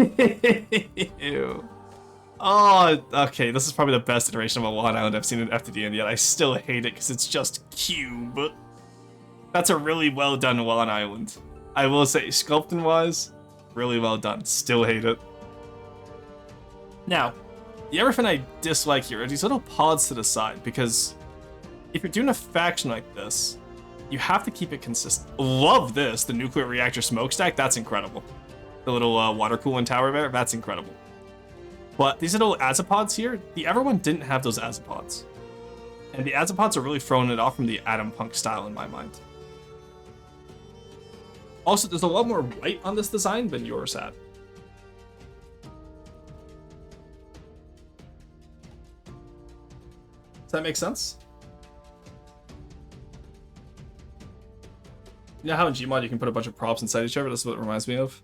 [SPEAKER 1] Oh, okay, this is probably the best iteration of a Long Island I've seen in FTD, and yet I still hate it because it's just cube. That's a really well done Long Island. I will say, sculpting-wise, really well done. Still hate it. Now, the other thing I dislike here are these little pods to the side, because if you're doing a faction like this, you have to keep it consistent. Love this, the nuclear reactor smokestack, that's incredible. The little water cooling tower there, that's incredible. But these little azipods here, the Everone didn't have those azipods. And the azipods are really throwing it off from the Atom Punk style in my mind. Also, there's a lot more white on this design than yours had. Does that make sense? You know how in Gmod you can put a bunch of props inside each other? That's what it reminds me of.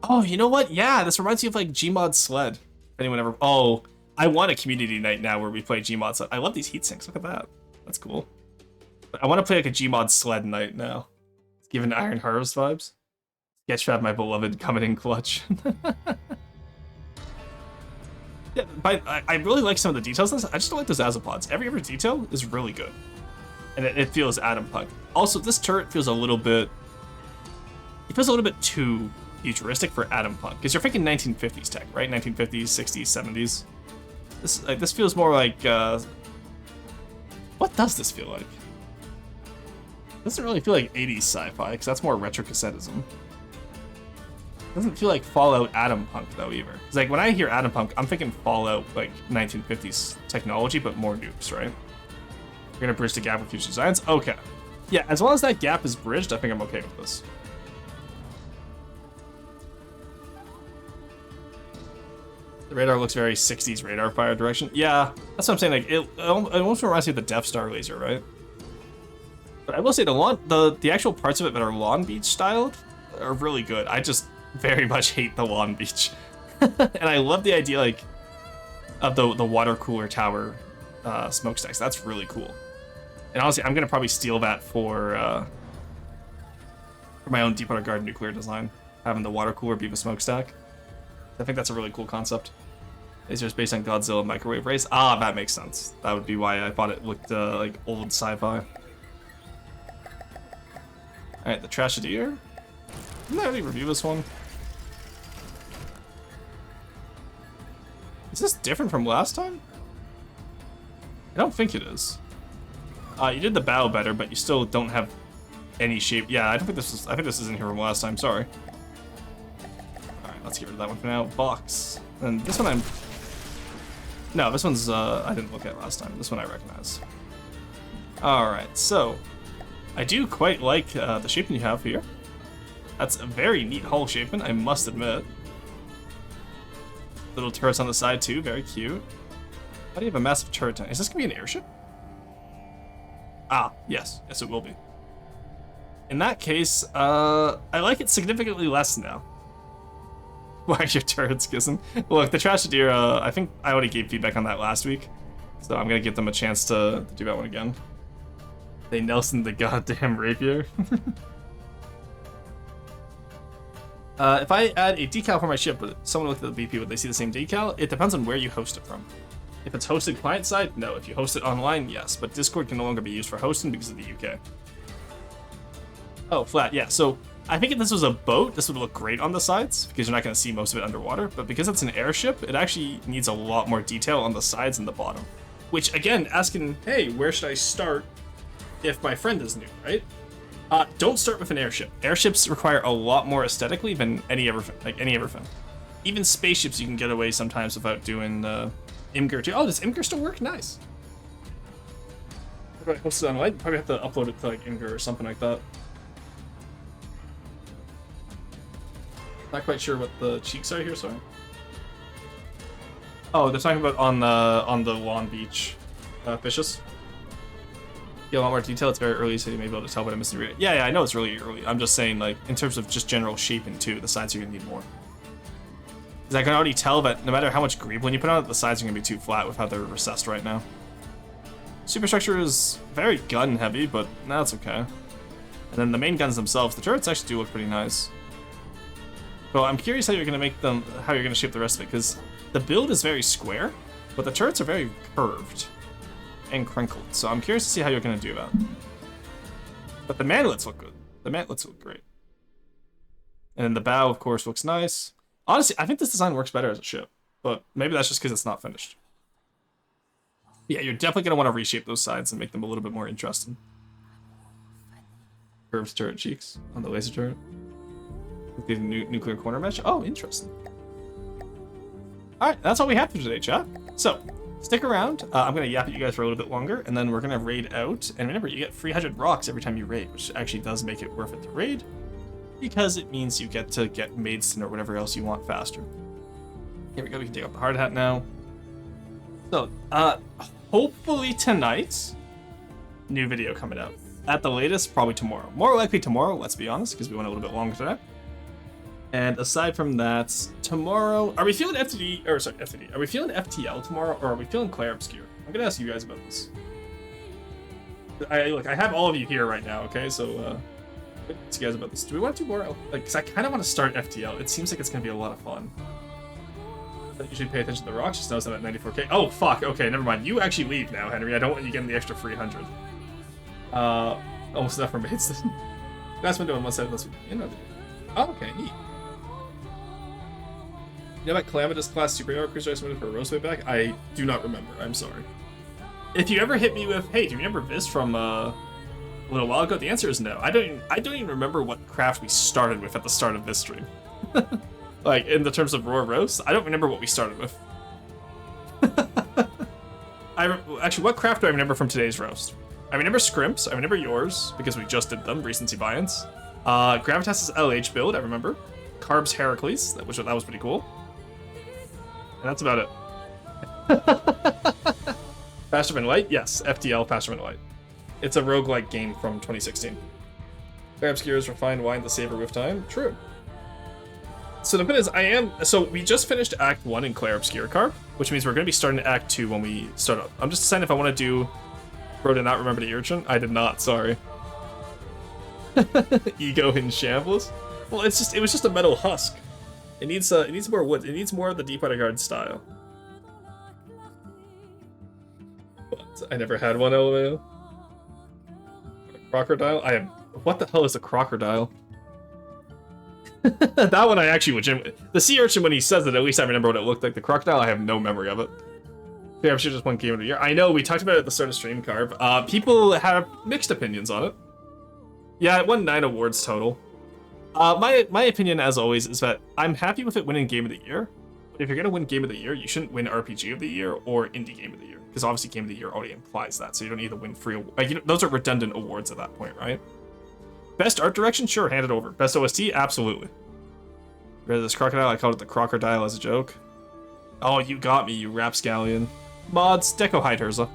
[SPEAKER 1] Oh, you know what? Yeah, this reminds me of like Gmod Sled. If anyone ever... Oh, I want a community night now where we play Gmod Sled. I love these heat sinks. Look at that. That's cool. But I want to play like a Gmod Sled night now. It's giving Iron Harvest vibes. Sketchfab, my beloved, coming in clutch. Yeah, but I really like some of the details. I just don't like those azipods. Every other detail is really good. And it feels Atom Punk. Also, this turret feels a little bit... It feels a little bit too futuristic for Atom Punk. Because you're thinking 1950s tech, right? 1950s, 60s, 70s. This feels more like... What does this feel like? It doesn't really feel like 80s sci-fi, because that's more retro cassettism. Doesn't feel like Fallout Atom Punk though either. It's like when I hear Atom Punk, I'm thinking Fallout like 1950s technology, but more nukes, right? We're gonna bridge the gap with future science. Okay. Yeah, as long as that gap is bridged, I think I'm okay with this. The radar looks very 60s radar fire direction. Yeah, that's what I'm saying. Like it almost reminds me of the Death Star laser, right? But I will say the actual parts of it that are lawn beach styled are really good. I just very much hate the lawn beach, and I love the idea like of the water cooler tower smokestacks. That's really cool. And honestly, I'm gonna probably steal that for my own Deepwater Garden nuclear design, having the water cooler be the smokestack. I think that's a really cool concept. It's just based on Godzilla microwave rays. Ah, that makes sense. That would be why I thought it looked like old sci-fi. Alright, the Tragedier. Didn't I already review this one? Is this different from last time? I don't think it is. You did the bow better, but you still don't have any shape. Yeah, I think this isn't here from last time, sorry. Alright, let's get rid of that one for now. Box. And this one No, this one's I didn't look at last time. This one I recognize. Alright, so I do quite like the shaping you have here. That's a very neat hull shaping, I must admit. Little turrets on the side too, very cute. How do you have a massive turret tank? Is this gonna be an airship? Ah, yes. Yes, it will be. In that case, I like it significantly less now. Why are your turrets kissing? Look, the Tragedier, I think I already gave feedback on that last week. So I'm gonna give them a chance to do that one again. They Nelson the goddamn rapier. If I add a decal for my ship, but someone looked at the BP, would they see the same decal? It depends on where you host it from. If it's hosted client side, no. If you host it online, yes. But Discord can no longer be used for hosting because of the UK. Oh, flat, yeah. So I think if this was a boat, this would look great on the sides because you're not going to see most of it underwater. But because it's an airship, it actually needs a lot more detail on the sides and the bottom. Which, again, asking, hey, where should I start if my friend is new, right? Don't start with an airship. Airships require a lot more aesthetically than any other thing. Even spaceships you can get away sometimes without doing Imgur too. Oh, does Imgur still work? Nice. How do I host it online? Probably have to upload it to like Imgur or something like that. Not quite sure what the cheeks are here, sorry. Oh, they're talking about on the lawn beach fishes. Yeah, a lot more detail. It's very early, so you may be able to tell, but I missed it. Yeah, I know it's really early. I'm just saying, like, in terms of just general shaping too, the sides are gonna need more. Because I can already tell that no matter how much greeblin you put on it, the sides are gonna be too flat with how they're recessed right now. Superstructure is very gun heavy, but that's okay. And then the main guns themselves, the turrets actually do look pretty nice. Well, I'm curious how you're gonna shape the rest of it, because the build is very square, but the turrets are very curved and crinkled. So I'm curious to see how you're gonna do that. But the mantlets look good. The mantlets look great. And then the bow, of course, looks nice. Honestly, I think this design works better as a ship, but maybe that's just because it's not finished. Yeah, you're definitely gonna want to reshape those sides and make them a little bit more interesting. Curved turret cheeks on the laser turret. With the nuclear corner mesh. Oh, interesting. Alright, that's all we have for today, chat. So, stick around. I'm going to yap at you guys for a little bit longer, and then we're going to raid out. And remember, you get 300 rocks every time you raid, which actually does make it worth it to raid, because it means you get to get Maidstone or whatever else you want faster. Here we go, we can take off the hard hat now. So, hopefully tonight, new video coming out. At the latest, probably tomorrow. More likely tomorrow, let's be honest, because we went a little bit longer today. And aside from that, tomorrow, are we feeling FTD, or sorry, FTD, are we feeling FTL tomorrow, or are we feeling Claire Obscure? I'm gonna ask you guys about this. I have all of you here right now, okay, so, ask you guys about this. Do we want to do more, like, because I kind of want to start FTL. It seems like it's gonna be a lot of fun. I usually pay attention to the rocks, just notice I'm at 94k. Oh, fuck, okay, never mind. You actually leave now, Henry. I don't want you getting the extra 300. Almost enough for Maidstone. That's been doing one side, you know. Oh, okay, neat. You know that Calamitous class superhero cruiser I submitted for a Roseway back? I do not remember. I'm sorry. If you ever hit me with, hey, do you remember this from a little while ago? The answer is no. I don't even remember what craft we started with at the start of this stream. Like, in the terms of raw roast, I don't remember what we started with. Actually, what craft do I remember from today's roast? I remember scrimps. I remember yours, because we just did them, recency buy-ins. Gravitas' LH build, I remember. Carbs Heracles, that was pretty cool. And that's about it. Faster Than Light? Yes, FTL Faster Than Light. It's a roguelike game from 2016. Clair Obscure's refined wine to savor with time? True. So the point is, so we just finished Act 1 in Clair Obscure Carp, which means we're going to be starting Act 2 when we start up. I'm just deciding if I want to do... Bro did not remember the urchin? I did not, sorry. Ego in shambles? Well, it was just a metal husk. It needs more wood. It needs more of the Deepwater Guard style. But I never had one, LMAO. Crocodile? What the hell is a crocodile? That one I actually legitimately... The sea urchin, when he says it, at least I remember what it looked like. The crocodile, I have no memory of it. Yeah, I'm sure just one game of the year. I know, we talked about it at the start of stream, Carb. People have mixed opinions on it. Yeah, it won 9 awards total. My opinion, as always, is that I'm happy with it winning Game of the Year. But if you're gonna win Game of the Year, you shouldn't win RPG of the Year or Indie Game of the Year. Because obviously Game of the Year already implies that, so you don't need to win free... Like, those are redundant awards at that point, right? Best art direction? Sure, hand it over. Best OST? Absolutely. Rid of this crocodile? I called it the crocodile as a joke. Oh, you got me, you rapscallion. Mods, Deco Hide Herza.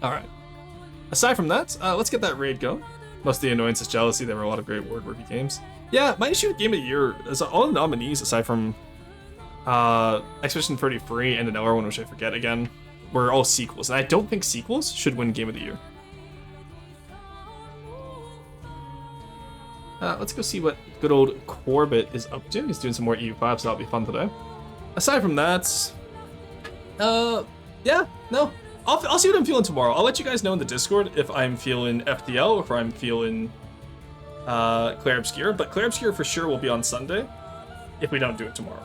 [SPEAKER 1] Alright. Aside from that, let's get that raid going. Most of the annoyance is jealousy. There were a lot of great word-worky games. Yeah, my issue with Game of the Year is all the nominees, aside from Expedition 33 and another one, which I forget again, were all sequels. And I don't think sequels should win Game of the Year. Let's go see what good old Corbett is up to. He's doing some more EU5, so that'll be fun today. Aside from that, yeah, no. I'll see what I'm feeling tomorrow. I'll let you guys know in the Discord if I'm feeling FTL or if I'm feeling Clair Obscure. But Clair Obscure for sure will be on Sunday if we don't do it tomorrow.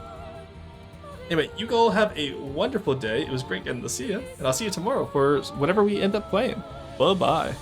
[SPEAKER 1] Anyway, you all have a wonderful day. It was great getting to see you. And I'll see you tomorrow for whatever we end up playing. Bye-bye.